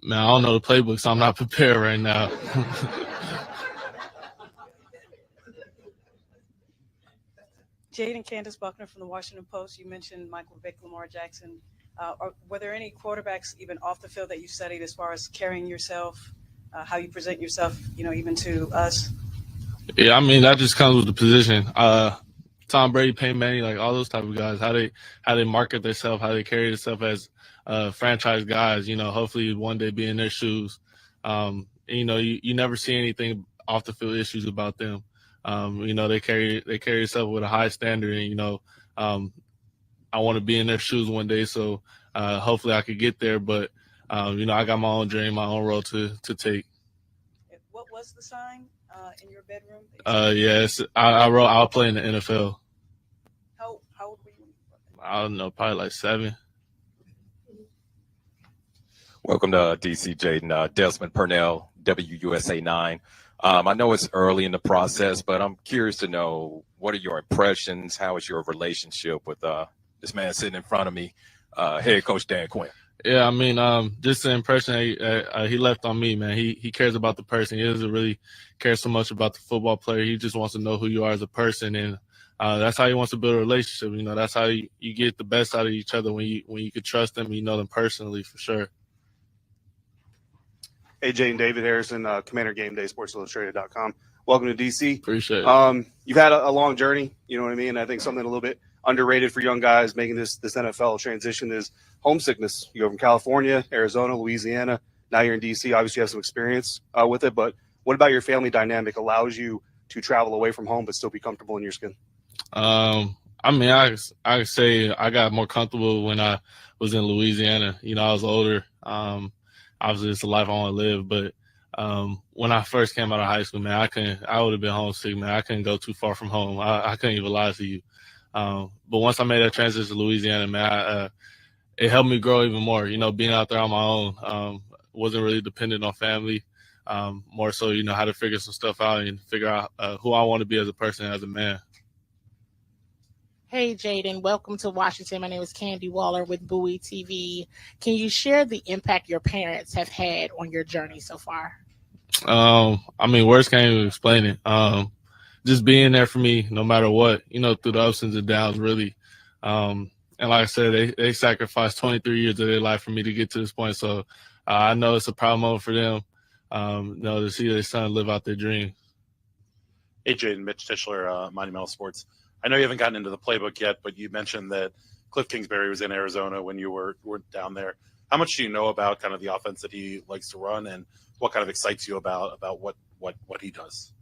[SPEAKER 21] Man, I don't know the playbook, so I'm not prepared right now.
[SPEAKER 12] Jaden, Candace Buckner from the Washington Post. You mentioned Michael Vick, Lamar Jackson. Were there any quarterbacks even off the field that you studied as far as carrying yourself, how you present yourself, even to us?
[SPEAKER 21] Yeah, that just comes with the position. Tom Brady, Peyton Manning, like all those type of guys, how they market themselves, how they carry themselves as franchise guys. Hopefully one day be in their shoes. You never see anything off the field issues about them. They carry themselves with a high standard, and I want to be in their shoes one day. So hopefully I could get there. But I got my own dream, my own road to take.
[SPEAKER 12] What was the sign in your bedroom?
[SPEAKER 21] Yes, I wrote I'll play in the NFL.
[SPEAKER 12] How old were you?
[SPEAKER 21] I don't know, probably like 7.
[SPEAKER 16] Welcome to DC, Jaden. Desmond Purnell, WUSA 9. I know it's early in the process, but I'm curious to know, what are your impressions? How is your relationship with this man sitting in front of me, head coach Dan Quinn?
[SPEAKER 21] Yeah, just the impression he left on me, man. He cares about the person. He doesn't really care so much about the football player. He just wants to know who you are as a person, and that's how he wants to build a relationship. That's how you get the best out of each other when you can trust them and you know them personally for sure.
[SPEAKER 18] Hey, Jaden, David Harrison, Commander Game Day, SportsIllustrated.com. Welcome to DC.
[SPEAKER 21] Appreciate it.
[SPEAKER 18] You've had a long journey, you know what I mean? I think something a little bit underrated for young guys making this NFL transition is homesickness. You go from California, Arizona, Louisiana. Now you're in DC. Obviously, you have some experience with it. But what about your family dynamic allows you to travel away from home but still be comfortable in your skin?
[SPEAKER 21] I say I got more comfortable when I was in Louisiana. I was older. Obviously, it's the life I want to live. But when I first came out of high school, man, I would have been homesick, man. I couldn't go too far from home. I couldn't even lie to you. But once I made that transition to Louisiana, man, it helped me grow even more. Being out there on my own, wasn't really dependent on family. More so, how to figure some stuff out and figure out who I want to be as a person, as a man.
[SPEAKER 3] Hey, Jaden, welcome to Washington. My name is Candy Waller with Bowie TV. Can you share the impact your parents have had on your journey so far?
[SPEAKER 21] Words can't even explain it. Just being there for me no matter what, through the ups and the downs, really. And like I said, they sacrificed 23 years of their life for me to get to this point. So I know it's a proud moment for them, to see their son live out their dream.
[SPEAKER 4] Hey, Jaden, Mitch Tischler, Monumental Sports. I know you haven't gotten into the playbook yet, but you mentioned that Cliff Kingsbury was in Arizona when you were down there. How much do you know about kind of the offense that he likes to run, and what kind of excites you about what he does?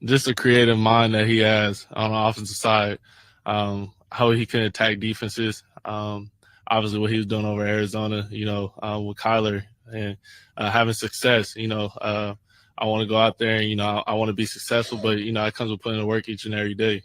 [SPEAKER 21] Just a creative mind that he has on the offensive side, how he can attack defenses. Obviously, what he was doing over Arizona, with Kyler and having success. I want to go out there and, I want to be successful, but, it comes with putting in work each and every day.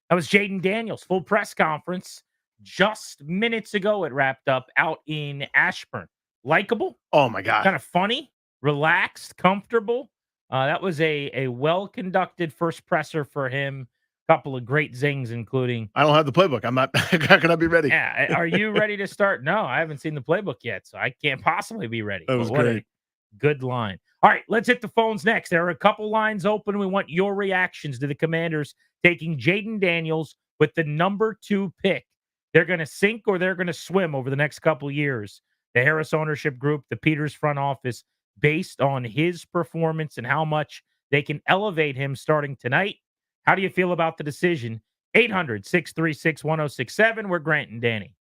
[SPEAKER 19] That was Jaden Daniels, full press conference. Just minutes ago, it wrapped up out in Ashburn. Likeable.
[SPEAKER 1] Oh, my God.
[SPEAKER 19] Kind of funny, relaxed, comfortable. That was a well-conducted first presser for him. Couple of great zings, including...
[SPEAKER 1] I don't have the playbook. I'm not... How can I be ready?
[SPEAKER 19] Yeah. Are you ready to start? No, I haven't seen the playbook yet, so I can't possibly be ready.
[SPEAKER 1] That was
[SPEAKER 19] What a
[SPEAKER 1] great.
[SPEAKER 19] good line. All right, let's hit the phones next. There are a couple lines open. We want your reactions to the Commanders taking Jaden Daniels with the number 2 pick. They're going to sink or they're going to swim over the next couple years. The Harris ownership group, the Peters front office, based on his performance and how much they can elevate him starting tonight. How do you feel about the decision? 800-636-1067. We're Grant and Danny.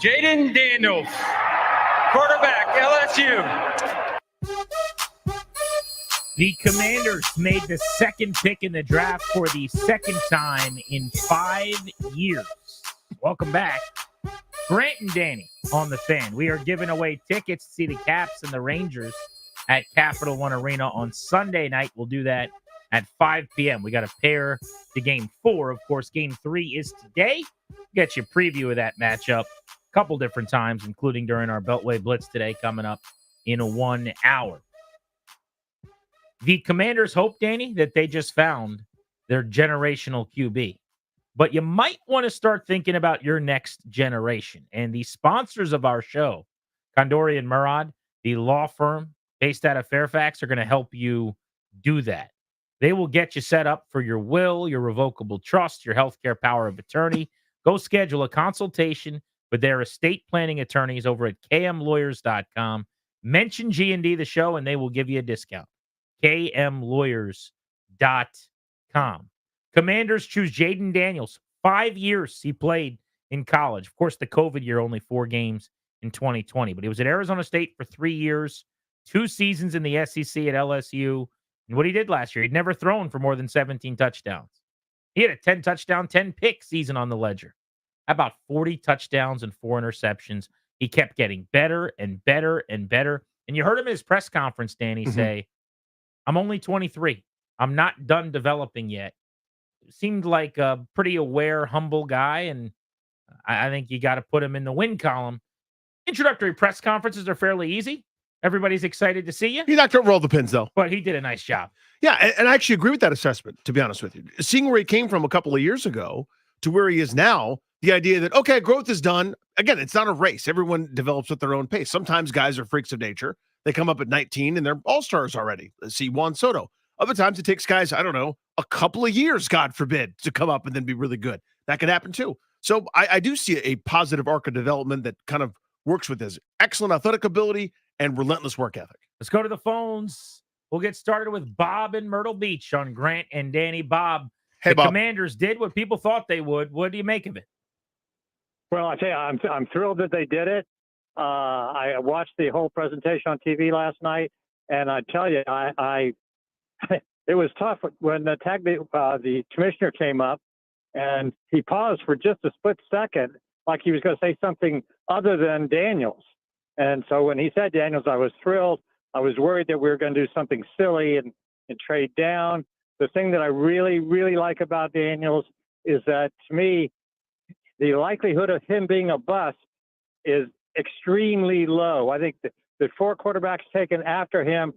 [SPEAKER 5] Jaden Daniels, quarterback, LSU.
[SPEAKER 19] The Commanders made the second pick in the draft for the second time in 5 years. Welcome back. Grant and Danny on the Fan. We are giving away tickets to see the Caps and the Rangers at Capital One Arena on Sunday night. We'll do that at 5 p.m. We got a pair to Game 4. Of course, Game 3 is today. Get you a preview of that matchup a couple different times, including during our Beltway Blitz today, coming up in 1 hour. The Commanders hope, Danny, that they just found their generational QB. But you might want to start thinking about your next generation. And the sponsors of our show, Condori and Murad, the law firm based out of Fairfax, are going to help you do that. They will get you set up for your will, your revocable trust, your healthcare power of attorney. Go schedule a consultation with their estate planning attorneys over at kmlawyers.com. Mention G&D the show, and they will give you a discount. kmlawyers.com. Commanders choose Jaden Daniels. 5 years he played in college. Of course, the COVID year, only 4 games in 2020. But he was at Arizona State for 3 years, 2 seasons in the SEC at LSU. And what he did last year, he'd never thrown for more than 17 touchdowns. He had a 10-touchdown, 10-pick season on the ledger. About 40 touchdowns and 4 interceptions. He kept getting better and better and better. And you heard him in his press conference, Danny, say, I'm only 23. I'm not done developing yet. Seemed like a pretty aware, humble guy, and I think you got to put him in the win column. Introductory press conferences are fairly easy. Everybody's excited to see you.
[SPEAKER 9] He knocked over all the pins, though.
[SPEAKER 19] But he did a nice job.
[SPEAKER 9] Yeah, and I actually agree with that assessment, to be honest with you. Seeing where he came from a couple of years ago to where he is now, the idea that, okay, growth is done. Again, it's not a race. Everyone develops at their own pace. Sometimes guys are freaks of nature. They come up at 19 and they're all-stars already. Let's see Juan Soto. Other times it takes guys, I don't know, a couple of years, God forbid, to come up and then be really good. That could happen too. So I do see a positive arc of development that kind of works with his excellent athletic ability and relentless work ethic.
[SPEAKER 19] Let's go to the phones. We'll get started with Bob in Myrtle Beach on Grant and Danny. Bob,
[SPEAKER 9] hey,
[SPEAKER 19] the
[SPEAKER 9] Bob.
[SPEAKER 19] Commanders did what people thought they would. What do you make of it?
[SPEAKER 13] Well, I tell you, I'm thrilled that they did it. I watched the whole presentation on TV last night, and I tell you, I it was tough when the commissioner came up, and he paused for just a split second, like he was going to say something other than Daniels. And so when he said Daniels, I was thrilled. I was worried that we were going to do something silly and trade down. The thing that I really, really like about Daniels is that, to me, the likelihood of him being a bust is extremely low. I think the 4 quarterbacks taken after him,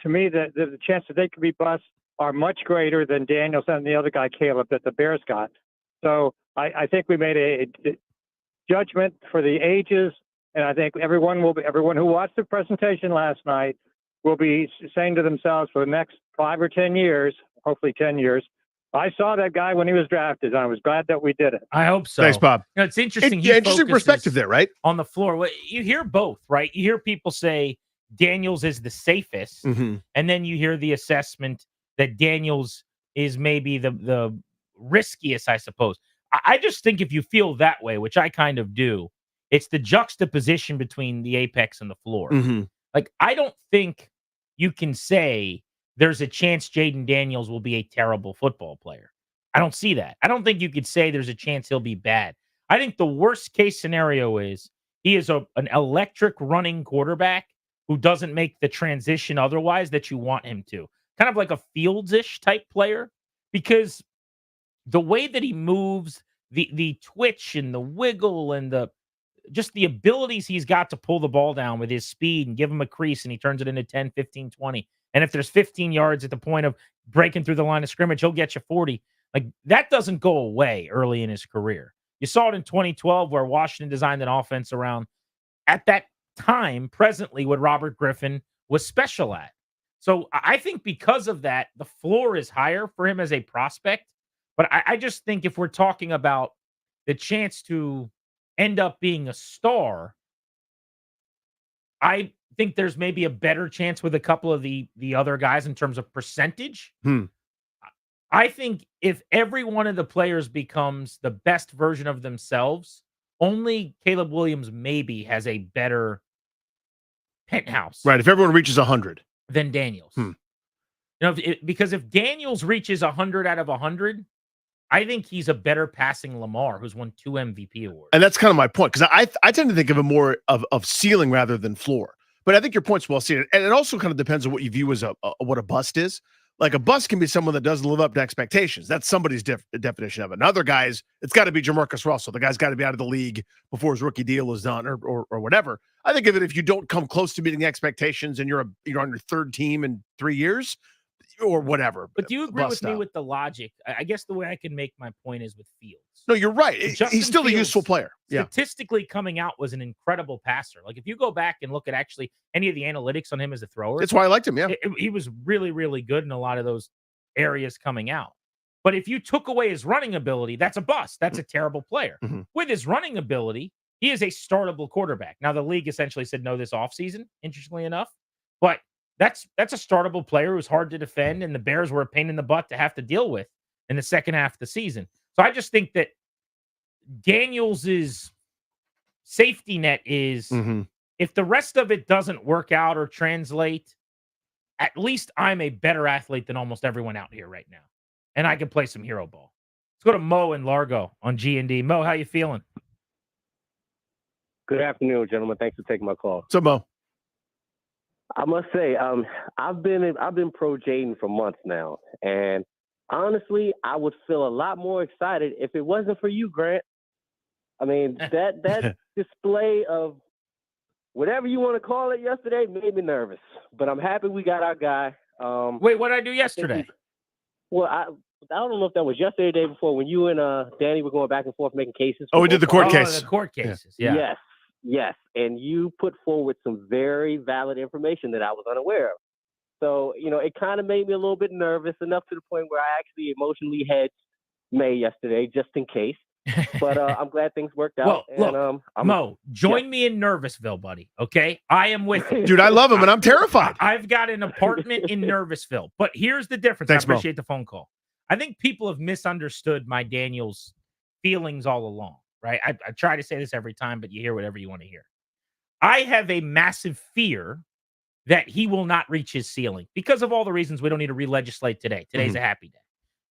[SPEAKER 13] to me, the chance that they could be busts are much greater than Daniels and the other guy, Caleb, that the Bears got. So I think we made a judgment for the ages, and I think everyone who watched the presentation last night will be saying to themselves for the next 5 or 10 years, hopefully 10 years, I saw that guy when he was drafted, and I was glad that we did it.
[SPEAKER 19] I hope so.
[SPEAKER 9] Thanks, Bob.
[SPEAKER 19] You know, it's interesting.
[SPEAKER 9] Interesting perspective there, right?
[SPEAKER 19] On the floor. Well, you hear both, right? You hear people say Daniels is the safest, and then you hear the assessment that Daniels is maybe the riskiest, I suppose. I just think if you feel that way, which I kind of do, it's the juxtaposition between the apex and the floor. Like, I don't think you can say there's a chance Jaden Daniels will be a terrible football player. I don't see that. I don't think you could say there's a chance he'll be bad. I think the worst case scenario is he is an electric running quarterback who doesn't make the transition otherwise that you want him to. Kind of like a Fields-ish type player, because the way that he moves, the twitch and the wiggle and just the abilities he's got to pull the ball down with his speed and give him a crease and he turns it into 10, 15, 20. And if there's 15 yards at the point of breaking through the line of scrimmage, he'll get you 40. Like, that doesn't go away early in his career. You saw it in 2012 where Washington designed an offense around, at that time, presently, what Robert Griffin was special at. So I think because of that, the floor is higher for him as a prospect. But I just think if we're talking about the chance to end up being a star, I think there's maybe a better chance with a couple of the other guys in terms of percentage. I think if every one of the players becomes the best version of themselves, only Caleb Williams maybe has a better penthouse
[SPEAKER 9] Right. If everyone reaches 100.
[SPEAKER 19] than Daniels. You know, because if Daniels reaches 100 out of 100, I think he's a better passing Lamar, who's won 2 MVP awards.
[SPEAKER 9] And that's kind of my point, because I tend to think of it more of ceiling rather than floor. But I think your point's well seen. And it also kind of depends on what you view as what a bust is. Like a bust can be someone that doesn't live up to expectations. That's somebody's definition of it. And other guys, it's got to be Jamarcus Russell. The guy's got to be out of the league before his rookie deal is done or whatever. I think of it, if you don't come close to meeting expectations and you're on your third team in 3 years or whatever.
[SPEAKER 19] But do you agree with me
[SPEAKER 9] out.
[SPEAKER 19] with the logic? I guess the way I can make my point is with Fields.
[SPEAKER 9] No, you're right.
[SPEAKER 19] Justin
[SPEAKER 9] He's still a
[SPEAKER 19] Fields,
[SPEAKER 9] useful player. Yeah.
[SPEAKER 19] Statistically coming out was an incredible passer. Like if you go back and look at actually any of the analytics on him as a thrower.
[SPEAKER 9] That's why I liked him, yeah.
[SPEAKER 19] He was really, really good in a lot of those areas coming out. But if you took away his running ability, that's a bust. That's a terrible player.
[SPEAKER 9] Mm-hmm.
[SPEAKER 19] With his running ability, he is a startable quarterback. Now, the league essentially said no this offseason, interestingly enough. But that's a startable player who's hard to defend, and the Bears were a pain in the butt to have to deal with in the second half of the season. So I just think that Daniels' safety net is if the rest of it doesn't work out or translate, at least I'm a better athlete than almost everyone out here right now. And I can play some hero ball. Let's go to Mo in Largo on G&D. Mo, how you feeling?
[SPEAKER 8] Good afternoon, gentlemen. Thanks for taking my call.
[SPEAKER 9] So, Mo,
[SPEAKER 8] I must say, I've been pro Jaden for months now, and honestly, I would feel a lot more excited if it wasn't for you, Grant. I mean, that display of whatever you want to call it yesterday made me nervous, but I'm happy we got our guy.
[SPEAKER 19] Wait, what did I do yesterday?
[SPEAKER 8] I don't know if that was yesterday or the day before when you and Danny were going back and forth making cases.
[SPEAKER 9] Oh, we did the court case.
[SPEAKER 19] The court cases, yeah.
[SPEAKER 8] Yes. And you put forward some very valid information that I was unaware of. So, it kind of made me a little bit nervous, enough to the point where I actually emotionally hedged May yesterday, just in case. But I'm glad things worked out.
[SPEAKER 19] Well, look, Mo, join me in Nervousville, buddy, okay? I am with you.
[SPEAKER 9] Dude, I love him, and I'm terrified.
[SPEAKER 19] I've got an apartment in Nervousville. But here's the difference.
[SPEAKER 9] Thanks,
[SPEAKER 19] I appreciate the phone call. I think people have misunderstood my Daniels feelings all along, right? I try to say this every time, but you hear whatever you want to hear. I have a massive fear that he will not reach his ceiling because of all the reasons we don't need to re-legislate today. Today's a happy day.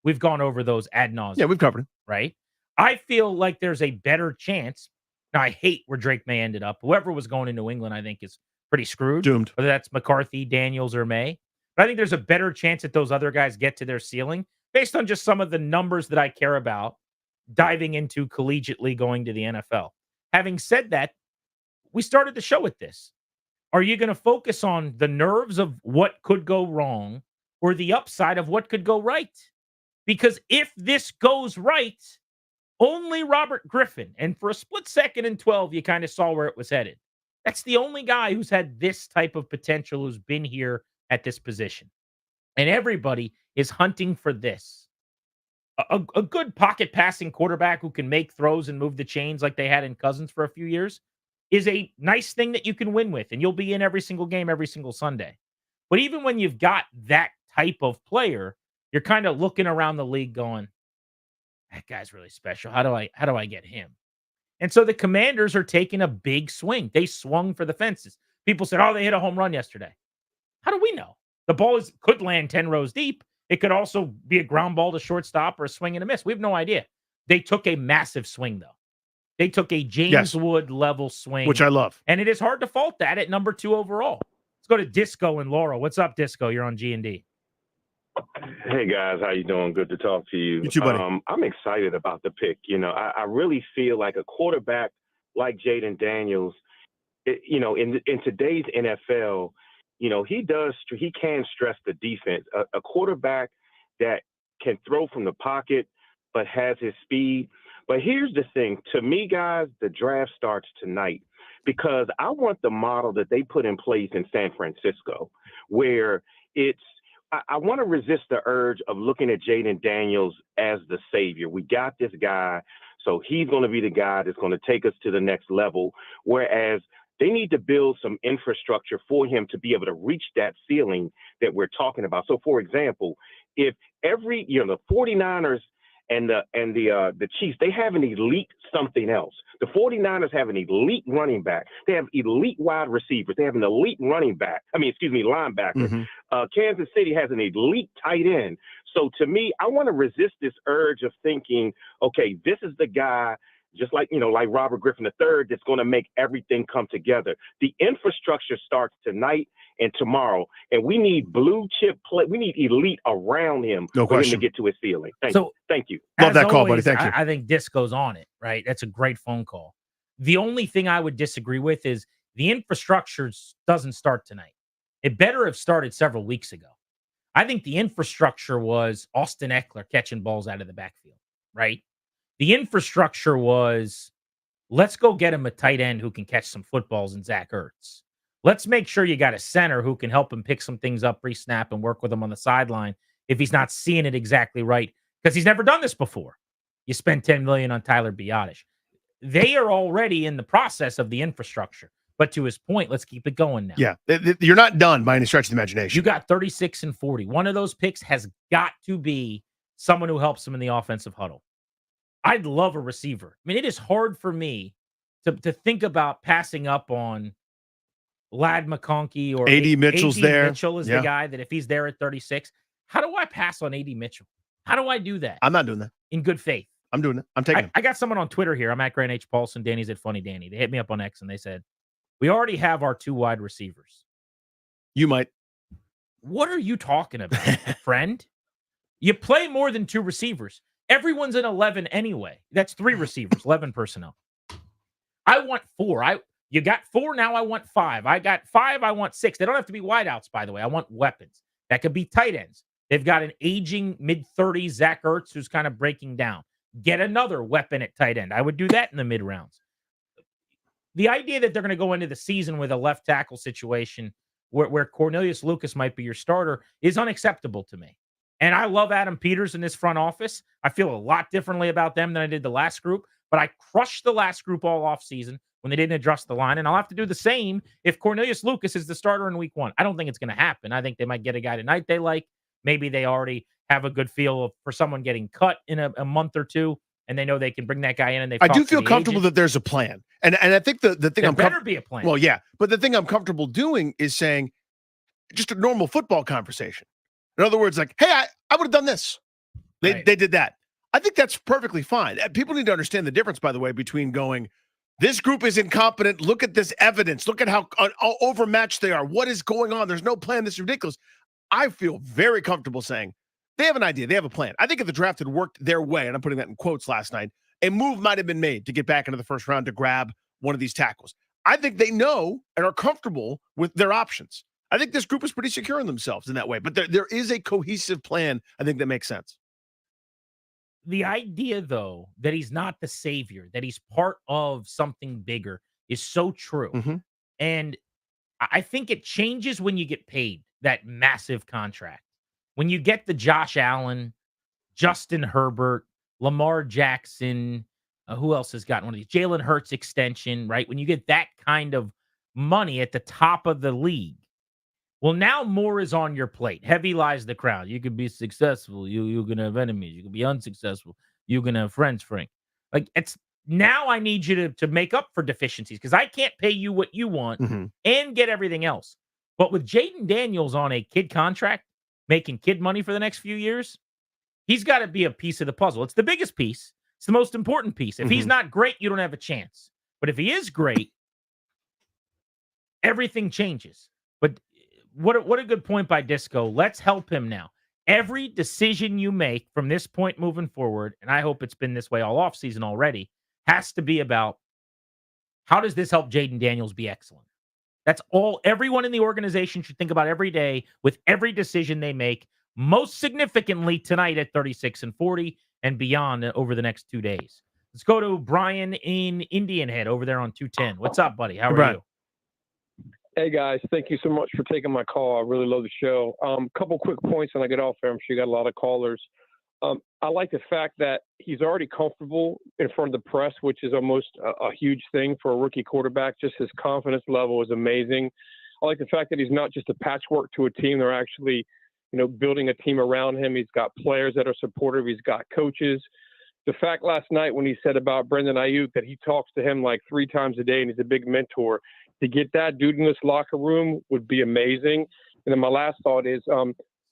[SPEAKER 19] We've gone over those ad nauseum.
[SPEAKER 9] Yeah, we've covered it.
[SPEAKER 19] Right? I feel like there's a better chance. Now, I hate where Drake May ended up. Whoever was going in New England, I think, is pretty screwed.
[SPEAKER 9] Doomed.
[SPEAKER 19] Whether that's McCarthy, Daniels, or May. But I think there's a better chance that those other guys get to their ceiling based on just some of the numbers that I care about diving into collegiately going to the NFL. Having said that, we started the show with this. Are you going to focus on the nerves of what could go wrong or the upside of what could go right? Because if this goes right, only Robert Griffin, and for a split second in 12, you kind of saw where it was headed. That's the only guy who's had this type of potential who's been here at this position. And everybody is hunting for this. A good pocket passing quarterback who can make throws and move the chains like they had in Cousins for a few years is a nice thing that you can win with, and you'll be in every single game, every single Sunday. But even when you've got that type of player, you're kind of looking around the league going, that guy's really special. How do I get him? And so the Commanders are taking a big swing. They swung for the fences. People said, oh, they hit a home run yesterday. How do we know? The ball could land 10 rows deep. It could also be a ground ball to shortstop or a swing and a miss. We have no idea. They took a massive swing, though. They took a James Wood level swing.
[SPEAKER 9] Which I love.
[SPEAKER 19] And it is hard to fault that at number 2 overall. Let's go to Disco and Laurel. What's up, Disco? You're on G&D.
[SPEAKER 11] Hey, guys. How you doing? Good to talk to you.
[SPEAKER 9] You too, buddy.
[SPEAKER 11] I'm excited about the pick. I really feel like a quarterback like Jaden Daniels, in today's NFL, he can stress the defense. A quarterback that can throw from the pocket but has his speed. But here's the thing. To me, guys, the draft starts tonight because I want the model that they put in place in San Francisco where I want to resist the urge of looking at Jaden Daniels as the savior. We got this guy, so he's going to be the guy that's going to take us to the next level, whereas they need to build some infrastructure for him to be able to reach that ceiling that we're talking about. So, for example, if the 49ers and the Chiefs, they have an elite something else. The 49ers have an elite running back. They have elite wide receivers. They have an elite linebacker.
[SPEAKER 9] Mm-hmm.
[SPEAKER 11] Kansas City has an elite tight end. So to me, I want to resist this urge of thinking, okay, this is the guy, just like Robert Griffin III, that's going to make everything come together. The infrastructure starts tonight and tomorrow, and we need blue chip play. We need elite around him
[SPEAKER 9] No
[SPEAKER 11] for him
[SPEAKER 9] question.
[SPEAKER 11] to get to his ceiling. Thank you.
[SPEAKER 9] Love
[SPEAKER 19] As
[SPEAKER 9] that call, buddy.
[SPEAKER 19] always,
[SPEAKER 9] Thank you.
[SPEAKER 19] I think Disco's on it, right? That's a great phone call. The only thing I would disagree with is the infrastructure doesn't start tonight. It better have started several weeks ago. I think the infrastructure was Austin Eckler catching balls out of the backfield, right? The infrastructure was, let's go get him a tight end who can catch some footballs in Zach Ertz. Let's make sure you got a center who can help him pick some things up pre-snap and work with him on the sideline if he's not seeing it exactly right, because he's never done this before. You spend $10 million on Tyler Biadasz. They are already in the process of the infrastructure. But to his point, let's keep it going now.
[SPEAKER 9] Yeah, you're not done by any stretch of the imagination.
[SPEAKER 19] You got 36 and 40. One of those picks has got to be someone who helps him in the offensive huddle. I'd love a receiver. I mean, it is hard for me to think about passing up on Ladd McConkey or
[SPEAKER 9] A.D. Mitchell's there.
[SPEAKER 19] Mitchell is the guy that if he's there at 36, how do I pass on A.D. Mitchell? How do I do that?
[SPEAKER 9] I'm not doing that.
[SPEAKER 19] In good faith.
[SPEAKER 9] I'm doing it. I'm taking it.
[SPEAKER 19] I got someone on Twitter here. I'm at Grant H. Paulson. Danny's at Funny Danny. They hit me up on X and they said, we already have our 2 wide receivers.
[SPEAKER 9] You might.
[SPEAKER 19] What are you talking about, friend? You play more than 2 receivers. Everyone's in 11 anyway. That's 3 receivers, 11 personnel. I want 4. You got 4, now I want 5. I got 5, I want 6. They don't have to be wideouts, by the way. I want weapons. That could be tight ends. They've got an aging mid-30s Zach Ertz who's kind of breaking down. Get another weapon at tight end. I would do that in the mid-rounds. The idea that they're going to go into the season with a left tackle situation where Cornelius Lucas might be your starter is unacceptable to me. And I love Adam Peters in this front office. I feel a lot differently about them than I did the last group, but I crushed the last group all offseason when they didn't address the line, and I'll have to do the same if Cornelius Lucas is the starter in week 1. I don't think it's going to happen. I think they might get a guy tonight they like. Maybe they already have a good feel for someone getting cut in a month or 2. And they know they can bring that guy in, and
[SPEAKER 9] I do feel comfortable that there's a plan, and I think the thing
[SPEAKER 19] there better be a plan.
[SPEAKER 9] Well, yeah, but the thing I'm comfortable doing is saying just a normal football conversation. In other words, like, hey, I would have done this. They did that. I think that's perfectly fine. People need to understand the difference, by the way, between going, this group is incompetent. Look at this evidence. Look at how overmatched they are. What is going on? There's no plan. This is ridiculous. I feel very comfortable saying, they have an idea. They have a plan. I think if the draft had worked their way, and I'm putting that in quotes last night, a move might have been made to get back into the first round to grab one of these tackles. I think they know and are comfortable with their options. I think this group is pretty secure in themselves in that way. But there is a cohesive plan, I think, that makes sense.
[SPEAKER 19] The idea, though, that he's not the savior, that he's part of something bigger is so true.
[SPEAKER 9] Mm-hmm.
[SPEAKER 19] And I think it changes when you get paid that massive contract. When you get the Josh Allen, Justin Herbert, Lamar Jackson, who else has gotten one of these? Jalen Hurts extension, right? When you get that kind of money at the top of the league, well, now more is on your plate. Heavy lies the crown. You could be successful. You're going to have enemies. You could be unsuccessful. You're going to have friends, Frank. Like, it's now I need you to make up for deficiencies because I can't pay you what you want and get everything else. But with Jaden Daniels on a kid contract, making kid money for the next few years, he's got to be a piece of the puzzle. It's the biggest piece. It's the most important piece. If he's not great, you don't have a chance. But if he is great, everything changes. But what a good point by Disco. Let's help him now. Every decision you make from this point moving forward, and I hope it's been this way all offseason already, has to be about how does this help Jaden Daniels be excellent? That's all everyone in the organization should think about every day with every decision they make, most significantly tonight at 36 and 40 and beyond over the next 2 days. Let's go to Brian in Indian Head over there on 210. What's up, buddy? How are you?
[SPEAKER 14] Hey, guys. Thank you so much for taking my call. I really love the show. Couple quick points and I get off there. I'm sure you got a lot of callers. I like the fact that he's already comfortable in front of the press, which is almost a huge thing for a rookie quarterback. Just his confidence level is amazing. I like the fact that he's not just a patchwork to a team. They're actually building a team around him. He's got players that are supportive. He's got coaches. The fact last night when he said about Brendan Ayuk that he talks to him like 3 times a day and he's a big mentor, to get that dude in this locker room would be amazing. And then my last thought is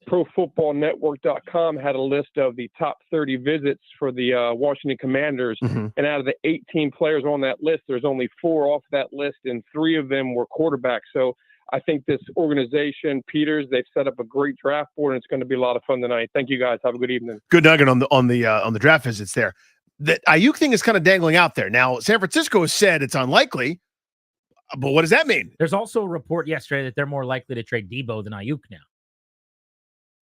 [SPEAKER 14] ProFootballNetwork.com had a list of the top 30 visits for the Washington Commanders.
[SPEAKER 9] Mm-hmm.
[SPEAKER 14] And out of the 18 players on that list, there's only 4 off that list, and 3 of them were quarterbacks. So I think this organization, Peters, they've set up a great draft board, and it's going to be a lot of fun tonight. Thank you, guys. Have a good evening.
[SPEAKER 9] Good nugget on the draft visits there. The Ayuk thing is kind of dangling out there. Now, San Francisco has said it's unlikely, but what does that mean?
[SPEAKER 19] There's also a report yesterday that they're more likely to trade Debo than Ayuk now.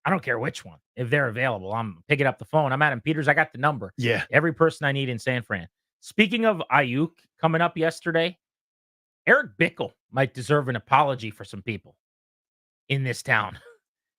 [SPEAKER 19] I don't care which one. If they're available, I'm picking up the phone. I'm Adam Peters. I got the number.
[SPEAKER 9] Yeah.
[SPEAKER 19] Every person I need in San Fran. Speaking of Ayuk coming up yesterday, Eric Bickle might deserve an apology for some people in this town.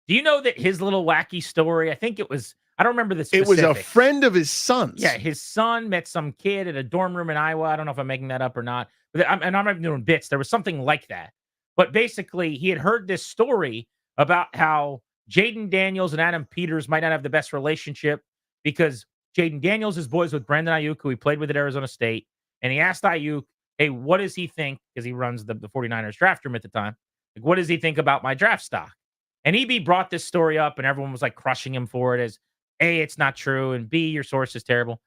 [SPEAKER 19] Do you know that his little wacky story, I think it was, I don't remember the specifics.
[SPEAKER 9] It was a friend of his son's.
[SPEAKER 19] Yeah, his son met some kid at a dorm room in Iowa. I don't know if I'm making that up or not. But I'm not even doing bits. There was something like that. But basically, he had heard this story about how Jaden Daniels and Adam Peters might not have the best relationship because Jaden Daniels is boys with Brandon Ayuk, who he played with at Arizona State. And he asked Ayuk, hey, what does he think? Because he runs the 49ers draft room at the time. Like, what does he think about my draft stock? And EB brought this story up, and everyone was like crushing him for it as A, it's not true, and B, your source is terrible.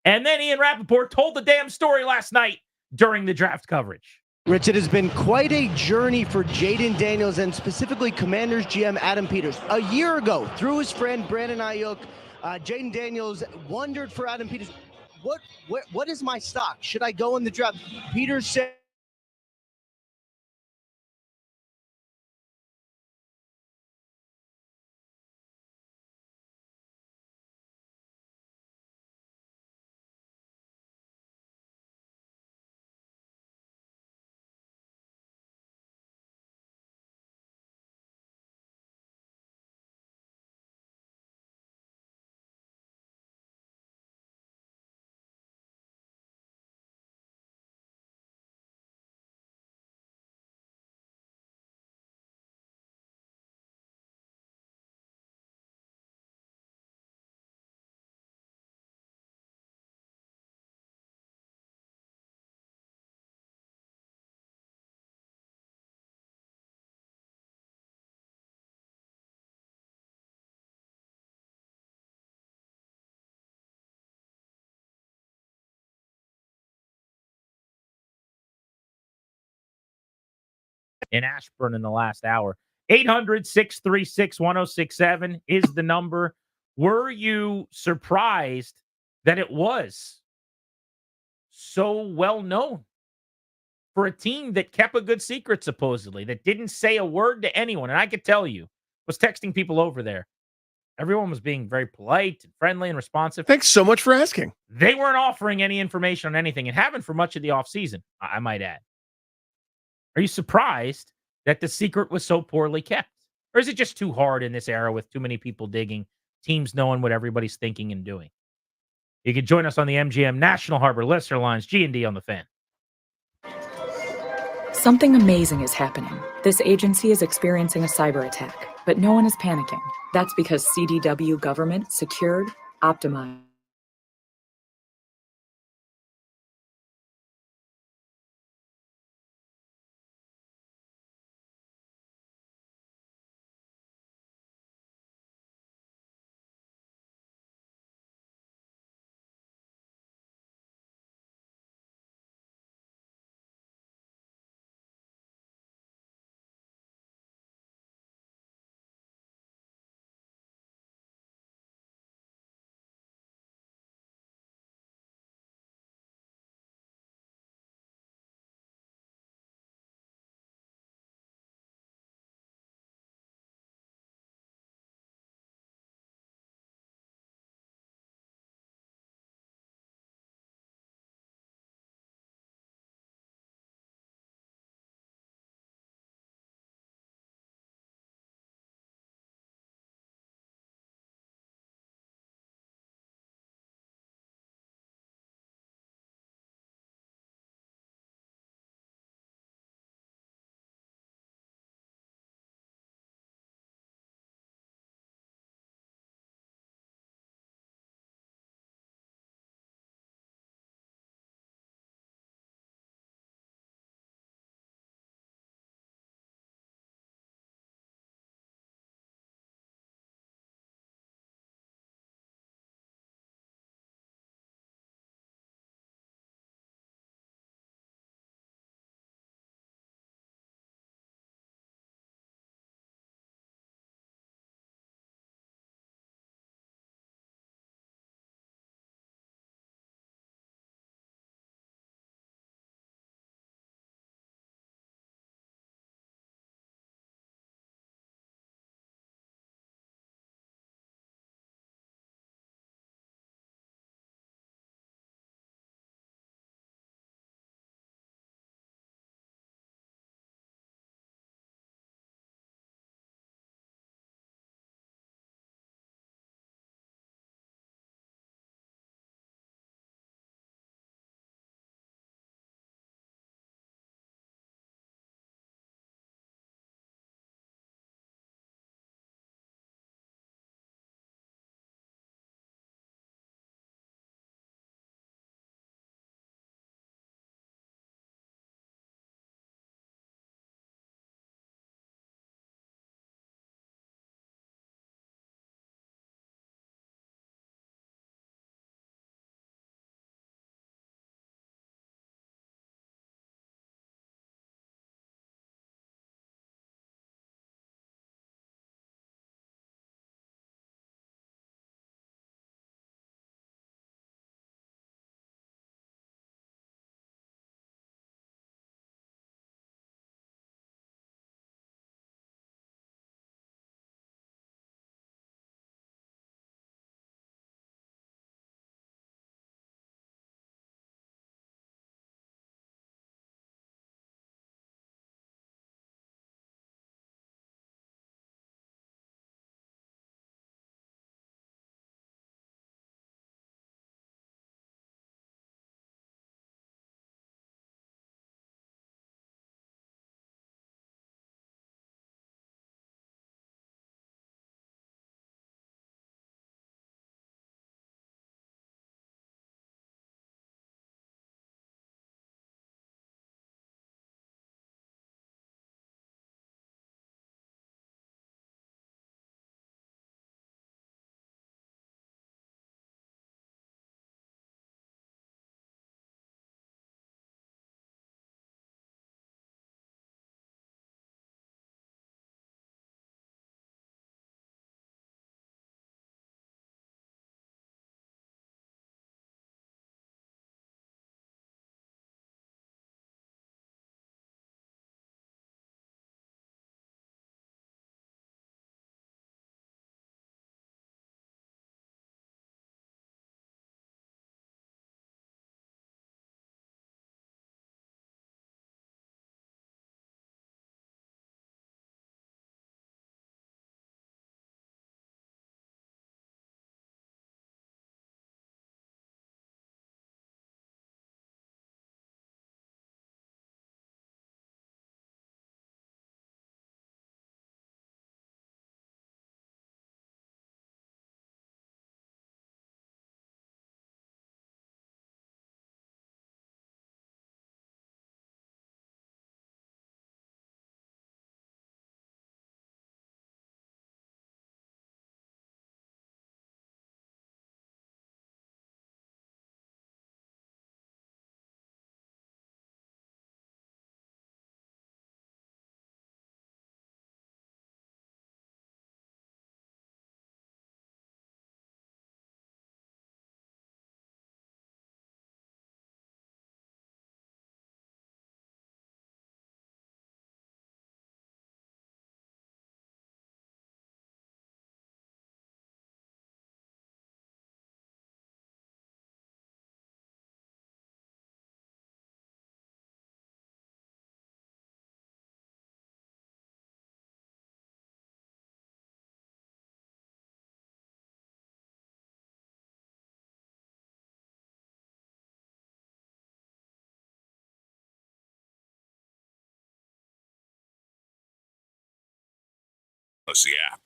[SPEAKER 19] And then Ian Rappaport told the damn story last night during the draft coverage.
[SPEAKER 15] Rich, it has been quite a journey for Jaden Daniels and specifically Commanders GM Adam Peters. A year ago, through his friend Brandon Ayuk, Jaden Daniels wondered for Adam Peters, what is my stock? Should I go in the draft? Peters said,
[SPEAKER 19] in Ashburn in the last hour. 800-636-1067 is the number. Were you surprised that it was so well known for a team that kept a good secret, supposedly, that didn't say a word to anyone? And I could tell you, was texting people over there. Everyone was being very polite and friendly and responsive.
[SPEAKER 9] Thanks so much for asking.
[SPEAKER 19] They weren't offering any information on anything and haven't for much of the offseason, I might add. Are you surprised that the secret was so poorly kept? Or is it just too hard in this era with too many people digging, teams knowing what everybody's thinking and doing? You can join us on the MGM National Harbor Listener Lines, G&D on the Fan.
[SPEAKER 17] Something amazing is happening. This agency is experiencing a cyber attack, but no one is panicking. That's because CDW Government secured, optimized,
[SPEAKER 23] us the app.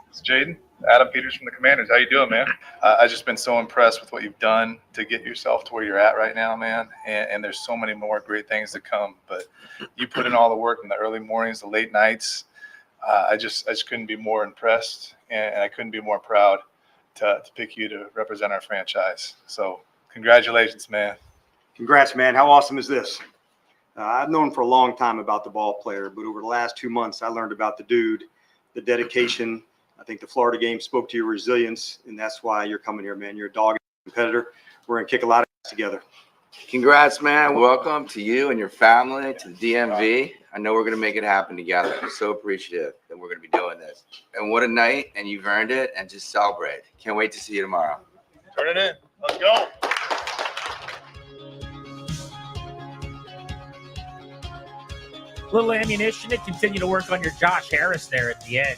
[SPEAKER 6] It's Jaden, Adam Peters from the Commanders. How you doing, man? I've just been so impressed with what you've done to get yourself to where you're at right now, man. And there's so many more great things to come. But you put in all the work in the early mornings, the late nights. I just couldn't be more impressed, and I couldn't be more proud to pick you to represent our franchise. So congratulations, man.
[SPEAKER 20] Congrats, man. How awesome is this? I've known for a long time about the ball player, but over the last 2 months, I learned about the dude, the dedication. I think the Florida game spoke to your resilience, and that's why you're coming here, man. You're a dog competitor. We're going to kick a lot of ass together.
[SPEAKER 22] Congrats, man. Welcome to you and your family, to the DMV. I know we're going to make it happen together. I'm so appreciative that we're going to be doing this. And what a night, and you've earned it, and just celebrate. Can't wait to see you tomorrow.
[SPEAKER 6] Turn it in. Let's go.
[SPEAKER 19] Little ammunition to continue to work on your Josh Harris there at the end.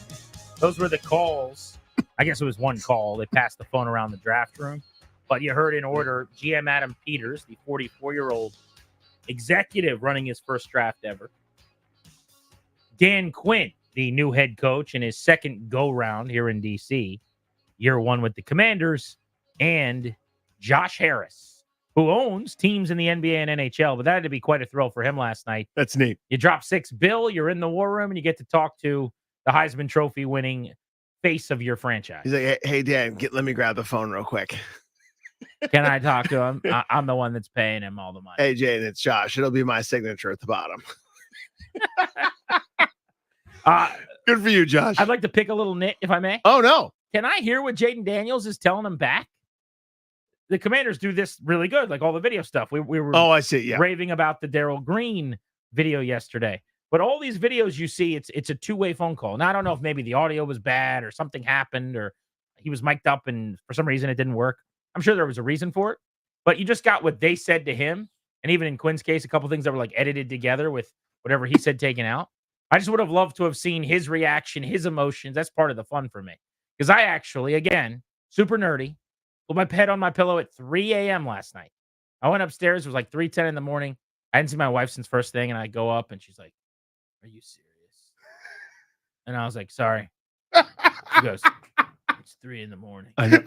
[SPEAKER 19] Those were the calls. I guess it was one call. They passed the phone around the draft room. But you heard in order, GM Adam Peters, the 44-year-old executive running his first draft ever. Dan Quinn, the new head coach in his second go-round here in D.C., year one with the Commanders, and Josh Harris, who owns teams in the NBA and NHL. But that had to be quite a thrill for him last night.
[SPEAKER 9] That's neat.
[SPEAKER 19] You drop $6 billion, you're in the war room, and you get to talk to the Heisman Trophy winning face of your franchise.
[SPEAKER 9] He's like, hey, Dan, let me grab the phone real quick.
[SPEAKER 19] Can I talk to him? I'm the one that's paying him all the money.
[SPEAKER 9] Hey, Jaden, it's Josh. It'll be my signature at the bottom. Good for you, Josh.
[SPEAKER 19] I'd like to pick a little nit, if I may.
[SPEAKER 9] Oh, no.
[SPEAKER 19] Can I hear what Jaden Daniels is telling him back? The Commanders do this really good, like all the video stuff. We were
[SPEAKER 9] I see. Yeah.
[SPEAKER 19] raving about the Darryl Green video yesterday. But all these videos you see, it's a two-way phone call. Now, I don't know if maybe the audio was bad or something happened or he was mic'd up and for some reason it didn't work. I'm sure there was a reason for it. But you just got what they said to him. And even in Quinn's case, a couple things that were like edited together with whatever he said taken out. I just would have loved to have seen his reaction, his emotions. That's part of the fun for me. Because I actually, again, super nerdy, put my head on my pillow at 3 a.m. last night. I went upstairs. It was like 3:10 in the morning. I hadn't seen my wife since first thing. And I go up and she's like, "Are you serious?" And I was like, "Sorry." She goes, "It's 3 in the morning."
[SPEAKER 9] I know.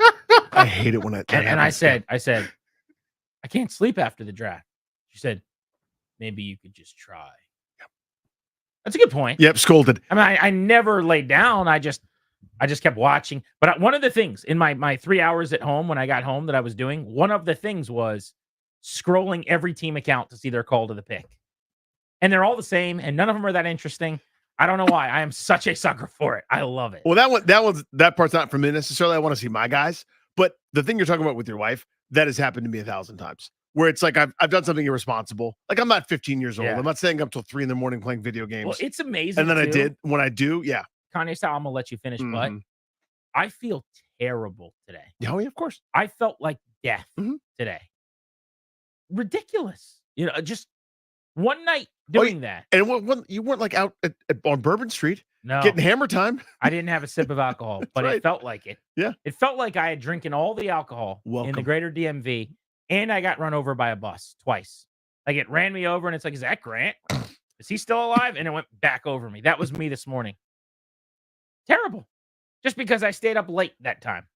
[SPEAKER 9] I hate it when
[SPEAKER 19] and I said, "I can't sleep after the draft." She said, "Maybe you could just try." That's a good point.
[SPEAKER 9] Yep, scolded.
[SPEAKER 19] I mean, I never laid down. I just kept watching. But one of the things in my 3 hours at home when I got home that I was doing, one of the things was scrolling every team account to see their call to the pick. And they're all the same, and none of them are that interesting. I don't know why. I am such a sucker for it. I love it.
[SPEAKER 9] Well, that part's not for me necessarily. I want to see my guys. But the thing you're talking about with your wife, that has happened to me 1,000 times. Where it's like I've done something irresponsible. Like I'm not 15 years old.
[SPEAKER 19] Yeah.
[SPEAKER 9] I'm not staying up till 3 in the morning playing video games.
[SPEAKER 19] Well, it's amazing.
[SPEAKER 9] And then I
[SPEAKER 19] too.
[SPEAKER 9] did. When I do, yeah.
[SPEAKER 19] Kanye style, I'm gonna let you finish, but I feel terrible today.
[SPEAKER 9] Oh, yeah, of course.
[SPEAKER 19] I felt like death today. Ridiculous. You know, just one night doing that.
[SPEAKER 9] And you weren't like out on Bourbon Street getting hammer time.
[SPEAKER 19] I didn't have a sip of alcohol, but
[SPEAKER 9] right.
[SPEAKER 19] It felt like it.
[SPEAKER 9] Yeah.
[SPEAKER 19] It felt like I had drinking all the alcohol in the greater DMV, and I got run over by a bus twice. Like it ran me over, and it's like, is that Grant? Is he still alive? And it went back over me. That was me this morning. Terrible. Just because I stayed up late that time.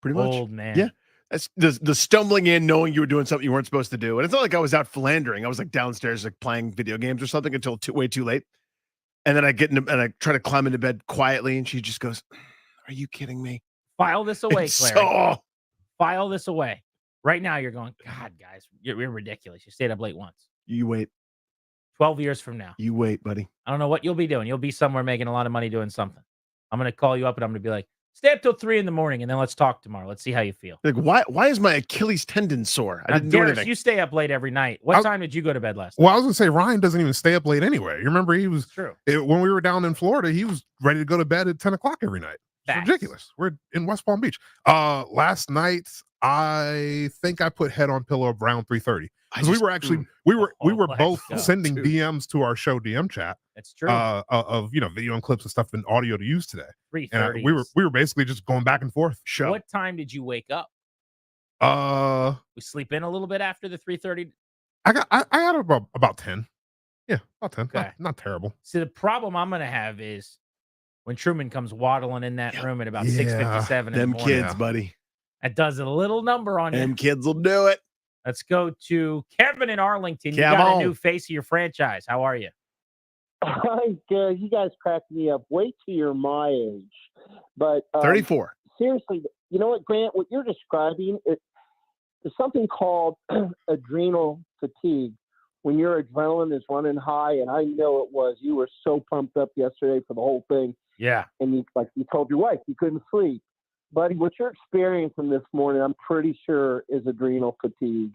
[SPEAKER 9] Pretty much.
[SPEAKER 19] Old man.
[SPEAKER 9] Yeah. That's the stumbling in, knowing you were doing something you weren't supposed to do. And it's not like I was out philandering. I was like downstairs, like playing video games or something until way too late. And then I get into and I try to climb into bed quietly, and she just goes, "Are you kidding me?"
[SPEAKER 19] File this away,
[SPEAKER 9] It's
[SPEAKER 19] Claire. File this away. Right now, you're going, God, guys, you're ridiculous. You stayed up late once.
[SPEAKER 9] You wait.
[SPEAKER 19] 12 years from now.
[SPEAKER 9] You wait, buddy.
[SPEAKER 19] I don't know what you'll be doing. You'll be somewhere making a lot of money doing something. I'm going to call you up, and I'm going to be like, stay up till 3 in the morning, and then let's talk tomorrow. Let's see how you feel.
[SPEAKER 9] Like, why is my Achilles tendon sore? I didn't do anything.
[SPEAKER 19] You stay up late every night. What time did you go to bed last night?
[SPEAKER 24] Well, I was going to say, Ryan doesn't even stay up late anyway. You remember he was
[SPEAKER 19] true.
[SPEAKER 24] When we were down in Florida, he was ready to go to bed at 10 o'clock every night. It's ridiculous. We're in West Palm Beach. Last night, I think I put head on pillow around 3:30. Because we were actually we were both sending DMs to our show DM chat.
[SPEAKER 19] That's true.
[SPEAKER 24] Of video and clips and stuff and audio to use today.
[SPEAKER 19] 3:30.
[SPEAKER 24] And we were basically just going back and forth.
[SPEAKER 19] What time did you wake up? We sleep in a little bit after the 3:30.
[SPEAKER 24] I had about 10. Yeah, about 10.
[SPEAKER 19] Okay.
[SPEAKER 24] Not terrible.
[SPEAKER 19] See, the problem I'm gonna have is when Truman comes waddling in that room at about
[SPEAKER 1] Yeah,
[SPEAKER 19] 6:57 in the
[SPEAKER 1] them
[SPEAKER 19] morning.
[SPEAKER 1] kids, buddy.
[SPEAKER 19] That does a little number on you.
[SPEAKER 1] Them kids will do it.
[SPEAKER 19] Let's go to Kevin in Arlington. You
[SPEAKER 1] Come
[SPEAKER 19] got
[SPEAKER 1] on.
[SPEAKER 19] a new face of your franchise. How are you?
[SPEAKER 2] Hi, you guys cracked me up. Wait till you're my age. But
[SPEAKER 9] 34.
[SPEAKER 2] Seriously, you know what, Grant? What you're describing is something called adrenal fatigue. When your adrenaline is running high, and I know it was. You were so pumped up yesterday for the whole thing.
[SPEAKER 19] Yeah.
[SPEAKER 2] And you told your wife you couldn't sleep. Buddy, what you're experiencing this morning, I'm pretty sure is adrenal fatigue.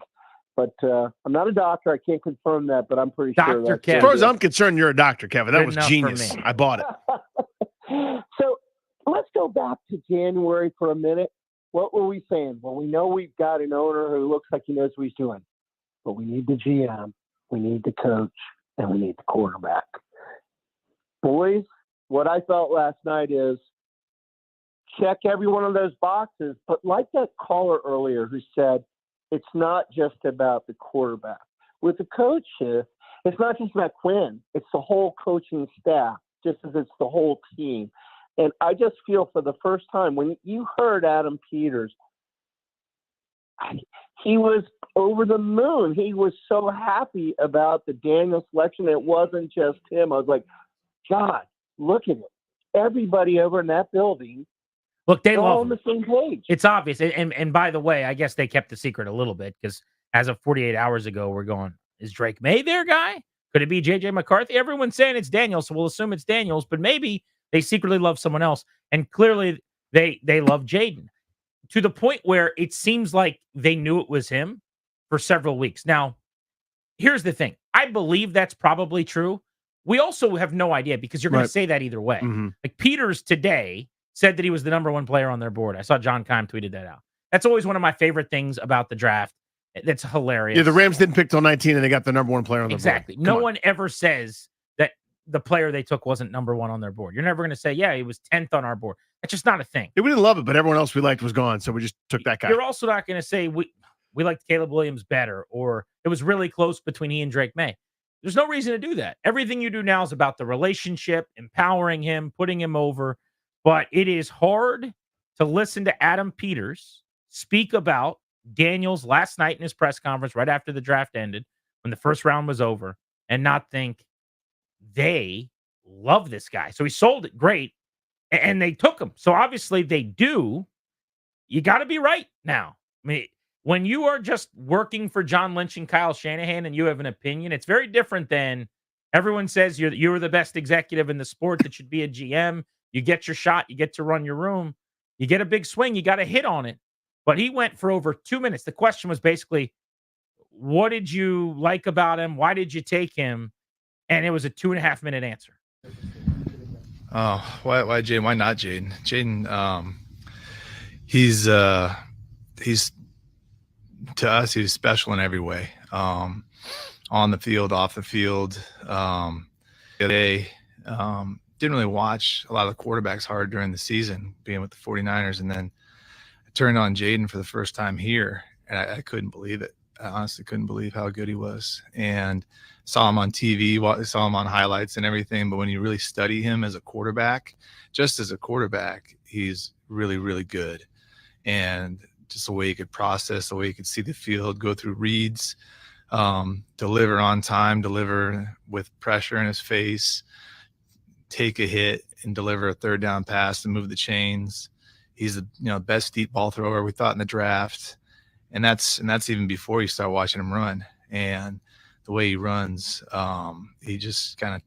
[SPEAKER 2] But I'm not a doctor. I can't confirm that, but I'm pretty sure that's
[SPEAKER 9] As far as I'm concerned, you're a doctor, Kevin. That
[SPEAKER 2] Good
[SPEAKER 9] was
[SPEAKER 2] enough for
[SPEAKER 9] genius.
[SPEAKER 2] me.
[SPEAKER 9] I bought it.
[SPEAKER 2] So let's go back to January for a minute. What were we saying? Well, we know we've got an owner who looks like he knows what he's doing, but we need the GM, we need the coach, and we need the quarterback. Boys, what I felt last night is check every one of those boxes, but like that caller earlier who said, it's not just about the quarterback. With the coach shift, it's not just about Quinn. It's the whole coaching staff, just as it's the whole team. And I just feel for the first time, when you heard Adam Peters, he was over the moon. He was so happy about the Daniels selection. It wasn't just him. I was like, God, look at it. Everybody over in that building,
[SPEAKER 19] Look, they
[SPEAKER 2] they're all
[SPEAKER 19] love
[SPEAKER 2] on
[SPEAKER 19] him.
[SPEAKER 2] the same page.
[SPEAKER 19] It's obvious. And by the way, I guess they kept the secret a little bit because as of 48 hours ago, we're going, is Drake May their guy? Could it be J.J. McCarthy? Everyone's saying it's Daniels, so we'll assume it's Daniels, but maybe they secretly love someone else. And clearly they love Jaden to the point where it seems like they knew it was him for several weeks. Now, here's the thing. I believe that's probably true. We also have no idea because you're going
[SPEAKER 9] Right.
[SPEAKER 19] to say that either way.
[SPEAKER 9] Mhm.
[SPEAKER 19] Like Peters today said that he was the number one player on their board. I saw John Keim tweeted that out. That's always one of my favorite things about the draft. That's hilarious.
[SPEAKER 9] Yeah, the Rams didn't pick till 19, and they got the number one player on the
[SPEAKER 19] Exactly.
[SPEAKER 9] board.
[SPEAKER 19] No
[SPEAKER 9] Come on.
[SPEAKER 19] one ever says that the player they took wasn't number one on their board. You're never going to say, yeah, he was 10th on our board. That's just not a thing.
[SPEAKER 9] Yeah, we didn't love it, but everyone else we liked was gone, so we just took that guy.
[SPEAKER 19] You're also not going to say we liked Caleb Williams better or it was really close between he and Drake May. There's no reason to do that. Everything you do now is about the relationship, empowering him, putting him over. But it is hard to listen to Adam Peters speak about Daniels last night in his press conference right after the draft ended when the first round was over and not think they love this guy. So he sold it great and they took him. So obviously they do. You got to be right now. I mean, when you are just working for John Lynch and Kyle Shanahan and you have an opinion, it's very different than everyone says you're the best executive in the sport that should be a GM. You get your shot. You get to run your room. You get a big swing. You got to hit on it. But he went for over 2 minutes. The question was basically, what did you like about him? Why did you take him? And it was a 2.5 minute answer.
[SPEAKER 6] Oh, why Jaden? Why not Jaden? Jaden, he's to us, he's special in every way. On the field, off the field. Today, didn't really watch a lot of the quarterbacks hard during the season, being with the 49ers, and then I turned on Jaden for the first time here, and I couldn't believe it. I honestly couldn't believe how good he was. And saw him on TV, saw him on highlights and everything. But when you really study him as a quarterback, just as a quarterback, he's really, really good. And just the way he could process, the way he could see the field, go through reads, deliver on time, deliver with pressure in his face, take a hit and deliver a third down pass and move the chains. He's the best deep ball thrower we thought in the draft. And that's even before you start watching him run. And the way he runs, he just kind of,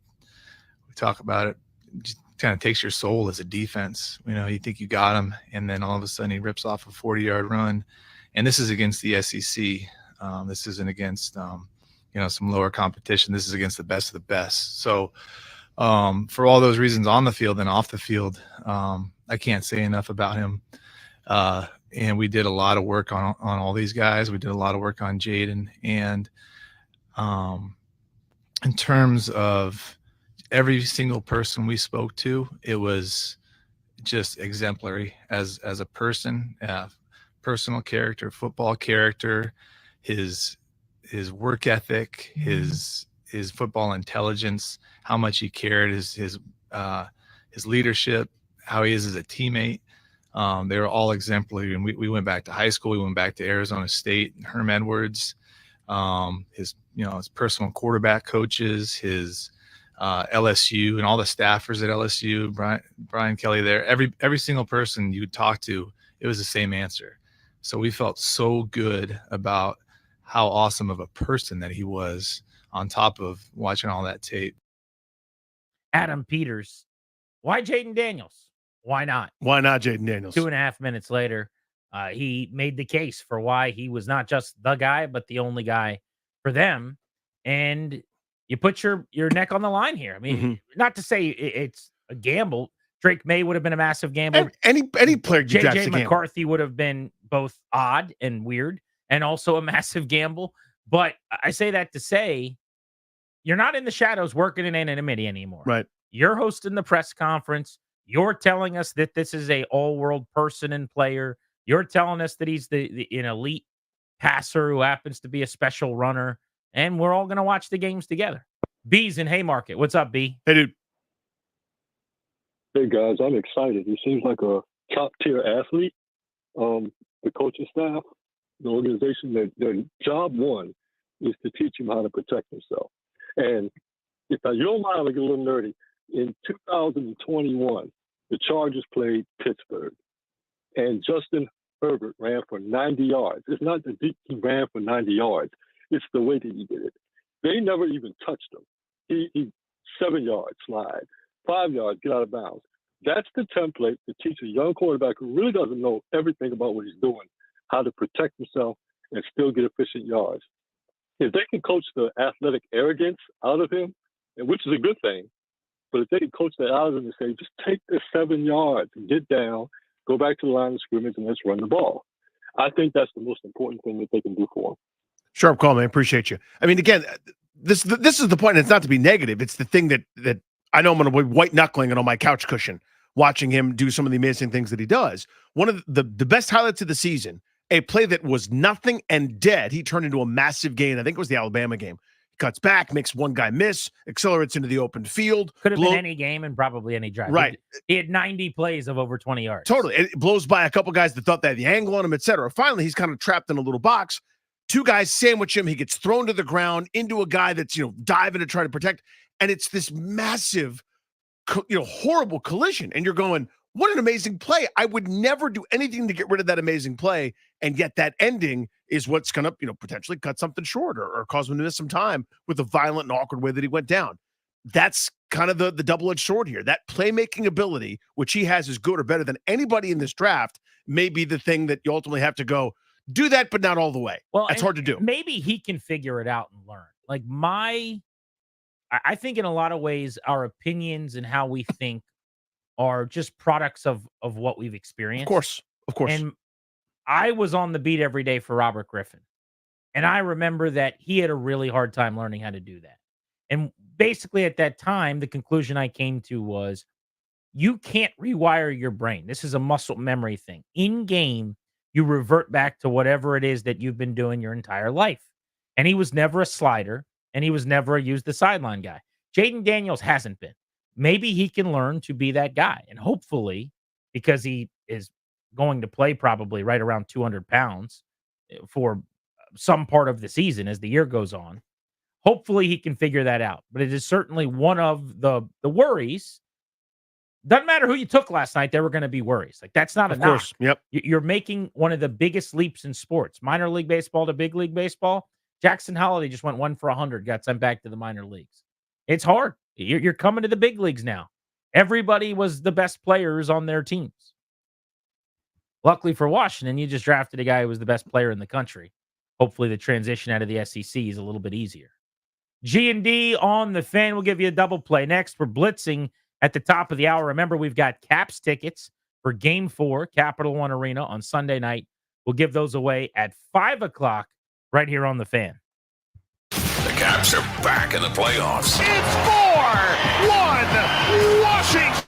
[SPEAKER 6] we talk about it, just kind of takes your soul as a defense. You think you got him, and then all of a sudden he rips off a 40-yard run. And this is against the SEC. This isn't against, some lower competition. This is against the best of the best. So for all those reasons on the field and off the field, I can't say enough about him. And we did a lot of work on all these guys. We did a lot of work on Jaden. And in terms of every single person we spoke to, it was just exemplary as a person, personal character, football character, his work ethic, his football intelligence, how much he cared, his
[SPEAKER 7] his leadership, how he is as a teammate. They were all exemplary. And we went back to high school. We went back to Arizona State and Herm Edwards, his personal quarterback coaches, his LSU and all the staffers at LSU, Brian Kelly there, every single person you talk to, it was the same answer. So we felt so good about how awesome of a person that he was on top of watching all that tape.
[SPEAKER 19] Adam Peters. Why Jaden Daniels? Why not?
[SPEAKER 9] Why not Jaden Daniels?
[SPEAKER 19] 2.5 minutes later, he made the case for why he was not just the guy, but the only guy for them. And you put your neck on the line here. I mean, not to say it's a gamble. Drake May would have been a massive gamble.
[SPEAKER 9] Any player you draft
[SPEAKER 19] JJ
[SPEAKER 9] a gamble.
[SPEAKER 19] McCarthy would have been both odd and weird and also a massive gamble. But I say that to say you're not in the shadows working in anonymity anymore.
[SPEAKER 9] Right.
[SPEAKER 19] You're hosting the press conference. You're telling us that this is a all-world person and player. You're telling us that he's an elite passer who happens to be a special runner. And we're all going to watch the games together. B's in Haymarket. What's up, B?
[SPEAKER 9] Hey, dude.
[SPEAKER 10] Hey, guys, I'm excited. He seems like a top-tier athlete. The coaching staff, the organization, their job one is to teach him how to protect himself. And if you don't mind, I get a little nerdy. In 2021, the Chargers played Pittsburgh, and Justin Herbert ran for 90 yards. It's not that he ran for 90 yards. It's the way that he did it. They never even touched him. He 7 yards slide, 5 yards, get out of bounds. That's the template to teach a young quarterback who really doesn't know everything about what he's doing, how to protect himself and still get efficient yards. If they can coach the athletic arrogance out of him, and which is a good thing, but if they can coach that out of him and say, just take the 7 yards and get down, go back to the line of scrimmage and let's run the ball. I think that's the most important thing that they can do for him.
[SPEAKER 9] Sharp call, man. Appreciate you. I mean, again, this is the point. And it's not to be negative. It's the thing that I know I'm going to be white knuckling it on my couch cushion, watching him do some of the amazing things that he does. One of the best highlights of the season, a play that was nothing and dead. He turned into a massive gain. I think it was the Alabama game. He cuts back, makes one guy miss, accelerates into the open field.
[SPEAKER 19] Could have been any game and probably any drive.
[SPEAKER 9] Right.
[SPEAKER 19] He had 90 plays of over 20 yards.
[SPEAKER 9] Totally. It blows by a couple guys that thought they had the angle on him, et cetera. Finally, he's kind of trapped in a little box. Two guys sandwich him. He gets thrown to the ground into a guy that's, diving to try to protect. And it's this massive, horrible collision. And you're going, what an amazing play. I would never do anything to get rid of that amazing play. And yet that ending is what's going to, potentially cut something short or cause him to miss some time with the violent and awkward way that he went down. That's kind of the double-edged sword here. That playmaking ability, which he has, is good or better than anybody in this draft, may be the thing that you ultimately have to go, do that, but not all the way.
[SPEAKER 19] Well,
[SPEAKER 9] that's hard to do.
[SPEAKER 19] Maybe he can figure it out and learn. Like I think in a lot of ways, our opinions and how we think are just products of what we've experienced.
[SPEAKER 9] Of course.
[SPEAKER 19] And I was on the beat every day for Robert Griffin. And I remember that he had a really hard time learning how to do that. And basically at that time, the conclusion I came to was you can't rewire your brain. This is a muscle memory thing. In game, you revert back to whatever it is that you've been doing your entire life. And he was never a slider, and he was never a use the sideline guy. Jaden Daniels hasn't been. Maybe he can learn to be that guy. And hopefully, because he is going to play probably right around 200 pounds for some part of the season as the year goes on, hopefully he can figure that out. But it is certainly one of the worries. Doesn't matter who you took last night, there were going to be worries. Like, that's not a knock.
[SPEAKER 9] Course. Yep.
[SPEAKER 19] You're making one of the biggest leaps in sports. Minor league baseball to big league baseball. Jackson Holiday just went 1 for 100, got sent back to the minor leagues. It's hard. You're coming to the big leagues now. Everybody was the best players on their teams. Luckily for Washington, you just drafted a guy who was the best player in the country. Hopefully the transition out of the SEC is a little bit easier. G&D on the Fan. We'll give you a double play next. We're blitzing at the top of the hour. Remember, we've got Caps tickets for Game 4, Capital One Arena on Sunday night. We'll give those away at 5 o'clock right here on the Fan.
[SPEAKER 23] The Caps are back in the playoffs.
[SPEAKER 12] It's 4-1 Washington.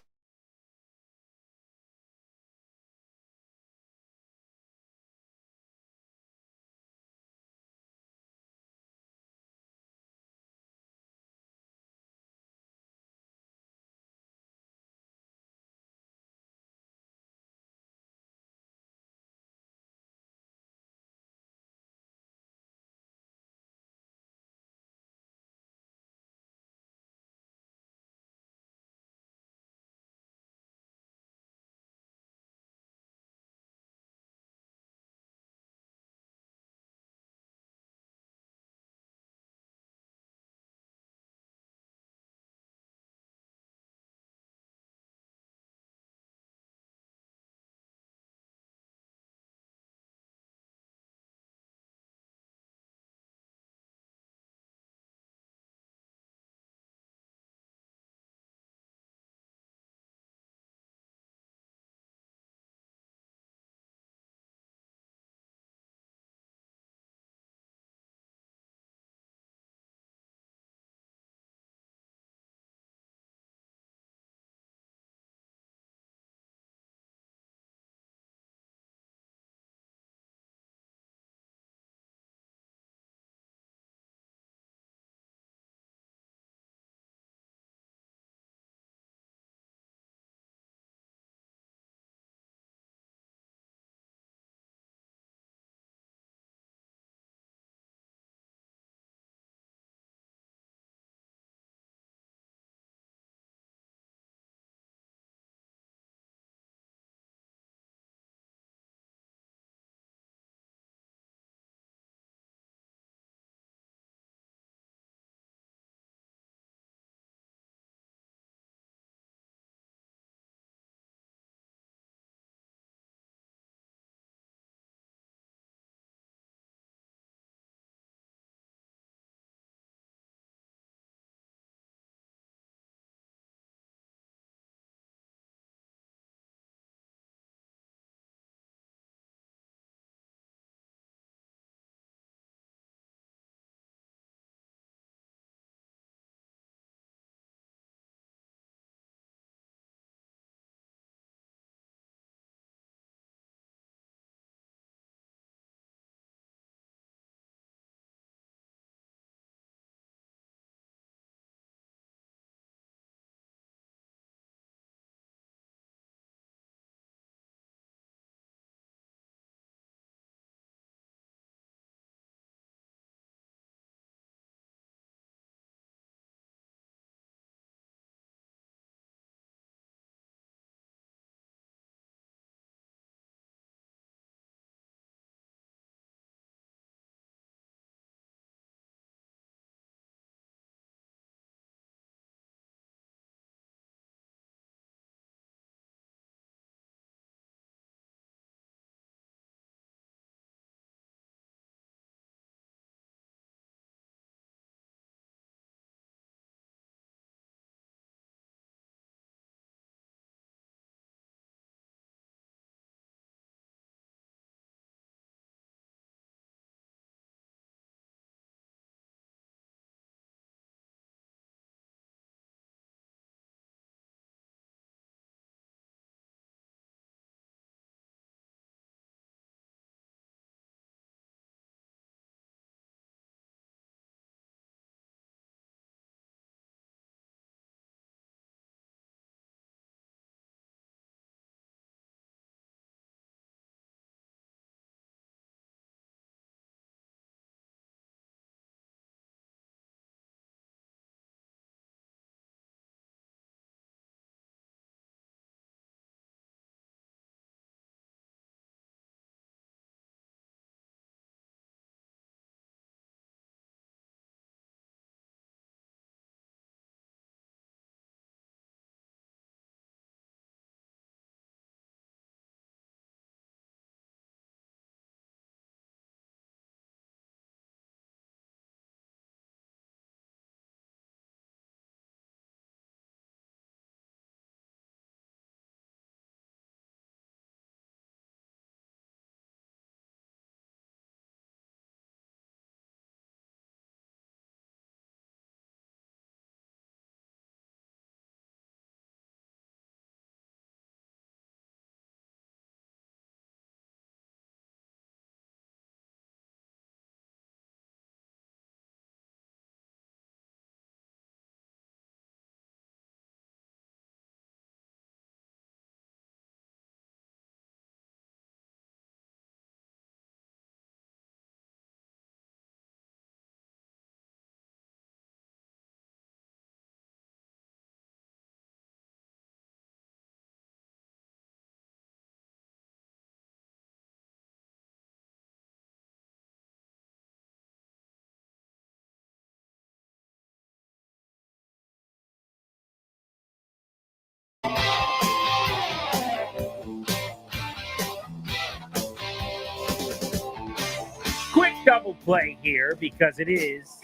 [SPEAKER 19] double play here because it is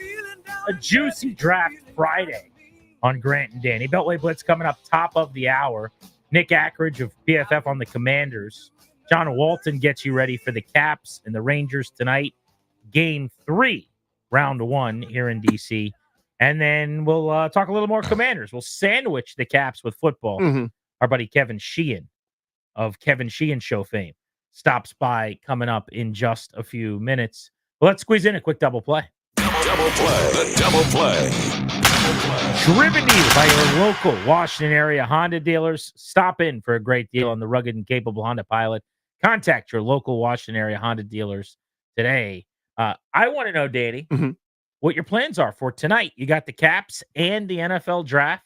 [SPEAKER 19] a juicy draft Friday on Grant and Danny. Beltway Blitz coming up top of the hour. Nick Ackridge of PFF on the Commanders. John Walton gets you ready for the Caps and the Rangers tonight. Game 3, round 1 here in D.C. And then we'll talk a little more Commanders. We'll sandwich the Caps with football.
[SPEAKER 9] Mm-hmm.
[SPEAKER 19] Our buddy Kevin Sheehan of Kevin Sheehan Show fame stops by coming up in just a few minutes. Well, let's squeeze in a quick double play.
[SPEAKER 23] Double play. The double play.
[SPEAKER 19] Driven to you by your local Washington area Honda dealers. Stop in for a great deal on the rugged and capable Honda Pilot. Contact your local Washington area Honda dealers today. I want to know, Danny, what your plans are for tonight. You got the Caps and the NFL draft.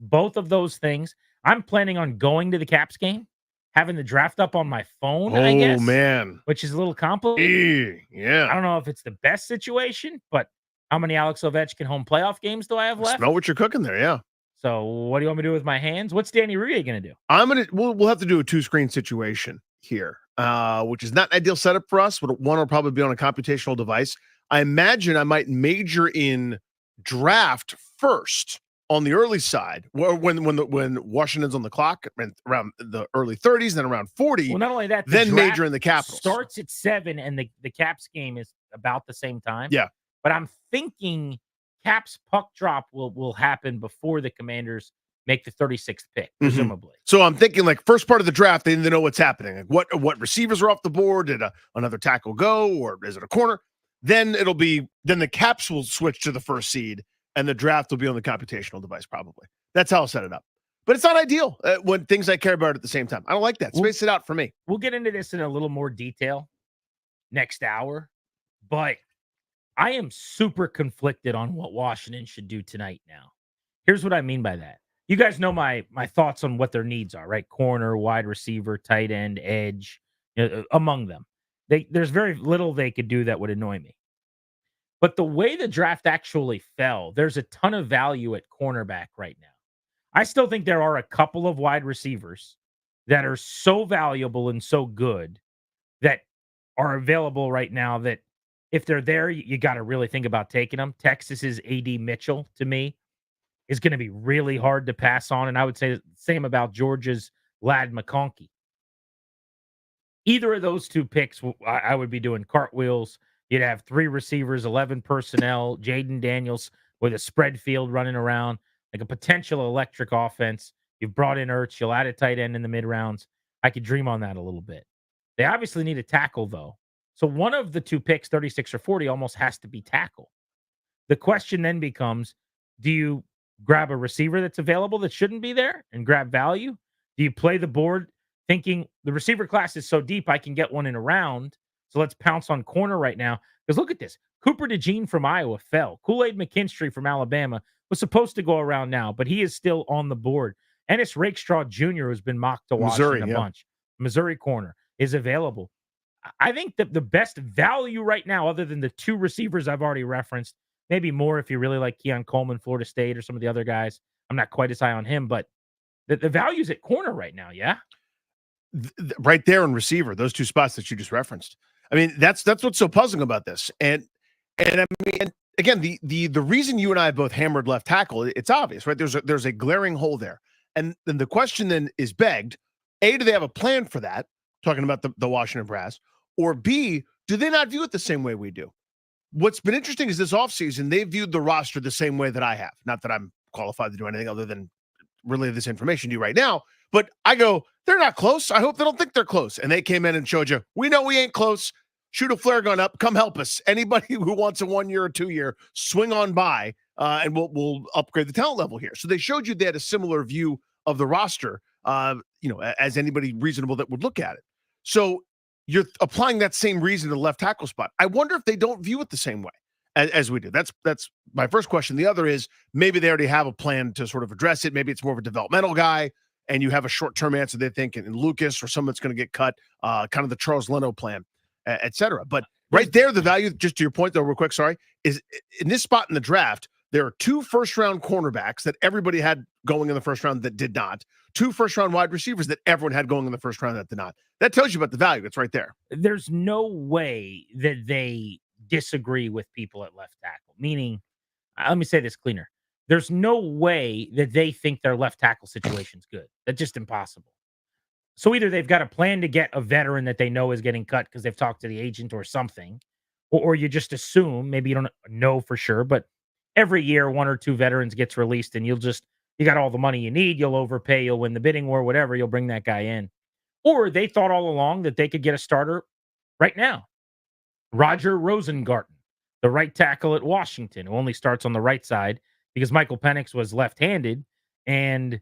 [SPEAKER 19] Both of those things. I'm planning on going to the Caps game, having the draft up on my phone, I guess.
[SPEAKER 9] Oh, man.
[SPEAKER 19] Which is a little complicated.
[SPEAKER 9] Yeah.
[SPEAKER 19] I don't know if it's the best situation, but how many Alex Ovechkin home playoff games do I have left?
[SPEAKER 9] Smell what you're cooking there, yeah.
[SPEAKER 19] So what do you want me to do with my hands? What's Danny Rouillet going to do?
[SPEAKER 9] We'll have to do a 2-screen situation here, which is not an ideal setup for us. But one will probably be on a computational device. I imagine I might major in draft first on the early side, when Washington's on the clock around the early 30s, then around 40.
[SPEAKER 19] Well, not only that,
[SPEAKER 9] then major in the Capitals.
[SPEAKER 19] Starts at 7, and the Caps game is about the same time.
[SPEAKER 9] Yeah,
[SPEAKER 19] but I'm thinking Caps puck drop will happen before the Commanders make the 36th pick, presumably.
[SPEAKER 9] So I'm thinking like first part of the draft, they need to know what's happening. Like what receivers are off the board? Did another tackle go, or is it a corner? Then the Caps will switch to the first seed, and the draft will be on the computational device probably. That's how I'll set it up. But it's not ideal when things I care about at the same time. I don't like that. Space it out for me.
[SPEAKER 19] We'll get into this in a little more detail next hour, but I am super conflicted on what Washington should do tonight now. Here's what I mean by that. You guys know my thoughts on what their needs are, right? Corner, wide receiver, tight end, edge, among them. There's very little they could do that would annoy me. But the way the draft actually fell, there's a ton of value at cornerback right now. I still think there are a couple of wide receivers that are so valuable and so good that are available right now that if they're there, you got to really think about taking them. Texas's A.D. Mitchell, to me, is going to be really hard to pass on. And I would say the same about Georgia's Ladd McConkey. Either of those two picks, I would be doing cartwheels. You'd have 3 receivers, 11 personnel, Jaden Daniels with a spread field running around, like a potential electric offense. You've brought in Ertz. You'll add a tight end in the mid-rounds. I could dream on that a little bit. They obviously need a tackle, though. So one of the two picks, 36 or 40, almost has to be tackle. The question then becomes, do you grab a receiver that's available that shouldn't be there and grab value? Do you play the board thinking the receiver class is so deep I can get one in a round, so let's pounce on corner right now? Because look at this. Cooper DeJean from Iowa fell. Kool-Aid McKinstry from Alabama was supposed to go around now, but he is still on the board. Ennis Rakestraw Jr., who's been mocked to Washington a bunch. Missouri corner is available. I think that the best value right now, other than the 2 receivers I've already referenced, maybe more if you really like Keon Coleman, Florida State, or some of the other guys. I'm not quite as high on him, but the value's at corner right now, yeah?
[SPEAKER 9] Right there in receiver, those 2 spots that you just referenced. I mean, that's what's so puzzling about this. And I mean, again, the reason you and I have both hammered left tackle, it's obvious, right? There's a glaring hole there. And then the question then is begged, A, do they have a plan for that? Talking about the Washington Brass. Or B, do they not view it the same way we do? What's been interesting is this offseason, they viewed the roster the same way that I have. Not that I'm qualified to do anything other than relay this information to you right now. But I go, they're not close. I hope they don't think they're close. And they came in and showed you, we know we ain't close. Shoot a flare gun up. Come help us. Anybody who wants a 1 year or 2 year, swing on by, and we'll upgrade the talent level here. So they showed you they had a similar view of the roster, as anybody reasonable that would look at it. So you're applying that same reason to the left tackle spot. I wonder if they don't view it the same way as we do. That's my first question. The other is maybe they already have a plan to sort of address it. Maybe it's more of a developmental guy, and you have a short-term answer they think in Lucas or someone that's going to get cut, kind of the Charles Leno plan, et cetera. But right there, the value, just to your point though, real quick, sorry, is in this spot in the draft, there are 2 first-round cornerbacks that everybody had going in the first round that did not. 2 first-round wide receivers that everyone had going in the first round that did not. That tells you about the value. It's right there.
[SPEAKER 19] There's no way that they disagree with people at left tackle. Meaning, let me say this cleaner. There's no way that they think their left tackle situation's good. That's just impossible. So either they've got a plan to get a veteran that they know is getting cut because they've talked to the agent or something, or you just assume, maybe you don't know for sure, but every year one or two veterans gets released and you got all the money you need, you'll overpay, you'll win the bidding war, whatever, you'll bring that guy in. Or they thought all along that they could get a starter right now. Roger Rosengarten, the right tackle at Washington, who only starts on the right side because Michael Penix was left-handed, and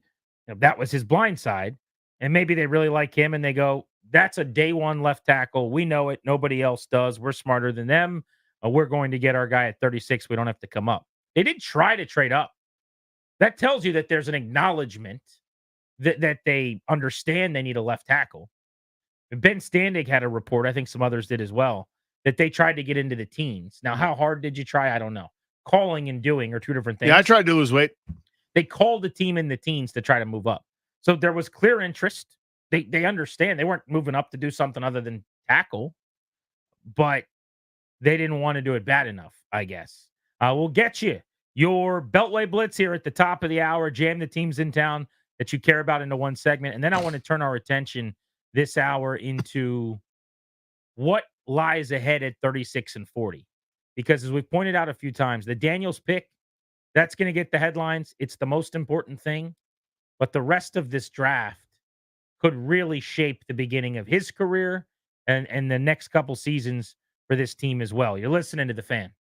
[SPEAKER 19] that was his blind side. And maybe they really like him, and they go, that's a day one left tackle. We know it. Nobody else does. We're smarter than them. We're going to get our guy at 36. We don't have to come up. They did try to trade up. That tells you that there's an acknowledgement that they understand they need a left tackle. And Ben Standig had a report, I think some others did as well, that they tried to get into the teens. Now, how hard did you try? I don't know. Calling and doing are two different things.
[SPEAKER 9] Yeah, I tried to lose weight.
[SPEAKER 19] They called the team in the teens to try to move up. So there was clear interest. They understand. They weren't moving up to do something other than tackle, but they didn't want to do it bad enough, I guess. We'll get you your Beltway Blitz here at the top of the hour. Jam the teams in town that you care about into one segment. And then I want to turn our attention this hour into what lies ahead at 36 and 40. Because as we've pointed out a few times, the Daniels pick, that's going to get the headlines. It's the most important thing. But the rest of this draft could really shape the beginning of his career and the next couple seasons for this team as well. You're listening to The Fan.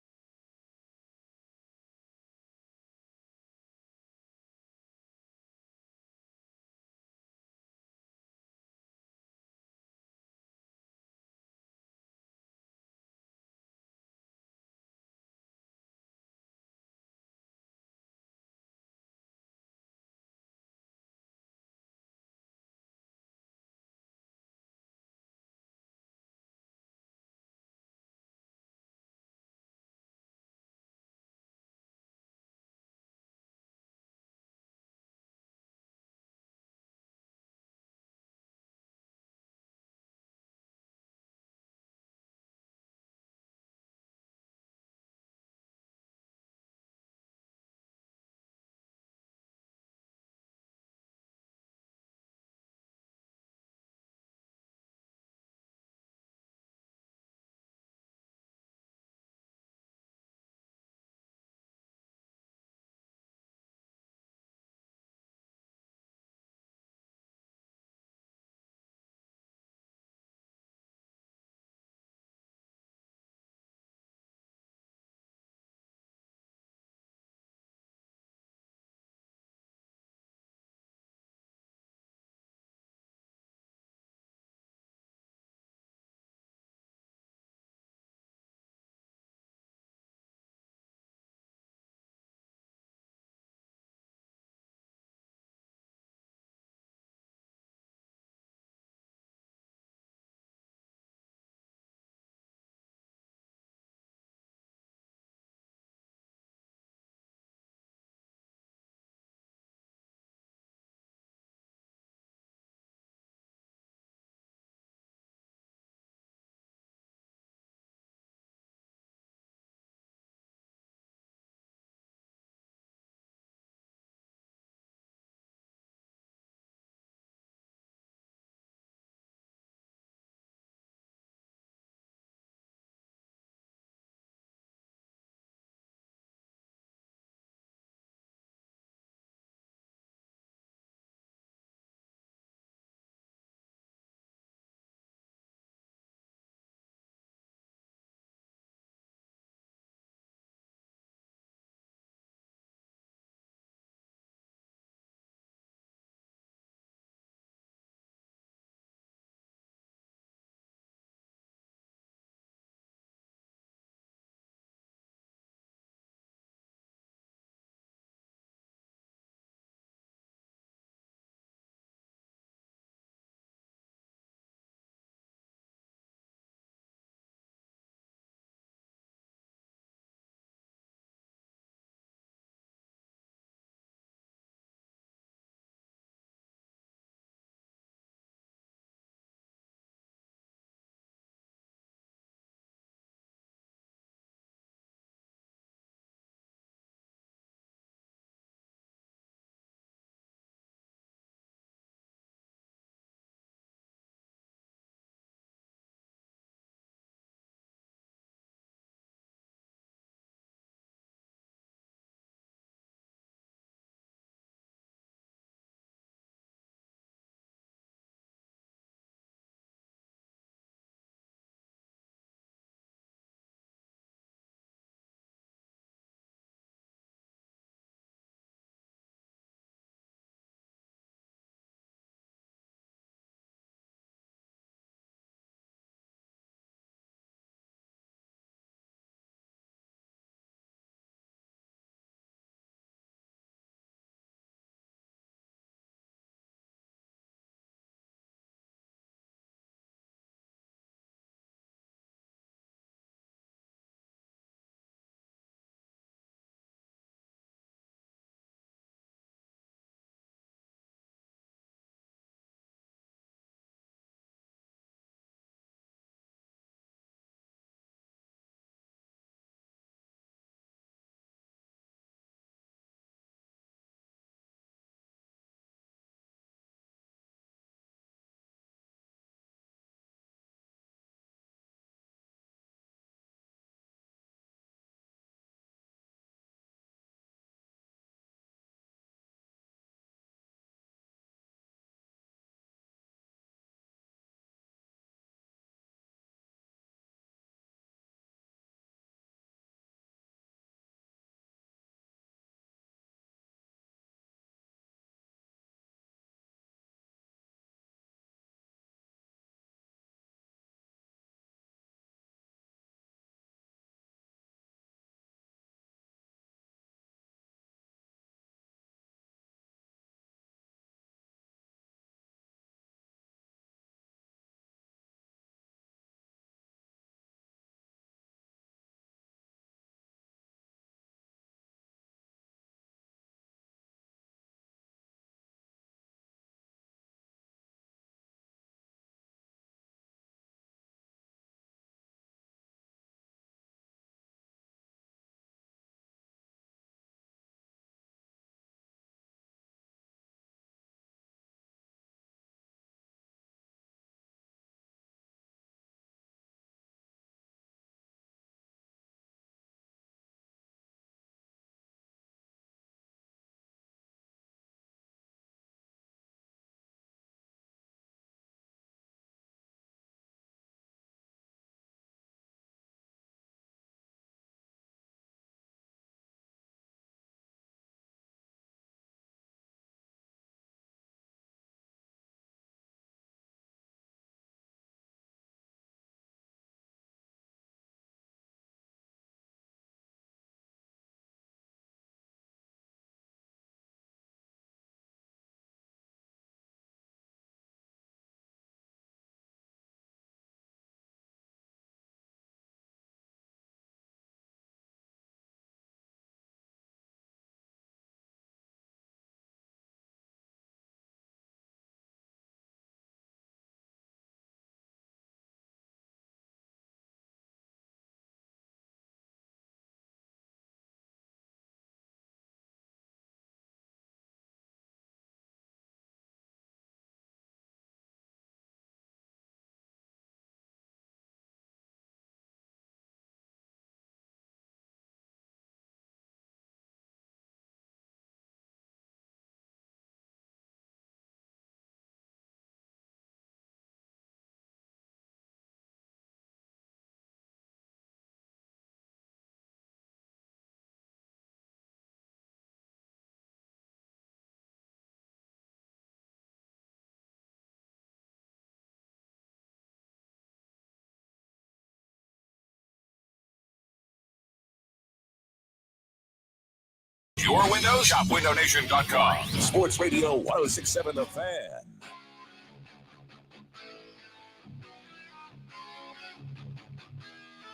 [SPEAKER 23] your windows? ShopWindowNation.com. Sports Radio 106.7 The Fan.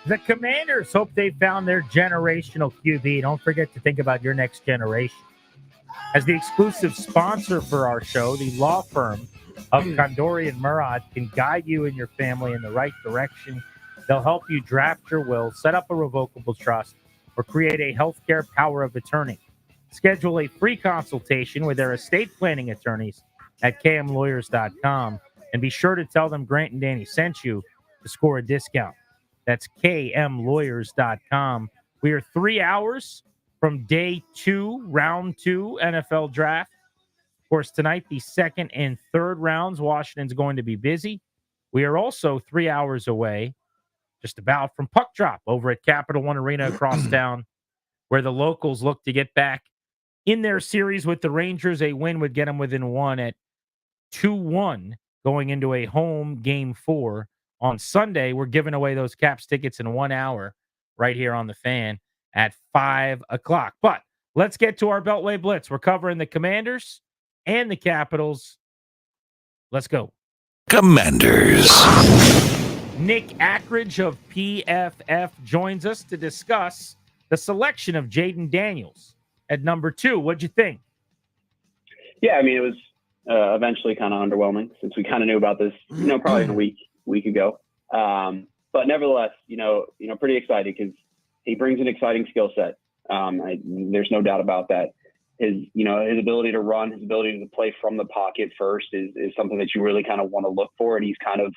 [SPEAKER 19] The Commanders hope they found their generational QB. Don't forget to think about your next generation. As the exclusive sponsor for our show, the law firm of Condori and Murad can guide you and your family in the right direction. They'll help you draft your will, set up a revocable trust, or create a healthcare power of attorney. Schedule a free consultation with their estate planning attorneys at kmlawyers.com, and be sure to tell them Grant and Danny sent you to score a discount. That's kmlawyers.com. We are 3 hours from day 2, round 2 NFL draft. Of course, tonight, the second and third rounds, Washington's going to be busy. We are also 3 hours away, just about, from puck drop over at Capital One Arena across town, where the locals look to get back in their series with the Rangers. A win would get them within one at 2-1 going into a home game 4. On Sunday, we're giving away those Caps tickets in 1 hour right here on the Fan at 5 o'clock. But let's get to our Beltway Blitz. We're covering the Commanders and the Capitals. Let's go.
[SPEAKER 23] Commanders.
[SPEAKER 19] Nick Ackridge of PFF joins us to discuss the selection of Jaden Daniels at number 2. What'd you think?
[SPEAKER 3] Yeah, I mean, it was eventually kind of underwhelming since we kind of knew about this, probably a week ago. But nevertheless, pretty excited because he brings an exciting skill set. There's no doubt about that. His ability to run, his ability to play from the pocket first is something that you really kind of want to look for. And he's kind of,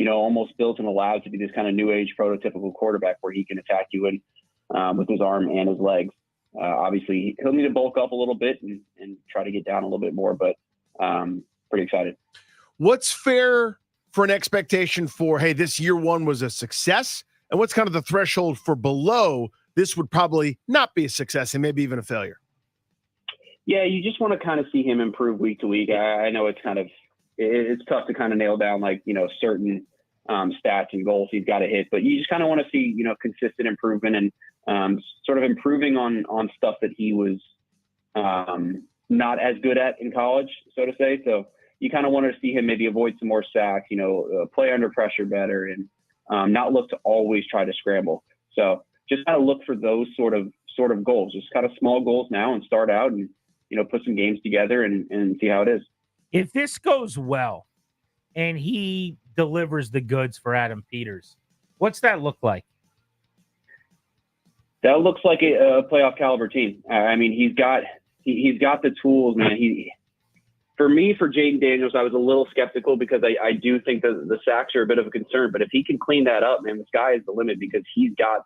[SPEAKER 3] almost built and allowed to be this kind of new age prototypical quarterback where he can attack you with his arm and his legs. Obviously, he'll need to bulk up a little bit and try to get down a little bit more, but pretty excited.
[SPEAKER 9] What's fair for an expectation for, hey, this year one was a success? And what's kind of the threshold for below, this would probably not be a success and maybe even a failure?
[SPEAKER 3] Yeah, you just want to kind of see him improve week to week. I know it's tough to kind of nail down certain stats and goals he's got to hit, but you just kind of want to see, consistent improvement and sort of improving on stuff that he was not as good at in college, so to say. So you kind of want to see him maybe avoid some more sacks, play under pressure better, and not look to always try to scramble. So just kind of look for those sort of goals, just kind of small goals now, and start out and put some games together and see how it is.
[SPEAKER 19] If this goes well and he delivers the goods for Adam Peters, what's that look like?
[SPEAKER 3] That looks like a playoff caliber team. I mean, he's got the tools, man. For Jaden Daniels, I was a little skeptical because I do think that the sacks are a bit of a concern. But if he can clean that up, man, the sky is the limit because he's got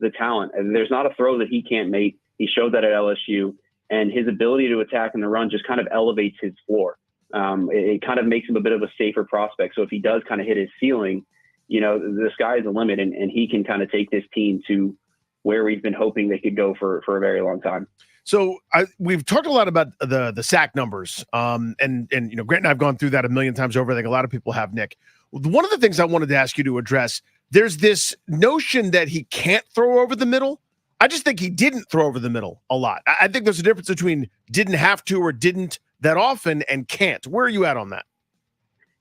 [SPEAKER 3] the talent. And there's not a throw that he can't make. He showed that at LSU. And his ability to attack in the run just kind of elevates his floor. It kind of makes him a bit of a safer prospect. So if he does kind of hit his ceiling, the sky is the limit. And he can kind of take this team to where we've been hoping they could go for a very long time.
[SPEAKER 9] So we've talked a lot about the sack numbers, and Grant and I've gone through that a million times over. I think a lot of people have, Nick. One of the things I wanted to ask you to address, there's this notion that he can't throw over the middle. I just think he didn't throw over the middle a lot. I think there's a difference between didn't have to or didn't that often and can't. Where are you at on that?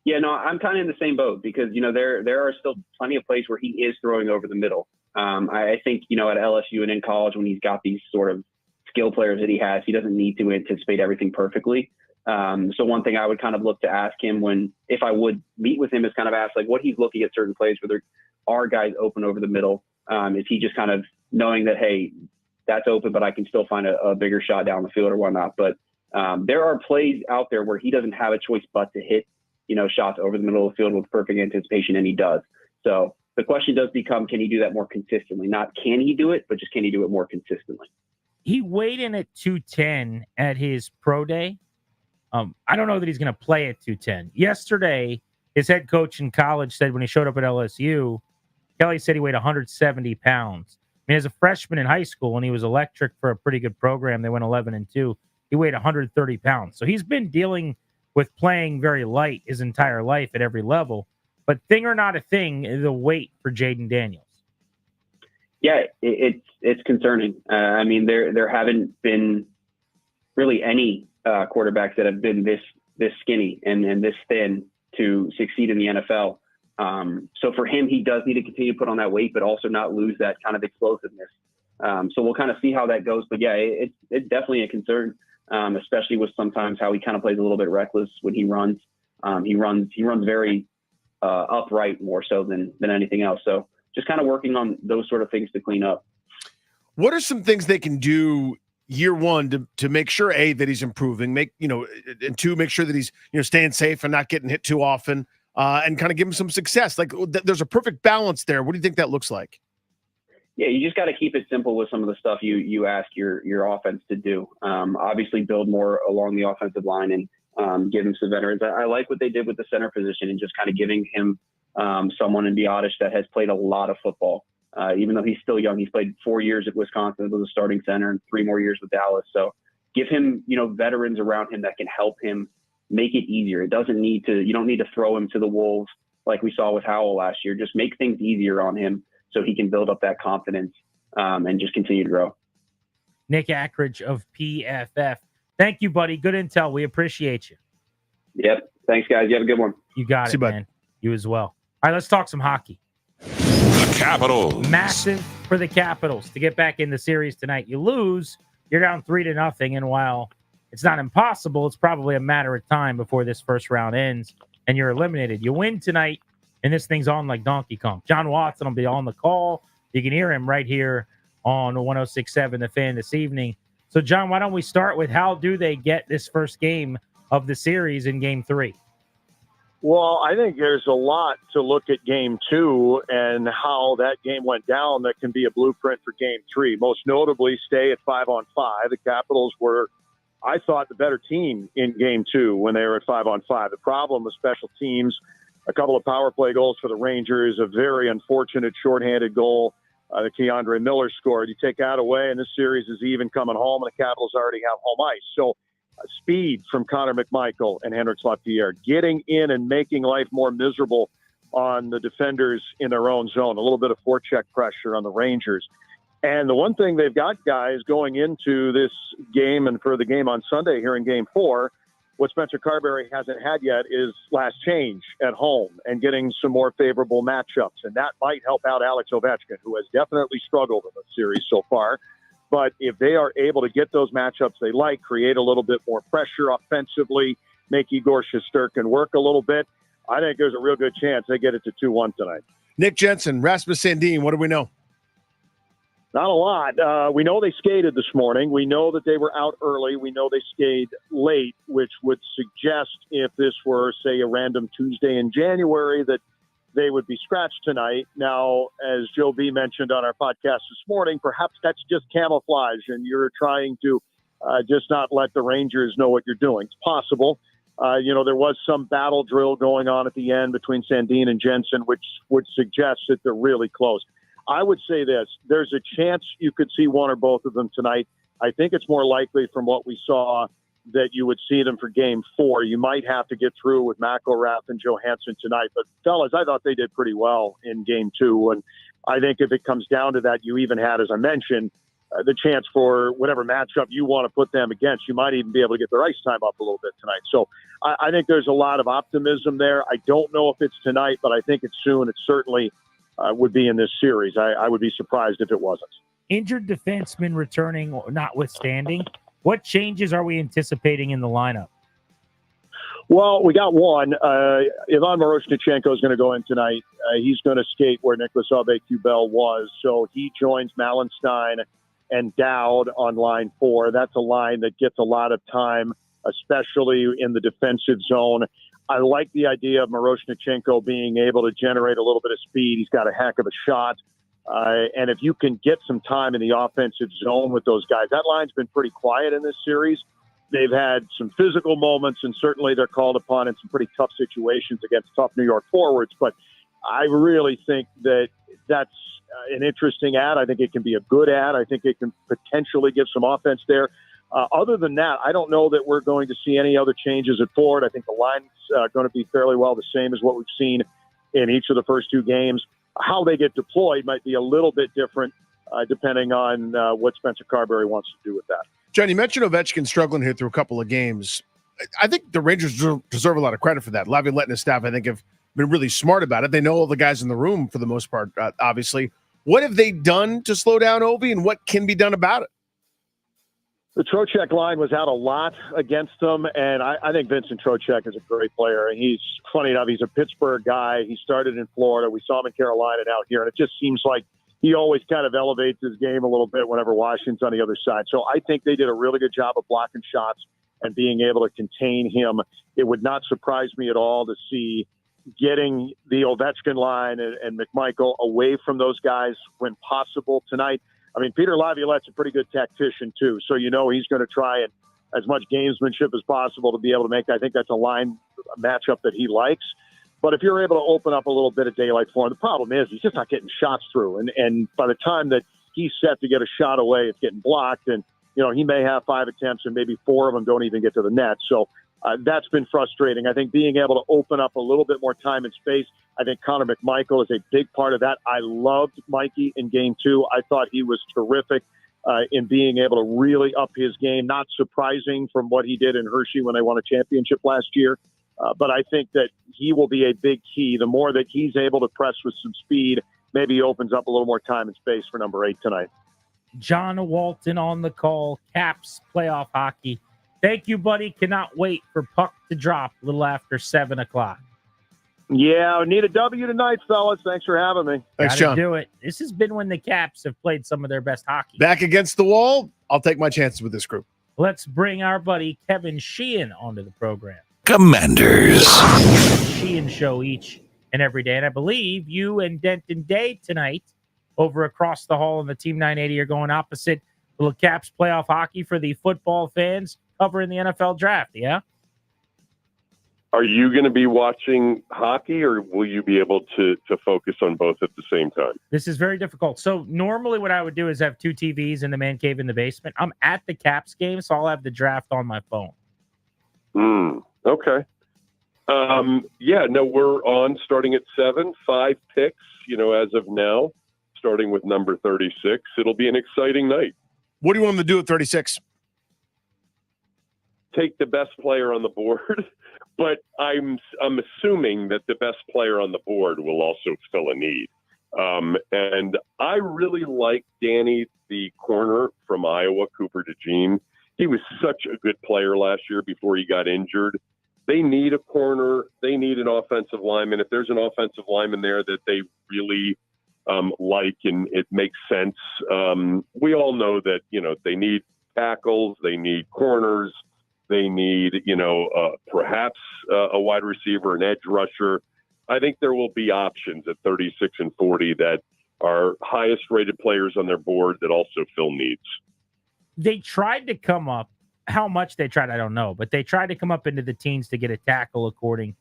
[SPEAKER 3] Yeah, no, I'm kind of in the same boat because, there are still plenty of plays where he is throwing over the middle. I think, at LSU and in college when he's got these sort of skill players that he has, he doesn't need to anticipate everything perfectly. So one thing I would kind of look to ask him if I would meet with him is kind of ask what he's looking at certain plays where there are guys open over the middle. Is he just kind of knowing that, hey, that's open, but I can still find a bigger shot down the field or whatnot. But there are plays out there where he doesn't have a choice but to hit, shots over the middle of the field with perfect anticipation, and he does. So the question does become, can he do that more consistently? Not can he do it, but just can he do it more consistently?
[SPEAKER 19] He weighed in at 210 at his pro day. I don't know that he's going to play at 210. Yesterday, his head coach in college said when he showed up at LSU, Kelly said he weighed 170 pounds. I mean, as a freshman in high school, when he was electric for a pretty good program, they went 11-2. He weighed 130 pounds. So he's been dealing with playing very light his entire life at every level. But thing or not a thing, the weight for Jaden Daniels.
[SPEAKER 3] Yeah, it's concerning. I mean, there haven't been really any quarterbacks that have been this skinny and this thin to succeed in the NFL. So for him, he does need to continue to put on that weight, but also not lose that kind of explosiveness. So we'll kind of see how that goes. But yeah, it's definitely a concern, especially with sometimes how he kind of plays a little bit reckless when he runs. He runs very upright more so than anything else. So just kind of working on those sort of things to clean up.
[SPEAKER 9] What are some things they can do year one to make sure, A, that he's improving, and two, make sure that he's, staying safe and not getting hit too often, and kind of give him some success? Like, there's a perfect balance there. What do you think that looks like?
[SPEAKER 3] Yeah, you just got to keep it simple with some of the stuff you ask your offense to do. Obviously build more along the offensive line and give him some veterans. I like what they did with the center position and just kind of giving him someone in Biotish that has played a lot of football. Even though he's still young, he's played 4 years at Wisconsin, was a starting center, and 3 more years with Dallas. So give him, veterans around him that can help him make it easier. You don't need to throw him to the wolves like we saw with Howell last year. Just make things easier on him so he can build up that confidence and just continue to grow.
[SPEAKER 19] Nick Ackridge of PFF. Thank you, buddy. Good intel. We appreciate you.
[SPEAKER 3] Yep. Thanks, guys. You have a good one.
[SPEAKER 19] You got it, man. You as well. All right, let's talk some hockey.
[SPEAKER 23] The Capitals.
[SPEAKER 19] Massive for the Capitals to get back in the series tonight. You lose, you're down 3-0, and while it's not impossible, it's probably a matter of time before this first round ends and you're eliminated. You win tonight, and this thing's on like Donkey Kong. John Watson will be on the call. You can hear him right here on 106.7 The Fan this evening. So, John, why don't we start with how do they get this first game of the series in Game 3?
[SPEAKER 4] Well, I think there's a lot to look at Game 2 and how that game went down that can be a blueprint for Game 3. Most notably, stay at 5-on-5. The Capitals were, I thought, the better team in Game 2 when they were at 5-on-5. The problem with special teams, a couple of power play goals for the Rangers, a very unfortunate shorthanded goal that Keandre Miller scored. You take that away, and this series is even coming home, and the Capitals already have home ice. So speed from Connor McMichael and Henrik Lapierre, getting in and making life more miserable on the defenders in their own zone, a little bit of forecheck pressure on the Rangers. And the one thing they've got, guys, going into this game and for the game on Sunday here in Game 4, what Spencer Carberry hasn't had yet is last change at home and getting some more favorable matchups. And that might help out Alex Ovechkin, who has definitely struggled in the series so far. But if they are able to get those matchups they like, create a little bit more pressure offensively, make Igor Shesterkin work a little bit, I think there's a real good chance they get it to 2-1 tonight.
[SPEAKER 9] Nick Jensen, Rasmus Sandin, what do we know?
[SPEAKER 4] Not a lot. We know they skated this morning. We know that they were out early. We know they skated late, which would suggest if this were, say, a random Tuesday in January, that they would be scratched tonight. Now, as Joe B mentioned on our podcast this morning, perhaps that's just camouflage and you're trying to just not let the Rangers know what you're doing. It's possible. There was some battle drill going on at the end between Sandin and Jensen, which would suggest that they're really close. I would say this. There's a chance you could see one or both of them tonight. I think it's more likely from what we saw that you would see them for Game 4. You might have to get through with McElrath and Johansson tonight. But, fellas, I thought they did pretty well in Game 2. And I think if it comes down to that, you even had, as I mentioned, the chance for whatever matchup you want to put them against. You might even be able to get their ice time up a little bit tonight. So I think there's a lot of optimism there. I don't know if it's tonight, but I think it's soon. It certainly would be in this series. I would be surprised if it wasn't.
[SPEAKER 19] Injured defensemen returning notwithstanding, what changes are we anticipating in the lineup?
[SPEAKER 4] Well, we got one. Ivan Miroshnichenko is going to go in tonight. He's going to skate where Nicholas Aube-Kubel was. So he joins Malenstein and Dowd on line 4. That's a line that gets a lot of time, especially in the defensive zone. I like the idea of Miroshnichenko being able to generate a little bit of speed. He's got a heck of a shot. And if you can get some time in the offensive zone with those guys, that line's been pretty quiet in this series. They've had some physical moments, and certainly they're called upon in some pretty tough situations against tough New York forwards. But I really think that that's an interesting ad. I think it can be a good ad. I think it can potentially give some offense there. Other than that, I don't know that we're going to see any other changes at forward. I think the line's going to be fairly well the same as what we've seen in each of the first 2 games. How they get deployed might be a little bit different depending on what Spencer Carberry wants to do with that.
[SPEAKER 9] John, you mentioned Ovechkin struggling here through a couple of games. I think the Rangers deserve a lot of credit for that. Laviolette and his staff, I think, have been really smart about it. They know all the guys in the room for the most part, obviously. What have they done to slow down Ovi, and what can be done about it?
[SPEAKER 4] The Trocheck line was out a lot against them, and I think Vincent Trocheck is a great player. And he's, funny enough, he's a Pittsburgh guy. He started in Florida. We saw him in Carolina and out here, and it just seems like he always kind of elevates his game a little bit whenever Washington's on the other side. So I think they did a really good job of blocking shots and being able to contain him. It would not surprise me at all to see getting the Ovechkin line and McMichael away from those guys when possible tonight. I mean, Peter Laviolette's a pretty good tactician, too. So, he's going to try and as much gamesmanship as possible to be able to make. I think that's a line matchup that he likes. But if you're able to open up a little bit of daylight for him, the problem is he's just not getting shots through. And by the time that he's set to get a shot away, it's getting blocked. And, he may have 5 attempts and maybe 4 of them don't even get to the net. So that's been frustrating. I think being able to open up a little bit more time and space, I think Connor McMichael is a big part of that. I loved Mikey in Game 2. I thought he was terrific in being able to really up his game. Not surprising from what he did in Hershey when they won a championship last year. But I think that he will be a big key. The more that he's able to press with some speed, maybe he opens up a little more time and space for number 8 tonight.
[SPEAKER 19] John Walton on the call, Caps playoff hockey. Thank you, buddy. Cannot wait for puck to drop a little after 7 o'clock.
[SPEAKER 4] Yeah, we need a W tonight, fellas. Thanks for having me.
[SPEAKER 9] Thanks, John.
[SPEAKER 19] Do it. This has been when the Caps have played some of their best hockey.
[SPEAKER 9] Back against the wall, I'll take my chances with this group.
[SPEAKER 19] Let's bring our buddy Kevin Sheehan onto the program.
[SPEAKER 23] Commanders.
[SPEAKER 19] Sheehan show each and every day. And I believe you and Denton Day tonight over across the hall in the Team 980 are going opposite. Little Caps playoff hockey for the football fans covering the NFL draft, yeah?
[SPEAKER 12] Are you going to be watching hockey, or will you be able to focus on both at the same time?
[SPEAKER 19] This is very difficult. So normally what I would do is have 2 TVs in the man cave in the basement. I'm at the Caps game, so I'll have the draft on my phone.
[SPEAKER 12] Okay. We're on starting at 7, 5 picks, as of now, starting with number 36. It'll be an exciting night.
[SPEAKER 9] What do you want them to do at 36?
[SPEAKER 12] Take the best player on the board, but I'm assuming that the best player on the board will also fill a need. And I really like Danny, the corner from Iowa, Cooper DeJean. He was such a good player last year before he got injured. They need a corner. They need an offensive lineman. If there's an offensive lineman there that they really like and it makes sense, we all know that, they need tackles, they need corners, they need, perhaps a wide receiver, an edge rusher. I think there will be options at 36 and 40 that are highest rated players on their board that also fill needs.
[SPEAKER 19] They tried to come up, how much they tried, I don't know, but they tried to come up into the teens to get a tackle, according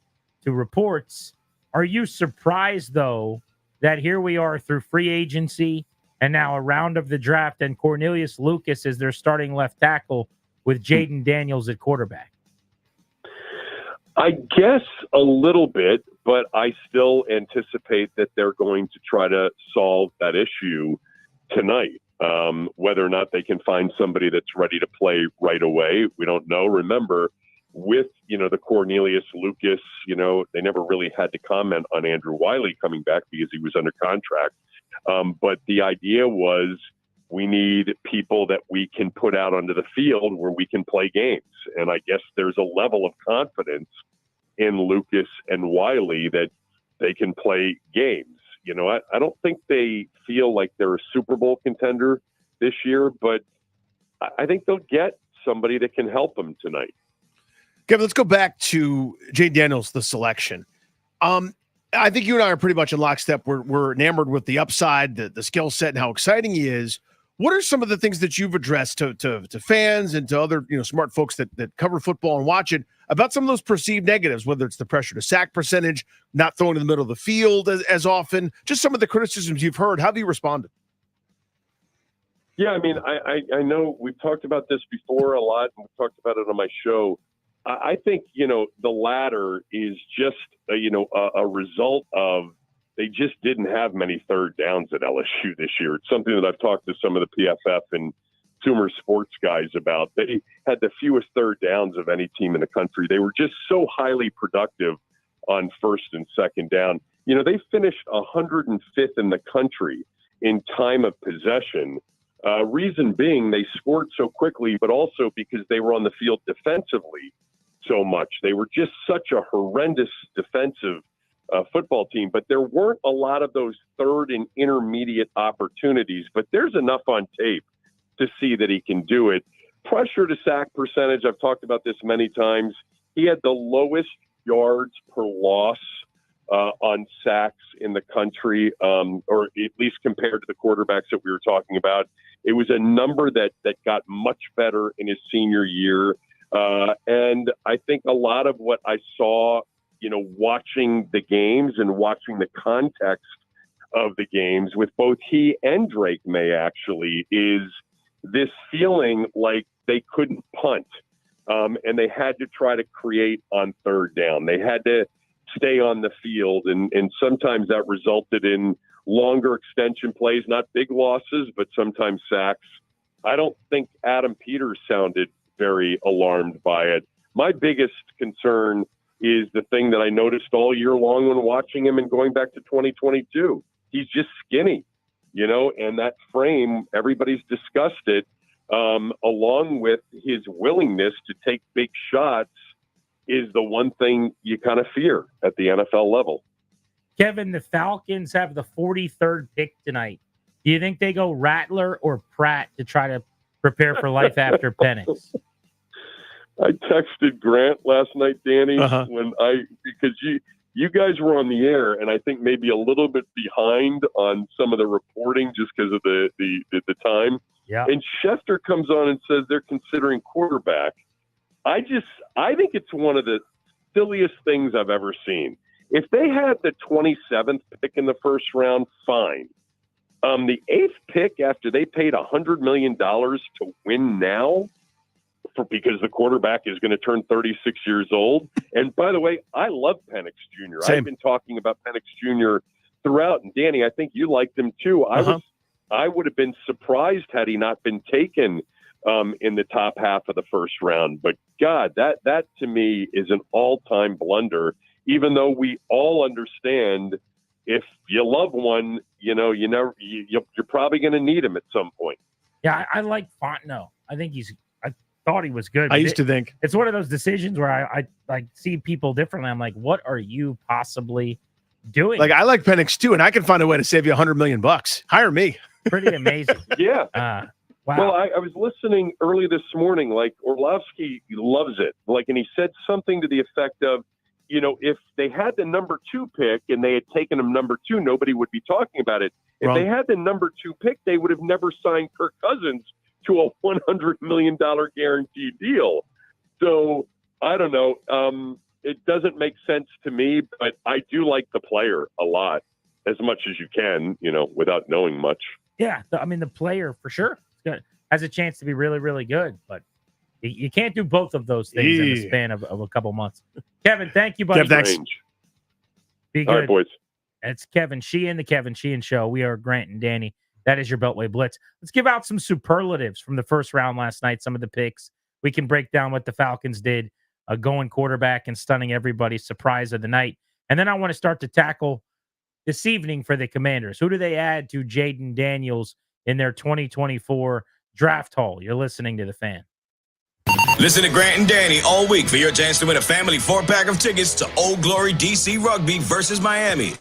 [SPEAKER 19] to reports. Are you surprised, though, that here we are through free agency and now a round of the draft, and Cornelius Lucas is their starting left tackle with Jaden Daniels at quarterback?
[SPEAKER 12] I guess a little bit, but I still anticipate that they're going to try to solve that issue tonight. Whether or not they can find somebody that's ready to play right away, we don't know. Remember, with, the Cornelius Lucas, they never really had to comment on Andrew Wiley coming back because he was under contract. But the idea was we need people that we can put out onto the field where we can play games. And I guess there's a level of confidence in Lucas and Wiley that they can play games. I don't think they feel like they're a Super Bowl contender this year, but I think they'll get somebody that can help them tonight.
[SPEAKER 9] Kevin, let's go back to Jaden Daniels, the selection. I think you and I are pretty much in lockstep. We're enamored with the upside, the skill set, and how exciting he is. What are some of the things that you've addressed to fans and to other smart folks that cover football and watch it about some of those perceived negatives, whether it's the pressure to sack percentage, not throwing in the middle of the field as often, just some of the criticisms you've heard? How have you responded?
[SPEAKER 12] Yeah, I mean, I know we've talked about this before a lot, and we've talked about it on my show. I think, the latter is just, a result of they just didn't have many third downs at LSU this year. It's something that I've talked to some of the PFF and Sumer sports guys about. They had the fewest third downs of any team in the country. They were just so highly productive on first and second down. You know, they finished 105th in the country in time of possession. Reason being they scored so quickly, but also because they were on the field defensively so much. They were just such a horrendous defensive football team, but there weren't a lot of those third and intermediate opportunities, but there's enough on tape to see that he can do it. Pressure to sack percentage, I've talked about this many times. He had the lowest yards per loss on sacks in the country, or at least compared to the quarterbacks that we were talking about. It was a number that got much better in his senior year. And I think a lot of what I saw, you know, watching the games and watching the context of the games with both he and Drake May actually is this feeling like they couldn't punt. And they had to try to create on third down. They had to stay on the field. And sometimes that resulted in longer extension plays, not big losses, but sometimes sacks. I don't think Adam Peters sounded very alarmed by it. My biggest concern is the thing that I noticed all year long when watching him and going back to 2022. He's just skinny, you know, and that frame, everybody's discussed it, along with his willingness to take big shots is the one thing you kind of fear at the NFL level.
[SPEAKER 19] Kevin, the Falcons have the 43rd pick tonight. Do you think they go Rattler or Pratt to try to prepare for life after Penix?
[SPEAKER 12] I texted Grant last night, Danny, because you guys were on the air, and I think maybe a little bit behind on some of the reporting just because of the time.
[SPEAKER 19] Yeah.
[SPEAKER 12] And Schefter comes on and says they're considering quarterback. I think it's one of the silliest things I've ever seen. If they had the 27th pick in the first round, fine. The 8th pick after they paid $100 million to win now, because the quarterback is going to turn 36 years old. And by the way, I love Penix Jr.
[SPEAKER 9] Same.
[SPEAKER 12] I've been talking about Penix Jr. throughout. And Danny, I think you liked him too. I would have been surprised had he not been taken in the top half of the first round. But God, that to me is an all-time blunder, even though we all understand if you love one, you know, you're probably going to need him at some point.
[SPEAKER 19] Yeah, I like Fontenot. I think I thought he was good.
[SPEAKER 9] I used to think
[SPEAKER 19] it's one of those decisions where I like see people differently. I'm like, what are you possibly doing?
[SPEAKER 9] Like, I like Penix too, and I can find a way to save you $100 million. Hire me.
[SPEAKER 19] Pretty amazing.
[SPEAKER 12] Yeah.
[SPEAKER 19] Wow.
[SPEAKER 12] Well, I was listening early this morning, like Orlovsky loves it. Like, and he said something to the effect of, you know, if they had the number 2 pick and they had taken him number 2, nobody would be talking about it. If they had the number 2 pick, they would have never signed Kirk Cousins to a $100 million guaranteed deal. So I don't know. It doesn't make sense to me, but I do like the player a lot, as much as you can, you know, without knowing much.
[SPEAKER 19] Yeah, I mean, the player for sure has a chance to be really, really good, but you can't do both of those things in the span of a couple months. Kevin, thank you, buddy.
[SPEAKER 9] Thanks.
[SPEAKER 19] Be good.
[SPEAKER 12] All right, boys.
[SPEAKER 19] It's Kevin Sheehan, the Kevin Sheehan Show. We are Grant and Danny. That is your Beltway Blitz. Let's give out some superlatives from the first round last night, some of the picks. We can break down what the Falcons did, going quarterback and stunning everybody, surprise of the night. And then I want to start to tackle this evening for the Commanders. Who do they add to Jaden Daniels in their 2024 draft haul? You're listening to The Fan.
[SPEAKER 5] Listen to Grant and Danny all week for your chance to win a family 4-pack of tickets to Old Glory DC Rugby versus Miami.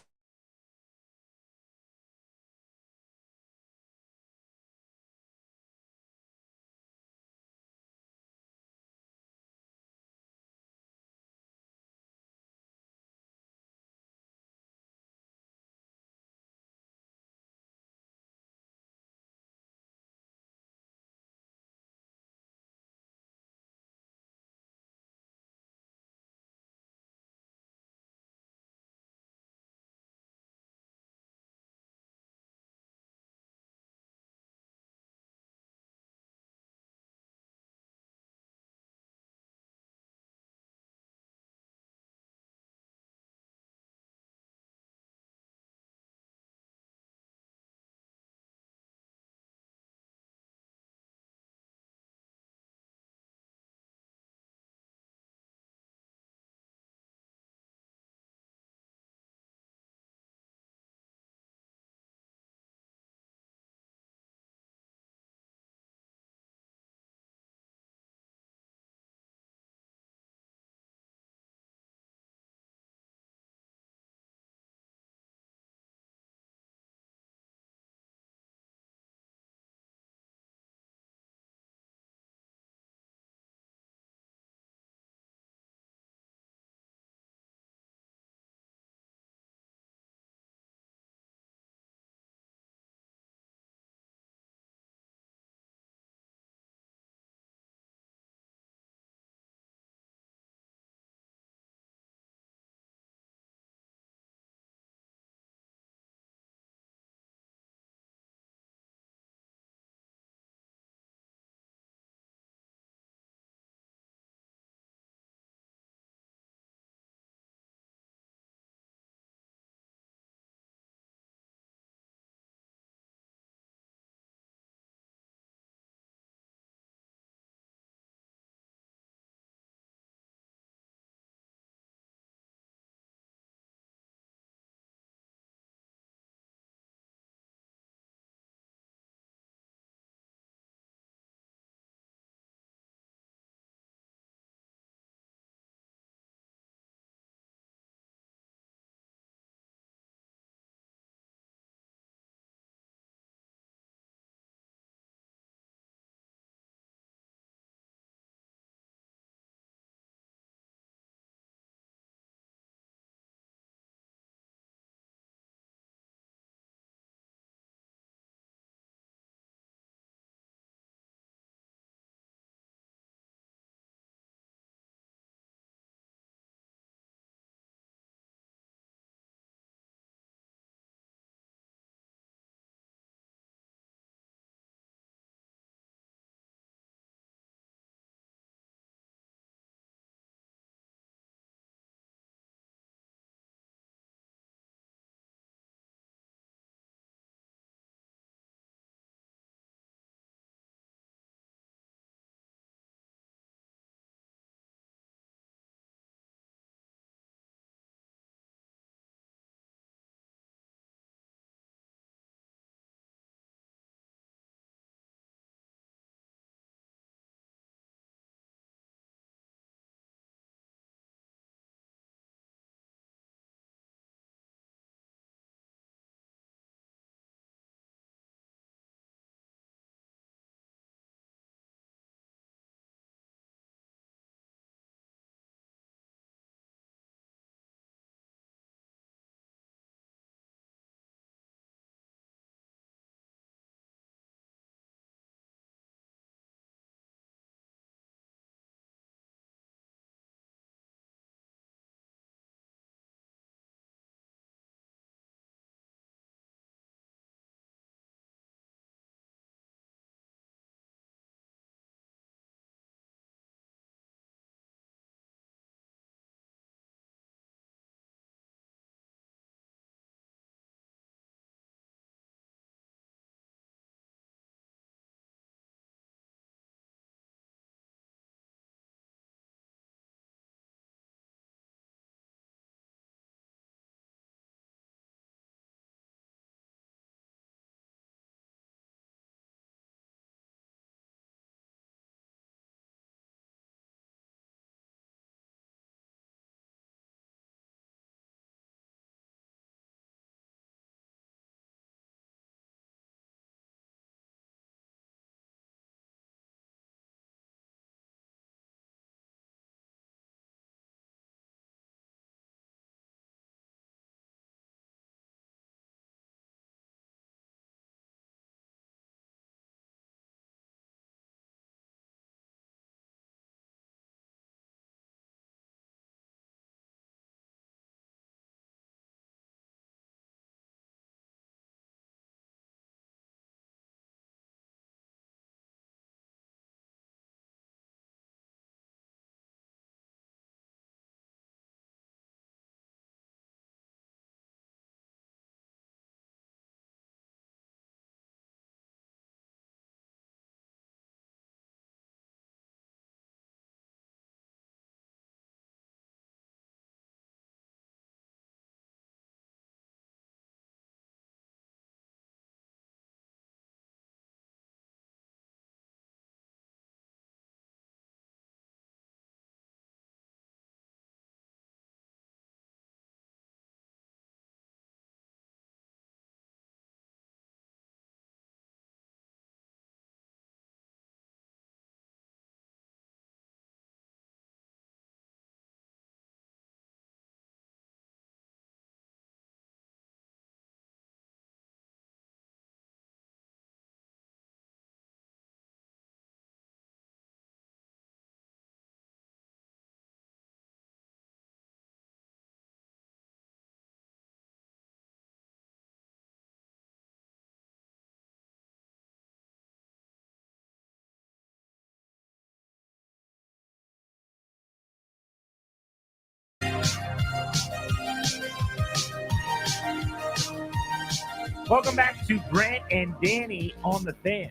[SPEAKER 19] Welcome back to Grant and Danny on the Fan.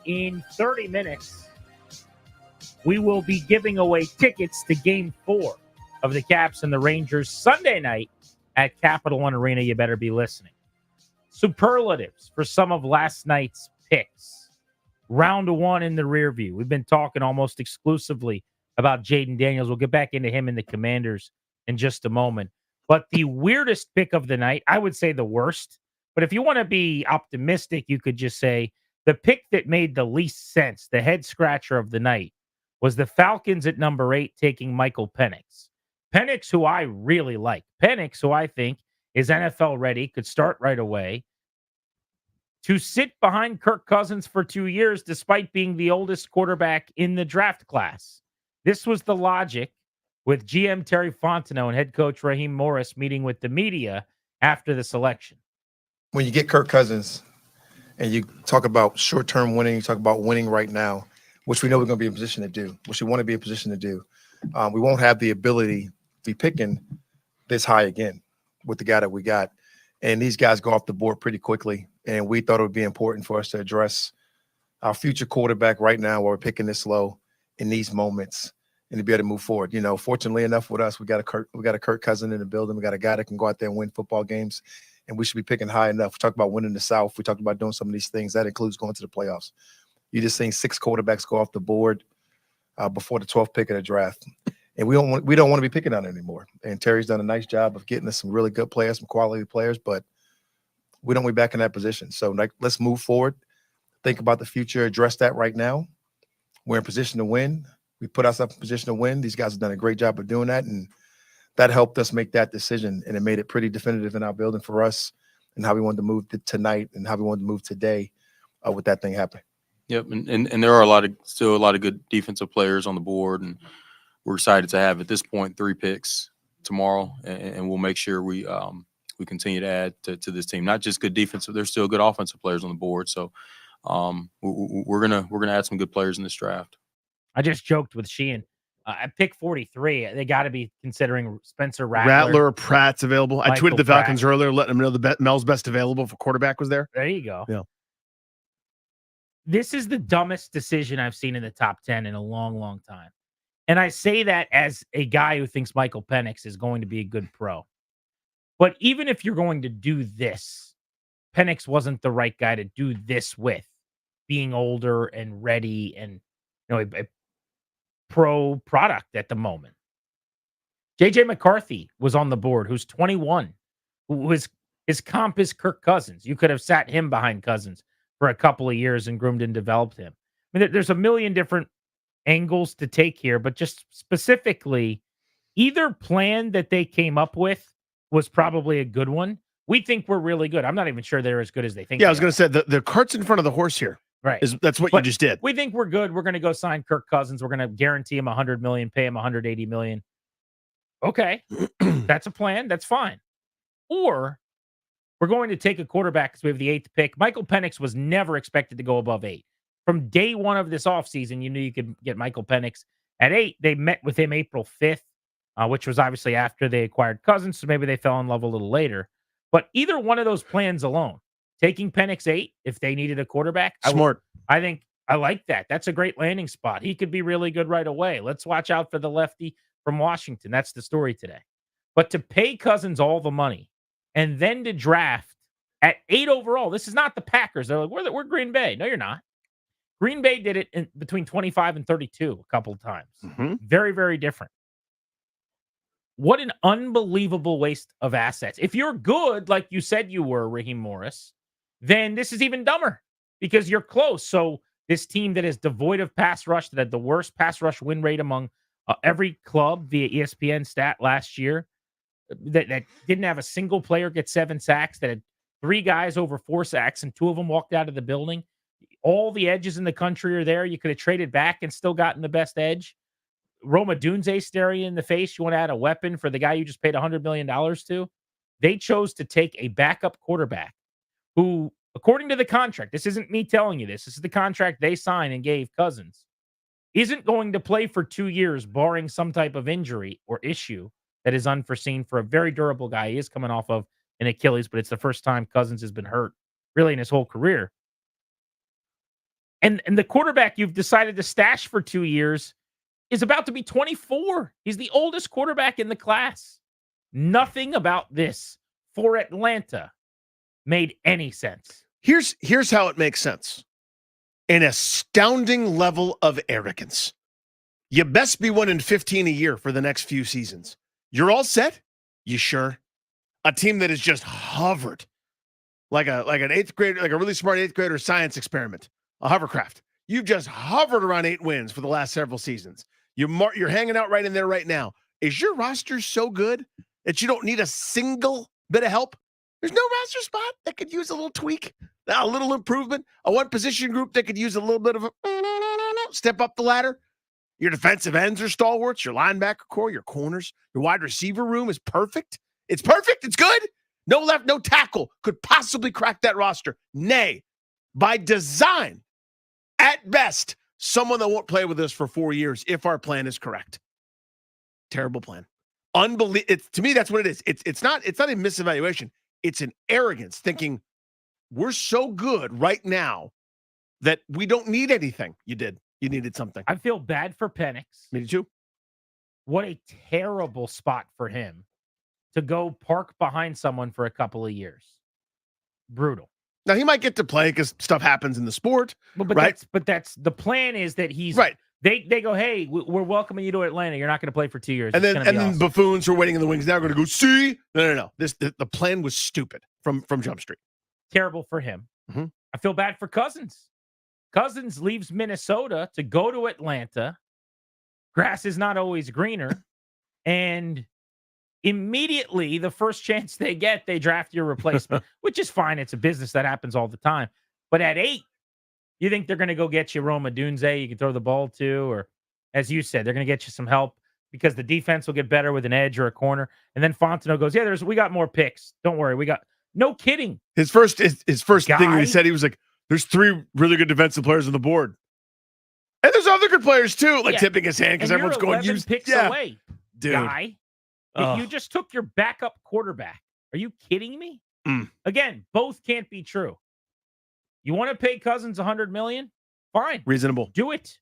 [SPEAKER 19] In 30 minutes, we will be giving away tickets to Game 4 of the Caps and the Rangers Sunday night at Capital One Arena. You better be listening. Superlatives for some of last night's picks. Round 1 in the rear view. We've been talking almost exclusively about Jaden Daniels. We'll get back into him and the Commanders in just a moment. But the weirdest pick of the night, I would say the worst. But if you want to be optimistic, you could just say the pick that made the least sense, the head scratcher of the night, was the Falcons at number 8 taking Michael Penix. Penix, who I really like. Penix, who I think is NFL ready, could start right away. To sit behind Kirk Cousins for 2 years, despite being the oldest quarterback in the draft class. This was the logic with GM Terry Fontenot and head coach Raheem Morris meeting with the media after the selection.
[SPEAKER 13] When you get Kirk Cousins and you talk about short-term winning, you talk about winning right now, which we know we're going to be in a position to do, which we want to be in a position to do. We won't have the ability to be picking this high again with the guy that we got. And these guys go off the board pretty quickly. And we thought it would be important for us to address our future quarterback right now while we're picking this low in these moments and to be able to move forward. You know, fortunately enough with us, we got a Kirk Cousins in the building. We got a guy that can go out there and win football games, and we should be picking high enough. We talked about winning the South. We talked about doing some of these things. That includes going to the playoffs. You just seen 6 quarterbacks go off the board before the 12th pick of the draft. And we don't want to be picking on it anymore. And Terry's done a nice job of getting us some really good players, some quality players, but we don't be back in that position. So let's move forward, think about the future, address that right now. We're in position to win. We put ourselves in position to win. These guys have done a great job of doing that, and that helped us make that decision, and it made it pretty definitive in our building for us and how we wanted to move tonight and how we wanted to move today with that thing happening.
[SPEAKER 16] Yep, and there are still a lot of good defensive players on the board, and we're excited to have at this point 3 picks tomorrow, and we'll make sure we continue to add to this team. Not just good defensive, there's still good offensive players on the board. So we're gonna add some good players in this draft.
[SPEAKER 19] I just joked with Sheehan. At pick 43, they got to be considering Spencer Rattler.
[SPEAKER 9] Pratt's available. I tweeted the Falcons earlier, letting them know the Mel's best available for quarterback was there.
[SPEAKER 19] There you go.
[SPEAKER 9] Yeah.
[SPEAKER 19] This is the dumbest decision I've seen in the top 10 in a long, long time. And I say that as a guy who thinks Michael Penix is going to be a good pro. But even if you're going to do this, Penix wasn't the right guy to do this with, being older and ready and a pro product at the moment. JJ McCarthy was on the board, who's 21, his comp is Kirk Cousins. You could have sat him behind Cousins for a couple of years and groomed and developed him. I mean, there's a million different angles to take here, but just specifically, either plan that they came up with was probably a good one. We think we're really good. I'm not even sure they're as good as they think.
[SPEAKER 9] Yeah, I was going to say the cart's in front of the horse here.
[SPEAKER 19] Right.
[SPEAKER 9] That's what you just did.
[SPEAKER 19] We think we're good. We're going to go sign Kirk Cousins. We're going to guarantee him $100 million, pay him $180 million. Okay. That's a plan. That's fine. Or we're going to take a quarterback because we have the 8th pick. Michael Penix was never expected to go above 8. From day one of this offseason, you knew you could get Michael Penix at 8. They met with him April 5th, which was obviously after they acquired Cousins, so maybe they fell in love a little later. But either one of those plans alone, taking Penix 8 if they needed a quarterback.
[SPEAKER 9] Smart.
[SPEAKER 19] I think I like that. That's a great landing spot. He could be really good right away. Let's watch out for the lefty from Washington. That's the story today. But to pay Cousins all the money and then to draft at 8 overall, this is not the Packers. They're like, we're Green Bay. No, you're not. Green Bay did it in between 25 and 32 a couple of times.
[SPEAKER 9] Mm-hmm.
[SPEAKER 19] Very, very different. What an unbelievable waste of assets. If you're good, like you said you were, Raheem Morris, then this is even dumber because you're close. So this team that is devoid of pass rush, that had the worst pass rush win rate among every club via ESPN stat last year, that didn't have a single player get 7 sacks, that had 3 guys over 4 sacks, and 2 of them walked out of the building. All the edges in the country are there. You could have traded back and still gotten the best edge. Roma Dunze staring you in the face. You want to add a weapon for the guy you just paid $100 million to? They chose to take a backup quarterback who, according to the contract, this isn't me telling you this is the contract they signed and gave Cousins, isn't going to play for 2 years, barring some type of injury or issue that is unforeseen for a very durable guy. He is coming off of an Achilles, but it's the first time Cousins has been hurt really in his whole career. And the quarterback you've decided to stash for 2 years is about to be 24. He's the oldest quarterback in the class. Nothing about this for Atlanta made any sense.
[SPEAKER 9] Here's how it makes sense. An astounding level of arrogance. You best be 1-15 a year for the next few seasons. You're all set? You sure? A team that has just hovered like an eighth grader, like a really smart eighth grader science experiment, a hovercraft. You've just hovered around 8 wins for the last several seasons. You're hanging out right in there right now. Is your roster so good that you don't need a single bit of help? There's no roster spot that could use a little tweak, a little improvement, a one position group that could use a little bit of a step up the ladder. Your defensive ends are stalwarts, your linebacker core, your corners, your wide receiver room is perfect. It's perfect. It's good. No left, no tackle could possibly crack that roster. Nay, by design, at best, someone that won't play with us for 4 years if our plan is correct. Terrible plan. To me, that's what it is. It's not a misevaluation. It's an arrogance thinking we're so good right now that we don't need anything. You did. You needed something.
[SPEAKER 19] I feel bad for Penix.
[SPEAKER 9] Me too.
[SPEAKER 19] What a terrible spot for him to go park behind someone for a couple of years. Brutal.
[SPEAKER 9] Now he might get to play because stuff happens in the sport,
[SPEAKER 19] but
[SPEAKER 9] right?
[SPEAKER 19] That's the plan is that he's
[SPEAKER 9] right.
[SPEAKER 19] They go, hey, we're welcoming you to Atlanta. You're not going to play for 2 years.
[SPEAKER 9] And
[SPEAKER 19] It's
[SPEAKER 9] then
[SPEAKER 19] gonna be awesome.
[SPEAKER 9] buffoons who are waiting in the wings now are going to go, see? No. The plan was stupid from Jump Street.
[SPEAKER 19] Terrible for him.
[SPEAKER 9] Mm-hmm.
[SPEAKER 19] I feel bad for Cousins. Cousins leaves Minnesota to go to Atlanta. Grass is not always greener. And immediately, the first chance they get, they draft your replacement, which is fine. It's a business that happens all the time. But at 8, you think they're going to go get you Roma Dunze you can throw the ball to, or as you said, they're going to get you some help because the defense will get better with an edge or a corner. And then Fontenot goes, yeah, we got more picks. Don't worry. We got no kidding.
[SPEAKER 9] His first thing he said, he was like, there's 3 really good defensive players on the board. And there's other good players too, like tipping his hand because everyone's going,
[SPEAKER 19] use picks away,
[SPEAKER 9] dude.
[SPEAKER 19] Guy. You just took your backup quarterback. Are you kidding me? Again, both can't be true. You want to pay Cousins $100 million? Fine.
[SPEAKER 9] Reasonable.
[SPEAKER 19] Do it.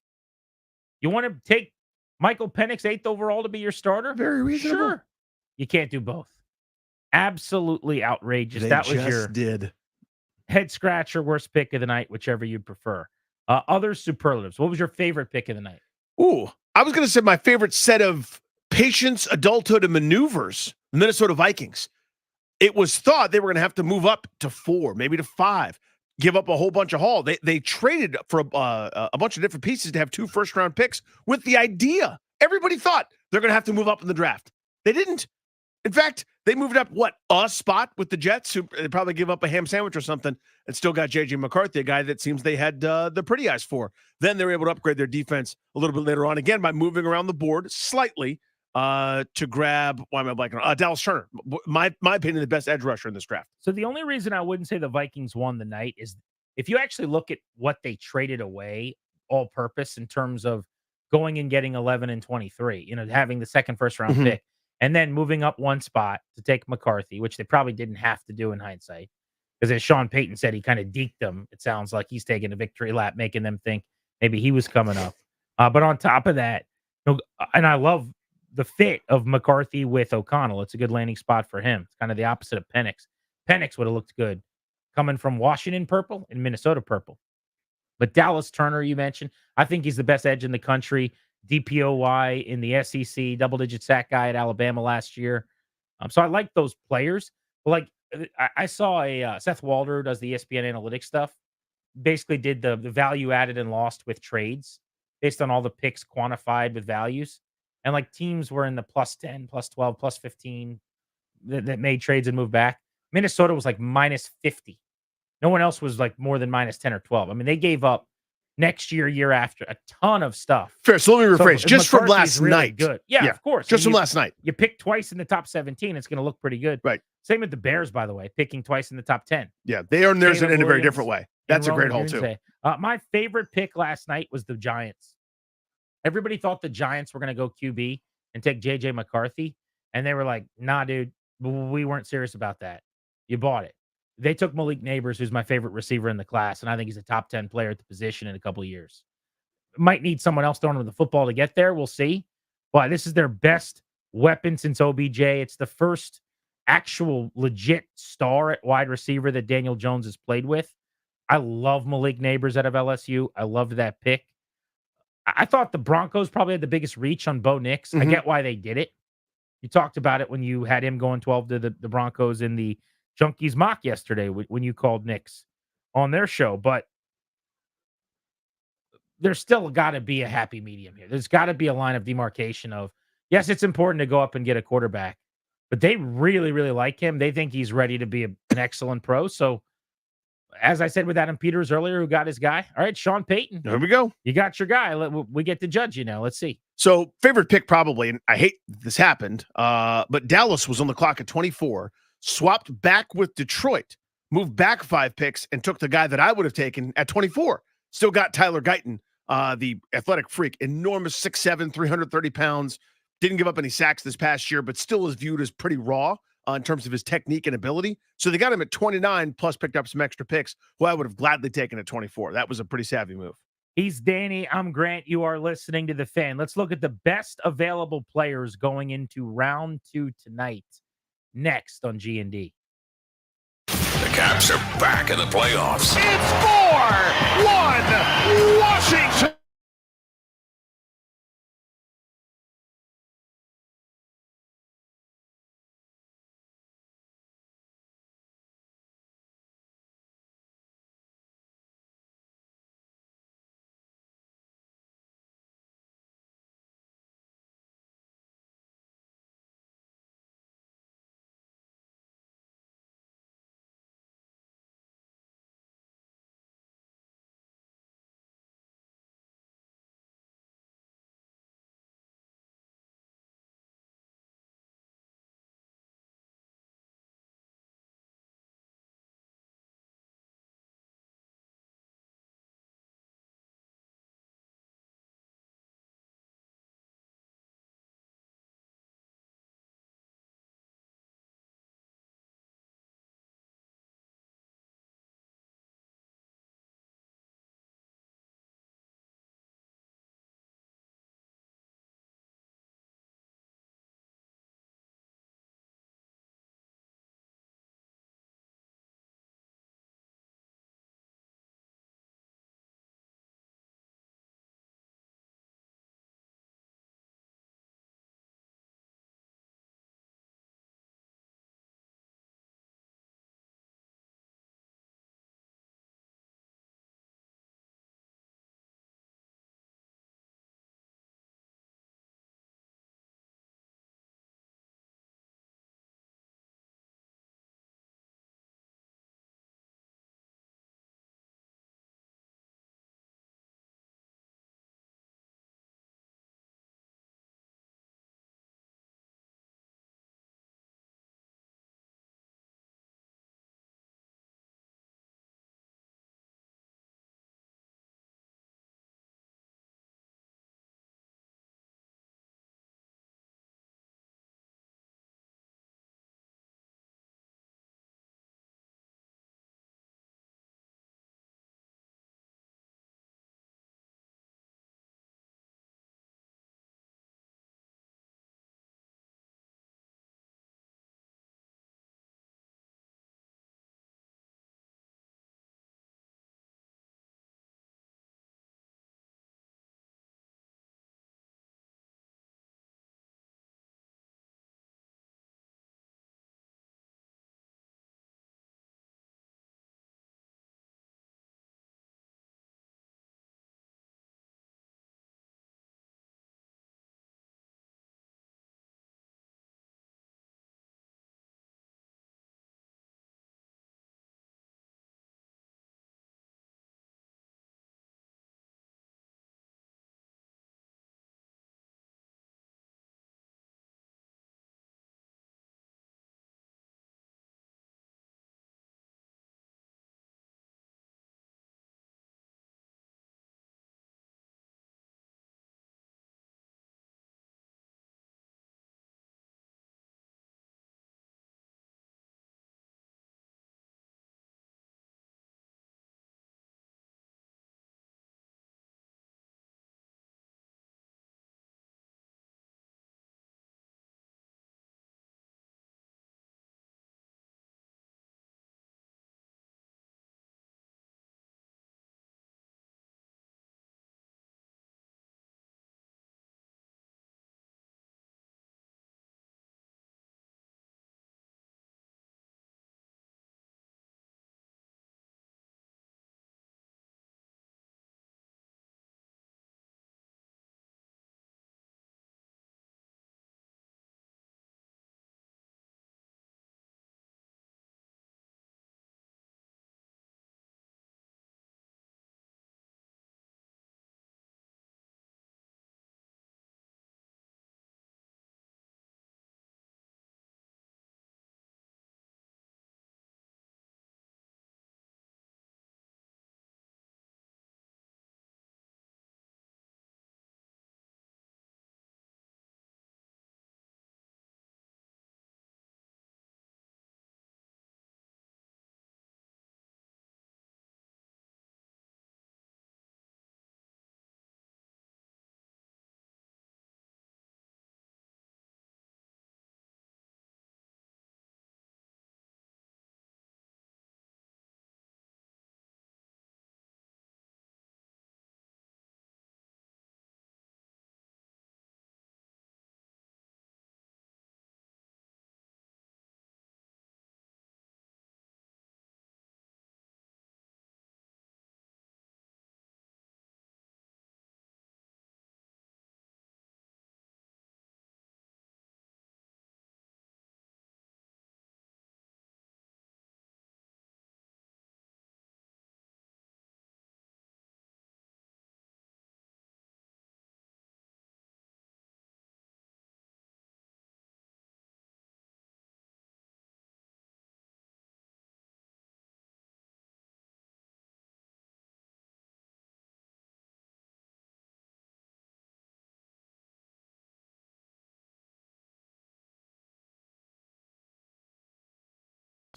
[SPEAKER 19] You want to take Michael Penix 8th overall to be your starter?
[SPEAKER 9] Very reasonable.
[SPEAKER 19] Sure. You can't do both. Absolutely outrageous.
[SPEAKER 9] They
[SPEAKER 19] that was
[SPEAKER 9] just
[SPEAKER 19] your
[SPEAKER 9] did.
[SPEAKER 19] Head scratcher, worst pick of the night, whichever you prefer. Other superlatives. What was your favorite pick of the night?
[SPEAKER 9] Ooh, I was going to say my favorite set of patience, adulthood, and maneuvers, the Minnesota Vikings. It was thought they were going to have to move up to 4, maybe to 5, give up a whole bunch of haul. They traded for a bunch of different pieces to have 2 first-round picks with the idea. Everybody thought they're going to have to move up in the draft. They didn't. In fact, they moved up, a spot with the Jets, who they probably give up a ham sandwich or something, and still got J.J. McCarthy, a guy that seems they had the pretty eyes for. Then they were able to upgrade their defense a little bit later on, again, by moving around the board slightly to grab, why am I blanking on? Dallas Turner. My opinion, the best edge rusher in this draft.
[SPEAKER 19] So the only reason I wouldn't say the Vikings won the night is if you actually look at what they traded away all purpose in terms of going and getting 11 and 23, having the second first-round pick, and then moving up 1 spot to take McCarthy, which they probably didn't have to do in hindsight. Because as Sean Payton said, he kind of deked them. It sounds like he's taking a victory lap, making them think maybe he was coming up. But on top of that, and I love the fit of McCarthy with O'Connell. It's a good landing spot for him. It's kind of the opposite of Penix. Penix would have looked good coming from Washington purple and Minnesota purple. But Dallas Turner, you mentioned, I think he's the best edge in the country. DPOY in the SEC, double-digit sack guy at Alabama last year. So I like those players. But I saw Seth Walder, who does the ESPN analytics stuff, basically did the value added and lost with trades based on all the picks quantified with values. And teams were in the plus 10, plus 12, plus 15 that made trades and moved back. Minnesota was minus 50. No one else was more than minus 10 or 12. I mean, they gave up next year after a ton of stuff.
[SPEAKER 9] Fair. So let me rephrase. Just from last
[SPEAKER 19] really
[SPEAKER 9] night.
[SPEAKER 19] Good. Yeah, of course.
[SPEAKER 9] Just from last night.
[SPEAKER 19] You pick twice in the top 17. It's going to look pretty good.
[SPEAKER 9] Right.
[SPEAKER 19] Same with the Bears, by the way, picking twice in the top 10.
[SPEAKER 9] Yeah, they earned theirs in a very different way. That's a great haul, too.
[SPEAKER 19] My favorite pick last night was the Giants. Everybody thought the Giants were going to go QB and take J.J. McCarthy. And they were like, nah, dude, we weren't serious about that. You bought it. They took Malik Neighbors, who's my favorite receiver in the class, and I think he's a top 10 player at the position in a couple of years. Might need someone else throwing him the football to get there. We'll see. But this is their best weapon since OBJ. It's the first actual legit star at wide receiver that Daniel Jones has played with. I love Malik Neighbors out of LSU. I loved that pick. I thought the Broncos probably had the biggest reach on Bo Nix. I get why they did it. You talked about it when you had him going 12 to the Broncos in the Junkies mock yesterday when you called Nix on their show. But there's still got to be a happy medium here. There's got to be a line of demarcation of, yes, it's important to go up and get a quarterback, but they really, really like him. They think he's ready to be an excellent pro. So, as I said with Adam Peters earlier, who got his guy. All right, Sean Payton.
[SPEAKER 9] There we go.
[SPEAKER 19] You got your guy. We get to judge you now. Let's see.
[SPEAKER 9] So, favorite pick probably, and I hate this happened, but Dallas was on the clock at 24, swapped back with Detroit, moved back 5 picks, and took the guy that I would have taken at 24. Still got Tyler Guyton, the athletic freak, enormous 6'7", 330 pounds, didn't give up any sacks this past year, but still is viewed as pretty raw in terms of his technique and ability. So they got him at 29, plus picked up some extra picks, who I would have gladly taken at 24. That was a pretty savvy move.
[SPEAKER 19] He's Danny. I'm Grant. You are listening to The Fan. Let's look at the best available players going into round 2 tonight. Next on G&D.
[SPEAKER 23] The Caps are back in the playoffs.
[SPEAKER 9] It's 4-1 Washington.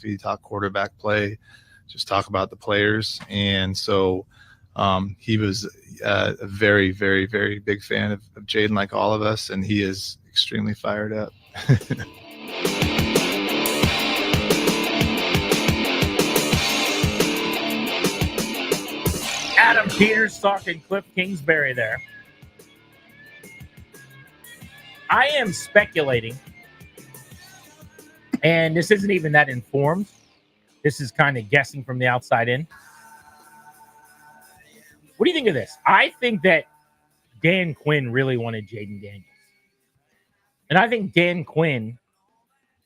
[SPEAKER 7] philosophy, talk quarterback play, just talk about the players. And so he was a very, very, very big fan of Jaden, like all of us, and he is extremely fired up.
[SPEAKER 19] Adam Peters talking Cliff Kingsbury there. I am speculating, and this isn't even that informed. This is kind of guessing from the outside in. What do you think of this? I think that Dan Quinn really wanted Jaden Daniels. And I think Dan Quinn,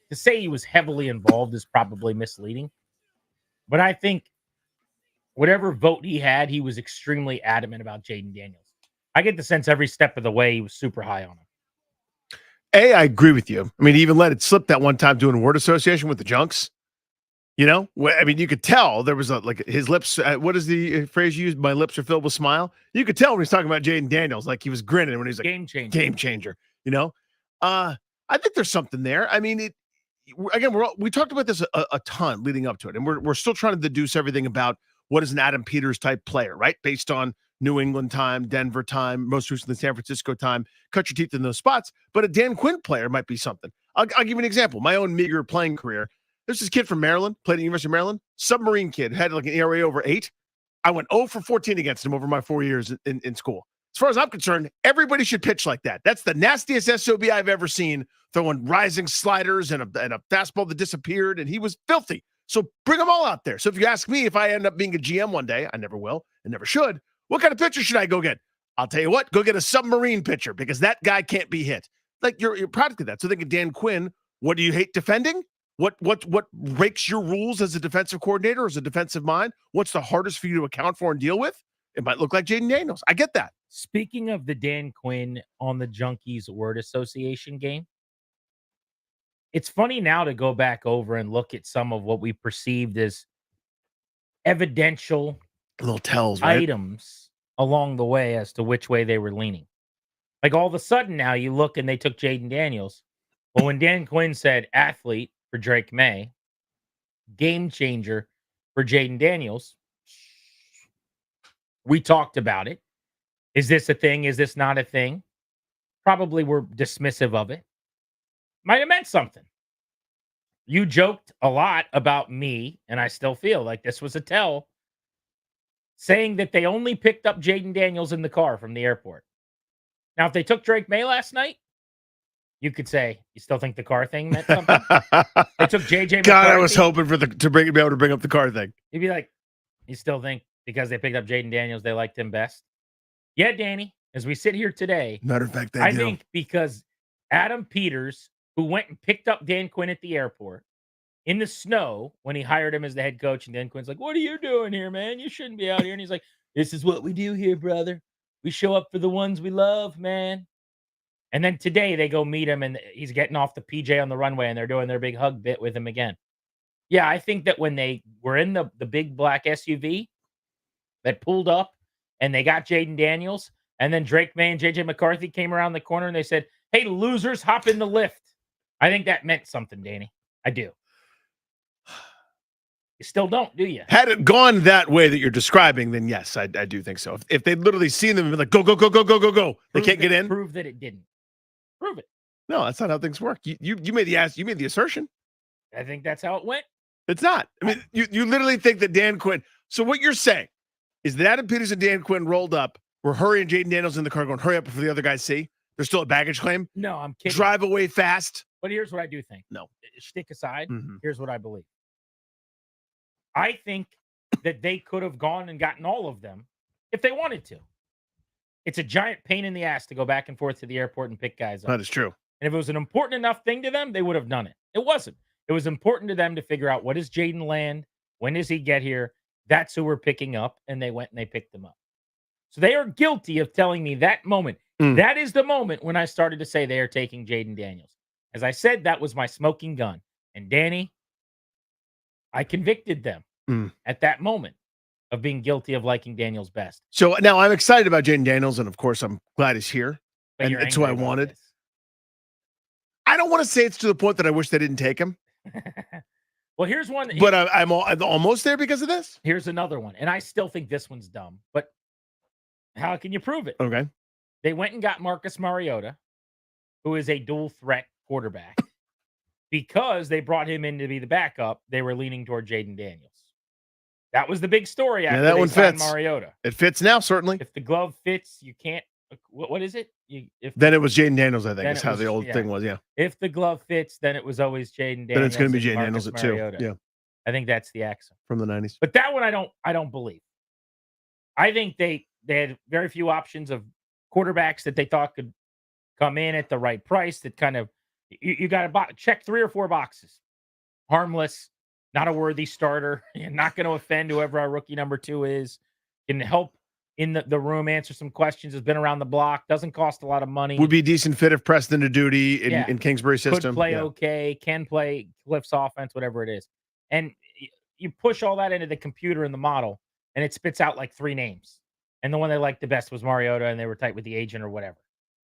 [SPEAKER 19] to say he was heavily involved is probably misleading. But I think whatever vote he had, he was extremely adamant about Jaden Daniels. I get the sense every step of the way he was super high on him.
[SPEAKER 9] I agree with you. I mean, he even let it slip that one time doing word association with the Junks. You know, I mean, you could tell there was his lips. What is the phrase you used? My lips are filled with smile. You could tell when he's talking about Jaden Daniels, like he was grinning when he's like
[SPEAKER 19] game changer.
[SPEAKER 9] Game changer. You know, I think there's something there. I mean, we talked about this a ton leading up to it, and we're still trying to deduce everything about what is an Adam Peters type player, right? Based on New England time, Denver time, most recently San Francisco time. Cut your teeth in those spots. But a Dan Quinn player might be something. I'll give you an example. My own meager playing career. There's this kid from Maryland, played at the University of Maryland, submarine kid, had like an ERA over 8. I went 0 for 14 against him over my 4 years in school. As far as I'm concerned, everybody should pitch like that. That's the nastiest SOB I've ever seen, throwing rising sliders and a fastball that disappeared, and he was filthy. So bring them all out there. So if you ask me if I end up being a GM one day, I never will and never should, what kind of pitcher should I go get? I'll tell you what, go get a submarine pitcher because that guy can't be hit. Like you're product of that. So think of Dan Quinn. What do you hate defending? What breaks your rules as a defensive coordinator, as a defensive mind? What's the hardest for you to account for and deal with? It might look like Jaden Daniels. I get that.
[SPEAKER 19] Speaking of the Dan Quinn on the Junkies word association game, it's funny now to go back over and look at some of what we perceived as evidential
[SPEAKER 9] little tells, right?
[SPEAKER 19] Items along the way as to which way they were leaning. Like all of a sudden now you look and they took Jaden Daniels. Well, when Dan Quinn said athlete for Drake May, game changer for Jaden Daniels, we talked about it. Is this a thing? Is this not a thing? Probably we're dismissive of it. Might have meant something. You joked a lot about me, and I still feel like this was a tell, saying that they only picked up Jaden Daniels in the car from the airport. Now, if they took Drake May last night, you could say, you still think the car thing meant something? They took JJ McCarthy.
[SPEAKER 9] God, I was hoping for to be able to bring up the car thing.
[SPEAKER 19] You'd be like, you still think because they picked up Jaden Daniels, they liked him best? Yeah, Danny, as we sit here today,
[SPEAKER 9] matter of fact,
[SPEAKER 19] I think because Adam Peters, who went and picked up Dan Quinn at the airport in the snow when he hired him as the head coach, and Dan Quinn's like, what are you doing here, man? You shouldn't be out here. And he's like, this is what we do here, brother. We show up for the ones we love, man. And then today they go meet him, and he's getting off the PJ on the runway, and they're doing their big hug bit with him again. Yeah, I think that when they were in the big black SUV that pulled up, and they got Jaden Daniels, and then Drake May and JJ McCarthy came around the corner, and they said, hey, losers, hop in the lift. I think that meant something, Danny. I do. You still don't, do you?
[SPEAKER 9] Had it gone that way that you're describing, then yes, I do think so. If they'd literally seen them and been like, go, go, go, go, go, go, go, they can't get in.
[SPEAKER 19] Prove that it didn't. Prove it.
[SPEAKER 9] No, that's not how things work. You made the assertion.
[SPEAKER 19] I think that's how it went.
[SPEAKER 9] It's not. I mean, you literally think that Dan Quinn. So what you're saying is that Adam Peters and Dan Quinn rolled up, were hurrying Jaden Daniels in the car going, hurry up before the other guys see. There's still a baggage claim.
[SPEAKER 19] No, I'm kidding.
[SPEAKER 9] Drive away fast.
[SPEAKER 19] But here's what I do think.
[SPEAKER 9] No.
[SPEAKER 19] Shtick aside, here's what I believe. I think that they could have gone and gotten all of them if they wanted to. It's a giant pain in the ass to go back and forth to the airport and pick guys up.
[SPEAKER 9] That is true.
[SPEAKER 19] And if it was an important enough thing to them, they would have done it. It wasn't. It was important to them to figure out, what is Jaden land? When does he get here? That's who we're picking up. And they went and they picked them up. So they are guilty of telling me that moment. That is the moment when I started to say they are taking Jaden Daniels. As I said, that was my smoking gun. And Danny, I convicted them at that moment of being guilty of liking Daniels best.
[SPEAKER 9] So now I'm excited about Jaden Daniels, and of course I'm glad he's here.
[SPEAKER 19] But
[SPEAKER 9] And it's who I wanted. I don't want to say it's to the point that I wish they didn't take him.
[SPEAKER 19] Well, here's one.
[SPEAKER 9] But I'm almost there because of this.
[SPEAKER 19] Here's another one, and I still think this one's dumb. But how can you prove it?
[SPEAKER 9] Okay.
[SPEAKER 19] They went and got Marcus Mariota, who is a dual threat quarterback. Because they brought him in to be the backup, they were leaning toward Jaden Daniels. That was the big story after
[SPEAKER 9] that
[SPEAKER 19] they
[SPEAKER 9] one
[SPEAKER 19] signed
[SPEAKER 9] fits.
[SPEAKER 19] Mariota.
[SPEAKER 9] It fits now, certainly.
[SPEAKER 19] If the glove fits, you can't. What is it?
[SPEAKER 9] Then it was Jaden Daniels, I think,
[SPEAKER 19] then
[SPEAKER 9] is
[SPEAKER 19] it
[SPEAKER 9] how
[SPEAKER 19] was-
[SPEAKER 9] the old
[SPEAKER 19] yeah.
[SPEAKER 9] thing was. Yeah.
[SPEAKER 19] If the glove fits, then it was always Jaden Daniels.
[SPEAKER 9] Then it's going to be
[SPEAKER 19] and
[SPEAKER 9] Jaden Daniels
[SPEAKER 19] Marcus
[SPEAKER 9] at 2.
[SPEAKER 19] Mariota.
[SPEAKER 9] Yeah.
[SPEAKER 19] I think that's the axiom.
[SPEAKER 9] From the 90s.
[SPEAKER 19] But that one I don't believe. I think they had very few options of quarterbacks that they thought could come in at the right price that kind of you got to check 3 or 4 boxes. Harmless, not a worthy starter, not going to offend whoever our rookie number 2 is, can help in the room, answer some questions, has been around the block, doesn't cost a lot of money.
[SPEAKER 9] Would be a decent fit if pressed into duty in,
[SPEAKER 19] Yeah.
[SPEAKER 9] in Kingsbury's system.
[SPEAKER 19] Could play
[SPEAKER 9] Yeah.
[SPEAKER 19] okay, can play Cliff's offense, whatever it is. And you push all that into the computer and the model, and it spits out like 3 names. And the one they liked the best was Mariota, and they were tight with the agent or whatever.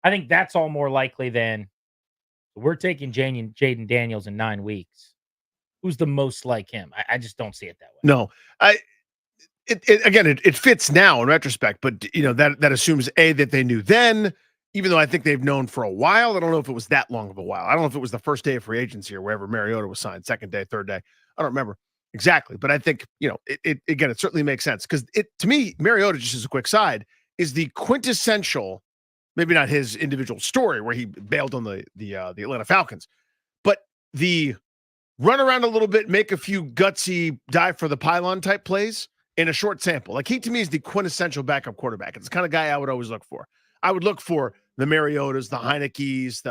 [SPEAKER 19] I think that's all more likely than we're taking Jaden Daniels in 9 weeks. Who's the most like him? I just don't see it that way.
[SPEAKER 9] No, it fits now in retrospect, but that assumes that they knew then, even though I think they've known for a while. I don't know if it was that long of a while. I don't know if it was the first day of free agency or wherever Mariota was signed, second day, third day. I don't remember exactly, but I think it certainly makes sense because to me, Mariota, just as a quick side, is the quintessential. Maybe not his individual story where he bailed on the Atlanta Falcons, but the run around a little bit, make a few gutsy dive for the pylon type plays in a short sample. Like he to me is the quintessential backup quarterback. It's the kind of guy I would always look for. I would look for the Mariotas, the Heinekes,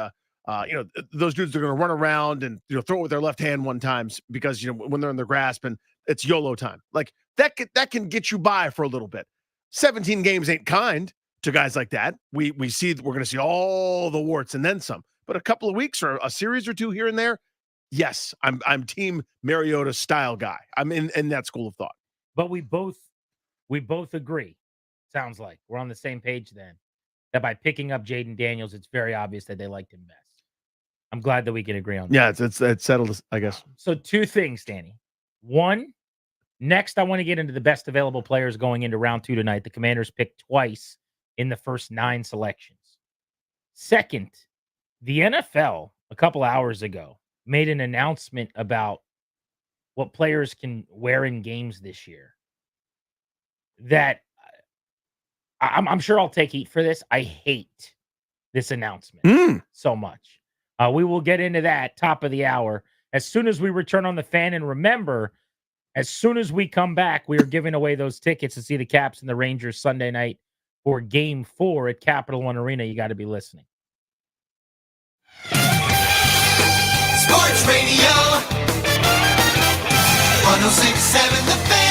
[SPEAKER 9] those dudes that are going to run around and throw it with their left hand one times because when they're in their grasp and it's YOLO time. Like that can get you by for a little bit. 17 games ain't kind to guys like that. We're going to see all the warts and then some. But a couple of weeks or a series or 2 here and there, yes, I'm team Mariota style guy. I'm in that school of thought.
[SPEAKER 19] But we both agree. Sounds like we're on the same page then. That by picking up Jaden Daniels, it's very obvious that they liked him best. I'm glad that we can agree on that.
[SPEAKER 9] Yeah, it's settled, I guess.
[SPEAKER 19] So 2 things, Danny. 1, next I want to get into the best available players going into round 2 tonight. The Commanders picked twice in the first 9 selections. Second, the NFL a couple hours ago made an announcement about what players can wear in games this year. That I'm sure I'll take heat for this. I hate this announcement so much. We will get into that top of the hour as soon as we return on the Fan. And remember, as soon as we come back, we are giving away those tickets to see the Caps and the Rangers Sunday night for Game 4 at Capital One Arena. You got to be listening.
[SPEAKER 8] Sports Radio 106.7 The Fan.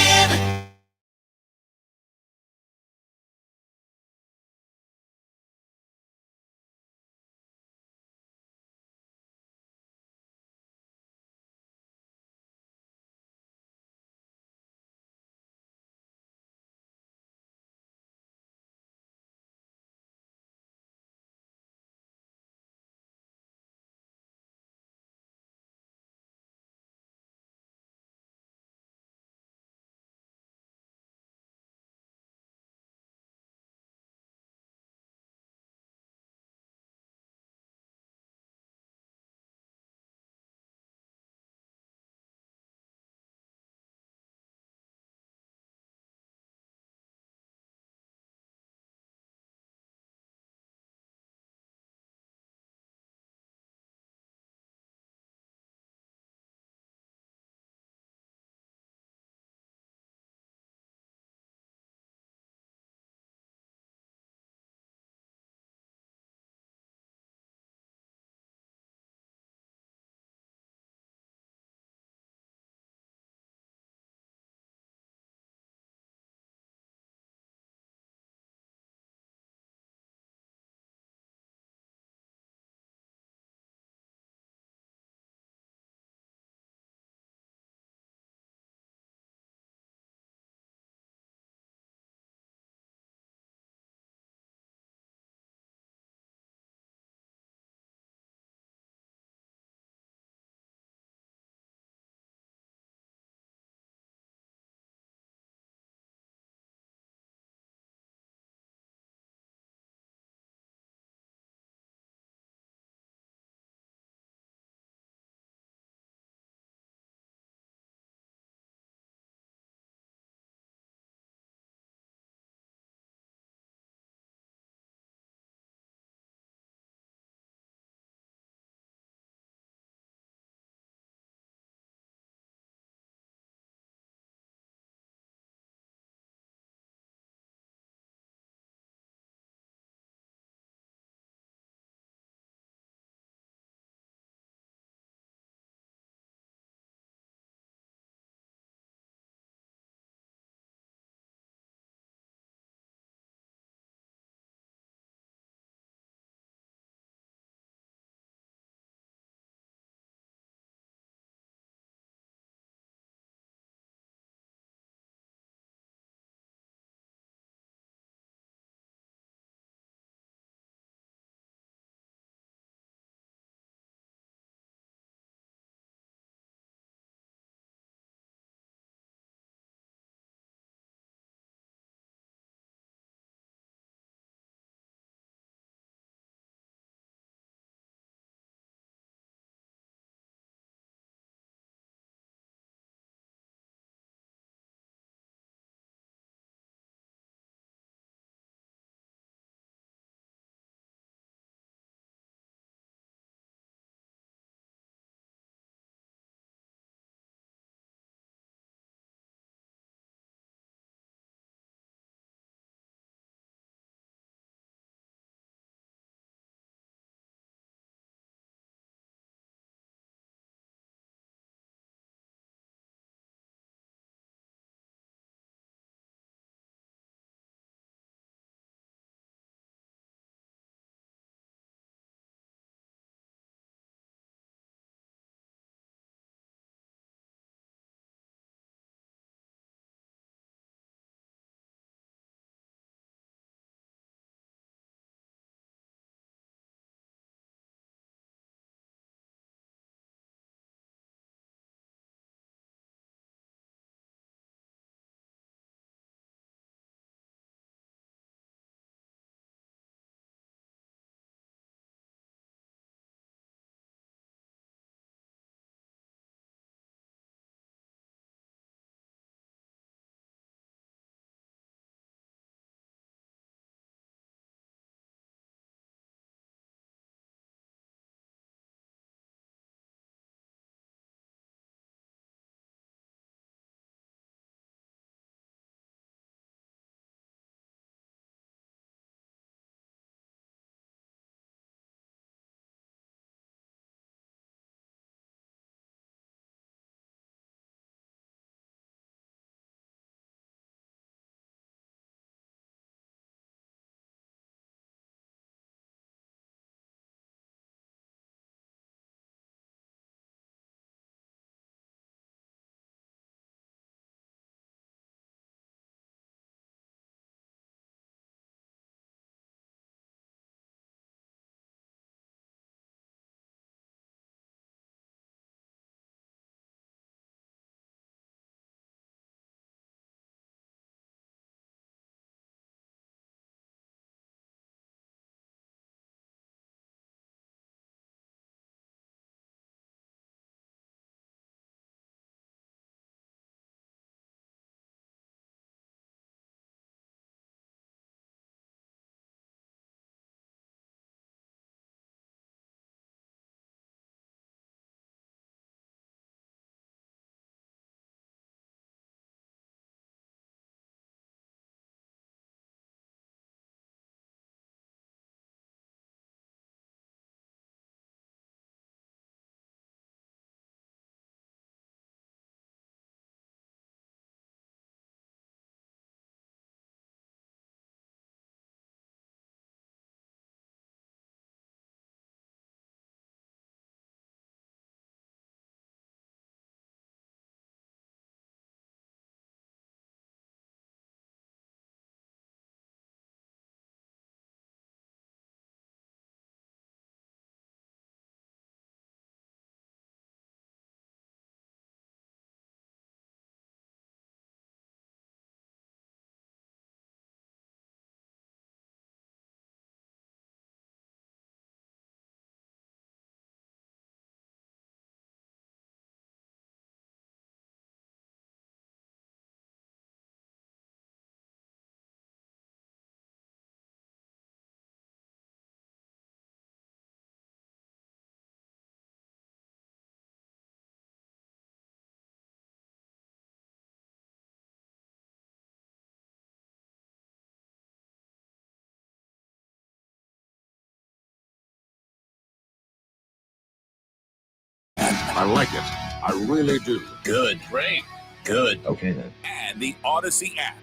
[SPEAKER 23] I like it. I really do.
[SPEAKER 5] Good. Great. Good.
[SPEAKER 23] Okay, then.
[SPEAKER 5] And the Odyssey app.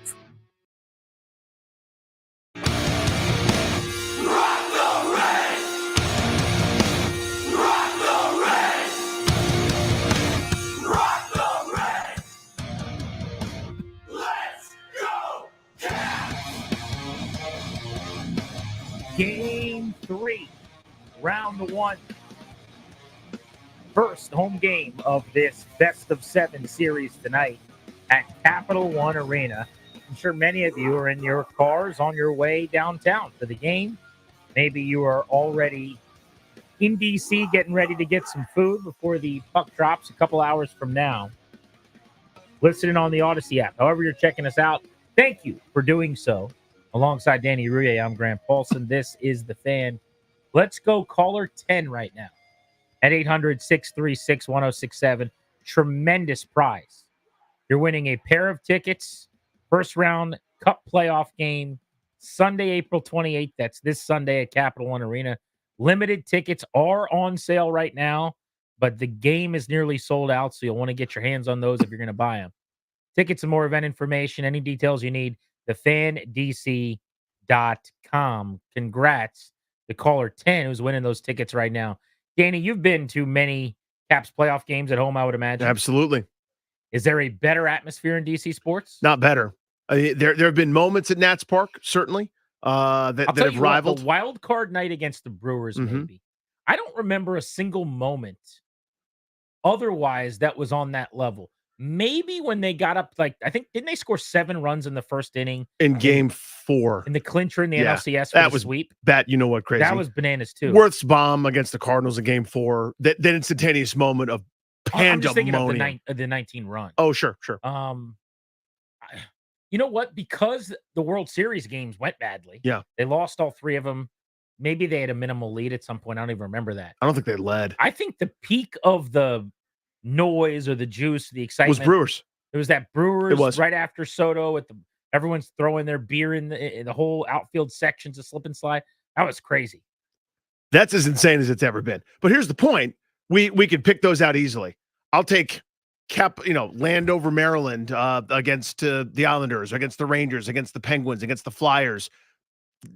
[SPEAKER 19] Game 3, round 1. First home game of this best of 7 series tonight at Capital One Arena. I'm sure many of you are in your cars on your way downtown for the game. Maybe you are already in DC getting ready to get some food before the puck drops a couple hours from now. Listening on the Odyssey app. However you're checking us out, thank you for doing so. Alongside Danny Rouillet, I'm Grant Paulson. This is The Fan. Let's go caller 10 right now at 800-636-1067. Tremendous prize. You're winning a pair of tickets, first round Cup playoff game, Sunday, April 28th. That's this Sunday at Capital One Arena. Limited tickets are on sale right now, but the game is nearly sold out, so you'll want to get your hands on those if you're going to buy them. Tickets and more event information, any details you need, thefandc.com. Congrats to caller 10 who's winning those tickets right now. Danny, you've been to many Caps playoff games at home, I would imagine.
[SPEAKER 9] Absolutely.
[SPEAKER 19] Is there a better atmosphere in DC sports?
[SPEAKER 9] Not better. There have been moments at Nats Park, certainly, that have rivaled.
[SPEAKER 19] The wild card night against the Brewers, maybe. I don't remember a single moment otherwise that was on that level. Maybe when they got up, I think, didn't they score 7 runs in the first inning?
[SPEAKER 9] In game 4.
[SPEAKER 19] In the clincher in the NLCS for
[SPEAKER 9] that
[SPEAKER 19] the
[SPEAKER 9] was
[SPEAKER 19] sweep?
[SPEAKER 9] Bat, you know what, crazy.
[SPEAKER 19] That was bananas, too.
[SPEAKER 9] Worth's bomb against the Cardinals in game 4. That instantaneous moment of pandemonium.
[SPEAKER 19] I'm just thinking of the 19 run.
[SPEAKER 9] Oh, sure.
[SPEAKER 19] You know what? Because the World Series games went badly.
[SPEAKER 9] Yeah.
[SPEAKER 19] They lost all 3 of them. Maybe they had a minimal lead at some point. I don't even remember that.
[SPEAKER 9] I don't think they led.
[SPEAKER 19] I think the peak of the noise or the juice, the excitement
[SPEAKER 9] was Brewers.
[SPEAKER 19] It was that Brewers
[SPEAKER 9] It was.
[SPEAKER 19] right after Soto everyone's throwing their beer in the whole outfield sections of slip and slide. That was crazy.
[SPEAKER 9] That's as insane as it's ever been. But here's the point. We can pick those out easily. I'll take Landover, Maryland against the Islanders, against the Rangers, against the Penguins, against the Flyers.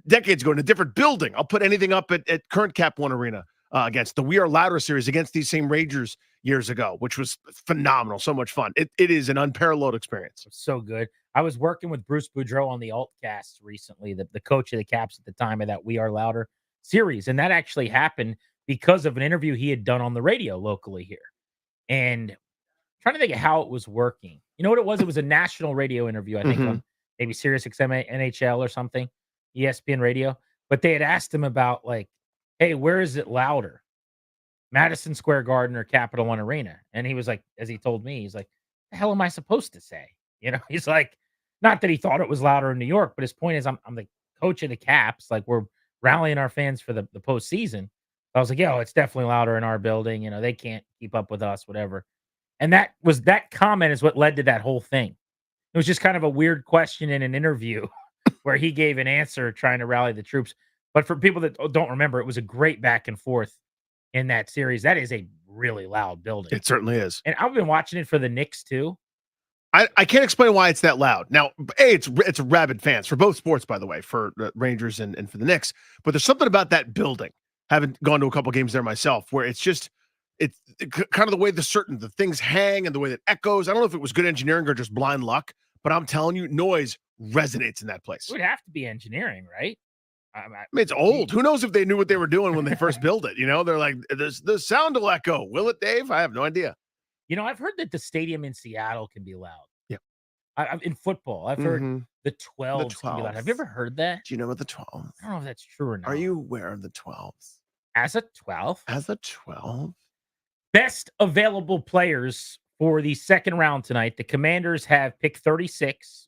[SPEAKER 9] Decades ago in a different building. I'll put anything up at current Cap One Arena against the We Are Louder series against these same Rangers years ago, which was phenomenal. So much fun. It is an unparalleled experience.
[SPEAKER 19] So good. I was working with Bruce Boudreau on the Altcast recently, the coach of the Caps at the time of that We Are Louder series. And that actually happened because of an interview he had done on the radio locally here. And I'm trying to think of how it was working. You know what it was? It was a national radio interview, I think, on maybe Sirius XM NHL or something, ESPN radio. But they had asked him about, hey, where is it louder? Madison Square Garden or Capital One Arena? And he was like, as he told me, he's like, the hell am I supposed to say? He's like, not that he thought it was louder in New York, but his point is, I'm the coach of the Caps. We're rallying our fans for the postseason. I was like, it's definitely louder in our building. They can't keep up with us, whatever. And that comment is what led to that whole thing. It was just kind of a weird question in an interview where he gave an answer trying to rally the troops. But for people that don't remember, it was a great back and forth in that series. That is a really loud building.
[SPEAKER 9] It certainly is.
[SPEAKER 19] And I've been watching it for the Knicks too.
[SPEAKER 9] I can't explain why it's that loud. Now, it's rabid fans for both sports, by the way, for the Rangers and for the Knicks. But there's something about that building. Haven't gone to a couple games there myself, where it's kind of the way the things hang and the way that echoes. I don't know if it was good engineering or just blind luck, but I'm telling you, noise resonates in that place.
[SPEAKER 19] It would have to be engineering, right?
[SPEAKER 9] I mean, it's old. Who knows if they knew what they were doing when they first built it? They're like, the sound will echo. Will it, Dave? I have no idea.
[SPEAKER 19] I've heard that the stadium in Seattle can be loud.
[SPEAKER 9] Yeah.
[SPEAKER 19] In football, I've heard the 12s can be loud. Have you ever heard that?
[SPEAKER 9] Do you know what the 12s?
[SPEAKER 19] I don't know if that's true or not.
[SPEAKER 9] Are you aware of the 12s?
[SPEAKER 19] As a 12?
[SPEAKER 9] As a 12?
[SPEAKER 19] Best available players for the second round tonight. The Commanders have pick 36,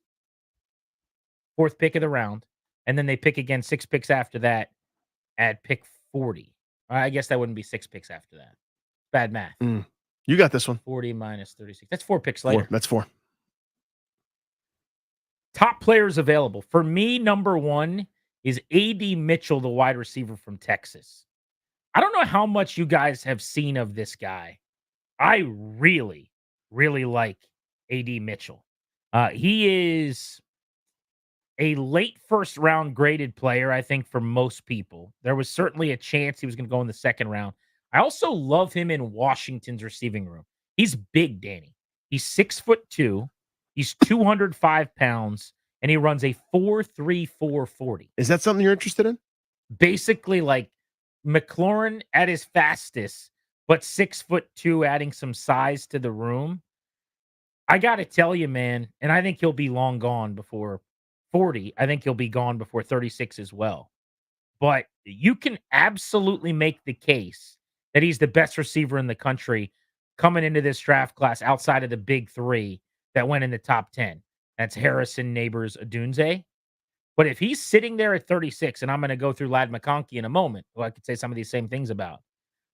[SPEAKER 19] 4th pick of the round. And then they pick again 6 picks after that at pick 40. I guess that wouldn't be 6 picks after that. Bad math.
[SPEAKER 9] You got this one.
[SPEAKER 19] 40 minus 36. That's 4 picks later.
[SPEAKER 9] That's 4.
[SPEAKER 19] Top players available. For me, number 1 is A.D. Mitchell, the wide receiver from Texas. I don't know how much you guys have seen of this guy. I really, really like A.D. Mitchell. He is a late first round graded player, I think, for most people. There was certainly a chance he was going to go in the second round. I also love him in Washington's receiving room. He's big, Danny. He's 6'2". He's 205 pounds, and he runs a 4.34 40.
[SPEAKER 9] Is that something you're interested in?
[SPEAKER 19] Basically, like McLaurin at his fastest, but 6'2", adding some size to the room. I got to tell you, man, and I think he'll be long gone before 40. I think he'll be gone before 36 as well. But you can absolutely make the case that he's the best receiver in the country coming into this draft class outside of the big three that went in the top 10. That's Harrison, Neighbors, Odunze. But if he's sitting there at 36, and I'm going to go through Lad McConkey in a moment, who I could say some of these same things about,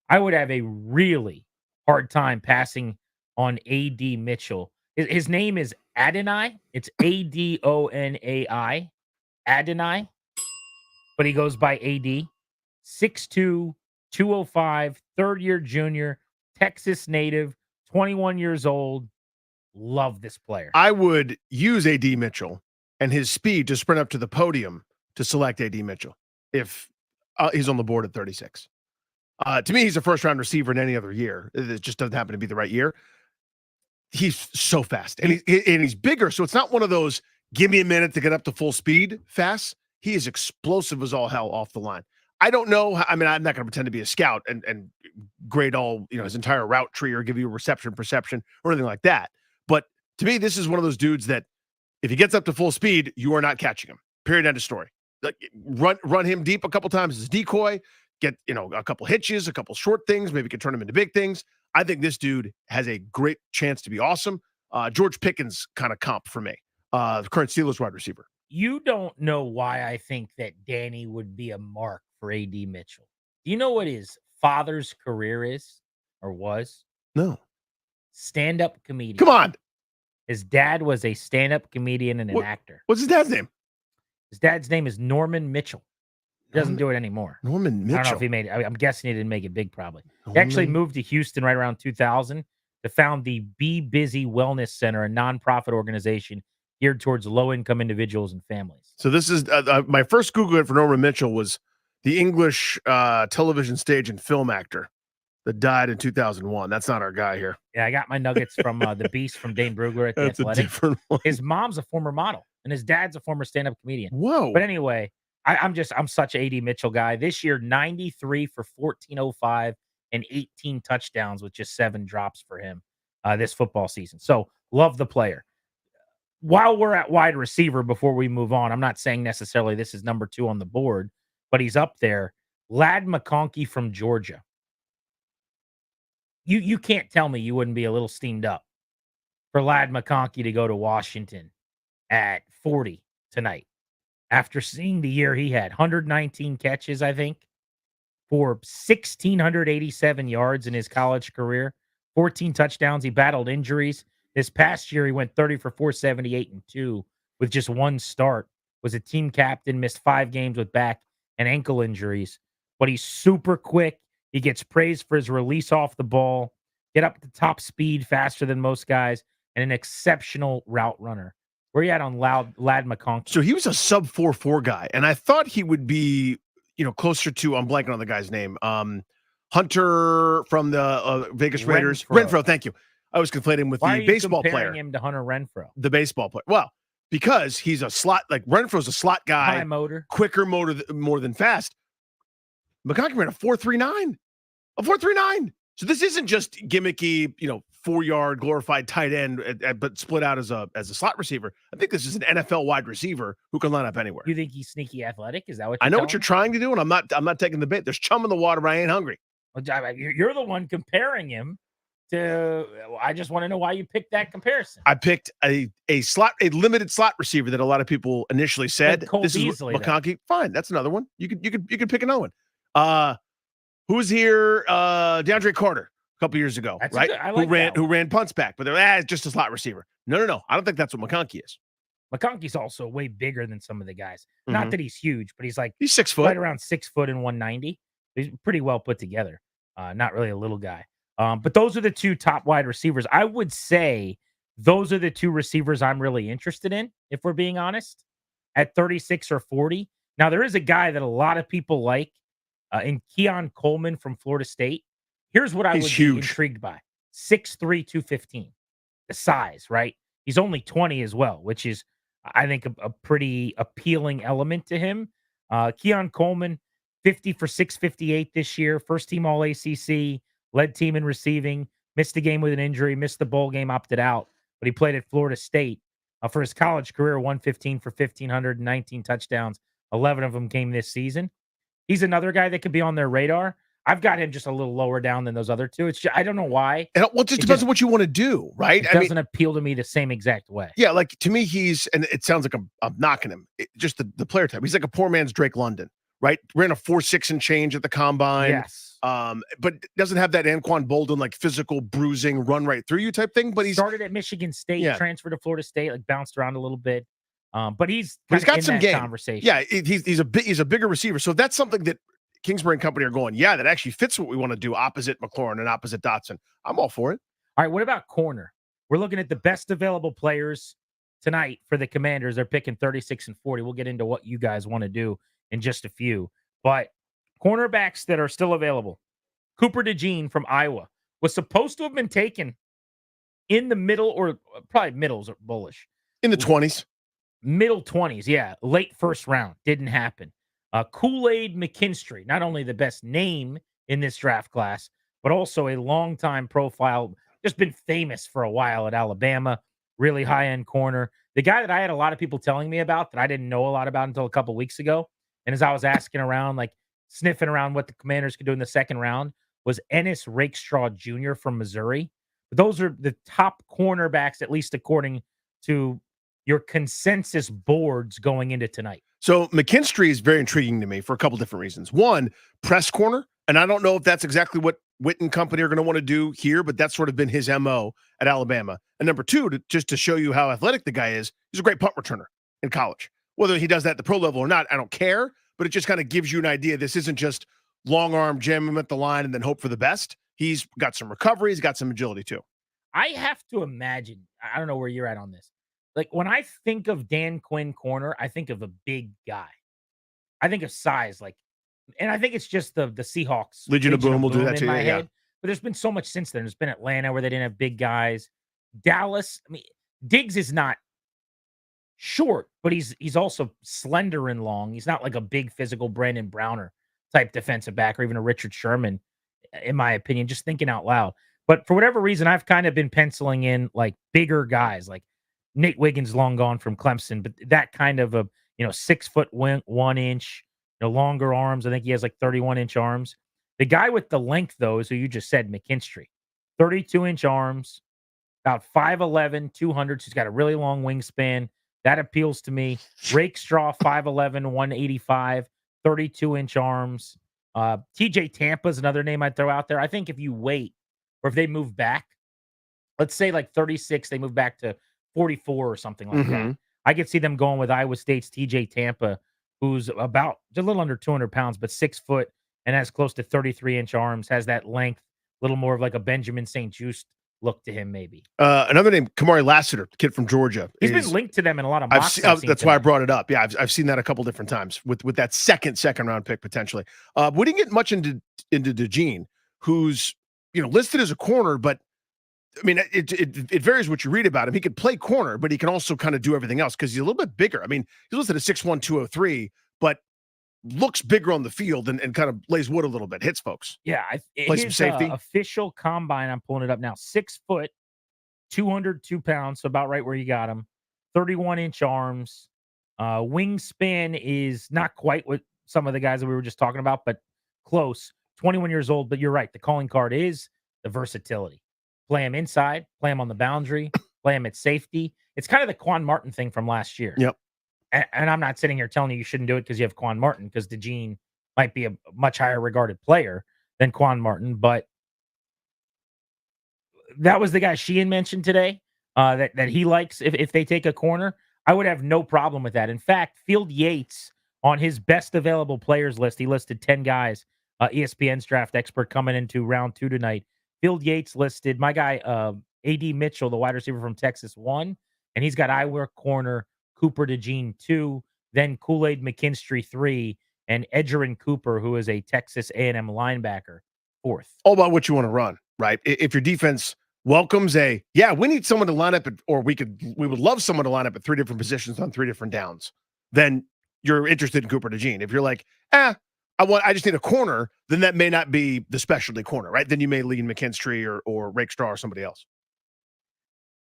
[SPEAKER 19] I would have a really hard time passing on A.D. Mitchell. His name is Adonai. It's Adonai. Adonai. But he goes by A.D. 6'2", 205, third-year junior, Texas native, 21 years old. Love this player.
[SPEAKER 9] I would use A.D. Mitchell and his speed to sprint up to the podium to select A.D. Mitchell if he's on the board at 36. To me, he's a first-round receiver in any other year. It just doesn't happen to be the right year. He's so fast, and he's bigger, so it's not one of those give me a minute to get up to full speed fast. He is explosive as all hell off the line. I don't know. I mean, I'm not going to pretend to be a scout and grade all, his entire route tree or give you a reception perception or anything like that. But to me, this is one of those dudes that if he gets up to full speed, you are not catching him. Period. End of story. Like, run him deep a couple times as decoy, get, a couple hitches, a couple short things, maybe can turn him into big things. I think this dude has a great chance to be awesome. George Pickens kind of comp for me, the current Steelers wide receiver.
[SPEAKER 19] You don't know why I think that Danny would be a mark for A.D. Mitchell. Do you know what his father's career is or was?
[SPEAKER 9] No.
[SPEAKER 19] Stand-up comedian.
[SPEAKER 9] Come on.
[SPEAKER 19] His dad was a stand-up comedian and an actor.
[SPEAKER 9] What's his dad's name?
[SPEAKER 19] His dad's name is Norman Mitchell. He doesn't do it anymore.
[SPEAKER 9] Norman Mitchell.
[SPEAKER 19] I don't know if he made it. I'm guessing he didn't make it big, probably. He actually moved to Houston right around 2000 to found the Be Busy Wellness Center, a nonprofit organization geared towards low-income individuals and families.
[SPEAKER 9] So this is my first Google hit for Norman Mitchell was the English television, stage, and film actor that died in 2001. That's not our guy here.
[SPEAKER 19] Yeah, I got my nuggets from the Beast from Dane Brugler at the
[SPEAKER 9] That's
[SPEAKER 19] Athletic.
[SPEAKER 9] a different one.
[SPEAKER 19] His mom's a former model, and his dad's a former stand-up comedian.
[SPEAKER 9] Whoa!
[SPEAKER 19] But anyway, I'm such an A.D. Mitchell guy. This year, 93 for 1405 and 18 touchdowns with just 7 drops for him this football season. So love the player. While we're at wide receiver, before we move on, I'm not saying necessarily this is number 2 on the board, but he's up there. Lad McConkey from Georgia. You can't tell me you wouldn't be a little steamed up for Lad McConkey to go to Washington at 40 tonight after seeing the year he had. 119 catches, I think, for 1,687 yards in his college career, 14 touchdowns. He battled injuries. This past year, he went 30 for 478 and 2 with just 1 start. Was a team captain, missed 5 games with back and ankle injuries. But he's super quick. He gets praised for his release off the ball, get up to top speed faster than most guys, and an exceptional route runner. Where you at on Lad McConkey?
[SPEAKER 9] So he was a sub 4.4 guy, and I thought he would be, closer to, I'm blanking on the guy's name, Hunter from the Vegas Raiders. Renfro, thank you. I was conflating with the baseball player.
[SPEAKER 19] Why are you comparing him to Hunter Renfro?
[SPEAKER 9] The baseball player. Well, because he's a slot, like Renfro's a slot guy.
[SPEAKER 19] High motor.
[SPEAKER 9] Quicker motor, more than fast. McConkey ran a 4.39. A 4.39. So this isn't just gimmicky, 4-yard glorified tight end, but split out as a slot receiver. I think this is an NFL wide receiver who can line up anywhere.
[SPEAKER 19] You think he's sneaky athletic? Is that what
[SPEAKER 9] I know what you're trying to do, and I'm not taking the bait. There's chum in the water, but I ain't hungry.
[SPEAKER 19] Well, you're the one comparing him to. I just want to know why you picked that comparison.
[SPEAKER 9] I picked a limited slot receiver that a lot of people initially said this is McConkey. Fine, that's another one. You could pick another one. Who's here? DeAndre Carter a couple years ago,
[SPEAKER 19] That's
[SPEAKER 9] right?
[SPEAKER 19] good.
[SPEAKER 9] Who ran punts back, but they're just a slot receiver. No. I don't think that's what McConkey is.
[SPEAKER 19] McConkey's also way bigger than some of the guys. Not that he's huge, but he's
[SPEAKER 9] 6 foot,
[SPEAKER 19] right around 6 foot and 190. He's pretty well put together. Not really a little guy. But those are the two top wide receivers. I would say those are the two receivers I'm really interested in, if we're being honest, at 36 or 40. Now, there is a guy that a lot of people like in Keon Coleman from Florida State. Here's what I would be intrigued by. 6'3", 215. The size, right? He's only 20 as well, which is, I think, a pretty appealing element to him. Keon Coleman, 50 for 658 this year. First team All-ACC, led team in receiving, missed a game with an injury, missed the bowl game, opted out, but he played at Florida State. For his college career, 115 for 1,519 touchdowns. 11 of them came this season. He's another guy that could be on their radar. I've got him just a little lower down than those other two. It's just, I don't know why.
[SPEAKER 9] And it just depends on what you want to do, right?
[SPEAKER 19] It doesn't appeal to me the same exact way.
[SPEAKER 9] Yeah, like to me, and it sounds like I'm knocking him. Just the player type. He's like a poor man's Drake London, right? Ran a 4.6 and change at the combine.
[SPEAKER 19] Yes.
[SPEAKER 9] But doesn't have that Anquan Bolden like physical bruising, run right through you type thing. But he
[SPEAKER 19] started at Michigan State, transferred to Florida State, like bounced around a little bit. But he's
[SPEAKER 9] got
[SPEAKER 19] in
[SPEAKER 9] some
[SPEAKER 19] that
[SPEAKER 9] game.
[SPEAKER 19] Conversation.
[SPEAKER 9] Yeah, he's a bigger receiver. So that's something that Kingsbury and company are going, that actually fits what we want to do opposite McLaurin and opposite Dotson. I'm all for it.
[SPEAKER 19] All right, what about corner? We're looking at the best available players tonight for the Commanders. They're picking 36 and 40. We'll get into what you guys want to do in just a few. But cornerbacks that are still available. Cooper DeJean from Iowa was supposed to have been taken in the middle, or probably middles are bullish.
[SPEAKER 9] In the 20s.
[SPEAKER 19] Middle 20s, yeah. Late first round. Didn't happen. Kool-Aid McKinstry, not only the best name in this draft class, but also a long-time profile, just been famous for a while at Alabama, really high-end corner. The guy that I had a lot of people telling me about that I didn't know a lot about until a couple weeks ago, and as I was asking around, like sniffing around what the Commanders could do in the second round, was Ennis Rakestraw Jr. from Missouri. Those are the top cornerbacks, at least according to your consensus boards going into tonight.
[SPEAKER 9] So McKinstry is very intriguing to me for a couple different reasons. One, press corner, and I don't know if that's exactly what Witt and company are going to want to do here, but that's sort of been his MO at Alabama. And number two, just to show you how athletic the guy is, he's a great punt returner in college. Whether he does that at the pro level or not, I don't care, but it just kind of gives you an idea. This isn't just long arm, jam him at the line, and then hope for the best. He's got some recovery. He's got some agility too.
[SPEAKER 19] I have to imagine, I don't know where you're at on this. Like when I think of Dan Quinn corner, I think of a big guy. I think of size, and I think it's just the Seahawks.
[SPEAKER 9] Legion of Boom will do that too.
[SPEAKER 19] My head. But there's been so much since then. There's been Atlanta where they didn't have big guys. Dallas, Diggs is not short, but he's also slender and long. He's not like a big physical Brandon Browner type defensive back or even a Richard Sherman, in my opinion, just thinking out loud. But for whatever reason, I've kind of been penciling in like bigger guys, like Nate Wiggins, long gone from Clemson, but that kind of 6 foot 1 inch, longer arms. I think he has like 31-inch arms. The guy with the length, though, is who you just said, McKinstry. 32-inch arms, about 5'11", 200. She's got a really long wingspan. That appeals to me. Rakestraw, 5'11", 185, 32-inch arms. TJ Tampa is another name I'd throw out there. I think if you wait, or if they move back, let's say like 36, they move back to 44 or something like that. I could see them going with Iowa State's TJ Tampa, who's about just a little under 200 pounds, but 6 foot and has close to 33-inch arms, has that length, a little more of like a Benjamin St. Juste look to him, maybe.
[SPEAKER 9] Another name, Kamari Lassiter, kid from Georgia.
[SPEAKER 19] He's been linked to them in a lot of mocks.
[SPEAKER 9] That's why I brought it up. Yeah, I've seen that a couple different times with that second round pick potentially. We didn't get much into DeJean, who's listed as a corner, but it varies what you read about him. He could play corner, but he can also kind of do everything else because he's a little bit bigger. He's listed as 6'1", 203, but looks bigger on the field and kind of lays wood a little bit, hits folks.
[SPEAKER 19] Yeah,
[SPEAKER 9] plays some safety.
[SPEAKER 19] Official combine, I'm pulling it up now. 6 foot, 202 pounds, so about right where you got him. 31-inch arms. Wingspan is not quite what some of the guys that we were just talking about, but close. 21 years old, but you're right. The calling card is the versatility. Play him inside, play him on the boundary, play him at safety. It's kind of the Quan Martin thing from last year.
[SPEAKER 9] Yep.
[SPEAKER 19] And I'm not sitting here telling you shouldn't do it because you have Quan Martin, because DeJean might be a much higher regarded player than Quan Martin. But that was the guy Sheehan mentioned today that he likes if they take a corner. I would have no problem with that. In fact, Field Yates, on his best available players list, he listed 10 guys, ESPN's draft expert, coming into round 2 tonight. Field Yates listed. My guy, A.D. Mitchell, the wide receiver from Texas, 1. And he's got Iowa corner Cooper DeJean 2. Then Kool-Aid McKinstry 3. And Edgerrin Cooper, who is a Texas A&M linebacker, 4th.
[SPEAKER 9] All about what you want to run, right? If your defense welcomes we need someone to line up we would love someone to line up at 3 different positions on 3 different downs, then you're interested in Cooper DeJean. If you're like, I just need a corner, then that may not be the specialty corner, right? Then you may lean McKinstry or Rakestraw or somebody else.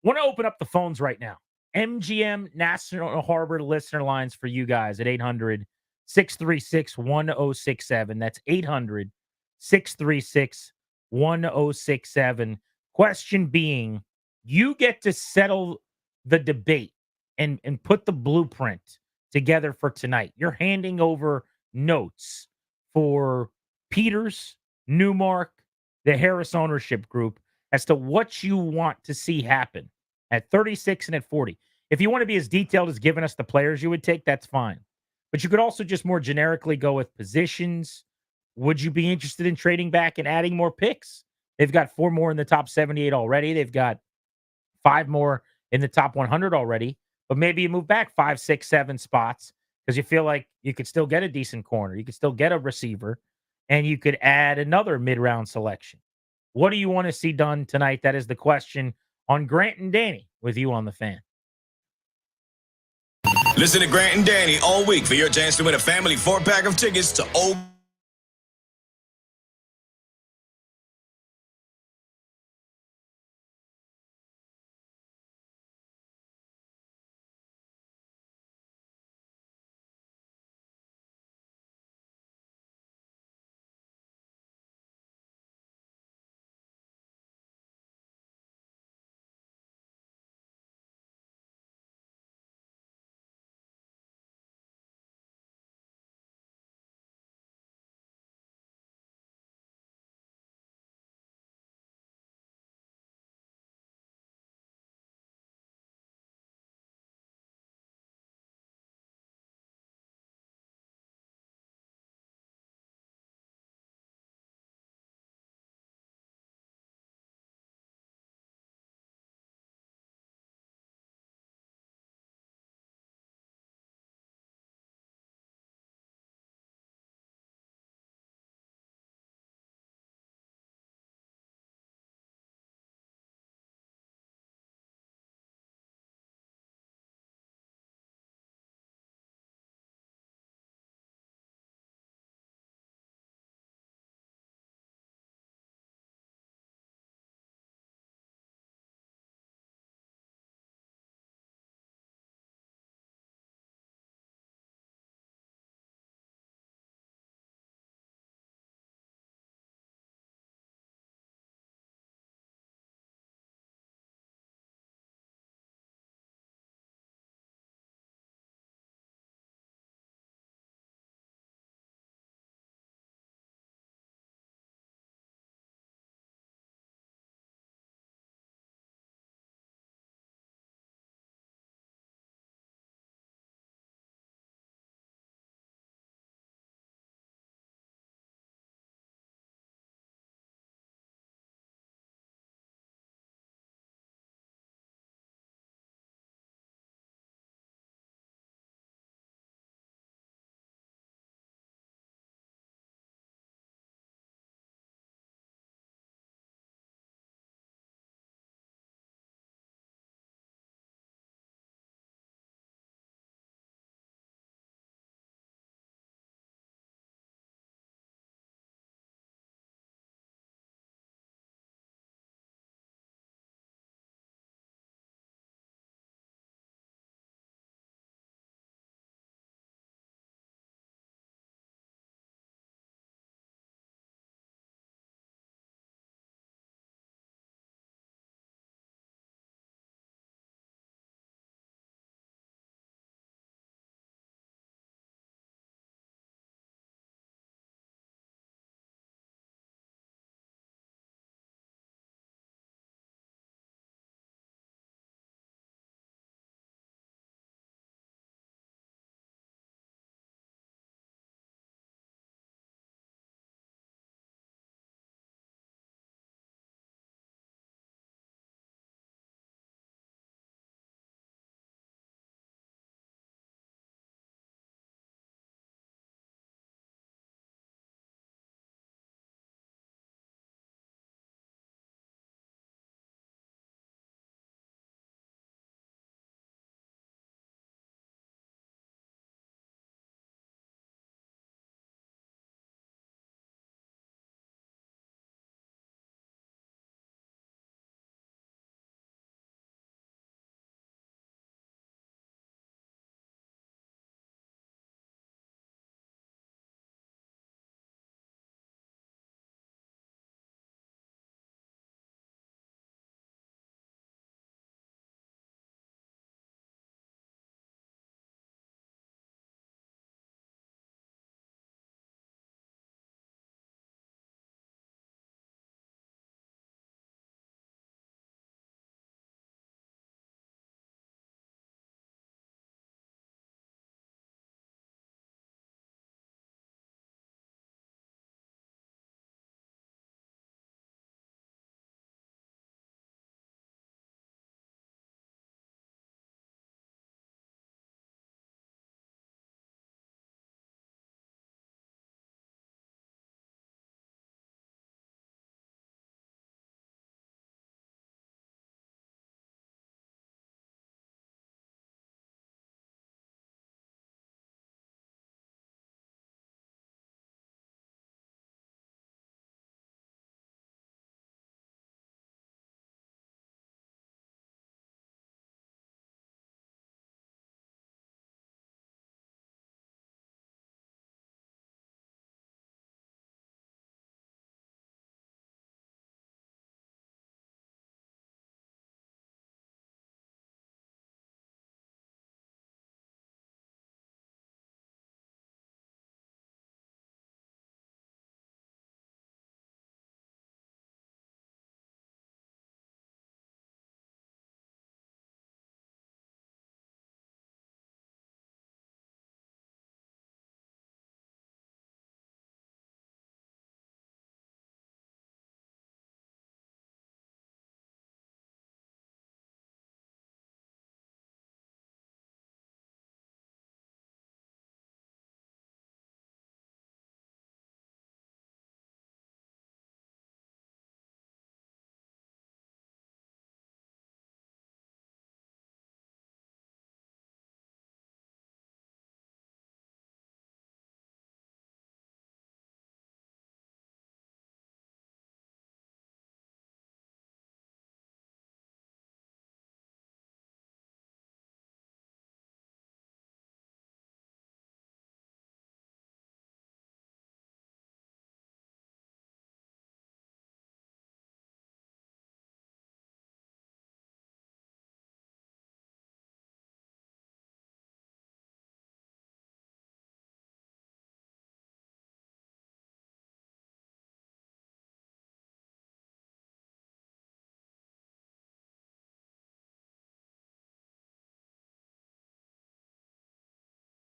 [SPEAKER 19] Want to open up the phones right now. MGM National Harbor listener lines for you guys at 800-636-1067. That's 800-636-1067. Question being, you get to settle the debate and put the blueprint together for tonight. You're handing over notes for Peters, Newmark, the Harris ownership group as to what you want to see happen at 36 and at 40. If you want to be as detailed as giving us the players you would take, that's fine. But you could also just more generically go with positions. Would you be interested in trading back and adding more picks? They've got 4 more in the top 78 already. They've got 5 more in the top 100 already. But maybe you move back 5, 6, 7 spots because you feel like you could still get a decent corner. You could still get a receiver, and you could add another mid-round selection. What do you want to see done tonight? That is the question on Grant and Danny with you on the Fan.
[SPEAKER 5] Listen to Grant and Danny all week for your chance to win a family 4-pack of tickets to Old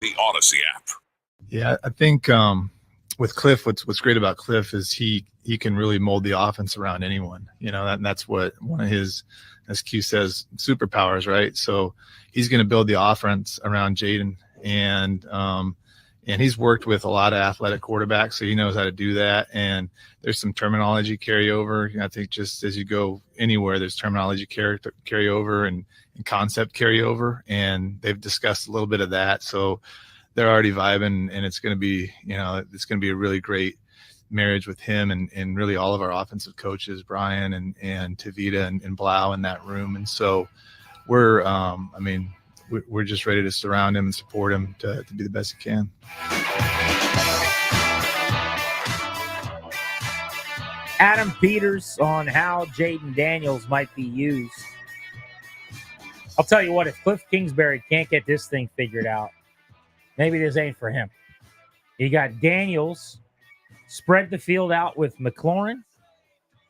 [SPEAKER 23] The Odyssey app.
[SPEAKER 7] Yeah, I think with Cliff, what's great about Cliff is he can really mold the offense around anyone. You know, that's what one of his, as Q says, superpowers, right? So he's going to build the offense around Jaden, and he's worked with a lot of athletic quarterbacks, so he knows how to do that. And there's some terminology carryover. You know, I think just as you go anywhere, there's terminology carryover and concept carryover, and they've discussed a little bit of that. So they're already vibing, and it's going to be, it's going to be a really great marriage with him and really all of our offensive coaches, Brian and Tavita and Blau in that room. And so we're just ready to surround him and support him to be the best he can.
[SPEAKER 19] Adam Peters on how Jaden Daniels might be used. I'll tell you what, if Cliff Kingsbury can't get this thing figured out, maybe this ain't for him. You got Daniels, spread the field out with McLaurin,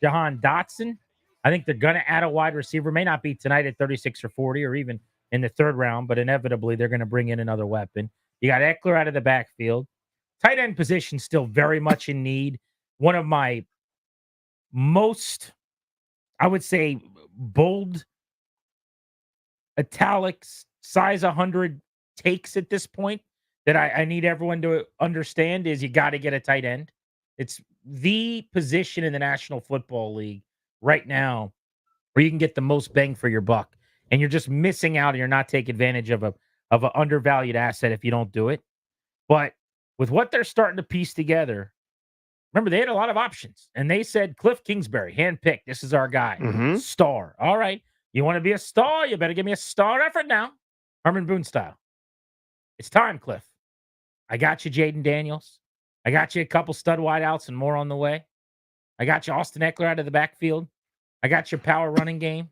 [SPEAKER 19] Jahan Dotson. I think they're going to add a wide receiver. May not be tonight at 36 or 40 or even in the third round, but inevitably they're going to bring in another weapon. You got Eckler out of the backfield. Tight end position still very much in need. One of my most, I would say, bold, italics, size 100 takes at this point that I need everyone to understand is you got to get a tight end. It's the position in the National Football League right now where you can get the most bang for your buck. And you're just missing out and you're not taking advantage of an undervalued asset if you don't do it. But with what they're starting to piece together, remember, they had a lot of options. And they said, Cliff Kingsbury, handpicked, this is our guy. Star. All right. You want to be a star? You better give me a star effort now. Herman Boone style. It's time, Cliff. I got you, Jaden Daniels. I got you a couple stud wideouts and more on the way. I got you Austin Eckler out of the backfield. I got your power running game.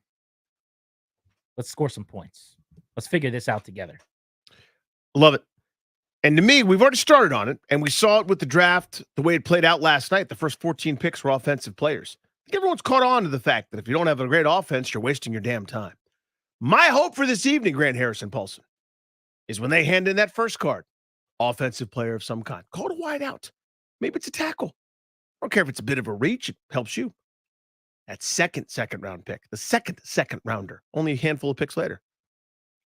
[SPEAKER 19] Let's score some points. Let's figure this out together.
[SPEAKER 9] Love it. And to me, we've already started on it, and we saw it with the draft, the way it played out last night. The first 14 picks were offensive players. I think everyone's caught on to the fact that if you don't have a great offense, you're wasting your damn time. My hope for this evening, Grant Harrison Paulson, is when they hand in that first card, offensive player of some kind. Call it a wide out. Maybe it's a tackle. I don't care if it's a bit of a reach. It helps you. That second round pick, the second rounder, only a handful of picks later.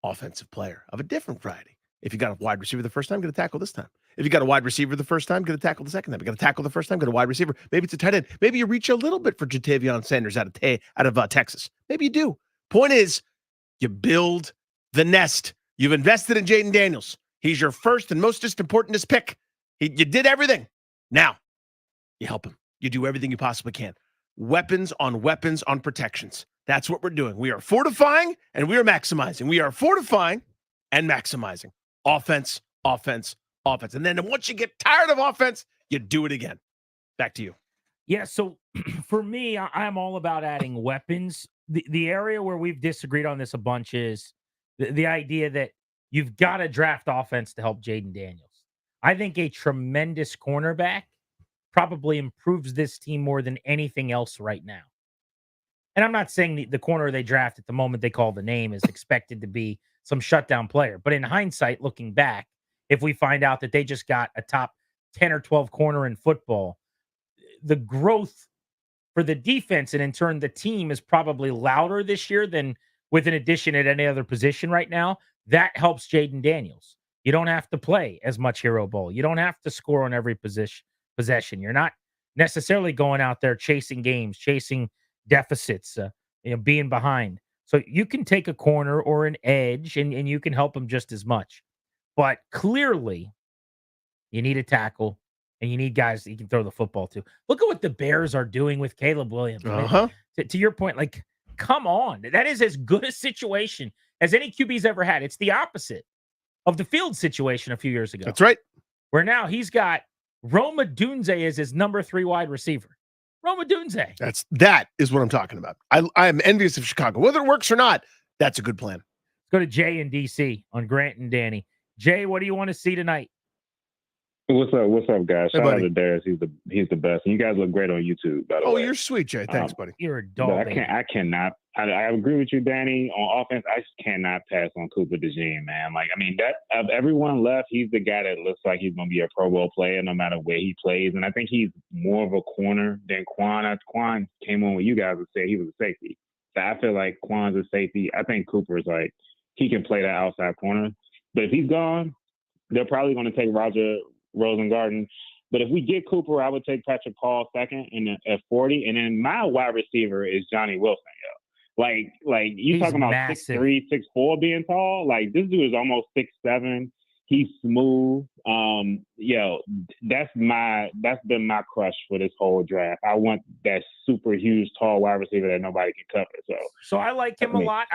[SPEAKER 9] Offensive player of a different variety. If you got a wide receiver the first time, get a tackle this time. If you got a wide receiver the first time, get a tackle the second time. You got a tackle the first time, get a wide receiver. Maybe it's a tight end. Maybe you reach a little bit for Jatavion Sanders out of Texas. Maybe you do. Point is, you build the nest. You've invested in Jaden Daniels. He's your first and most importantest pick. You did everything. Now, you help him. You do everything you possibly can. Weapons on protections. That's what we're doing. We are fortifying and we are maximizing. We are fortifying and maximizing. Offense. And then once you get tired of offense, you do it again. Back to you.
[SPEAKER 19] Yeah, so for me, I'm all about adding weapons. The area where we've disagreed on this a bunch is the idea that you've got to draft offense to help Jaden Daniels. I think a tremendous cornerback probably improves this team more than anything else right now. And I'm not saying the corner they draft at the moment they call the name is expected to be some shutdown player. But in hindsight, looking back, if we find out that they just got a top 10 or 12 corner in football, the growth for the defense and in turn the team is probably louder this year than with an addition at any other position right now. That helps Jaden Daniels. You don't have to play as much hero ball. You don't have to score on every possession. You're not necessarily going out there chasing games, chasing deficits, being behind. So you can take a corner or an edge and you can help them just as much. But clearly, you need a tackle and you need guys that you can throw the football to. Look at what the Bears are doing with Caleb Williams. To your point, like, come on. That is as good a situation as any QB's ever had. It's the opposite of the Field situation a few years ago.
[SPEAKER 9] That's right.
[SPEAKER 19] Where now he's got Roma Dunze as his number 3 wide receiver. Roma Dunze.
[SPEAKER 9] That is what I'm talking about. I am envious of Chicago. Whether it works or not, that's a good plan.
[SPEAKER 19] Let's go to Jay in DC on Grant and Danny. Jay, what do you want to see tonight?
[SPEAKER 11] What's up, guys?
[SPEAKER 9] Hey,
[SPEAKER 11] Shout out
[SPEAKER 9] buddy.
[SPEAKER 11] to Darius. He's the best. And you guys look great on YouTube, by the way.
[SPEAKER 9] Oh, you're sweet, Jay. Thanks, buddy.
[SPEAKER 19] You're a dog.
[SPEAKER 11] But I cannot I agree with you, Danny. On offense, I just cannot pass on Cooper DeJean, man. Like, I mean, that of everyone left, he's the guy that looks like he's going to be a Pro Bowl player no matter where he plays. And I think he's more of a corner than Quan. Quan came on with you guys and said he was a safety. So I feel like Quan's a safety. I think Cooper's like, he can play that outside corner. But if he's gone, they're probably going to take Roger Rosengarten. But if we get Cooper, I would take Patrick Paul second and at 40. And then my wide receiver is Johnny Wilson, yo. Like you talking about 6'3", 6'4" being tall. Like, this dude is almost 6'7". He's smooth. That's been my crush for this whole draft. I want that super huge, tall wide receiver that nobody can cover.
[SPEAKER 19] So I like him a lot.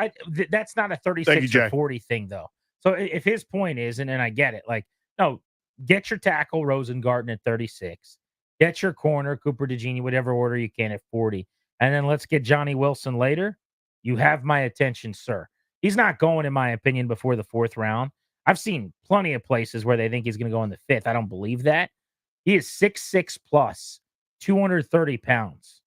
[SPEAKER 19] That's not a 36
[SPEAKER 9] you,
[SPEAKER 19] or 40 thing, though. So if his point is, and I get it, like, no, get your tackle Rosengarten at 36. Get your corner, Cooper DeJean, whatever order you can at 40. And then let's get Johnny Wilson later. You have my attention, sir. He's not going, in my opinion, before the 4th round. I've seen plenty of places where they think he's going to go in the 5th. I don't believe that. He is 6'6 plus, 230 pounds.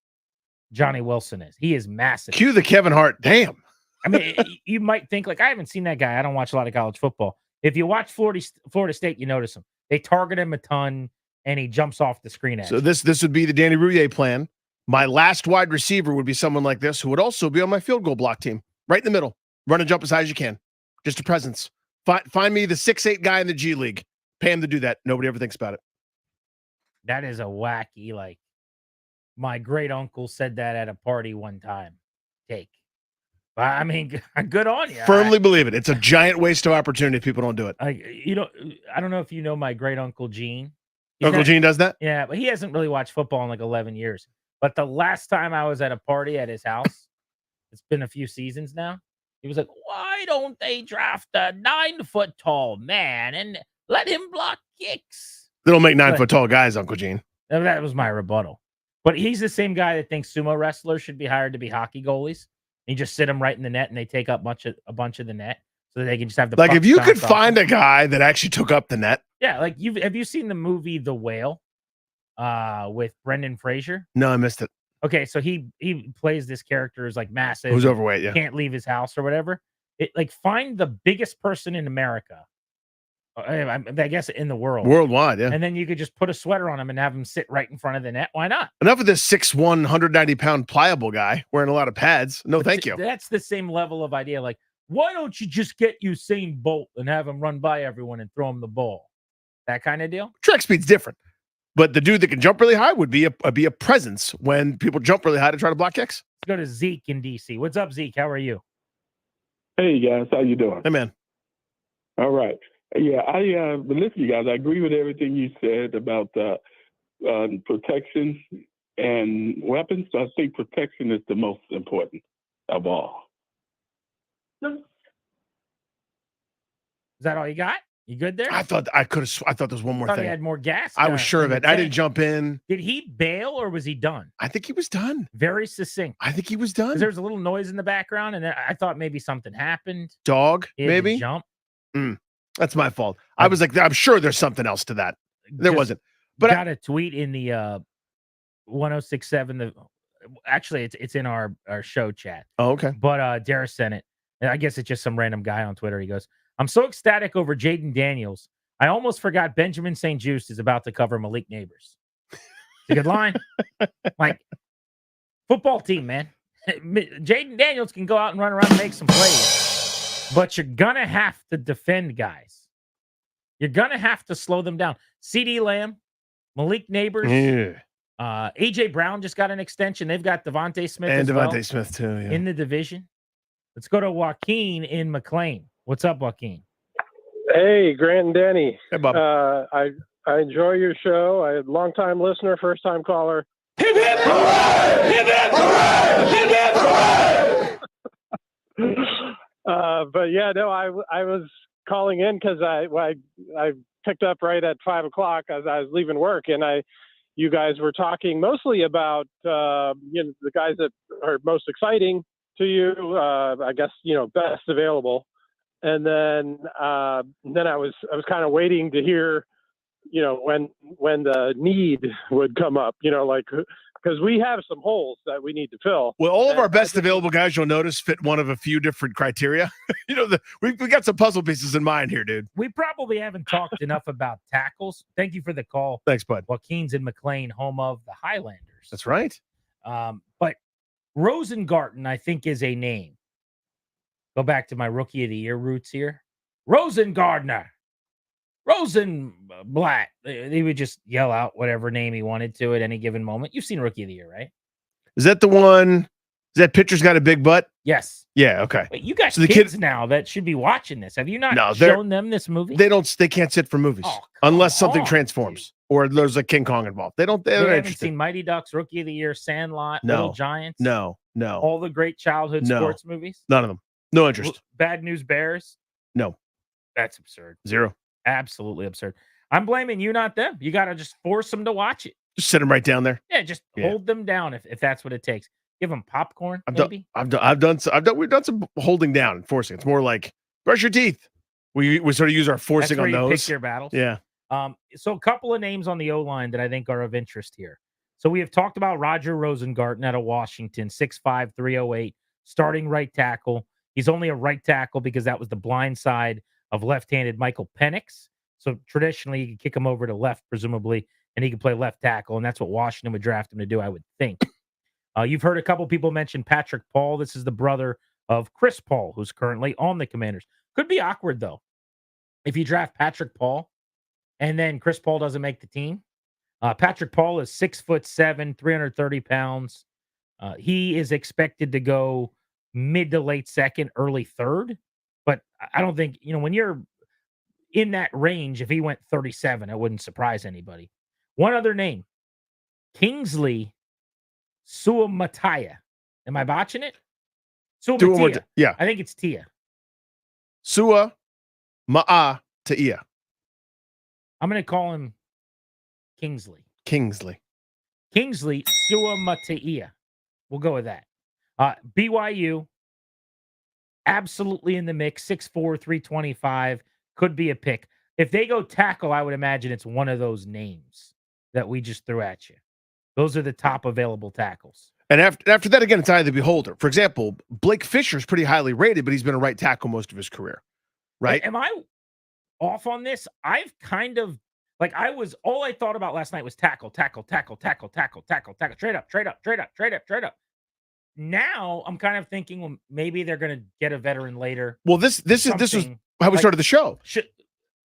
[SPEAKER 19] Johnny Wilson is. He is massive.
[SPEAKER 9] Cue the Kevin Hart. Damn.
[SPEAKER 19] I mean, you might think, like, I haven't seen that guy. I don't watch a lot of college football. If you watch Florida State, you notice him. They target him a ton, and he jumps off the screen edge.
[SPEAKER 9] So this would be the Danny Rouillet plan. My last wide receiver would be someone like this, who would also be on my field goal block team, right in the middle. Run and jump as high as you can. Just a presence. Find me the 6'8" guy in the G League. Pay him to do that. Nobody ever thinks about it.
[SPEAKER 19] That is a wacky, like, my great uncle said that at a party one time. Take. I mean, good on you.
[SPEAKER 9] Firmly believe it. It's a giant waste of opportunity if people don't do it.
[SPEAKER 19] I don't know if you know my great uncle Gene.
[SPEAKER 9] Uncle Gene does that?
[SPEAKER 19] Yeah, but he hasn't really watched football in like 11 years. But the last time I was at a party at his house, it's been a few seasons now, he was like, why don't they draft a 9-foot tall man and let him block kicks?
[SPEAKER 9] They don't make 9-foot tall guys, Uncle Gene.
[SPEAKER 19] That was my rebuttal. But he's the same guy that thinks sumo wrestlers should be hired to be hockey goalies. You just sit them right in the net and they take up a bunch of the net so that they can just have the
[SPEAKER 9] like,
[SPEAKER 19] puck
[SPEAKER 9] if you could
[SPEAKER 19] bounce off
[SPEAKER 9] find
[SPEAKER 19] them.
[SPEAKER 9] a guy that actually took up the net.
[SPEAKER 19] Yeah, like have you seen the movie The Whale with Brendan Fraser?
[SPEAKER 9] No, I missed it.
[SPEAKER 19] Okay, so he plays this character who's like massive.
[SPEAKER 9] Who's overweight, yeah.
[SPEAKER 19] Can't leave his house or whatever. Like, find the biggest person in America. I guess in the world.
[SPEAKER 9] Worldwide, yeah.
[SPEAKER 19] And then you could just put a sweater on him and have him sit right in front of the net. Why not?
[SPEAKER 9] Enough of this 6'1", 190-pound pliable guy wearing a lot of pads. No, thank you.
[SPEAKER 19] That's the same level of idea. Like, why don't you just get Usain Bolt and have him run by everyone and throw him the ball? That kind of deal?
[SPEAKER 9] Track speed's different. But the dude that can jump really high would be a presence when people jump really high to try to block kicks.
[SPEAKER 19] Let's go to Zeke in D.C. What's up, Zeke? How are you?
[SPEAKER 14] Hey, guys. How you doing?
[SPEAKER 9] Hey, man.
[SPEAKER 14] All right. Yeah, but listen, you guys, I agree with everything you said about protection and weapons. I think protection is the most important of all.
[SPEAKER 19] Is that all you got? You good there?
[SPEAKER 9] I thought I thought there was one more
[SPEAKER 19] thought
[SPEAKER 9] thing.
[SPEAKER 19] he had more gas.
[SPEAKER 9] I was sure of it. I didn't jump in.
[SPEAKER 19] Did he bail or was he done?
[SPEAKER 9] I think he was done.
[SPEAKER 19] Very succinct.
[SPEAKER 9] I think he was done.
[SPEAKER 19] There was a little noise in the background, and I thought maybe something happened.
[SPEAKER 9] Dog,
[SPEAKER 19] He had to
[SPEAKER 9] maybe?
[SPEAKER 19] jump.
[SPEAKER 9] That's my fault. I was like, I'm sure there's something else to that. There
[SPEAKER 19] Just
[SPEAKER 9] wasn't. But
[SPEAKER 19] got a tweet in the 1067. Actually, it's in our show chat.
[SPEAKER 9] Oh, okay.
[SPEAKER 19] But Darius sent it. And I guess it's just some random guy on Twitter. He goes, I'm so ecstatic over Jaden Daniels. I almost forgot Benjamin St. Juste is about to cover Malik Neighbors. It's a good line. Like, football team, man. Jaden Daniels can go out and run around and make some plays. But you're going to have to defend guys. You're going to have to slow them down. CD Lamb, Malik Neighbors, A.J. Brown just got an extension. They've got Devontae Smith
[SPEAKER 9] and
[SPEAKER 19] as
[SPEAKER 9] Devontae
[SPEAKER 19] well
[SPEAKER 9] Smith, too. Yeah.
[SPEAKER 19] in the division. Let's go to Joaquin in McLean. What's up, Joaquin?
[SPEAKER 15] Hey, Grant and Danny.
[SPEAKER 9] Hey, Bob.
[SPEAKER 15] I enjoy your show. I'm a long-time listener, first-time caller.
[SPEAKER 8] Hip hip hooray! Hip hip hooray! Hip hip hooray!
[SPEAKER 15] But yeah, no, I was calling in because I picked up right at 5 o'clock as I was leaving work, and you guys were talking mostly about the guys that are most exciting to you. I guess best available, and then I was kind of waiting to hear when the need would come up. Like because we have some holes that we need to fill.
[SPEAKER 9] Well, all of our
[SPEAKER 15] And
[SPEAKER 9] best available guys, you'll notice, fit one of a few different criteria. We got some puzzle pieces in mind here, dude.
[SPEAKER 19] We probably haven't talked enough about tackles. Thank you for the call.
[SPEAKER 9] Thanks, bud.
[SPEAKER 19] Joaquin's in McLean, home of the Highlanders.
[SPEAKER 9] That's right.
[SPEAKER 19] But Rosengarten, I think, is a name. Go back to my Rookie of the Year roots here. Rosengartner. Rosenblatt. They would just yell out whatever name he wanted to at any given moment. You've seen Rookie of the Year, right?
[SPEAKER 9] Is that the one? Is that pitcher's got a big butt?
[SPEAKER 19] Yes.
[SPEAKER 9] Yeah. Okay.
[SPEAKER 19] Wait, you got
[SPEAKER 9] So the
[SPEAKER 19] kids
[SPEAKER 9] kid-
[SPEAKER 19] now that should be watching this. Have you not
[SPEAKER 9] No, they're-
[SPEAKER 19] shown them this movie?
[SPEAKER 9] They can't sit for movies unless something
[SPEAKER 19] on,
[SPEAKER 9] transforms or there's a King Kong involved. They're
[SPEAKER 19] They
[SPEAKER 9] not
[SPEAKER 19] haven't
[SPEAKER 9] interested.
[SPEAKER 19] seen Mighty Ducks, Rookie of the Year, Sandlot,
[SPEAKER 9] No.
[SPEAKER 19] Little Giants.
[SPEAKER 9] No.
[SPEAKER 19] All the great childhood
[SPEAKER 9] No.
[SPEAKER 19] sports movies.
[SPEAKER 9] None of them. No interest.
[SPEAKER 19] Bad News Bears.
[SPEAKER 9] No.
[SPEAKER 19] That's absurd.
[SPEAKER 9] Zero.
[SPEAKER 19] Absolutely absurd. I'm blaming you, not them. You got to just force them to watch it.
[SPEAKER 9] Just sit them right down there.
[SPEAKER 19] Yeah, just hold them down if that's what it takes. Give them popcorn, maybe.
[SPEAKER 9] We've done some holding down and forcing. It's more like brush your teeth. We sort of use our forcing
[SPEAKER 19] That's where
[SPEAKER 9] on
[SPEAKER 19] you
[SPEAKER 9] those.
[SPEAKER 19] pick your battles.
[SPEAKER 9] Yeah.
[SPEAKER 19] So a couple of names on the O-line that I think are of interest here. So we have talked about Roger Rosengarten out of Washington, 6'5", 308, starting right tackle. He's only a right tackle because that was the blind side of left-handed Michael Penix. So traditionally, you could kick him over to left, presumably, and he could play left tackle, and that's what Washington would draft him to do, I would think. You've heard a couple people mention Patrick Paul. This is the brother of Chris Paul, who's currently on the Commanders. Could be awkward, though, if you draft Patrick Paul and then Chris Paul doesn't make the team. Patrick Paul is 6'7", 330 pounds. He is expected to go mid to late second, early third. But I don't think, when you're in that range, if he went 37, it wouldn't surprise anybody. One other name, Kingsley Suamataya. Am I botching it?
[SPEAKER 9] Do it one more
[SPEAKER 19] Suamatia.
[SPEAKER 9] yeah.
[SPEAKER 19] I think it's Tia.
[SPEAKER 9] Sua Ma'a Ta'ia.
[SPEAKER 19] I'm going to call him Kingsley.
[SPEAKER 9] Kingsley
[SPEAKER 19] Suamatia. We'll go with that. BYU, absolutely in the mix, 6'4", 325, could be a pick. If they go tackle, I would imagine it's one of those names that we just threw at you. Those are the top available tackles.
[SPEAKER 9] And after that, again, it's eye of the beholder. For example, Blake Fisher is pretty highly rated, but he's been a right tackle most of his career, right?
[SPEAKER 19] Am I off on this? I've kind of, all I thought about last night was tackle, straight up. Now I'm kind of thinking, well, maybe they're going to get a veteran later.
[SPEAKER 9] Well, this was how we started the show.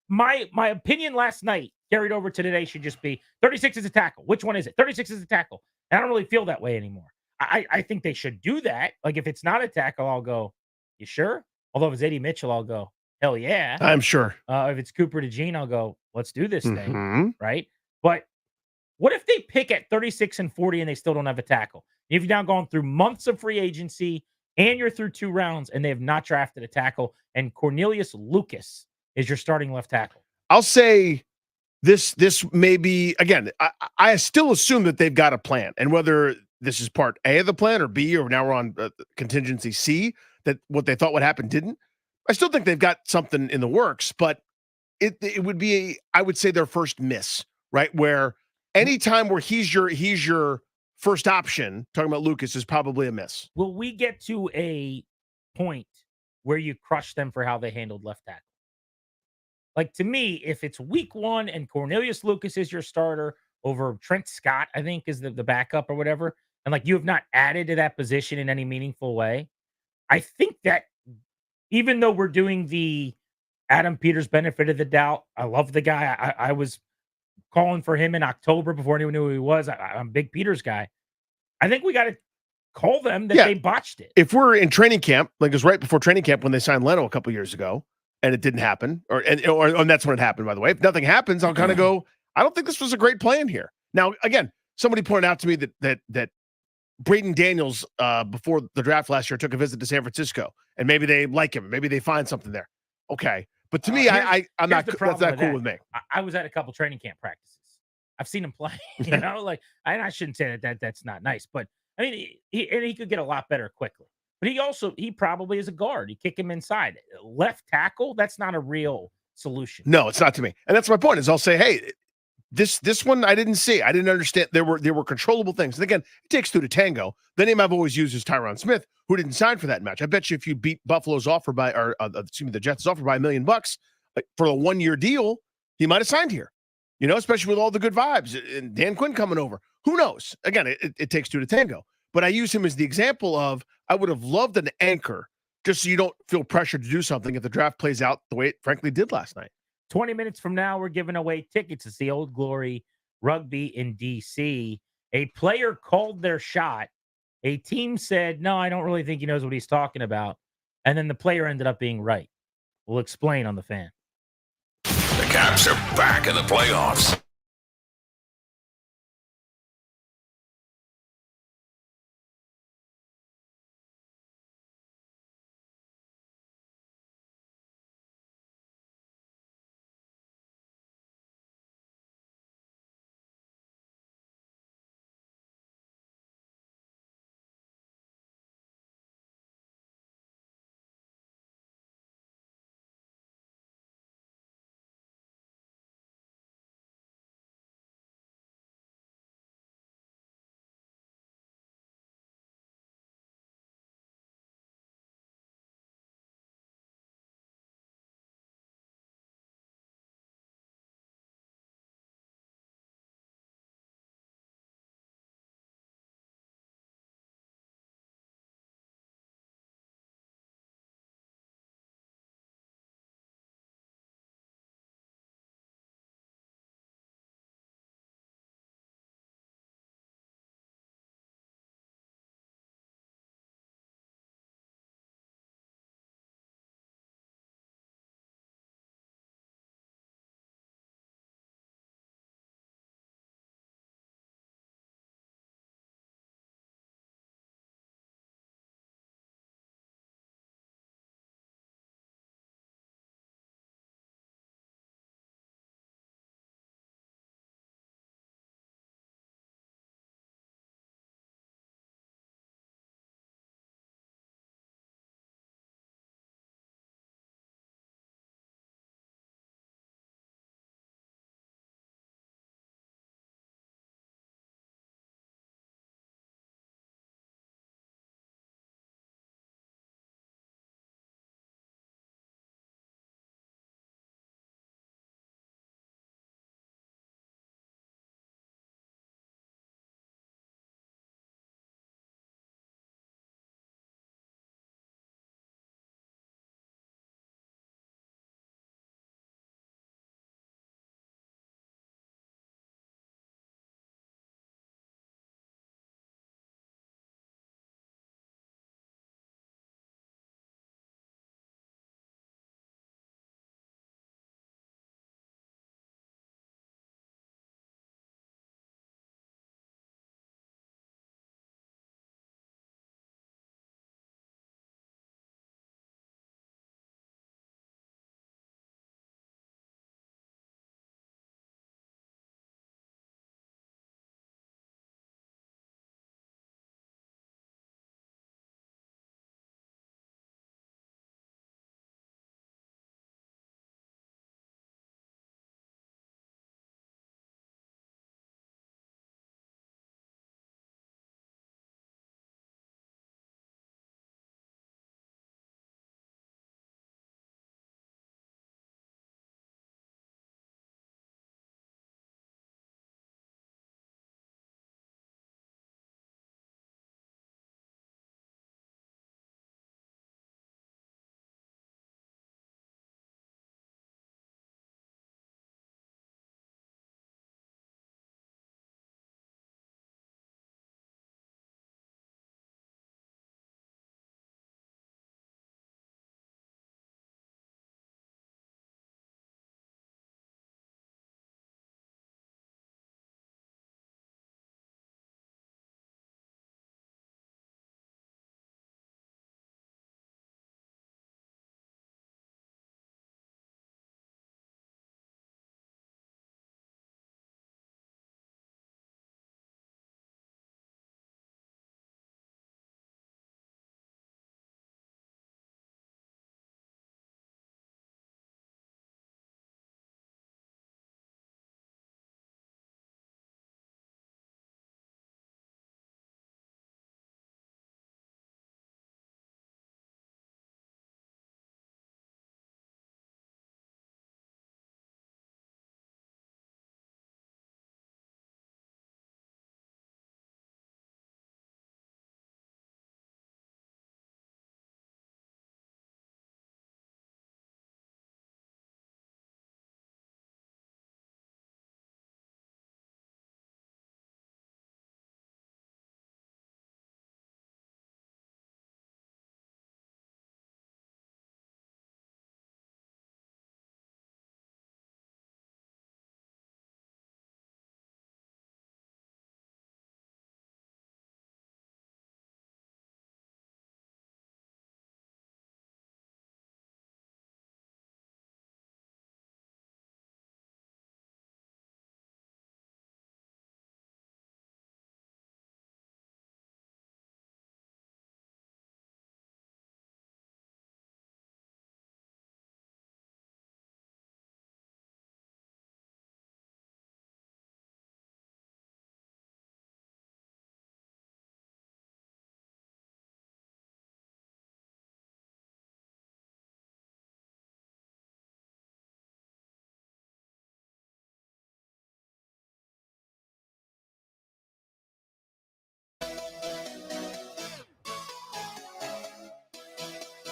[SPEAKER 19] My opinion last night carried over to today should just be 36 is a tackle. Which one is it? 36 is a tackle. And I don't really feel that way anymore. I think they should do that. Like, if it's not a tackle, I'll go, you sure? Although if it's Eddie Mitchell, I'll go, hell yeah.
[SPEAKER 9] I'm sure.
[SPEAKER 19] If it's Cooper DeJean, I'll go, let's do this thing,
[SPEAKER 9] Mhm.
[SPEAKER 19] right? But what if they pick at 36 and 40 and they still don't have a tackle? If you've now gone through months of free agency and you're through 2 rounds and they have not drafted a tackle, and Cornelius Lucas is your starting left tackle.
[SPEAKER 9] I'll say this may be, again, I still assume that they've got a plan, and whether this is part A of the plan or B, or now we're on contingency C, that what they thought would happen didn't. I still think they've got something in the works, but it would be, I would say, their first miss, right? Where anytime where he's your first option, talking about Lucas, is probably a miss.
[SPEAKER 19] Will we get to a point where you crush them for how they handled left tackle? Like, to me, if it's week 1 and Cornelius Lucas is your starter over Trent Scott, I think is the backup or whatever, and like you have not added to that position in any meaningful way, I think that even though we're doing the Adam Peters benefit of the doubt, I love the guy. I was calling for him in October before anyone knew who he was. I'm a big Peters guy. I think we got to call them that they botched it.
[SPEAKER 9] If we're in training camp, like it was right before training camp when they signed Leno a couple years ago, and it didn't happen, or that's when it happened, by the way. If nothing happens, I'll kind of go, I don't think this was a great plan here. Now, again, somebody pointed out to me that Jaden Daniels, before the draft last year, took a visit to San Francisco, and maybe they like him. Maybe they find something there. Okay. But to me, I'm not, that's not cool with me.
[SPEAKER 19] I was at a couple training camp practices. I've seen him play, and I shouldn't say that's not nice, but I mean, he could get a lot better quickly. But he probably is a guard. You kick him inside. Left tackle, that's not a real solution.
[SPEAKER 9] No, it's not to me. And that's my point, is I'll say, hey, This one I didn't see. I didn't understand. There were controllable things. And again, it takes two to tango. The name I've always used is Tyron Smith, who didn't sign for that match. I bet you if you beat Buffalo's offer by, or the Jets' offer by $1 million for a 1-year deal, he might have signed here. Especially with all the good vibes and Dan Quinn coming over. Who knows? Again, it takes two to tango. But I use him as the example of I would have loved an anchor just so you don't feel pressured to do something if the draft plays out the way it frankly did last night.
[SPEAKER 19] 20 minutes from now, we're giving away tickets to see Old Glory Rugby in D.C. A player called their shot. A team said, no, I don't really think he knows what he's talking about. And then the player ended up being right. We'll explain on the Fan.
[SPEAKER 23] The Caps are back in the playoffs.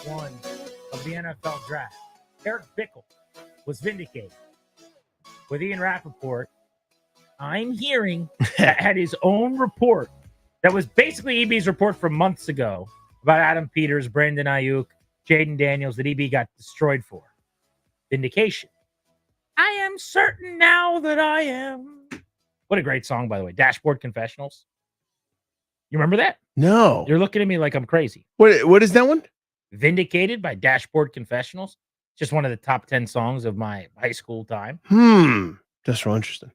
[SPEAKER 19] one of the NFL draft. Eric Bickle was vindicated. With Ian Rappaport, I'm hearing that had his own report that was basically EB's report from months ago about Adam Peters, Brandon Ayuk, Jaden Daniels that EB got destroyed for. Vindication. I am certain now that I am. What a great song, by the way. Dashboard Confessionals. You remember that?
[SPEAKER 9] No.
[SPEAKER 19] You're looking at me like I'm crazy.
[SPEAKER 9] What is that one?
[SPEAKER 19] Vindicated by Dashboard Confessionals. Just one of the top 10 songs of my high school time.
[SPEAKER 9] That's real interesting.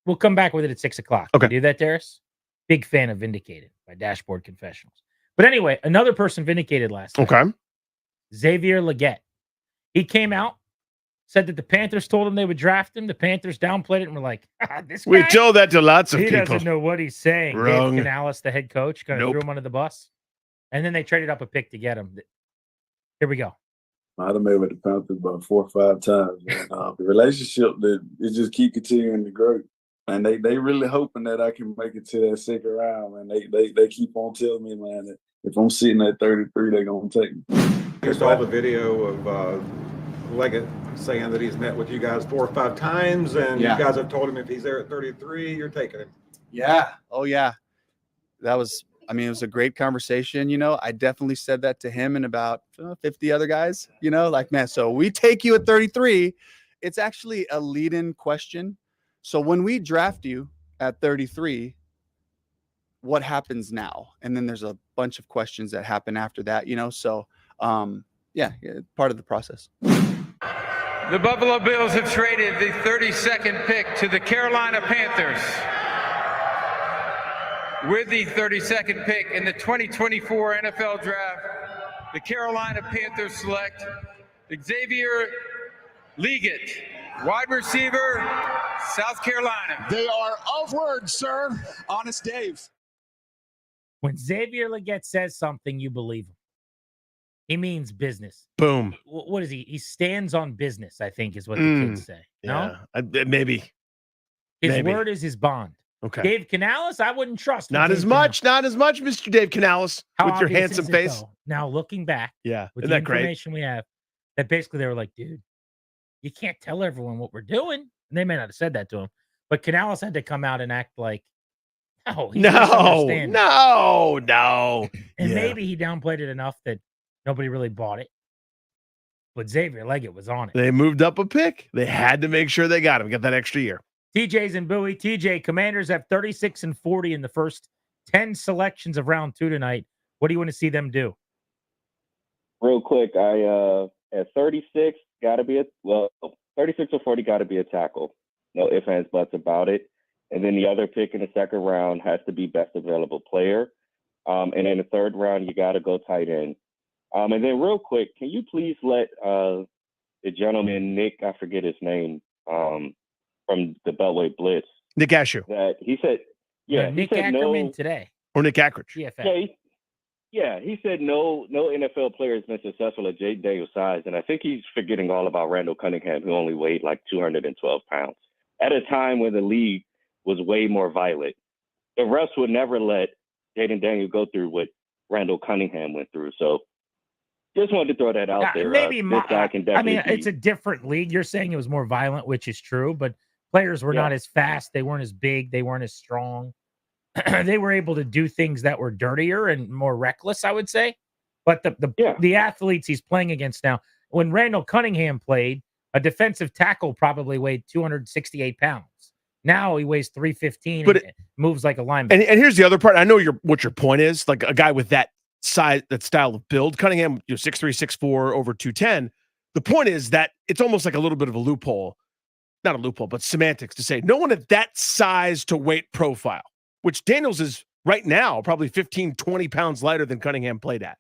[SPEAKER 19] We'll come back with it at 6 o'clock.
[SPEAKER 9] Okay.
[SPEAKER 19] You do that, Darius? Big fan of Vindicated by Dashboard Confessionals. But anyway, another person vindicated last night.
[SPEAKER 9] Okay.
[SPEAKER 19] Xavier Leggett. He came out, said that the Panthers told him they would draft him. The Panthers downplayed it and were like, this guy,
[SPEAKER 9] We told that to lots of
[SPEAKER 19] he
[SPEAKER 9] people.
[SPEAKER 19] doesn't know what he's saying.
[SPEAKER 9] Wrong.
[SPEAKER 19] Dave Canales, the head coach, kind of
[SPEAKER 9] Nope.
[SPEAKER 19] threw him under the bus. And then they traded up a pick to get him. Here we go.
[SPEAKER 17] I'd have made with the Panthers about 4 or 5 times. And, the relationship that it just keep continuing to grow, and they really hoping that I can make it to that second round. And they keep on telling me, man, that if I'm sitting at 33, they're gonna take me.
[SPEAKER 18] You saw the video of Leggett saying that he's met with you guys 4 or 5 times, and
[SPEAKER 20] Yeah.
[SPEAKER 18] you guys have told him if he's there at 33, you're taking him.
[SPEAKER 20] Yeah. Oh, yeah. That was, I mean, it was a great conversation. You know, I definitely said that to him and about 50 other guys, you know, like, man, so we take you at 33. It's actually a lead-in question. So when we draft you at 33, what happens now? And then there's a bunch of questions that happen after that, you know? So, yeah, part of the process.
[SPEAKER 21] The Buffalo Bills have traded the 32nd pick to the Carolina Panthers. With the 32nd pick in the 2024 NFL Draft, the Carolina Panthers select Xavier Leggett, wide receiver, South Carolina.
[SPEAKER 25] They are of word, sir. Honest Dave.
[SPEAKER 19] When Xavier Leggett says something, you believe him. He means business.
[SPEAKER 9] Boom.
[SPEAKER 19] What is he? He stands on business, I think, is what the kids say. No?
[SPEAKER 9] Yeah, maybe.
[SPEAKER 19] His word is his bond.
[SPEAKER 9] Okay.
[SPEAKER 19] Dave Canales, I wouldn't trust.
[SPEAKER 9] Not as much, Mr. Dave Canales,
[SPEAKER 19] How
[SPEAKER 9] with your
[SPEAKER 19] obvious
[SPEAKER 9] handsome
[SPEAKER 19] is it,
[SPEAKER 9] face.
[SPEAKER 19] though? Now, looking back,
[SPEAKER 9] Yeah.
[SPEAKER 19] with
[SPEAKER 9] Isn't
[SPEAKER 19] the
[SPEAKER 9] that great?
[SPEAKER 19] information we have, that basically they were like, dude, you can't tell everyone what we're doing. And they may not have said that to him, but Canales had to come out and act like, no, he's misunderstanding.
[SPEAKER 9] No.
[SPEAKER 19] And
[SPEAKER 9] Yeah.
[SPEAKER 19] maybe he downplayed it enough that nobody really bought it. But Xavier Leggett was on it.
[SPEAKER 9] They moved up a pick. They had to make sure they got him. Get that extra year.
[SPEAKER 19] TJ's and Bowie. TJ, Commanders have 36 and 40 in the first 10 selections of round 2 tonight. What do you want to see them do?
[SPEAKER 26] Real quick, I at 36 gotta be 36 or 40 gotta be a tackle. No ifs, ands, buts about it. And then the other pick in the second round has to be best available player. And in the third round, you gotta go tight end. And then real quick, can you please let the gentleman Nick, I forget his name, from the Beltway Blitz.
[SPEAKER 9] Nick Ashew.
[SPEAKER 26] That he said, yeah,
[SPEAKER 19] Nick
[SPEAKER 26] he said
[SPEAKER 19] Ackerman
[SPEAKER 26] no.
[SPEAKER 19] today.
[SPEAKER 9] Or Nick Ackridge.
[SPEAKER 26] Yeah, he said no NFL player has been successful at Jaden Daniels' size, and I think he's forgetting all about Randall Cunningham, who only weighed like 212 pounds at a time when the league was way more violent. The refs would never let Jaden Daniels go through what Randall Cunningham went through. So just wanted to throw that out there.
[SPEAKER 19] Maybe
[SPEAKER 26] this guy can definitely.
[SPEAKER 19] it's a different league. You're saying it was more violent, which is true, but players were not as fast. They weren't as big. They weren't as strong. They were able to do things that were dirtier and more reckless, I would say. But the athletes he's playing against now, when Randall Cunningham played, a defensive tackle probably weighed 268 pounds. Now he weighs 315
[SPEAKER 9] But
[SPEAKER 19] and moves like a linebacker.
[SPEAKER 9] And here's the other part. I know what your point is. Like a guy with that size, that style of build, Cunningham, 6'3", 6'4", over 210. The point is that it's almost like a little bit of a loophole, not a loophole, but semantics to say no one at that size to weight profile, which Daniels is right now probably 15, 20 pounds lighter than Cunningham played at,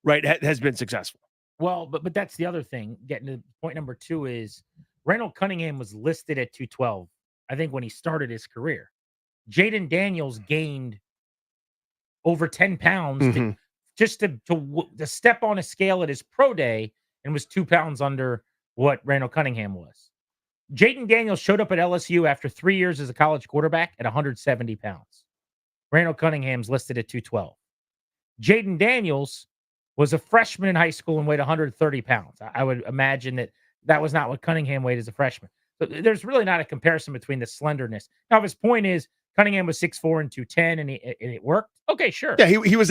[SPEAKER 9] right? Has been successful.
[SPEAKER 19] Well, but that's the other thing. Getting to point number 2 is Randall Cunningham was listed at 212, I think, when he started his career. Jaden Daniels gained over 10 pounds to step on a scale at his pro day and was 2 pounds under what Randall Cunningham was. Jaden Daniels showed up at LSU after 3 years as a college quarterback at 170 pounds. Randall Cunningham's listed at 212. Jaden Daniels was a freshman in high school and weighed 130 pounds. I would imagine that was not what Cunningham weighed as a freshman. So there's really not a comparison between the slenderness. Now, if his point is Cunningham was 6'4" and 210 and it worked, okay, sure.
[SPEAKER 9] Yeah, he was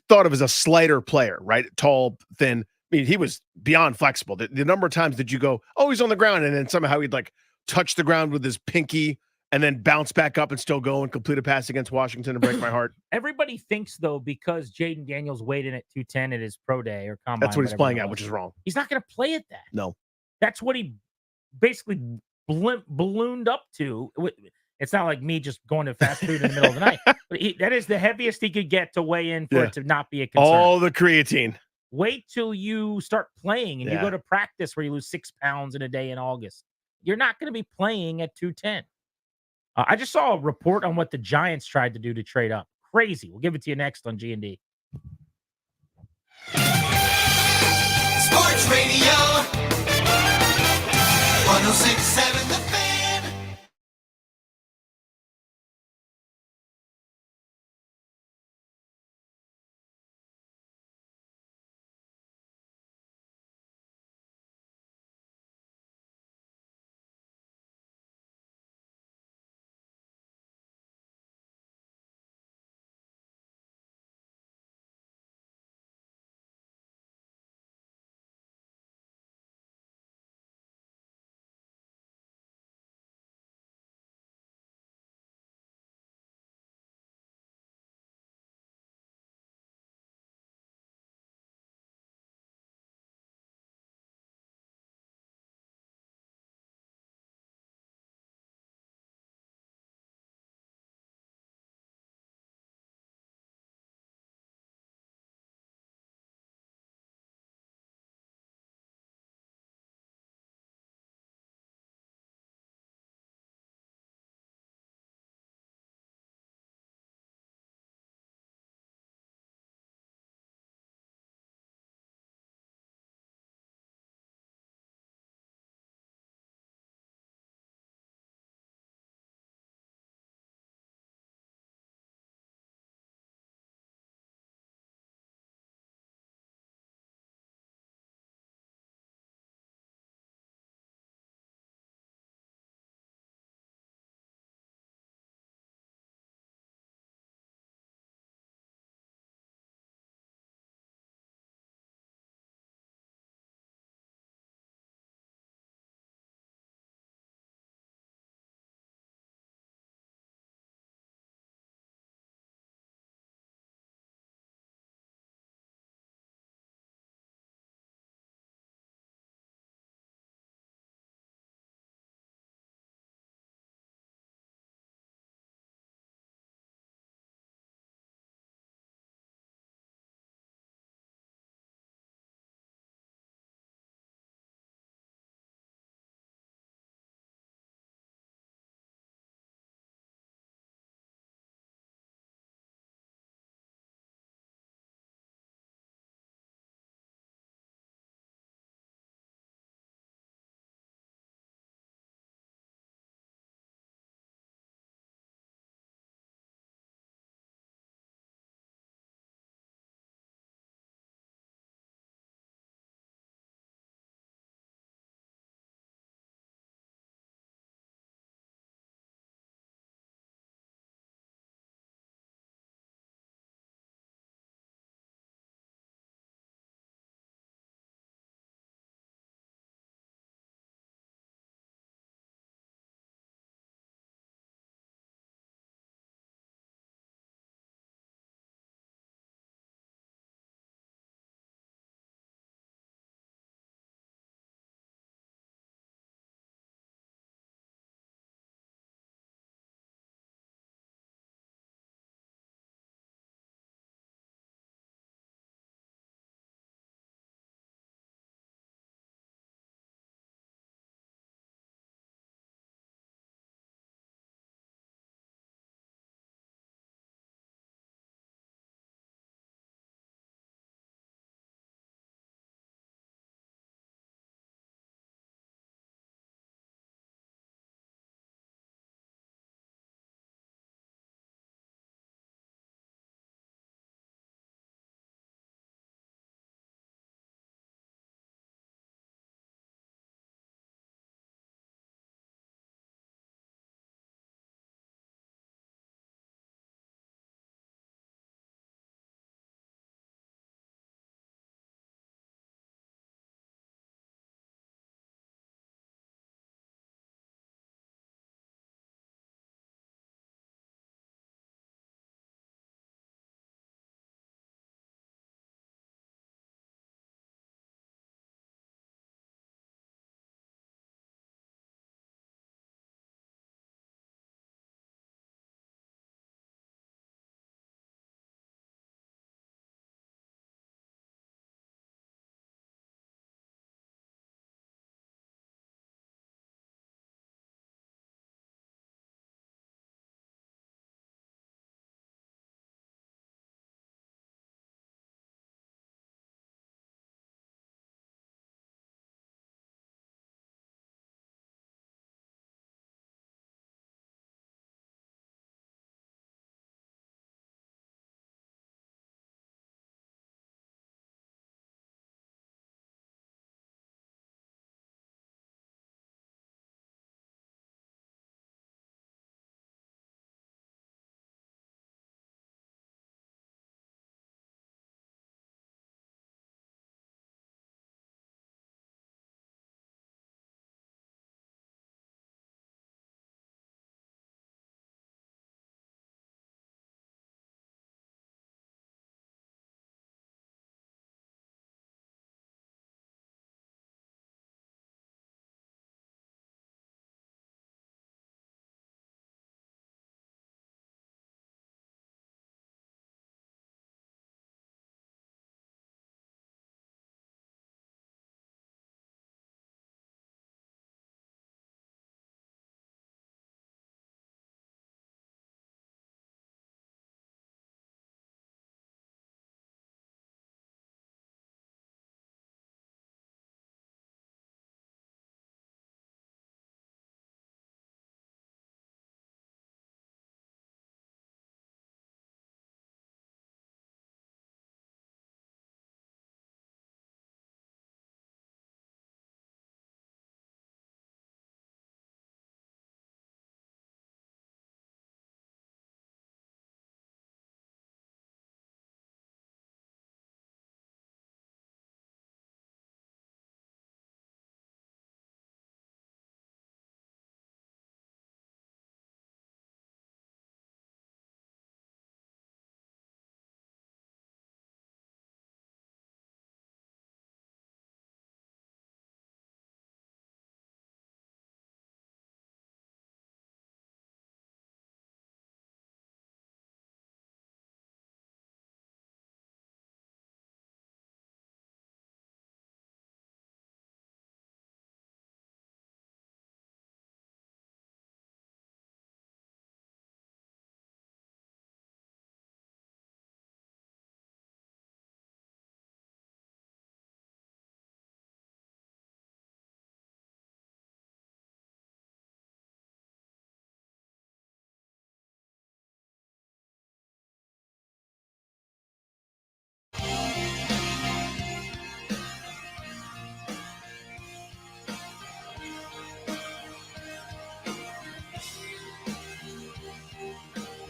[SPEAKER 9] thought of as a slighter player, right? Tall, thin. I mean, he was beyond flexible. The number of times that you go, oh, he's on the ground, and then somehow he'd like touch the ground with his pinky and then bounce back up and still go and complete a pass against Washington and break my heart.
[SPEAKER 19] Everybody thinks, though, because Jaden Daniels weighed in at 210 at his pro day or combine.
[SPEAKER 9] That's what he's playing at, which is wrong.
[SPEAKER 19] He's not going to play at that.
[SPEAKER 9] No.
[SPEAKER 19] That's what he basically ballooned up to. It's not like me just going to fast food in the middle of the night. But that is the heaviest he could get to weigh in for it to not be a concern.
[SPEAKER 9] All the creatine.
[SPEAKER 19] Wait till you start playing and you go to practice where you lose 6 pounds in a day in August. You're not going to be playing at 210. I just saw a report on what the Giants tried to do to trade up. Crazy. We'll give it to you next on G&D.
[SPEAKER 8] Sports Radio 106.7 The Fan.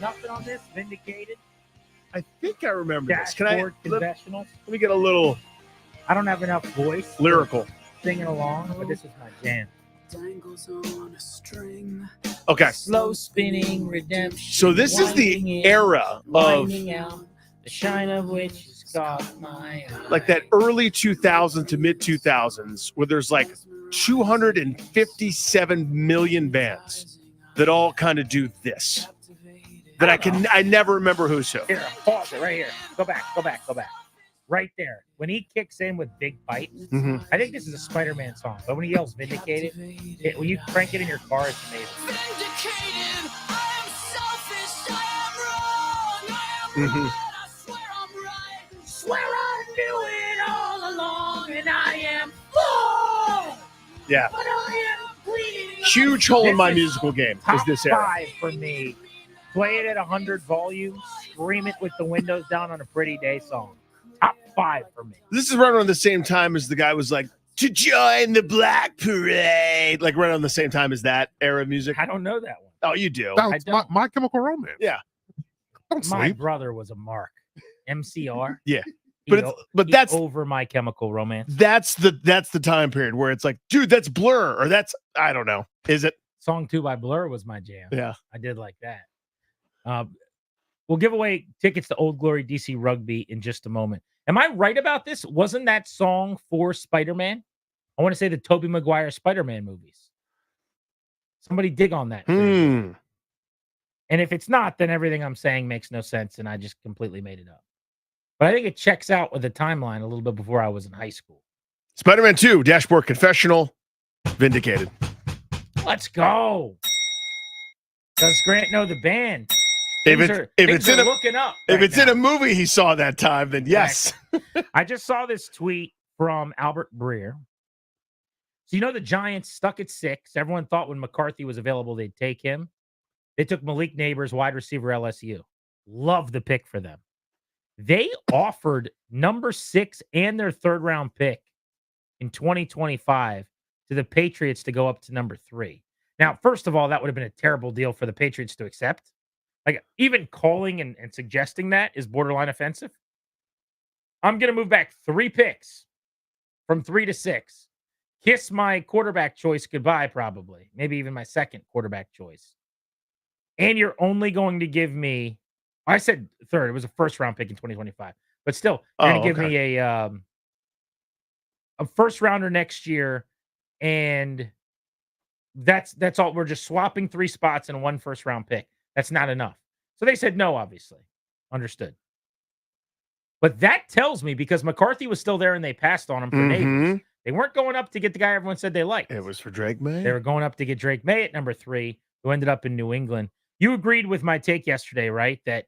[SPEAKER 19] Nothing on this. Vindicated.
[SPEAKER 9] I think I remember this. Can
[SPEAKER 19] Dashboard
[SPEAKER 9] let
[SPEAKER 19] confessionals.
[SPEAKER 9] me get a little
[SPEAKER 19] I don't have enough voice.
[SPEAKER 9] lyrical.
[SPEAKER 19] Singing along, but this is my jam.
[SPEAKER 9] Okay.
[SPEAKER 19] Slow spinning redemption.
[SPEAKER 9] So this is the era of
[SPEAKER 19] Winding out, the shine of which has caught my eye.
[SPEAKER 9] like that early 2000s to mid 2000s where there's like 257 million bands that all kind of do this. That I never remember who's who.
[SPEAKER 19] Here, pause it right here. Go back. Right there. When he kicks in with Big Bite,
[SPEAKER 9] Mhm.
[SPEAKER 19] I think this is a Spider-Man song. But when he yells Vindicated, when you crank it in your car, it's amazing.
[SPEAKER 9] Mhm.
[SPEAKER 19] Swear I knew it all along, and I am full.
[SPEAKER 9] Yeah.
[SPEAKER 19] But I am bleeding.
[SPEAKER 9] Huge hole in
[SPEAKER 19] This
[SPEAKER 9] my
[SPEAKER 19] is
[SPEAKER 9] musical game is
[SPEAKER 19] Top
[SPEAKER 9] this era.
[SPEAKER 19] 5 for me. Play it at 100 volume. Scream it with the windows down on a pretty day song. Top 5 for me.
[SPEAKER 9] This is right around the same time as the guy was like, to join the Black Parade. Like right around the same time as that era of music.
[SPEAKER 19] I don't know that one.
[SPEAKER 9] Oh, you do.
[SPEAKER 19] I don't.
[SPEAKER 1] My Chemical Romance.
[SPEAKER 9] Yeah.
[SPEAKER 19] My brother was a mark. MCR.
[SPEAKER 9] Yeah.
[SPEAKER 19] But
[SPEAKER 9] that's
[SPEAKER 19] over My Chemical Romance.
[SPEAKER 9] That's the time period where it's like, dude, that's Blur, or that's I don't know. Is it?
[SPEAKER 19] Song 2 by Blur was my jam.
[SPEAKER 9] Yeah.
[SPEAKER 19] I did like that. We'll give away tickets to Old Glory DC Rugby in just a moment. Am I right about this? Wasn't that song for Spider-Man? I want to say the Tobey Maguire Spider-Man movies. Somebody dig on that. And if it's not, then everything I'm saying makes no sense, and I just completely made it up. But I think it checks out with the timeline a little bit before I was in high school.
[SPEAKER 9] Spider-Man 2, Dashboard Confessional, Vindicated.
[SPEAKER 19] Let's go. Does Grant know the band?
[SPEAKER 9] If
[SPEAKER 19] Things
[SPEAKER 9] it's in a
[SPEAKER 19] looking up.
[SPEAKER 9] if
[SPEAKER 19] right
[SPEAKER 9] it's in
[SPEAKER 19] now.
[SPEAKER 9] a movie he saw that time, then yes.
[SPEAKER 19] I just saw this tweet from Albert Breer. So you know the Giants stuck at 6. Everyone thought when McCarthy was available they'd take him. They took Malik Neighbors, wide receiver LSU. Love the pick for them. They offered number 6 and their 3rd round pick in 2025 to the Patriots to go up to number 3. Now, first of all, that would have been a terrible deal for the Patriots to accept. Like, even calling and suggesting that is borderline offensive. I'm going to move back 3 picks from 3 to 6. Kiss my quarterback choice goodbye, probably. Maybe even my 2nd quarterback choice. And you're only going to give me, I said 3rd. It was a 1st round pick in 2025. But still, you're going to give me a 1st rounder next year. And that's all. We're just swapping 3 spots and 1 1st round pick. That's not enough. So they said no, obviously. Understood. But that tells me, because McCarthy was still there and they passed on him for Neighbors. They weren't going up to get the guy everyone said they liked.
[SPEAKER 9] It was for Drake May.
[SPEAKER 19] They were going up to get Drake May at number 3, who ended up in New England. You agreed with my take yesterday, right? That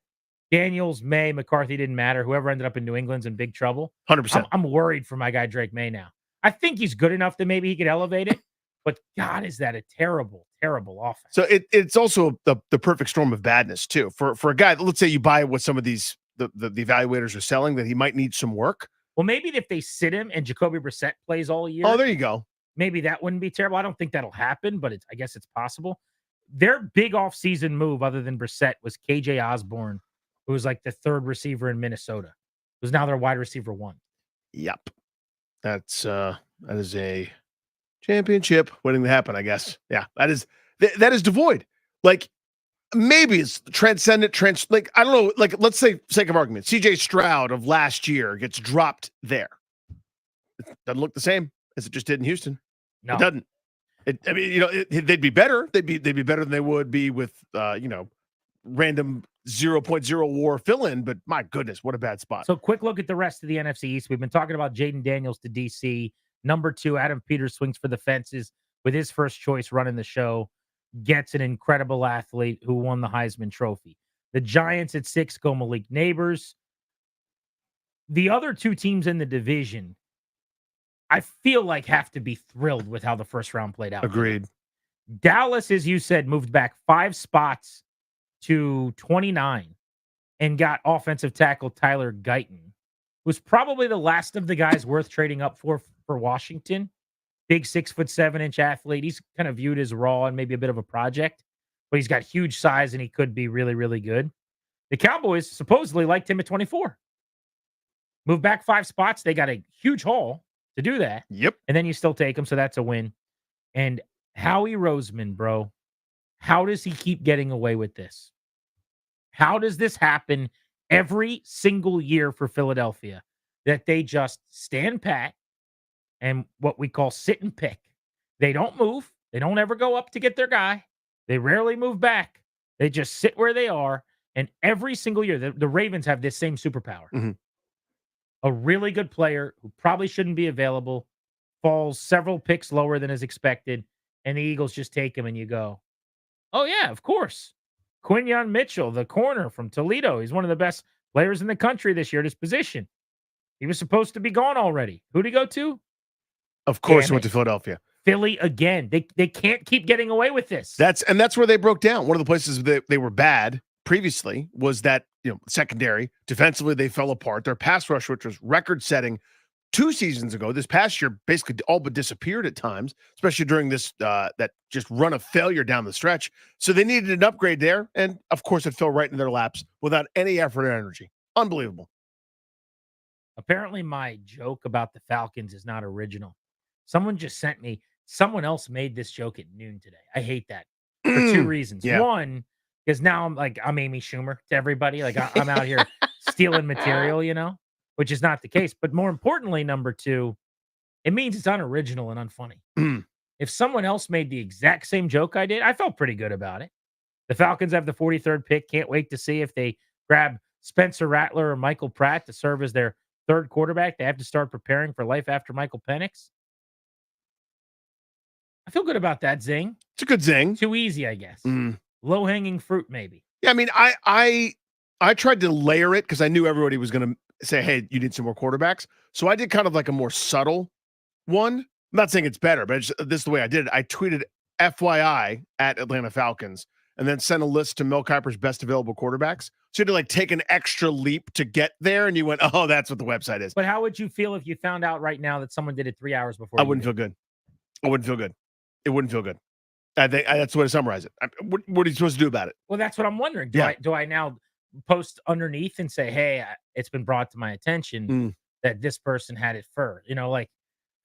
[SPEAKER 19] Daniels, May, McCarthy didn't matter. Whoever ended up in New England's in big trouble.
[SPEAKER 9] 100%.
[SPEAKER 19] I'm worried for my guy Drake May now. I think he's good enough that maybe he could elevate it. But God, is that a terrible, terrible offense.
[SPEAKER 9] So it's also the perfect storm of badness too. For a guy, let's say you buy what some of these the evaluators are selling, that he might need some work.
[SPEAKER 19] Well, maybe if they sit him and Jacoby Brissett plays all year.
[SPEAKER 9] Oh, there you go.
[SPEAKER 19] Maybe that wouldn't be terrible. I don't think that'll happen, but I guess it's possible. Their big offseason move, other than Brissett, was KJ Osborne, who was like the 3rd receiver in Minnesota, who's now their wide receiver 1.
[SPEAKER 9] Yep. That is a championship waiting to happen, I guess. Yeah, that is devoid. Like, maybe it's transcendent, like, I don't know, like, let's say, sake of argument, CJ Stroud of last year gets dropped there. It doesn't look the same as it just did in Houston.
[SPEAKER 19] No.
[SPEAKER 9] It doesn't. I mean, they'd be better. They'd be better than they would be with, random 0.0 war fill-in, but my goodness, what a bad spot.
[SPEAKER 19] So quick look at the rest of the NFC East. We've been talking about Jaden Daniels to DC. Number 2, Adam Peters swings for the fences with his first choice running the show. Gets an incredible athlete who won the Heisman Trophy. The Giants at 6 go Malik Neighbors. The other 2 teams in the division, I feel like, have to be thrilled with how the 1st round played out.
[SPEAKER 9] Agreed.
[SPEAKER 19] Dallas, as you said, moved back 5 spots to 29 and got offensive tackle Tyler Guyton, who's probably the last of the guys worth trading up for Washington. Big 6'7" athlete. He's kind of viewed as raw and maybe a bit of a project. but he's got huge size and he could be really, really good. The Cowboys supposedly liked him at 24. Move back 5 spots. They got a huge haul to do that.
[SPEAKER 9] Yep.
[SPEAKER 19] And then you still take him, so that's a win. And Howie Roseman, bro, how does he keep getting away with this? How does this happen every single year for Philadelphia? That they just stand pat and what we call sit and pick. They don't move. They don't ever go up to get their guy. They rarely move back. They just sit where they are. And every single year, the Ravens have this same superpower.
[SPEAKER 9] Mm-hmm.
[SPEAKER 19] A really good player who probably shouldn't be available falls several picks lower than is expected, and the Eagles just take him, and you go, oh, yeah, of course. Quinyon Mitchell, the corner from Toledo. He's one of the best players in the country this year at his position. He was supposed to be gone already. Who'd he go to?
[SPEAKER 9] Of course, he went to Philadelphia.
[SPEAKER 19] Philly again. They can't keep getting away with this.
[SPEAKER 9] That's where they broke down. One of the places that they were bad previously was that, secondary. Defensively, they fell apart. Their pass rush, which was record-setting 2 seasons ago, this past year basically all but disappeared at times, especially during this that just run of failure down the stretch. So they needed an upgrade there, and of course it fell right in their laps without any effort or energy. Unbelievable.
[SPEAKER 19] Apparently my joke about the Falcons is not original. Someone just sent me, someone else made this joke at noon today. I hate that for 2 reasons.
[SPEAKER 9] Yeah.
[SPEAKER 19] One, because now I'm Amy Schumer to everybody. Like I'm out here stealing material, which is not the case. But more importantly, number 2, it means it's unoriginal and unfunny. If someone else made the exact same joke I did, I felt pretty good about it. The Falcons have the 43rd pick. Can't wait to see if they grab Spencer Rattler or Michael Pratt to serve as their 3rd quarterback. They have to start preparing for life after Michael Penix. I feel good about that zing.
[SPEAKER 9] It's a good zing.
[SPEAKER 19] Too easy, I guess. Low-hanging fruit, maybe.
[SPEAKER 9] Yeah, I mean, I tried to layer it because I knew everybody was going to say, hey, you need some more quarterbacks. So I did kind of like a more subtle one. I'm not saying it's better, but this is the way I did it. I tweeted FYI at Atlanta Falcons and then sent a list to Mel Kiper's best available quarterbacks. So you had to take an extra leap to get there, and you went, oh, that's what the website is.
[SPEAKER 19] But how would you feel if you found out right now that someone did it 3 hours before?
[SPEAKER 9] I wouldn't feel good. I wouldn't feel good. It wouldn't feel good. I think that's the way to summarize it. What are you supposed to do about it?
[SPEAKER 19] Well, that's what I'm wondering. Do I now post underneath and say, hey, it's been brought to my attention that this person had it first?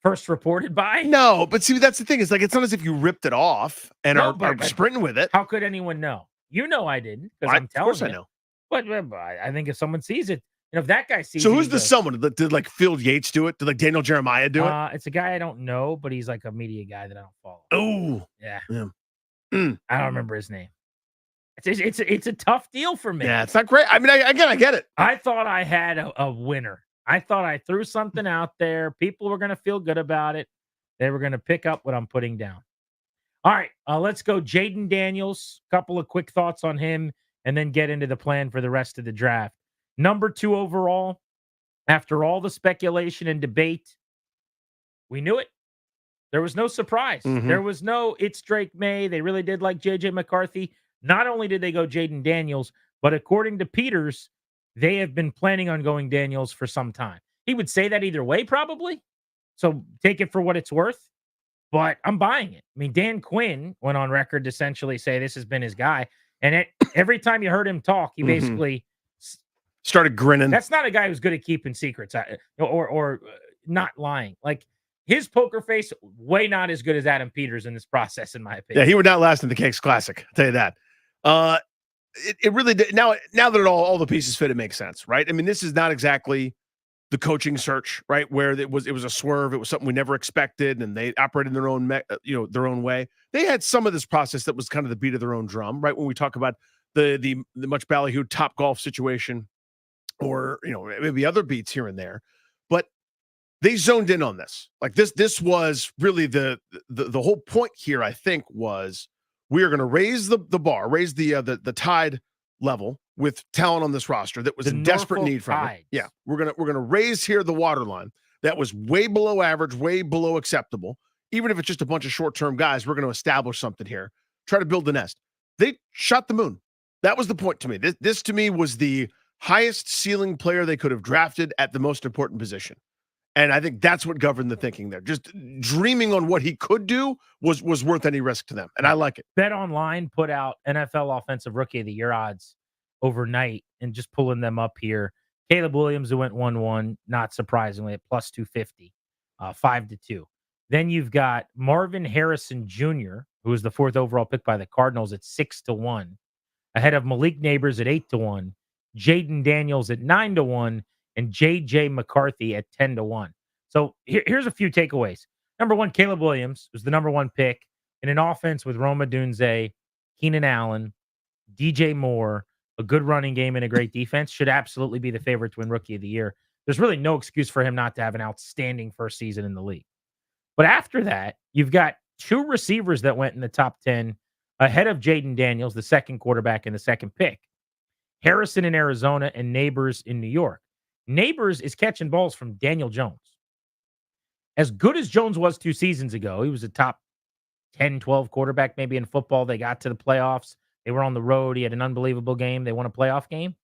[SPEAKER 19] First reported by?
[SPEAKER 9] No, but see, that's the thing. It's it's not as if you ripped it off and are sprinting with it.
[SPEAKER 19] How could anyone know? I didn't, because I'm telling you.
[SPEAKER 9] Of course I know.
[SPEAKER 19] But I think if someone sees it, if that guy sees it.
[SPEAKER 9] So who's the someone? Did Phil Yates do it? Did Daniel Jeremiah do it?
[SPEAKER 19] It's a guy I don't know, but he's a media guy that I don't follow.
[SPEAKER 9] Oh.
[SPEAKER 19] Yeah.
[SPEAKER 9] I
[SPEAKER 19] don't remember his name. It's a tough deal for me.
[SPEAKER 9] Yeah, it's not great. I mean, I get it.
[SPEAKER 19] I thought I had a winner. I thought I threw something out there. People were going to feel good about it. They were going to pick up what I'm putting down. All right, let's go. Jaden Daniels, couple of quick thoughts on him, and then get into the plan for the rest of the draft. Number 2 overall, after all the speculation and debate, we knew it. There was no surprise. There was no, it's Drake May. They really did like J.J. McCarthy. Not only did they go Jaden Daniels, but according to Peters, they have been planning on going Daniels for some time. He would say that either way, probably. So take it for what it's worth. But I'm buying it. I mean, Dan Quinn went on record to essentially say this has been his guy. And every time you heard him talk, he basically
[SPEAKER 9] started grinning.
[SPEAKER 19] That's not a guy who's good at keeping secrets or not lying. His poker face, way not as good as Adam Peters in this process, in my opinion.
[SPEAKER 9] Yeah, he would not last in the Cakes Classic. I'll tell you that. It really did. Now that all the pieces fit, it makes sense, right? I mean, this is not exactly the coaching search, right? Where it was a swerve. It was something we never expected, and they operated in their own, their own way. They had some of this process that was kind of the beat of their own drum, right? When we talk about the much ballyhooed Top Golf situation, or maybe other beats here and there, but they zoned in on this. This was really the whole point here. I think was we are going to raise the bar, raise the tide level with talent on this roster that was in desperate need from it. Yeah, we're gonna raise here the waterline that was way below average, way below acceptable. Even if it's just a bunch of short-term guys, we're going to establish something here. Try to build the nest. They shot the moon. That was the point to me. This to me was the highest ceiling player they could have drafted at the most important position. And I think that's what governed the thinking there. Just dreaming on what he could do was worth any risk to them. And I like it.
[SPEAKER 19] Bet Online put out NFL Offensive Rookie of the Year odds overnight, and just pulling them up here. Caleb Williams, who went 1-1, not surprisingly, at plus 250, 5-2. Then you've got Marvin Harrison Jr., who was the 4th overall pick by the Cardinals at 6-1, ahead of Malik Neighbors at 8-1, Jaden Daniels at 9-1, and J.J. McCarthy at 10-1. So here's a few takeaways. Number one, Caleb Williams was the number 1 pick in an offense with Roma Dunze, Keenan Allen, DJ Moore, a good running game and a great defense. Should absolutely be the favorite to win Rookie of the Year. There's really no excuse for him not to have an outstanding first season in the league. But after that, you've got 2 receivers that went in the top 10 ahead of Jaden Daniels, the 2nd quarterback and the 2nd pick. Harrison in Arizona and Neighbors in New York. Neighbors is catching balls from Daniel Jones. As good as Jones was 2 seasons ago, he was a top 10, 12 quarterback maybe in football. They got to the playoffs. They were on the road. He had an unbelievable game. They won a playoff game.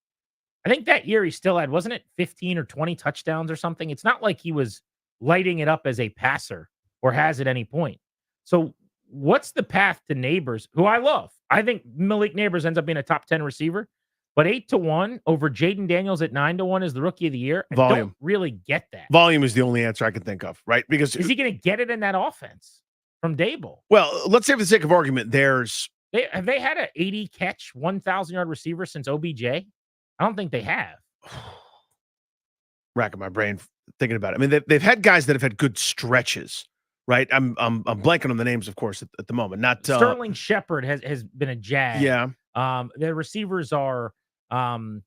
[SPEAKER 19] I think that year he still had, wasn't it 15 or 20 touchdowns or something? It's not like he was lighting it up as a passer or has at any point. So what's the path to Neighbors, who I love? I think Malik Neighbors ends up being a top 10 receiver. But 8-1 over Jaden Daniels at 9-1 is the Rookie of the Year. I don't really get that.
[SPEAKER 9] Volume is the only answer I can think of, right? Because
[SPEAKER 19] is he going to get it in that offense from Dable?
[SPEAKER 9] Well, let's say for the sake of argument,
[SPEAKER 19] have they had an 80 catch, 1,000-yard receiver since OBJ? I don't think they have.
[SPEAKER 9] Racking my brain thinking about it. I mean, they've had guys that have had good stretches, right? I'm blanking on the names, of course, at the moment. Not
[SPEAKER 19] Sterling Shepard has been a jag.
[SPEAKER 9] Yeah.
[SPEAKER 19] The receivers are. The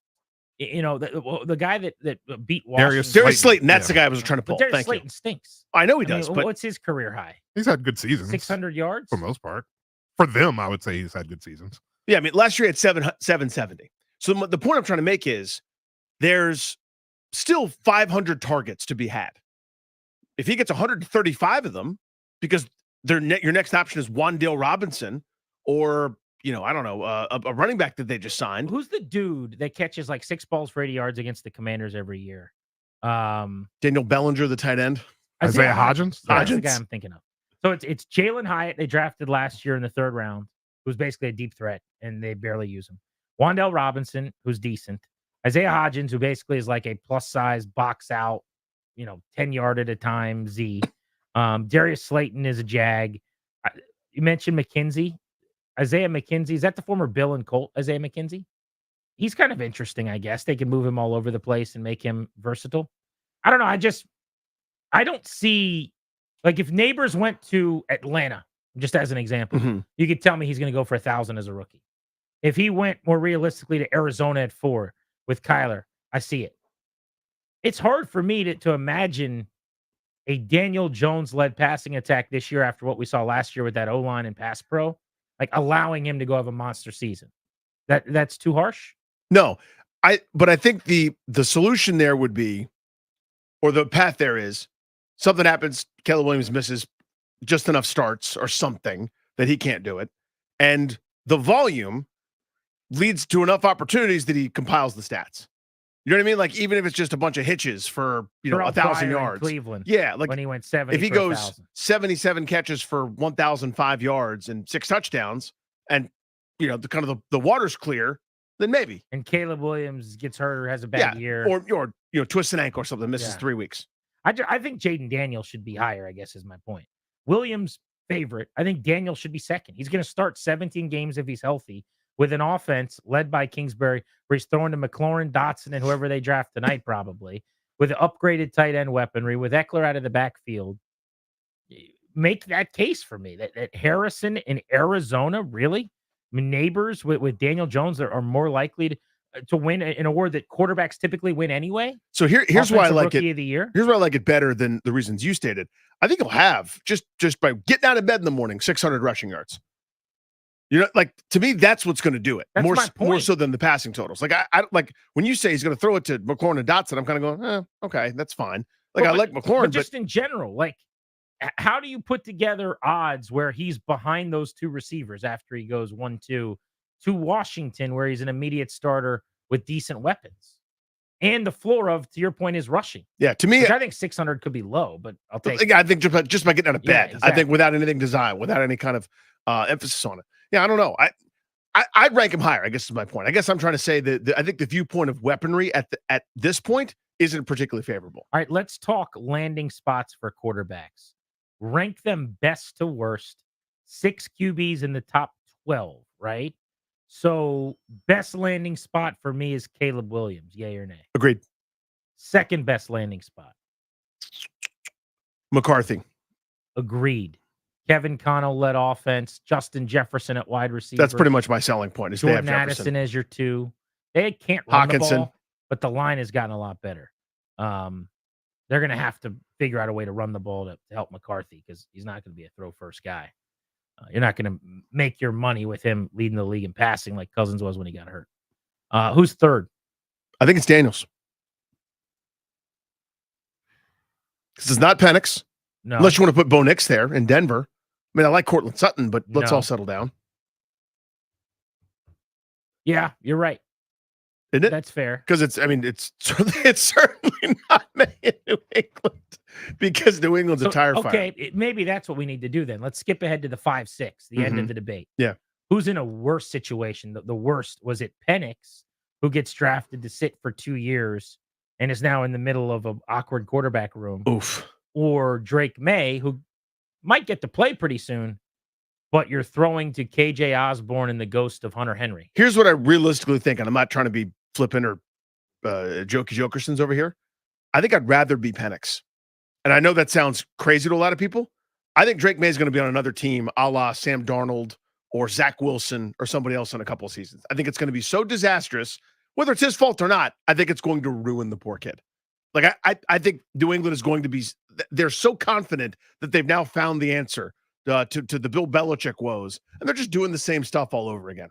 [SPEAKER 19] guy that beat Washington.
[SPEAKER 9] Darius Slayton. That's the guy I was trying to pull.
[SPEAKER 19] Darius Slayton stinks.
[SPEAKER 9] I know he does. But
[SPEAKER 19] what's his career high?
[SPEAKER 1] He's had good seasons.
[SPEAKER 19] 600 yards
[SPEAKER 1] for the most part. For them, I would say he's had good seasons.
[SPEAKER 9] Yeah, I mean, last year he had 770. So the point I'm trying to make is there's still 500 targets to be had. If he gets 135 of them, because your next option is Wan'Dale Robinson or I don't know, a running back that they just signed.
[SPEAKER 19] Who's the dude that catches like 6 balls for 80 yards against the Commanders every year?
[SPEAKER 9] Daniel Bellinger, the tight end.
[SPEAKER 1] Isaiah Hodgins?
[SPEAKER 19] That's the guy I'm thinking of. So it's Jalen Hyatt they drafted last year in the 3rd round, who's basically a deep threat, and they barely use him. Wan'Dale Robinson, who's decent. Isaiah Hodgins, who basically is like a plus-size box out, 10-yard at a time Z. Darius Slayton is a jag. You mentioned McKenzie. Isaiah McKenzie, is that the former Bill and Colt Isaiah McKenzie? He's kind of interesting, I guess. They can move him all over the place and make him versatile. I don't know. I don't see, like, if Neighbors went to Atlanta, just as an example, you could tell me he's going to go for 1,000 as a rookie. If he went more realistically to Arizona at 4 with Kyler, I see it. It's hard for me to imagine a Daniel Jones-led passing attack this year after what we saw last year with that O-line and pass pro. Like allowing him to go have a monster season. That's too harsh?
[SPEAKER 9] No. But I think the solution there would be, or the path there is, something happens, Caleb Williams misses just enough starts or something that he can't do it. And the volume leads to enough opportunities that he compiles the stats. You know what I mean? Like, even if it's just a bunch of hitches for 1,000 yards.
[SPEAKER 19] Cleveland.
[SPEAKER 9] Yeah. Like
[SPEAKER 19] when he went 70.
[SPEAKER 9] If he goes 77 catches for 1,005 yards and 6 touchdowns and, the water's clear, then maybe.
[SPEAKER 19] And Caleb Williams gets hurt or has a bad year.
[SPEAKER 9] Or twists an ankle or something, misses 3 weeks.
[SPEAKER 19] I think Jaden Daniels should be higher, I guess is my point. Williams favorite. I think Daniels should be second. He's going to start 17 games if he's healthy, with an offense led by Kingsbury, where he's throwing to McLaurin, Dotson, and whoever they draft tonight, probably, with upgraded tight end weaponry, with Eckler out of the backfield. Make that case for me that Harrison in Arizona, really? I mean, Neighbors with Daniel Jones are more likely to win an award that quarterbacks typically win anyway.
[SPEAKER 9] So here's why I like
[SPEAKER 19] Rookie of the Year.
[SPEAKER 9] Here's why I like it better than the reasons you stated. I think he'll have, just by getting out of bed in the morning, 600 rushing yards. To me, that's what's going to do it.
[SPEAKER 19] That's my point.
[SPEAKER 9] More so than the passing totals. Like, I like when you say he's going to throw it to McLaurin and Dotson, I'm kind of going, okay, that's fine. Like, I like McLaurin,
[SPEAKER 19] but just in general, like, how do you put together odds where he's behind those 2 receivers after he goes 1-2 to Washington, where he's an immediate starter with decent weapons? And the floor of, to your point, is rushing.
[SPEAKER 9] Yeah, to me,
[SPEAKER 19] Which I think 600 could be low, but I'll take.
[SPEAKER 9] I think just by getting out of
[SPEAKER 19] Yeah,
[SPEAKER 9] bed, I
[SPEAKER 19] exactly.
[SPEAKER 9] think without anything designed, without any kind of emphasis on it. Yeah, I don't know. I'd rank him higher. I guess is my point. I guess I'm trying to say that I think the viewpoint of weaponry at this point isn't particularly favorable.
[SPEAKER 19] All right, let's talk landing spots for quarterbacks. Rank them best to worst. 6 QBs in the top 12, right? So best landing spot for me is Caleb Williams. Yay or nay?
[SPEAKER 9] Agreed.
[SPEAKER 19] Second best landing spot.
[SPEAKER 9] McCarthy.
[SPEAKER 19] Agreed. Kevin Connell led offense. Justin Jefferson at wide receiver.
[SPEAKER 9] That's pretty much my selling point. Is they have
[SPEAKER 19] Jordan
[SPEAKER 9] Jefferson.
[SPEAKER 19] Addison as your 2. They can't run the
[SPEAKER 9] Hawkinson.
[SPEAKER 19] ball, but the line has gotten a lot better. They're going to have to figure out a way to run the ball to help McCarthy because he's not going to be a throw-first guy. You're not going to make your money with him leading the league in passing like Cousins was when he got hurt. Who's third?
[SPEAKER 9] I think it's Daniels. This is not Penix.
[SPEAKER 19] No.
[SPEAKER 9] Unless you want to put Bo Nix there in Denver. I mean, I like Cortland Sutton, but let's
[SPEAKER 19] No.
[SPEAKER 9] all settle down.
[SPEAKER 19] Yeah, you're right.
[SPEAKER 9] Isn't it?
[SPEAKER 19] That's fair.
[SPEAKER 9] Because it's certainly not made in New England because New England's a tire fire.
[SPEAKER 19] Okay, maybe that's what we need to do then. Let's skip ahead to the 5-6, the end of the debate.
[SPEAKER 9] Yeah.
[SPEAKER 19] Who's in a worse situation? The worst, was it Penix, who gets drafted to sit for 2 years and is now in the middle of an awkward quarterback room?
[SPEAKER 9] Oof.
[SPEAKER 19] Or Drake May, who might get to play pretty soon, but you're throwing to KJ Osborne and the ghost of Hunter Henry.
[SPEAKER 9] Here's what I realistically think, and I'm not trying to be flippant or jokey jokersons over here. I think I'd rather be Penix. And I know that sounds crazy to a lot of people. I think Drake May is going to be on another team a la Sam Darnold or Zach Wilson or somebody else in a couple of seasons. I think it's going to be so disastrous, whether it's his fault or not. I think it's going to ruin the poor kid. Like I think New England is going to be, they're so confident that they've now found the answer to the Bill Belichick woes, and they're just doing the same stuff all over again.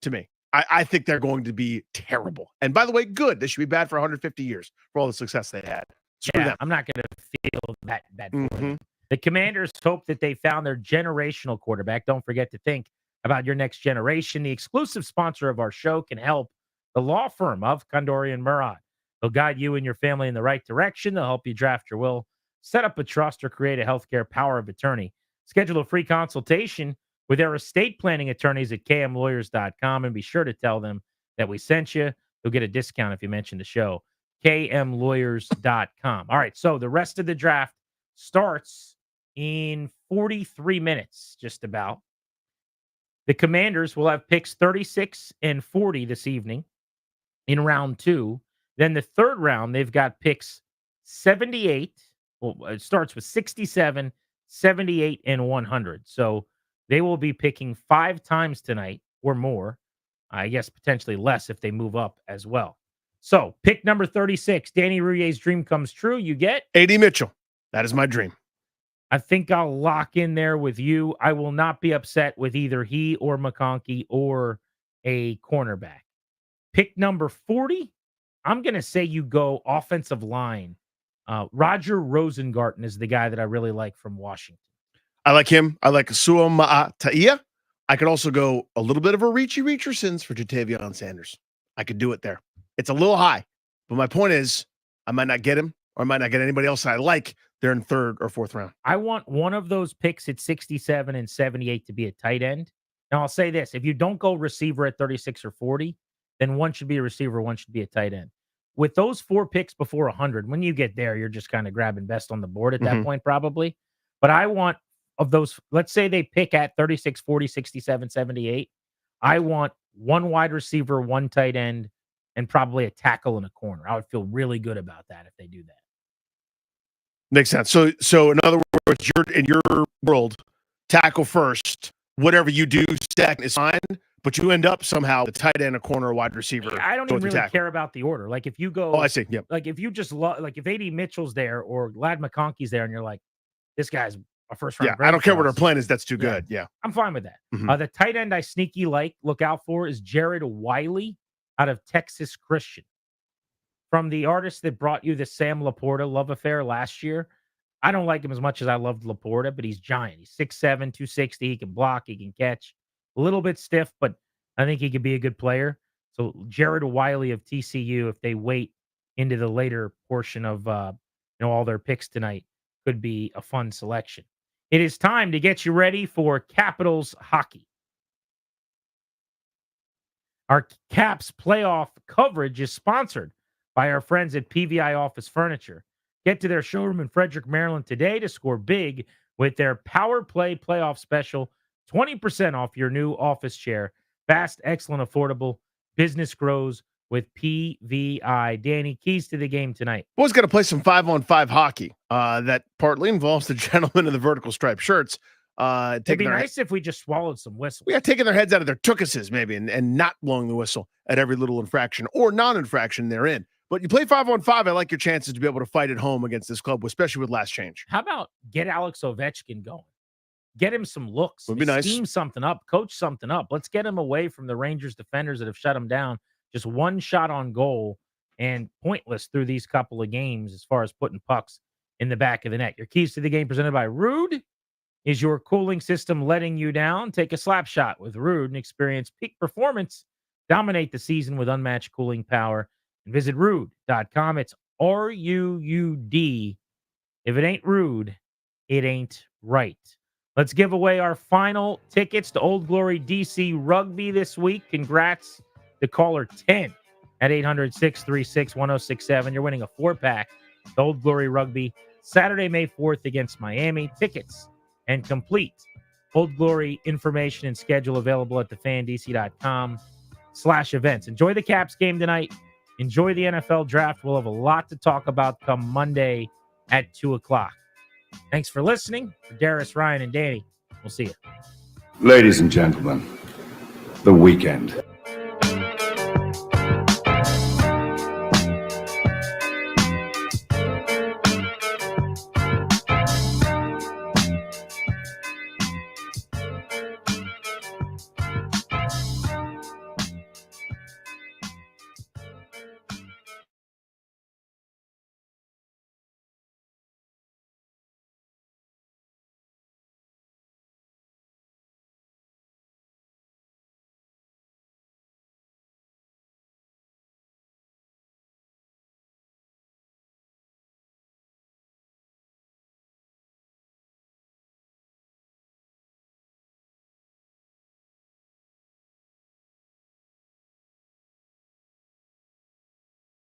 [SPEAKER 9] To me, I think they're going to be terrible. And by the way, good. They should be bad for 150 years for all the success they had. Screw them.
[SPEAKER 19] I'm not going to feel that bad for them. The Commanders hope that they found their generational quarterback. Don't forget to think about your next generation. The exclusive sponsor of our show can help. The law firm of Condori and Murat. They'll guide you and your family in the right direction. They'll help you draft your will, set up a trust, or create a healthcare power of attorney. Schedule a free consultation with their estate planning attorneys at kmlawyers.com, and be sure to tell them that we sent you. You'll get a discount if you mention the show. kmlawyers.com. All right, so the rest of the draft starts in 43 minutes, just about. The Commanders will have picks 36 and 40 this evening in round 2. Then the third round, they've got picks 78. Well, it starts with 67, 78, and 100. So they will be picking 5 times tonight or more. I guess potentially less if they move up as well. So pick number 36, Danny Rouillet's dream comes true. You get
[SPEAKER 9] A.D. Mitchell. That is my dream.
[SPEAKER 19] I think I'll lock in there with you. I will not be upset with either he or McConkey or a cornerback. Pick number 40, I'm going to say you go offensive line. Roger Rosengarten is the guy that I really like from Washington.
[SPEAKER 9] I like him. I like Suama'a Taia. I could also go a little bit of a Reachersons for Jatavion Sanders. I could do it there. It's a little high, but my point is I might not get him or I might not get anybody else I like. They're in 3rd or 4th round.
[SPEAKER 19] I want one of those picks at 67 and 78 to be a tight end. Now, I'll say this. If you don't go receiver at 36 or 40, then one should be a receiver, one should be a tight end. With those 4 picks before 100, when you get there, you're just kind of grabbing best on the board at that point, probably. But I want of those, let's say they pick at 36, 40, 67, 78. I want one wide receiver, one tight end, and probably a tackle and a corner. I would feel really good about that if they do that.
[SPEAKER 9] Makes sense. So in other words, in your world, tackle first, whatever you do, second is fine, but you end up somehow the tight end, a corner, a wide receiver.
[SPEAKER 19] I don't even really care about the order. Like if you go,
[SPEAKER 9] oh, I see. Yep.
[SPEAKER 19] Like if you just like if A.D. Mitchell's there or Lad McConkey's there, and you're like, this guy's a first round.
[SPEAKER 9] Yeah, I don't care what our plan is. That's too good. Yeah,
[SPEAKER 19] I'm fine with that. The tight end I sneaky look out for is Jared Wiley out of Texas Christian. From the artist that brought you the Sam Laporta love affair last year. I don't like him as much as I loved Laporta, but he's giant. He's 6'7", 260. He can block. He can catch. A little bit stiff, but I think he could be a good player. So Jared Wiley of TCU, if they wait into the later portion of all their picks tonight. Could be a fun selection. It is time to get you ready for Capitals hockey. Our Caps playoff coverage is sponsored by our friends at PVI Office Furniture. Get to their showroom in Frederick, Maryland today to score big with their Power Play playoff special. 20% off your new office chair. Fast, excellent, affordable. Business grows with PVI. Danny, keys to the game tonight.
[SPEAKER 9] Boys got to play some 5-on-5 hockey. That partly involves the gentlemen in the vertical striped shirts.
[SPEAKER 19] It'd be nice if we just swallowed some whistles.
[SPEAKER 9] We are taking their heads out of their tuchuses maybe and not blowing the whistle at every little infraction or non-infraction they're in. But you play 5-on-5, I like your chances to be able to fight at home against this club, especially with last change.
[SPEAKER 19] How about get Alex Ovechkin going? Get him some looks.
[SPEAKER 9] Would be nice.
[SPEAKER 19] Scheme something up. Coach something up. Let's get him away from the Rangers defenders that have shut him down. Just one shot on goal and pointless through these couple of games as far as putting pucks in the back of the net. Your keys to the game presented by Rude. Is your cooling system letting you down? Take a slap shot with Rude and experience peak performance. Dominate the season with unmatched cooling power. And visit Rude.com. It's RUUD. If it ain't Rude, it ain't right. Let's give away our final tickets to Old Glory DC Rugby this week. Congrats to caller 10 at 800-636-1067. You're winning a 4-pack to Old Glory Rugby Saturday, May 4th against Miami. Tickets and complete Old Glory information and schedule available at thefandc.com/events. Enjoy the Caps game tonight. Enjoy the NFL draft. We'll have a lot to talk about come Monday at 2 o'clock. Thanks for listening. For Darius, Ryan, and Danny, we'll see you.
[SPEAKER 2] Ladies and gentlemen, the weekend.